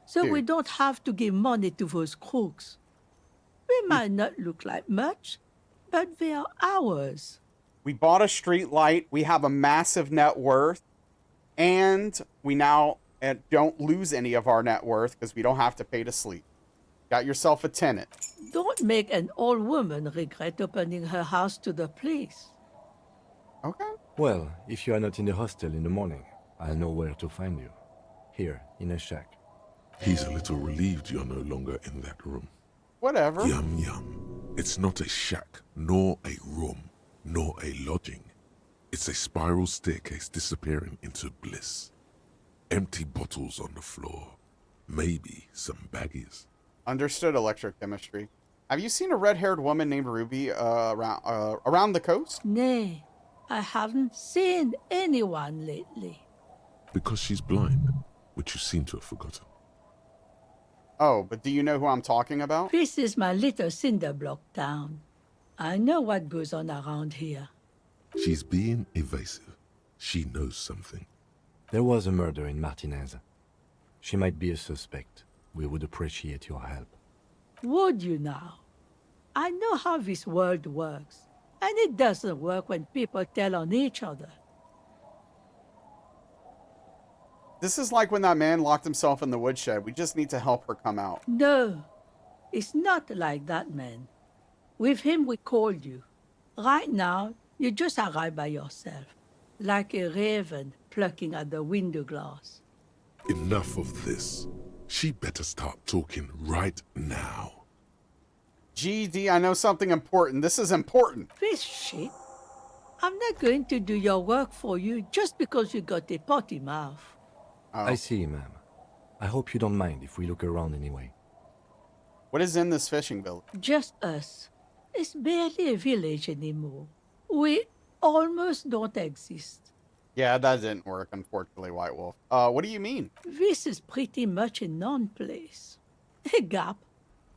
So we don't have to give money to those crooks. We might not look like much, but they are ours. We bought a street light, we have a massive net worth, and we now don't lose any of our net worth because we don't have to pay to sleep. Got yourself a tenant. Don't make an old woman regret opening her house to the police. Okay. Well, if you are not in the hostel in the morning, I'll know where to find you. Here, in a shack. He's a little relieved you're no longer in that room. Whatever. Yum, yum. It's not a shack, nor a room, nor a lodging. It's a spiral staircase disappearing into bliss. Empty bottles on the floor. Maybe some baggies. Understood electrochemistry. Have you seen a red-haired woman named Ruby around the coast? Nay, I haven't seen anyone lately. Because she's blind, which you seem to have forgotten. Oh, but do you know who I'm talking about? This is my little cinder block town. I know what goes on around here. She's being evasive. She knows something. There was a murder in Martinez. She might be a suspect. We would appreciate your help. Would you now? I know how this world works. And it doesn't work when people tell on each other. This is like when that man locked himself in the woodshed. We just need to help her come out. No, it's not like that, man. With him, we called you. Right now, You just arrive by yourself, like a raven plucking at the window glass. Enough of this. She better start talking right now. GD, I know something important. This is important. This shit. I'm not going to do your work for you just because you got a potty mouth. Oh. I see, ma'am. I hope you don't mind if we look around anyway. What is in this fishing village? Just us. It's barely a village anymore. We almost don't exist. Yeah, that didn't work, unfortunately, White Wolf. What do you mean? This is pretty much a non-place. A gap.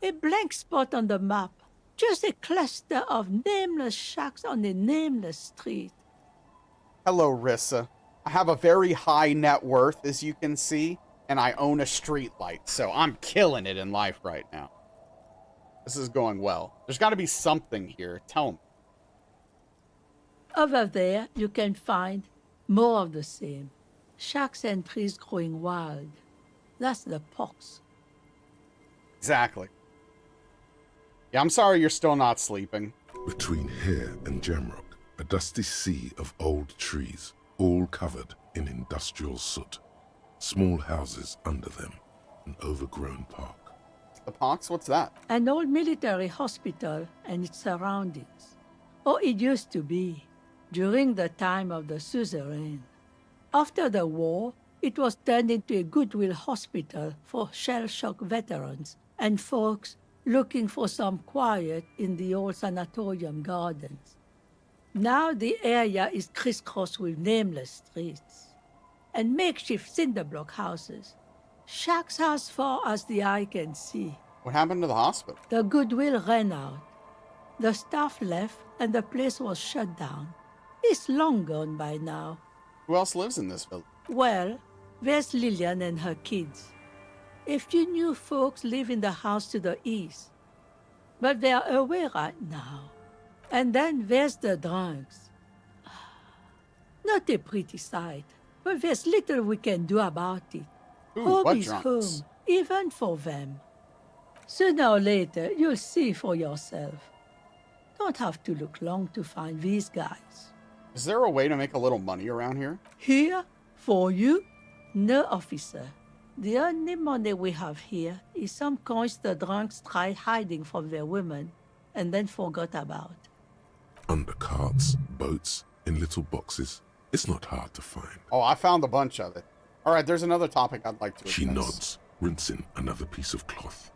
A blank spot on the map. Just a cluster of nameless shacks on a nameless street. Hello, Rissa. I have a very high net worth, as you can see, and I own a street light, so I'm killing it in life right now. This is going well. There's got to be something here. Tell me. Over there, you can find more of the same. Shacks and trees growing wild. That's the pox. Exactly. Yeah, I'm sorry you're still not sleeping. Between here and Jamrock, a dusty sea of old trees, all covered in industrial soot. Small houses under them, an overgrown park. The pox? What's that? An old military hospital and its surroundings. Or it used to be, during the time of the suzerain. After the war, it was turned into a goodwill hospital for shell-shock veterans and folks looking for some quiet in the old sanatorium gardens. Now the area is crisscrossed with nameless streets and makeshift cinderblock houses, shacks as far as the eye can see. What happened to the hospital? The goodwill ran out. The staff left and the place was shut down. It's long gone by now. Who else lives in this village? Well, there's Lillian and her kids. A few new folks live in the house to the east, but they're away right now. And then there's the drunks. Not a pretty sight, but there's little we can do about it. Ooh, Home what is drunks? home, even for them. Sooner or later, you'll see for yourself. Don't have to look long to find these guys. Is there a way to make a little money around here? Here? For you? No, officer. The only money we have here is some coins the drunks tried hiding from their women and then forgot about. Under carts, boats, in little boxes. It's not hard to find. Oh, I found a bunch of it. All right, there's another topic I'd like to address. She nods, rinsing another piece of cloth.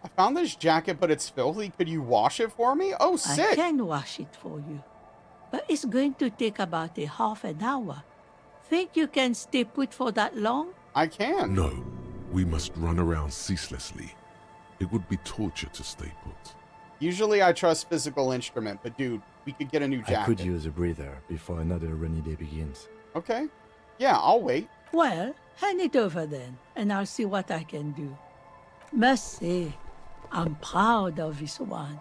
I found this jacket, but it's filthy. Could you wash it for me? Oh, sick. I can wash it for you, but it's going to take about a half an hour. Think you can stay put for that long? I can. No, we must run around ceaselessly. It would be torture to stay put. Usually I trust physical instrument, but dude, we could get a new jacket. I could use a breather before another rainy day begins. Okay. Yeah, I'll wait. Well, hand it over then, and I'll see what I can do. Must say, I'm proud of this one.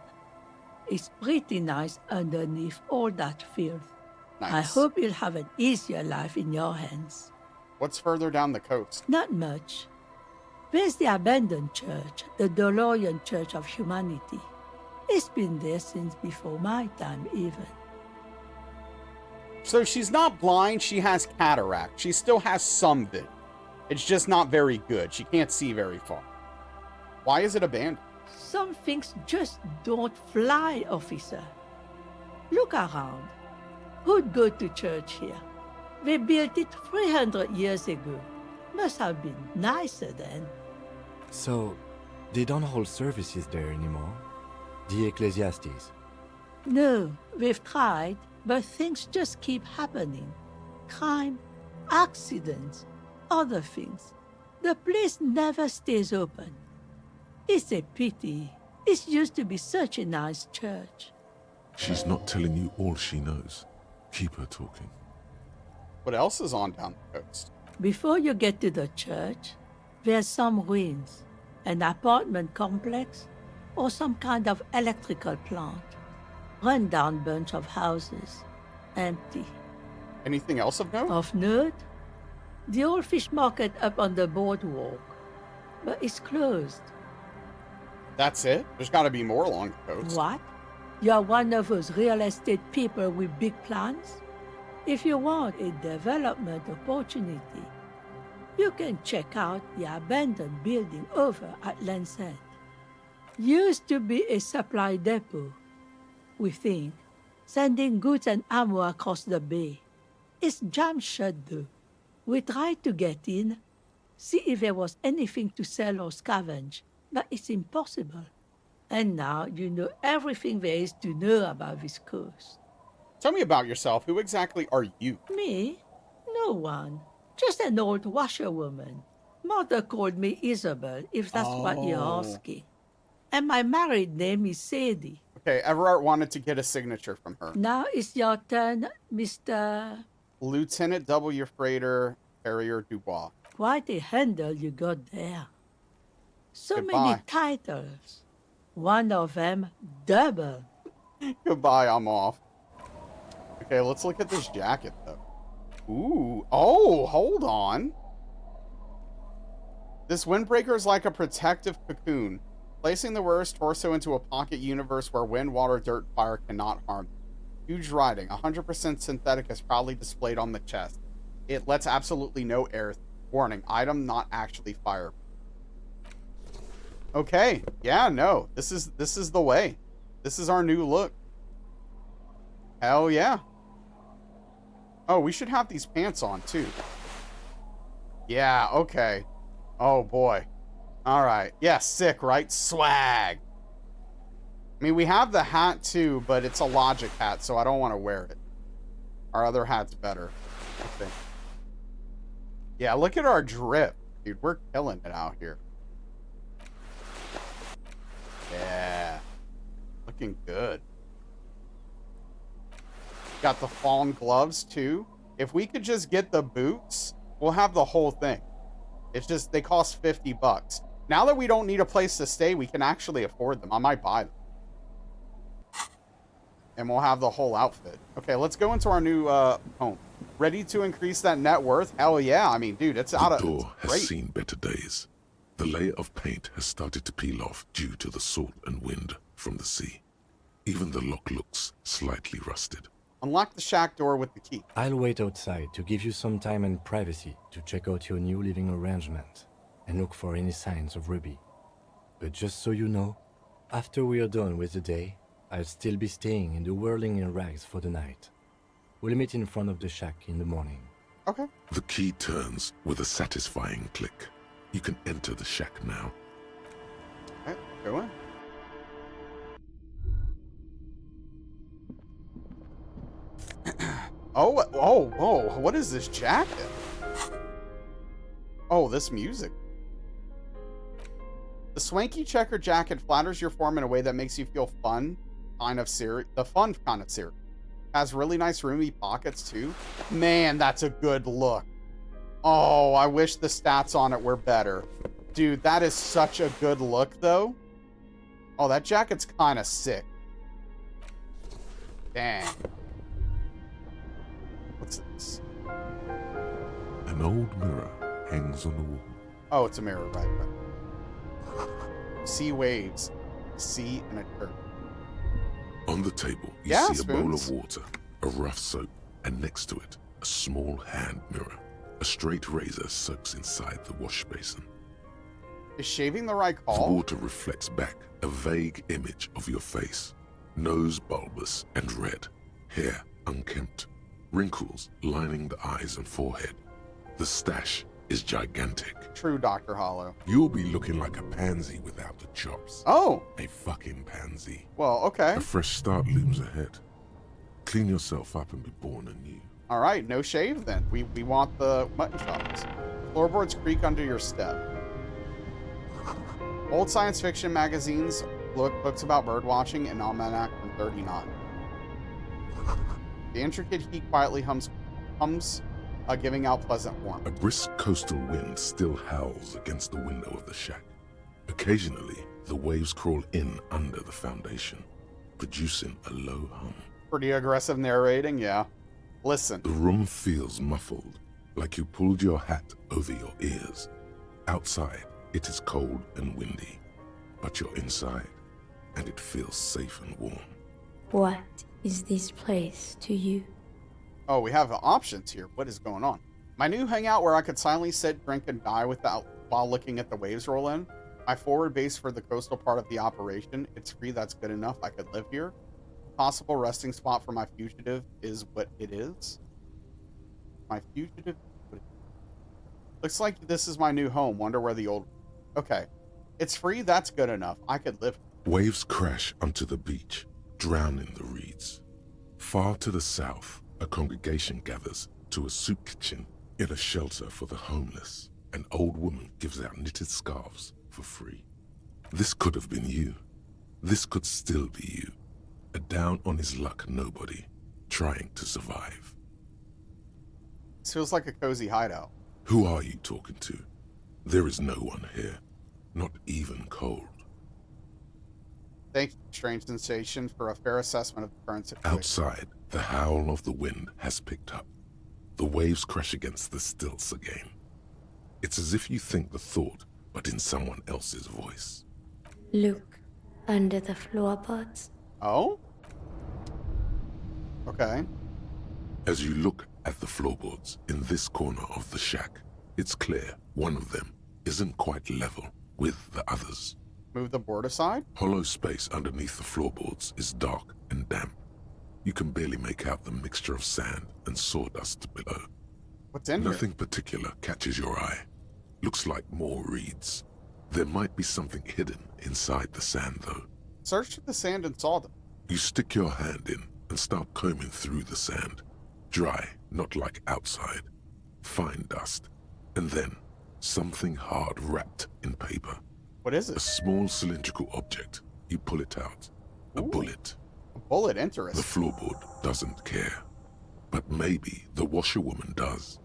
It's pretty nice underneath all that filth. Nice. I hope you'll have an easier life in your hands. What's further down the coast? Not much. There's the abandoned church, the Dolorian Church of Humanity. It's been there since before my time, even. So she's not blind, she has cataract. She still has some vision. It's just not very good. She can't see very far. Why is it abandoned? Some things just don't fly, officer. Look around. Who'd go to church here? They built it 300 years ago. Must have been nicer then. So, they don't hold services there anymore? The Ecclesiastes? No, we've tried, but things just keep happening. Crime, accidents, other things. The place never stays open. It's a pity. It used to be such a nice church. She's not telling you all she knows. Keep her talking. What else is on down the coast? Before you get to the church, there's some ruins, an apartment complex, or some kind of electrical plant. Run-down bunch of houses, empty. Anything else of note? Of note? The old fish market up on the boardwalk, but it's closed. That's it? There's got to be more along the coast. What? You're one of those real estate people with big plans? If you want a development opportunity, you can check out the abandoned building over at Land's End. Used to be a supply depot, we think, sending goods and ammo across the bay. It's jammed shut though. We tried to get in, see if there was anything to sell or scavenge, but it's impossible. And now you know everything there is to know about this coast. Tell me about yourself. Who exactly are you? Me? No one. Just an old washerwoman. Mother called me Isabel, if that's what you're asking. And my married name is Sadie. Okay, Everard wanted to get a signature from her. Now it's your turn, Mr. Lieutenant W. Freighter Harrier Dubois. Quite a handle you got there. So Goodbye. many titles. One of them double. Goodbye, I'm off. Okay, let's look at this jacket, though. Ooh, oh, hold on. This windbreaker is like a protective cocoon, placing the wearer's torso into a pocket universe where wind, water, dirt, fire cannot harm. Huge writing, 100% synthetic, is proudly displayed on the chest. It lets absolutely no air. Warning, item not actually fire. Okay, yeah, no, this is the way. This is our new look. Hell yeah. Oh, we should have these pants on too. Yeah, okay. Oh boy. All right. Yeah, sick, right? Swag. I mean, we have the hat too, but it's a Logic hat, so I don't want to wear it. Our other hat's better, I think. Yeah, look at our drip. Dude, we're killing it out here. Yeah. Looking good. Got the fawn gloves too. If we could just get the boots, we'll have the whole thing. It's just, they cost $50. Now that we don't need a place to stay, we can actually afford them. I might buy them. And we'll have the whole outfit. Okay, let's go into our new home. Ready to increase that net worth? Hell yeah. I mean, dude, it's out of... The door has seen better days. The layer of paint has started to peel off due to the salt and wind from the sea. Even the lock looks slightly rusted. Unlock the shack door with the key. I'll wait outside to give you some time and privacy to check out your new living arrangement and look for any signs of Ruby. But just so you know, after we are done with the day, I'll still be staying in the whirling in rags for the night. We'll meet in front of the shack in the morning. Okay. The key turns with a satisfying click. You can enter the shack now. Okay, go in. Oh, what is this jacket? Oh, this music. The swanky checker jacket flatters your form in a way that makes you feel fun kind of serious. The fun kind of serious. Has really nice roomy pockets too. Man, that's a good look. Oh, I wish the stats on it were better. Dude, that is such a good look though. Oh, that jacket's kind of sick. Dang. What's this? An old mirror hangs on the wall. Oh, it's a mirror, right. Sea waves, sea and a turtle. On the table, you see a bowl of water, a rough soap, and next to it, a small hand mirror. A straight razor soaks inside the wash basin. Is shaving the right call? The water reflects back a vague image of your face. Nose bulbous and red, hair unkempt, wrinkles lining the eyes and forehead. The stash is gigantic. True, Dr. Hollow. You'll be looking like a pansy without the chops. Oh! A fucking pansy. Well, okay. A fresh start looms ahead. Clean yourself up and be born anew. Alright, no shave then. We want the mutton chops. Floorboards creak under your step. Old science fiction magazines, books about birdwatching, and almanac from 39. The intricate heat quietly hums, giving out pleasant warmth. A brisk coastal wind still howls against the window of the shack. Occasionally, the waves crawl in under the foundation, producing a low hum. Pretty aggressive narrating, yeah. Listen. The room feels muffled, like you pulled your hat over your ears. Outside, it is cold and windy, but you're inside, and it feels safe and warm. What is this place to you? Oh, we have options here. What is going on? My new hangout where I could silently sit, drink, and die while looking at the waves roll in. My forward base for the coastal part of the operation. It's free, that's good enough. I could live here. Possible resting spot for my fugitive is what it is. My fugitive? Looks like this is my new home. Wonder where the old... Okay. It's free, that's good enough. I could live here. Waves crash onto the beach, drowning the reeds. Far to the south, a congregation gathers to a soup kitchen in a shelter for the homeless. An old woman gives out knitted scarves for free. This could have been you. This could still be you. A down on his luck nobody, trying to survive. This feels like a cozy hideout. Who are you talking to? There is no one here, not even cold. Thank you, Strange Sensation, for a fair assessment of the current situation. Outside, the howl of the wind has picked up. The waves crash against the stilts again. It's as if you think the thought, but in someone else's voice. Look under the floorboards. Oh? Okay. As you look at the floorboards in this corner of the shack, it's clear one of them isn't quite level with the others. Move the board aside? Hollow space underneath the floorboards is dark and damp. You can barely make out the mixture of sand and sawdust below. What's in Nothing particular catches your eye. Looks like more reeds. There might be something hidden inside the sand, though. Search the sand and sawdust. You stick your hand in and start combing through the sand. Dry, not like outside. Fine dust. And then, something hard wrapped in paper. What is it? A small cylindrical object. You pull it out. A bullet. A bullet, interesting. The floorboard doesn't care. But maybe the washerwoman does.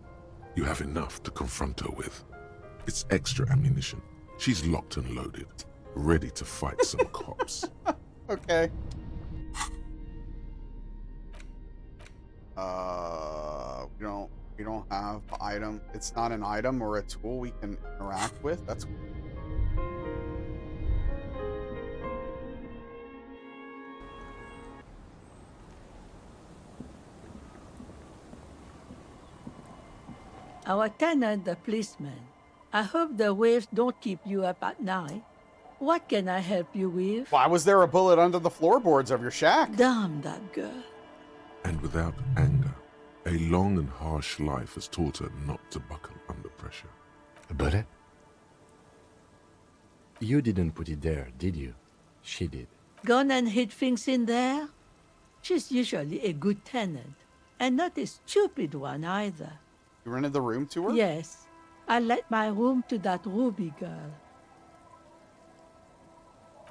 You have enough to confront her with. It's extra ammunition. She's locked and loaded, ready to fight some cops. Okay. We don't have an item. It's not an item or a tool we can interact with. That's... Our tenant, the policeman. I hope the waves don't keep you up at night. What can I help you with? Why was there a bullet under the floorboards of your shack? Damn that girl. And without anger, a long and harsh life has taught her not to buckle under pressure. A bullet? You didn't put it there, did you? She did. Gone and hid things in there? She's usually a good tenant, and not a stupid one either. You rented the room to her? Yes. I let my room to that Ruby girl.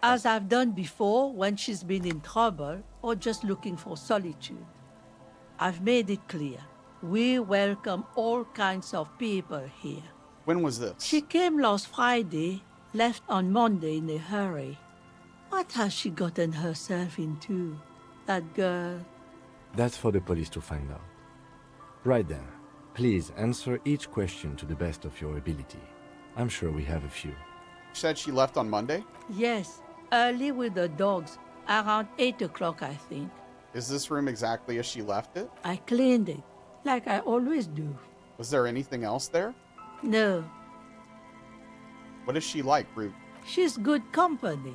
As I've done before when she's been in trouble or just looking for solitude. I've made it clear. We welcome all kinds of people here. When was this? She came last Friday, left on Monday in a hurry. What has she gotten herself into, that girl? That's for the police to find out. Right then, please answer each question to the best of your ability. I'm sure we have a few. You said she left on Monday? Yes, early with the dogs, around 8 o'clock, I think. Is this room exactly as she left it? I cleaned it, like I always do. Was there anything else there? No. What is she like, Ruby? She's good company.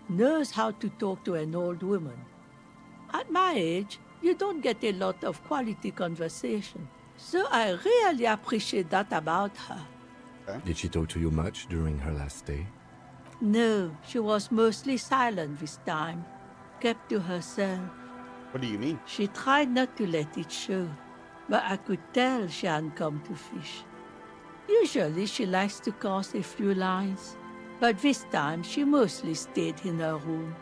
Knows how to talk to an old woman. At my age, you don't get a lot of quality conversation. So I really appreciate that about her. Okay. Did she talk to you much during her last stay? No, she was mostly silent this time. Kept to herself. What do you mean? She tried not to let it show, but I could tell she hadn't come to fish. Usually she likes to cast a few lines, but this time she mostly stayed in her room.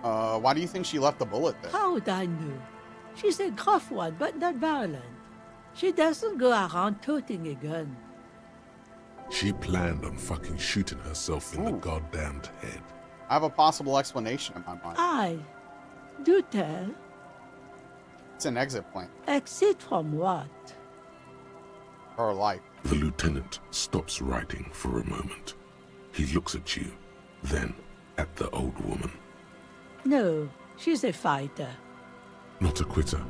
Why do you think she left the bullet there? How would I know? She's a gruff one, but not violent. She doesn't go around toting a gun. She planned on fucking shooting herself in the goddamned head. I have a possible explanation in my mind. Aye. Do tell. It's an exit plan. Exit from what? Her life. The lieutenant stops writing for a moment. He looks at you, then at the old woman. No, She's a fighter. Not a quitter.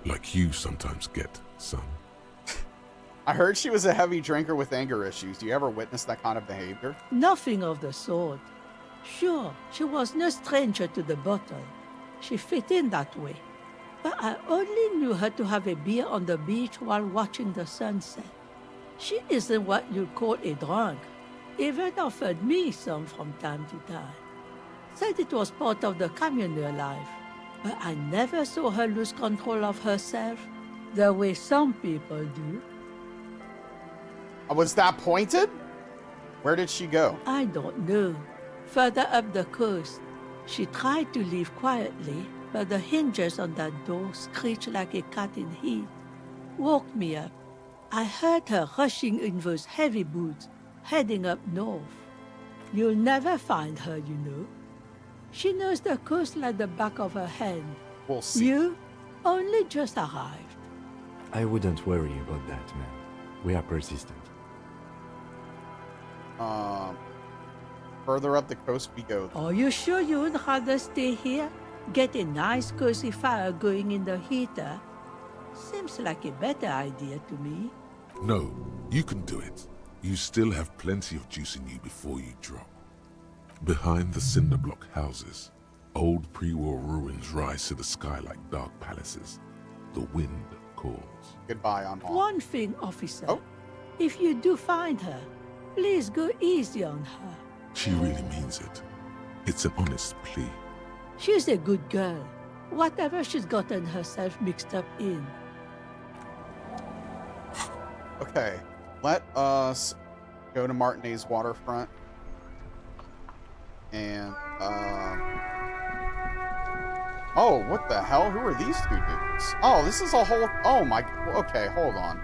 Like you sometimes get, son. I heard she was a heavy drinker with anger issues. Do you ever witness that kind of behavior? Nothing of the sort. Sure, she was no stranger to the bottle. She fit in that way. But I only knew her to have a beer on the beach while watching the sunset. She isn't what you'd call a drunk. Even offered me some from time to time. Said it was part of the communal life. But I never saw her lose control of herself the way some people do. Was that pointed? Where did she go? I don't know. Further up the coast. She tried to leave quietly, but the hinges on that door screeched like a cat in heat. Woke me up. I heard her rushing in those heavy boots, heading up north. You'll never find her, you know. She knows the coast like the back of her hand. We'll see. You only just arrived. I wouldn't worry about that, man. We are persistent. Further up the coast we go. Are you sure you would rather stay here? Get a nice cozy fire going in the heater? Seems like a better idea to me. No, you can do it. You still have plenty of juice in you before you drop. Behind the cinder block houses, old pre-war ruins rise to the sky like dark palaces. The wind calls. Goodbye, I'm on. One thing, officer. Oh? If you do find her, please go easy on her. She really means it. It's an honest plea. She's a good girl. Whatever she's gotten herself mixed up in. Okay, let us go to Martinez waterfront. And, oh, what the hell? Who are these two dudes? Oh, this is a whole... Oh, my... Okay, hold on.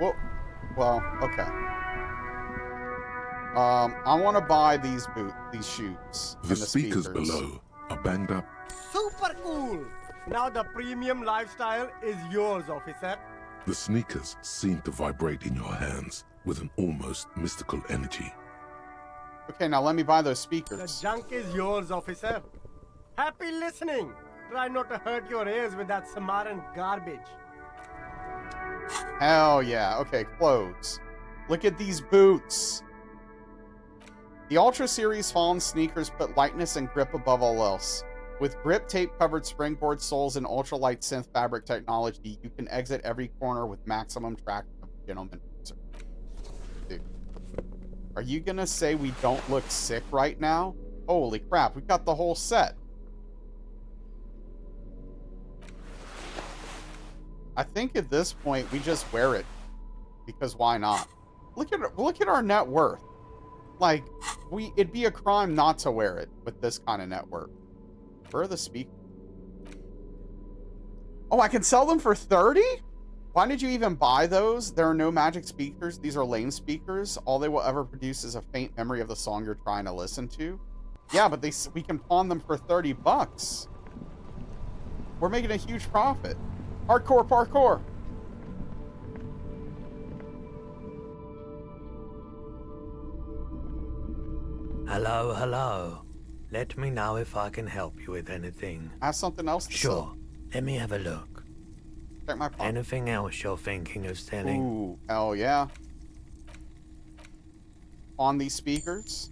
Well, okay. I want to buy these shoes. The speakers below are banged up. Super cool! Now the premium lifestyle is yours, officer. The sneakers seem to vibrate in your hands with an almost mystical energy. Okay, now let me buy those The speakers. junk is yours, officer. Happy listening. Try not to hurt your ears with that Samaran garbage. Hell yeah. Okay, clothes. Look at these boots. The Ultra Series Fallen sneakers put lightness and grip above all else. With grip tape covered springboard soles and ultralight synth fabric technology, you can exit every corner with maximum traction of gentleman. Dude, are you gonna say we don't look sick right now? Holy crap, we've got the whole set. I think at this point we just wear it because why not? Look at our net worth. Like, it'd be a crime not to wear it with this kind of net worth. Where are the speakers? Oh, I can sell them for 30? Why did you even buy those? There are no magic speakers. These are lame speakers. All they will ever produce is a faint memory of the song you're trying to listen to. Yeah, but we can pawn them for 30 bucks. We're making a huge profit. Hardcore parkour. Hello, hello. Let me know if I can help you with anything. I have something else to Sure. sell. Let me have a look. Check my pocket. Anything else you're thinking of selling? Ooh, hell yeah. On these speakers.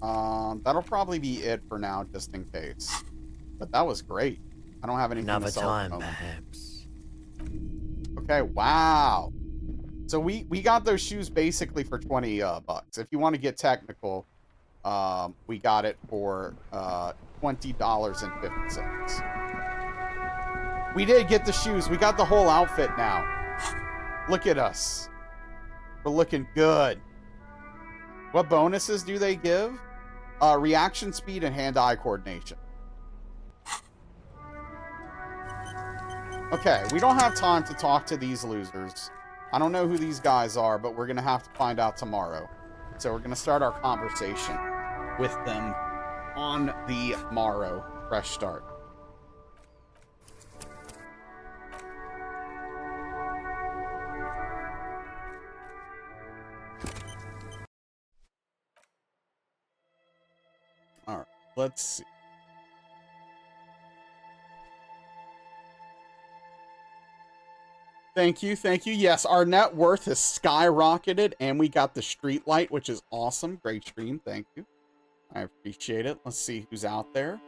That'll probably be it for now, just in case. But that was great. I don't have anything Another to sell at the time, moment. perhaps. Okay, wow. So we got those shoes basically for 20 bucks. If you want to get technical, we got it for $20.50. We did get the shoes. We got the whole outfit now. Look at us. We're looking good. What bonuses do they give? Reaction speed and hand-eye coordination. Okay, we don't have time to talk to these losers. I don't know who these guys are, but we're going to have to find out tomorrow. So we're going to start our conversation with them on the morrow. Fresh start. All right, let's see. Thank you, thank you. Yes, our net worth has skyrocketed, and we got the street light, which is awesome. Great stream, thank you. I appreciate it. Let's see who's out there.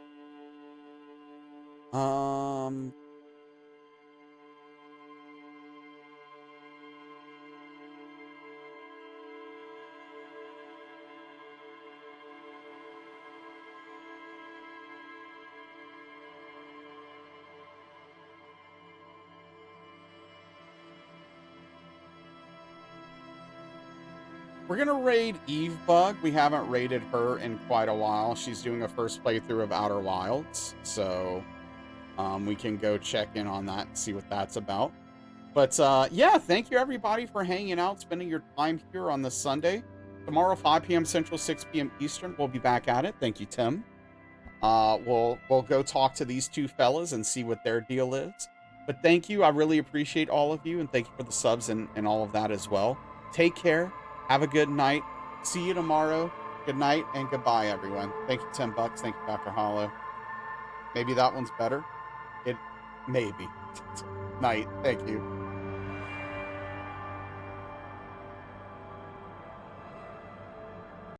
We're gonna raid Eve Bug. We haven't raided her in quite a while. She's doing a first playthrough of Outer Wilds, so we can go check in on that and see what that's about. But yeah, thank you everybody for hanging out, spending your time here on this Sunday. Tomorrow, 5 p.m. Central, 6 p.m. Eastern, we'll be back at it. Thank you, Tim. We'll go talk to these two fellas and see what their deal is. But thank you. I really appreciate all of you, and thank you for the subs and all of that as well. Take care. Have a good night. See you tomorrow. Good night and goodbye, everyone. Thank you, 10 bucks. Thank you, Dr. Hollow. Maybe that one's better. It maybe. Night. Thank you.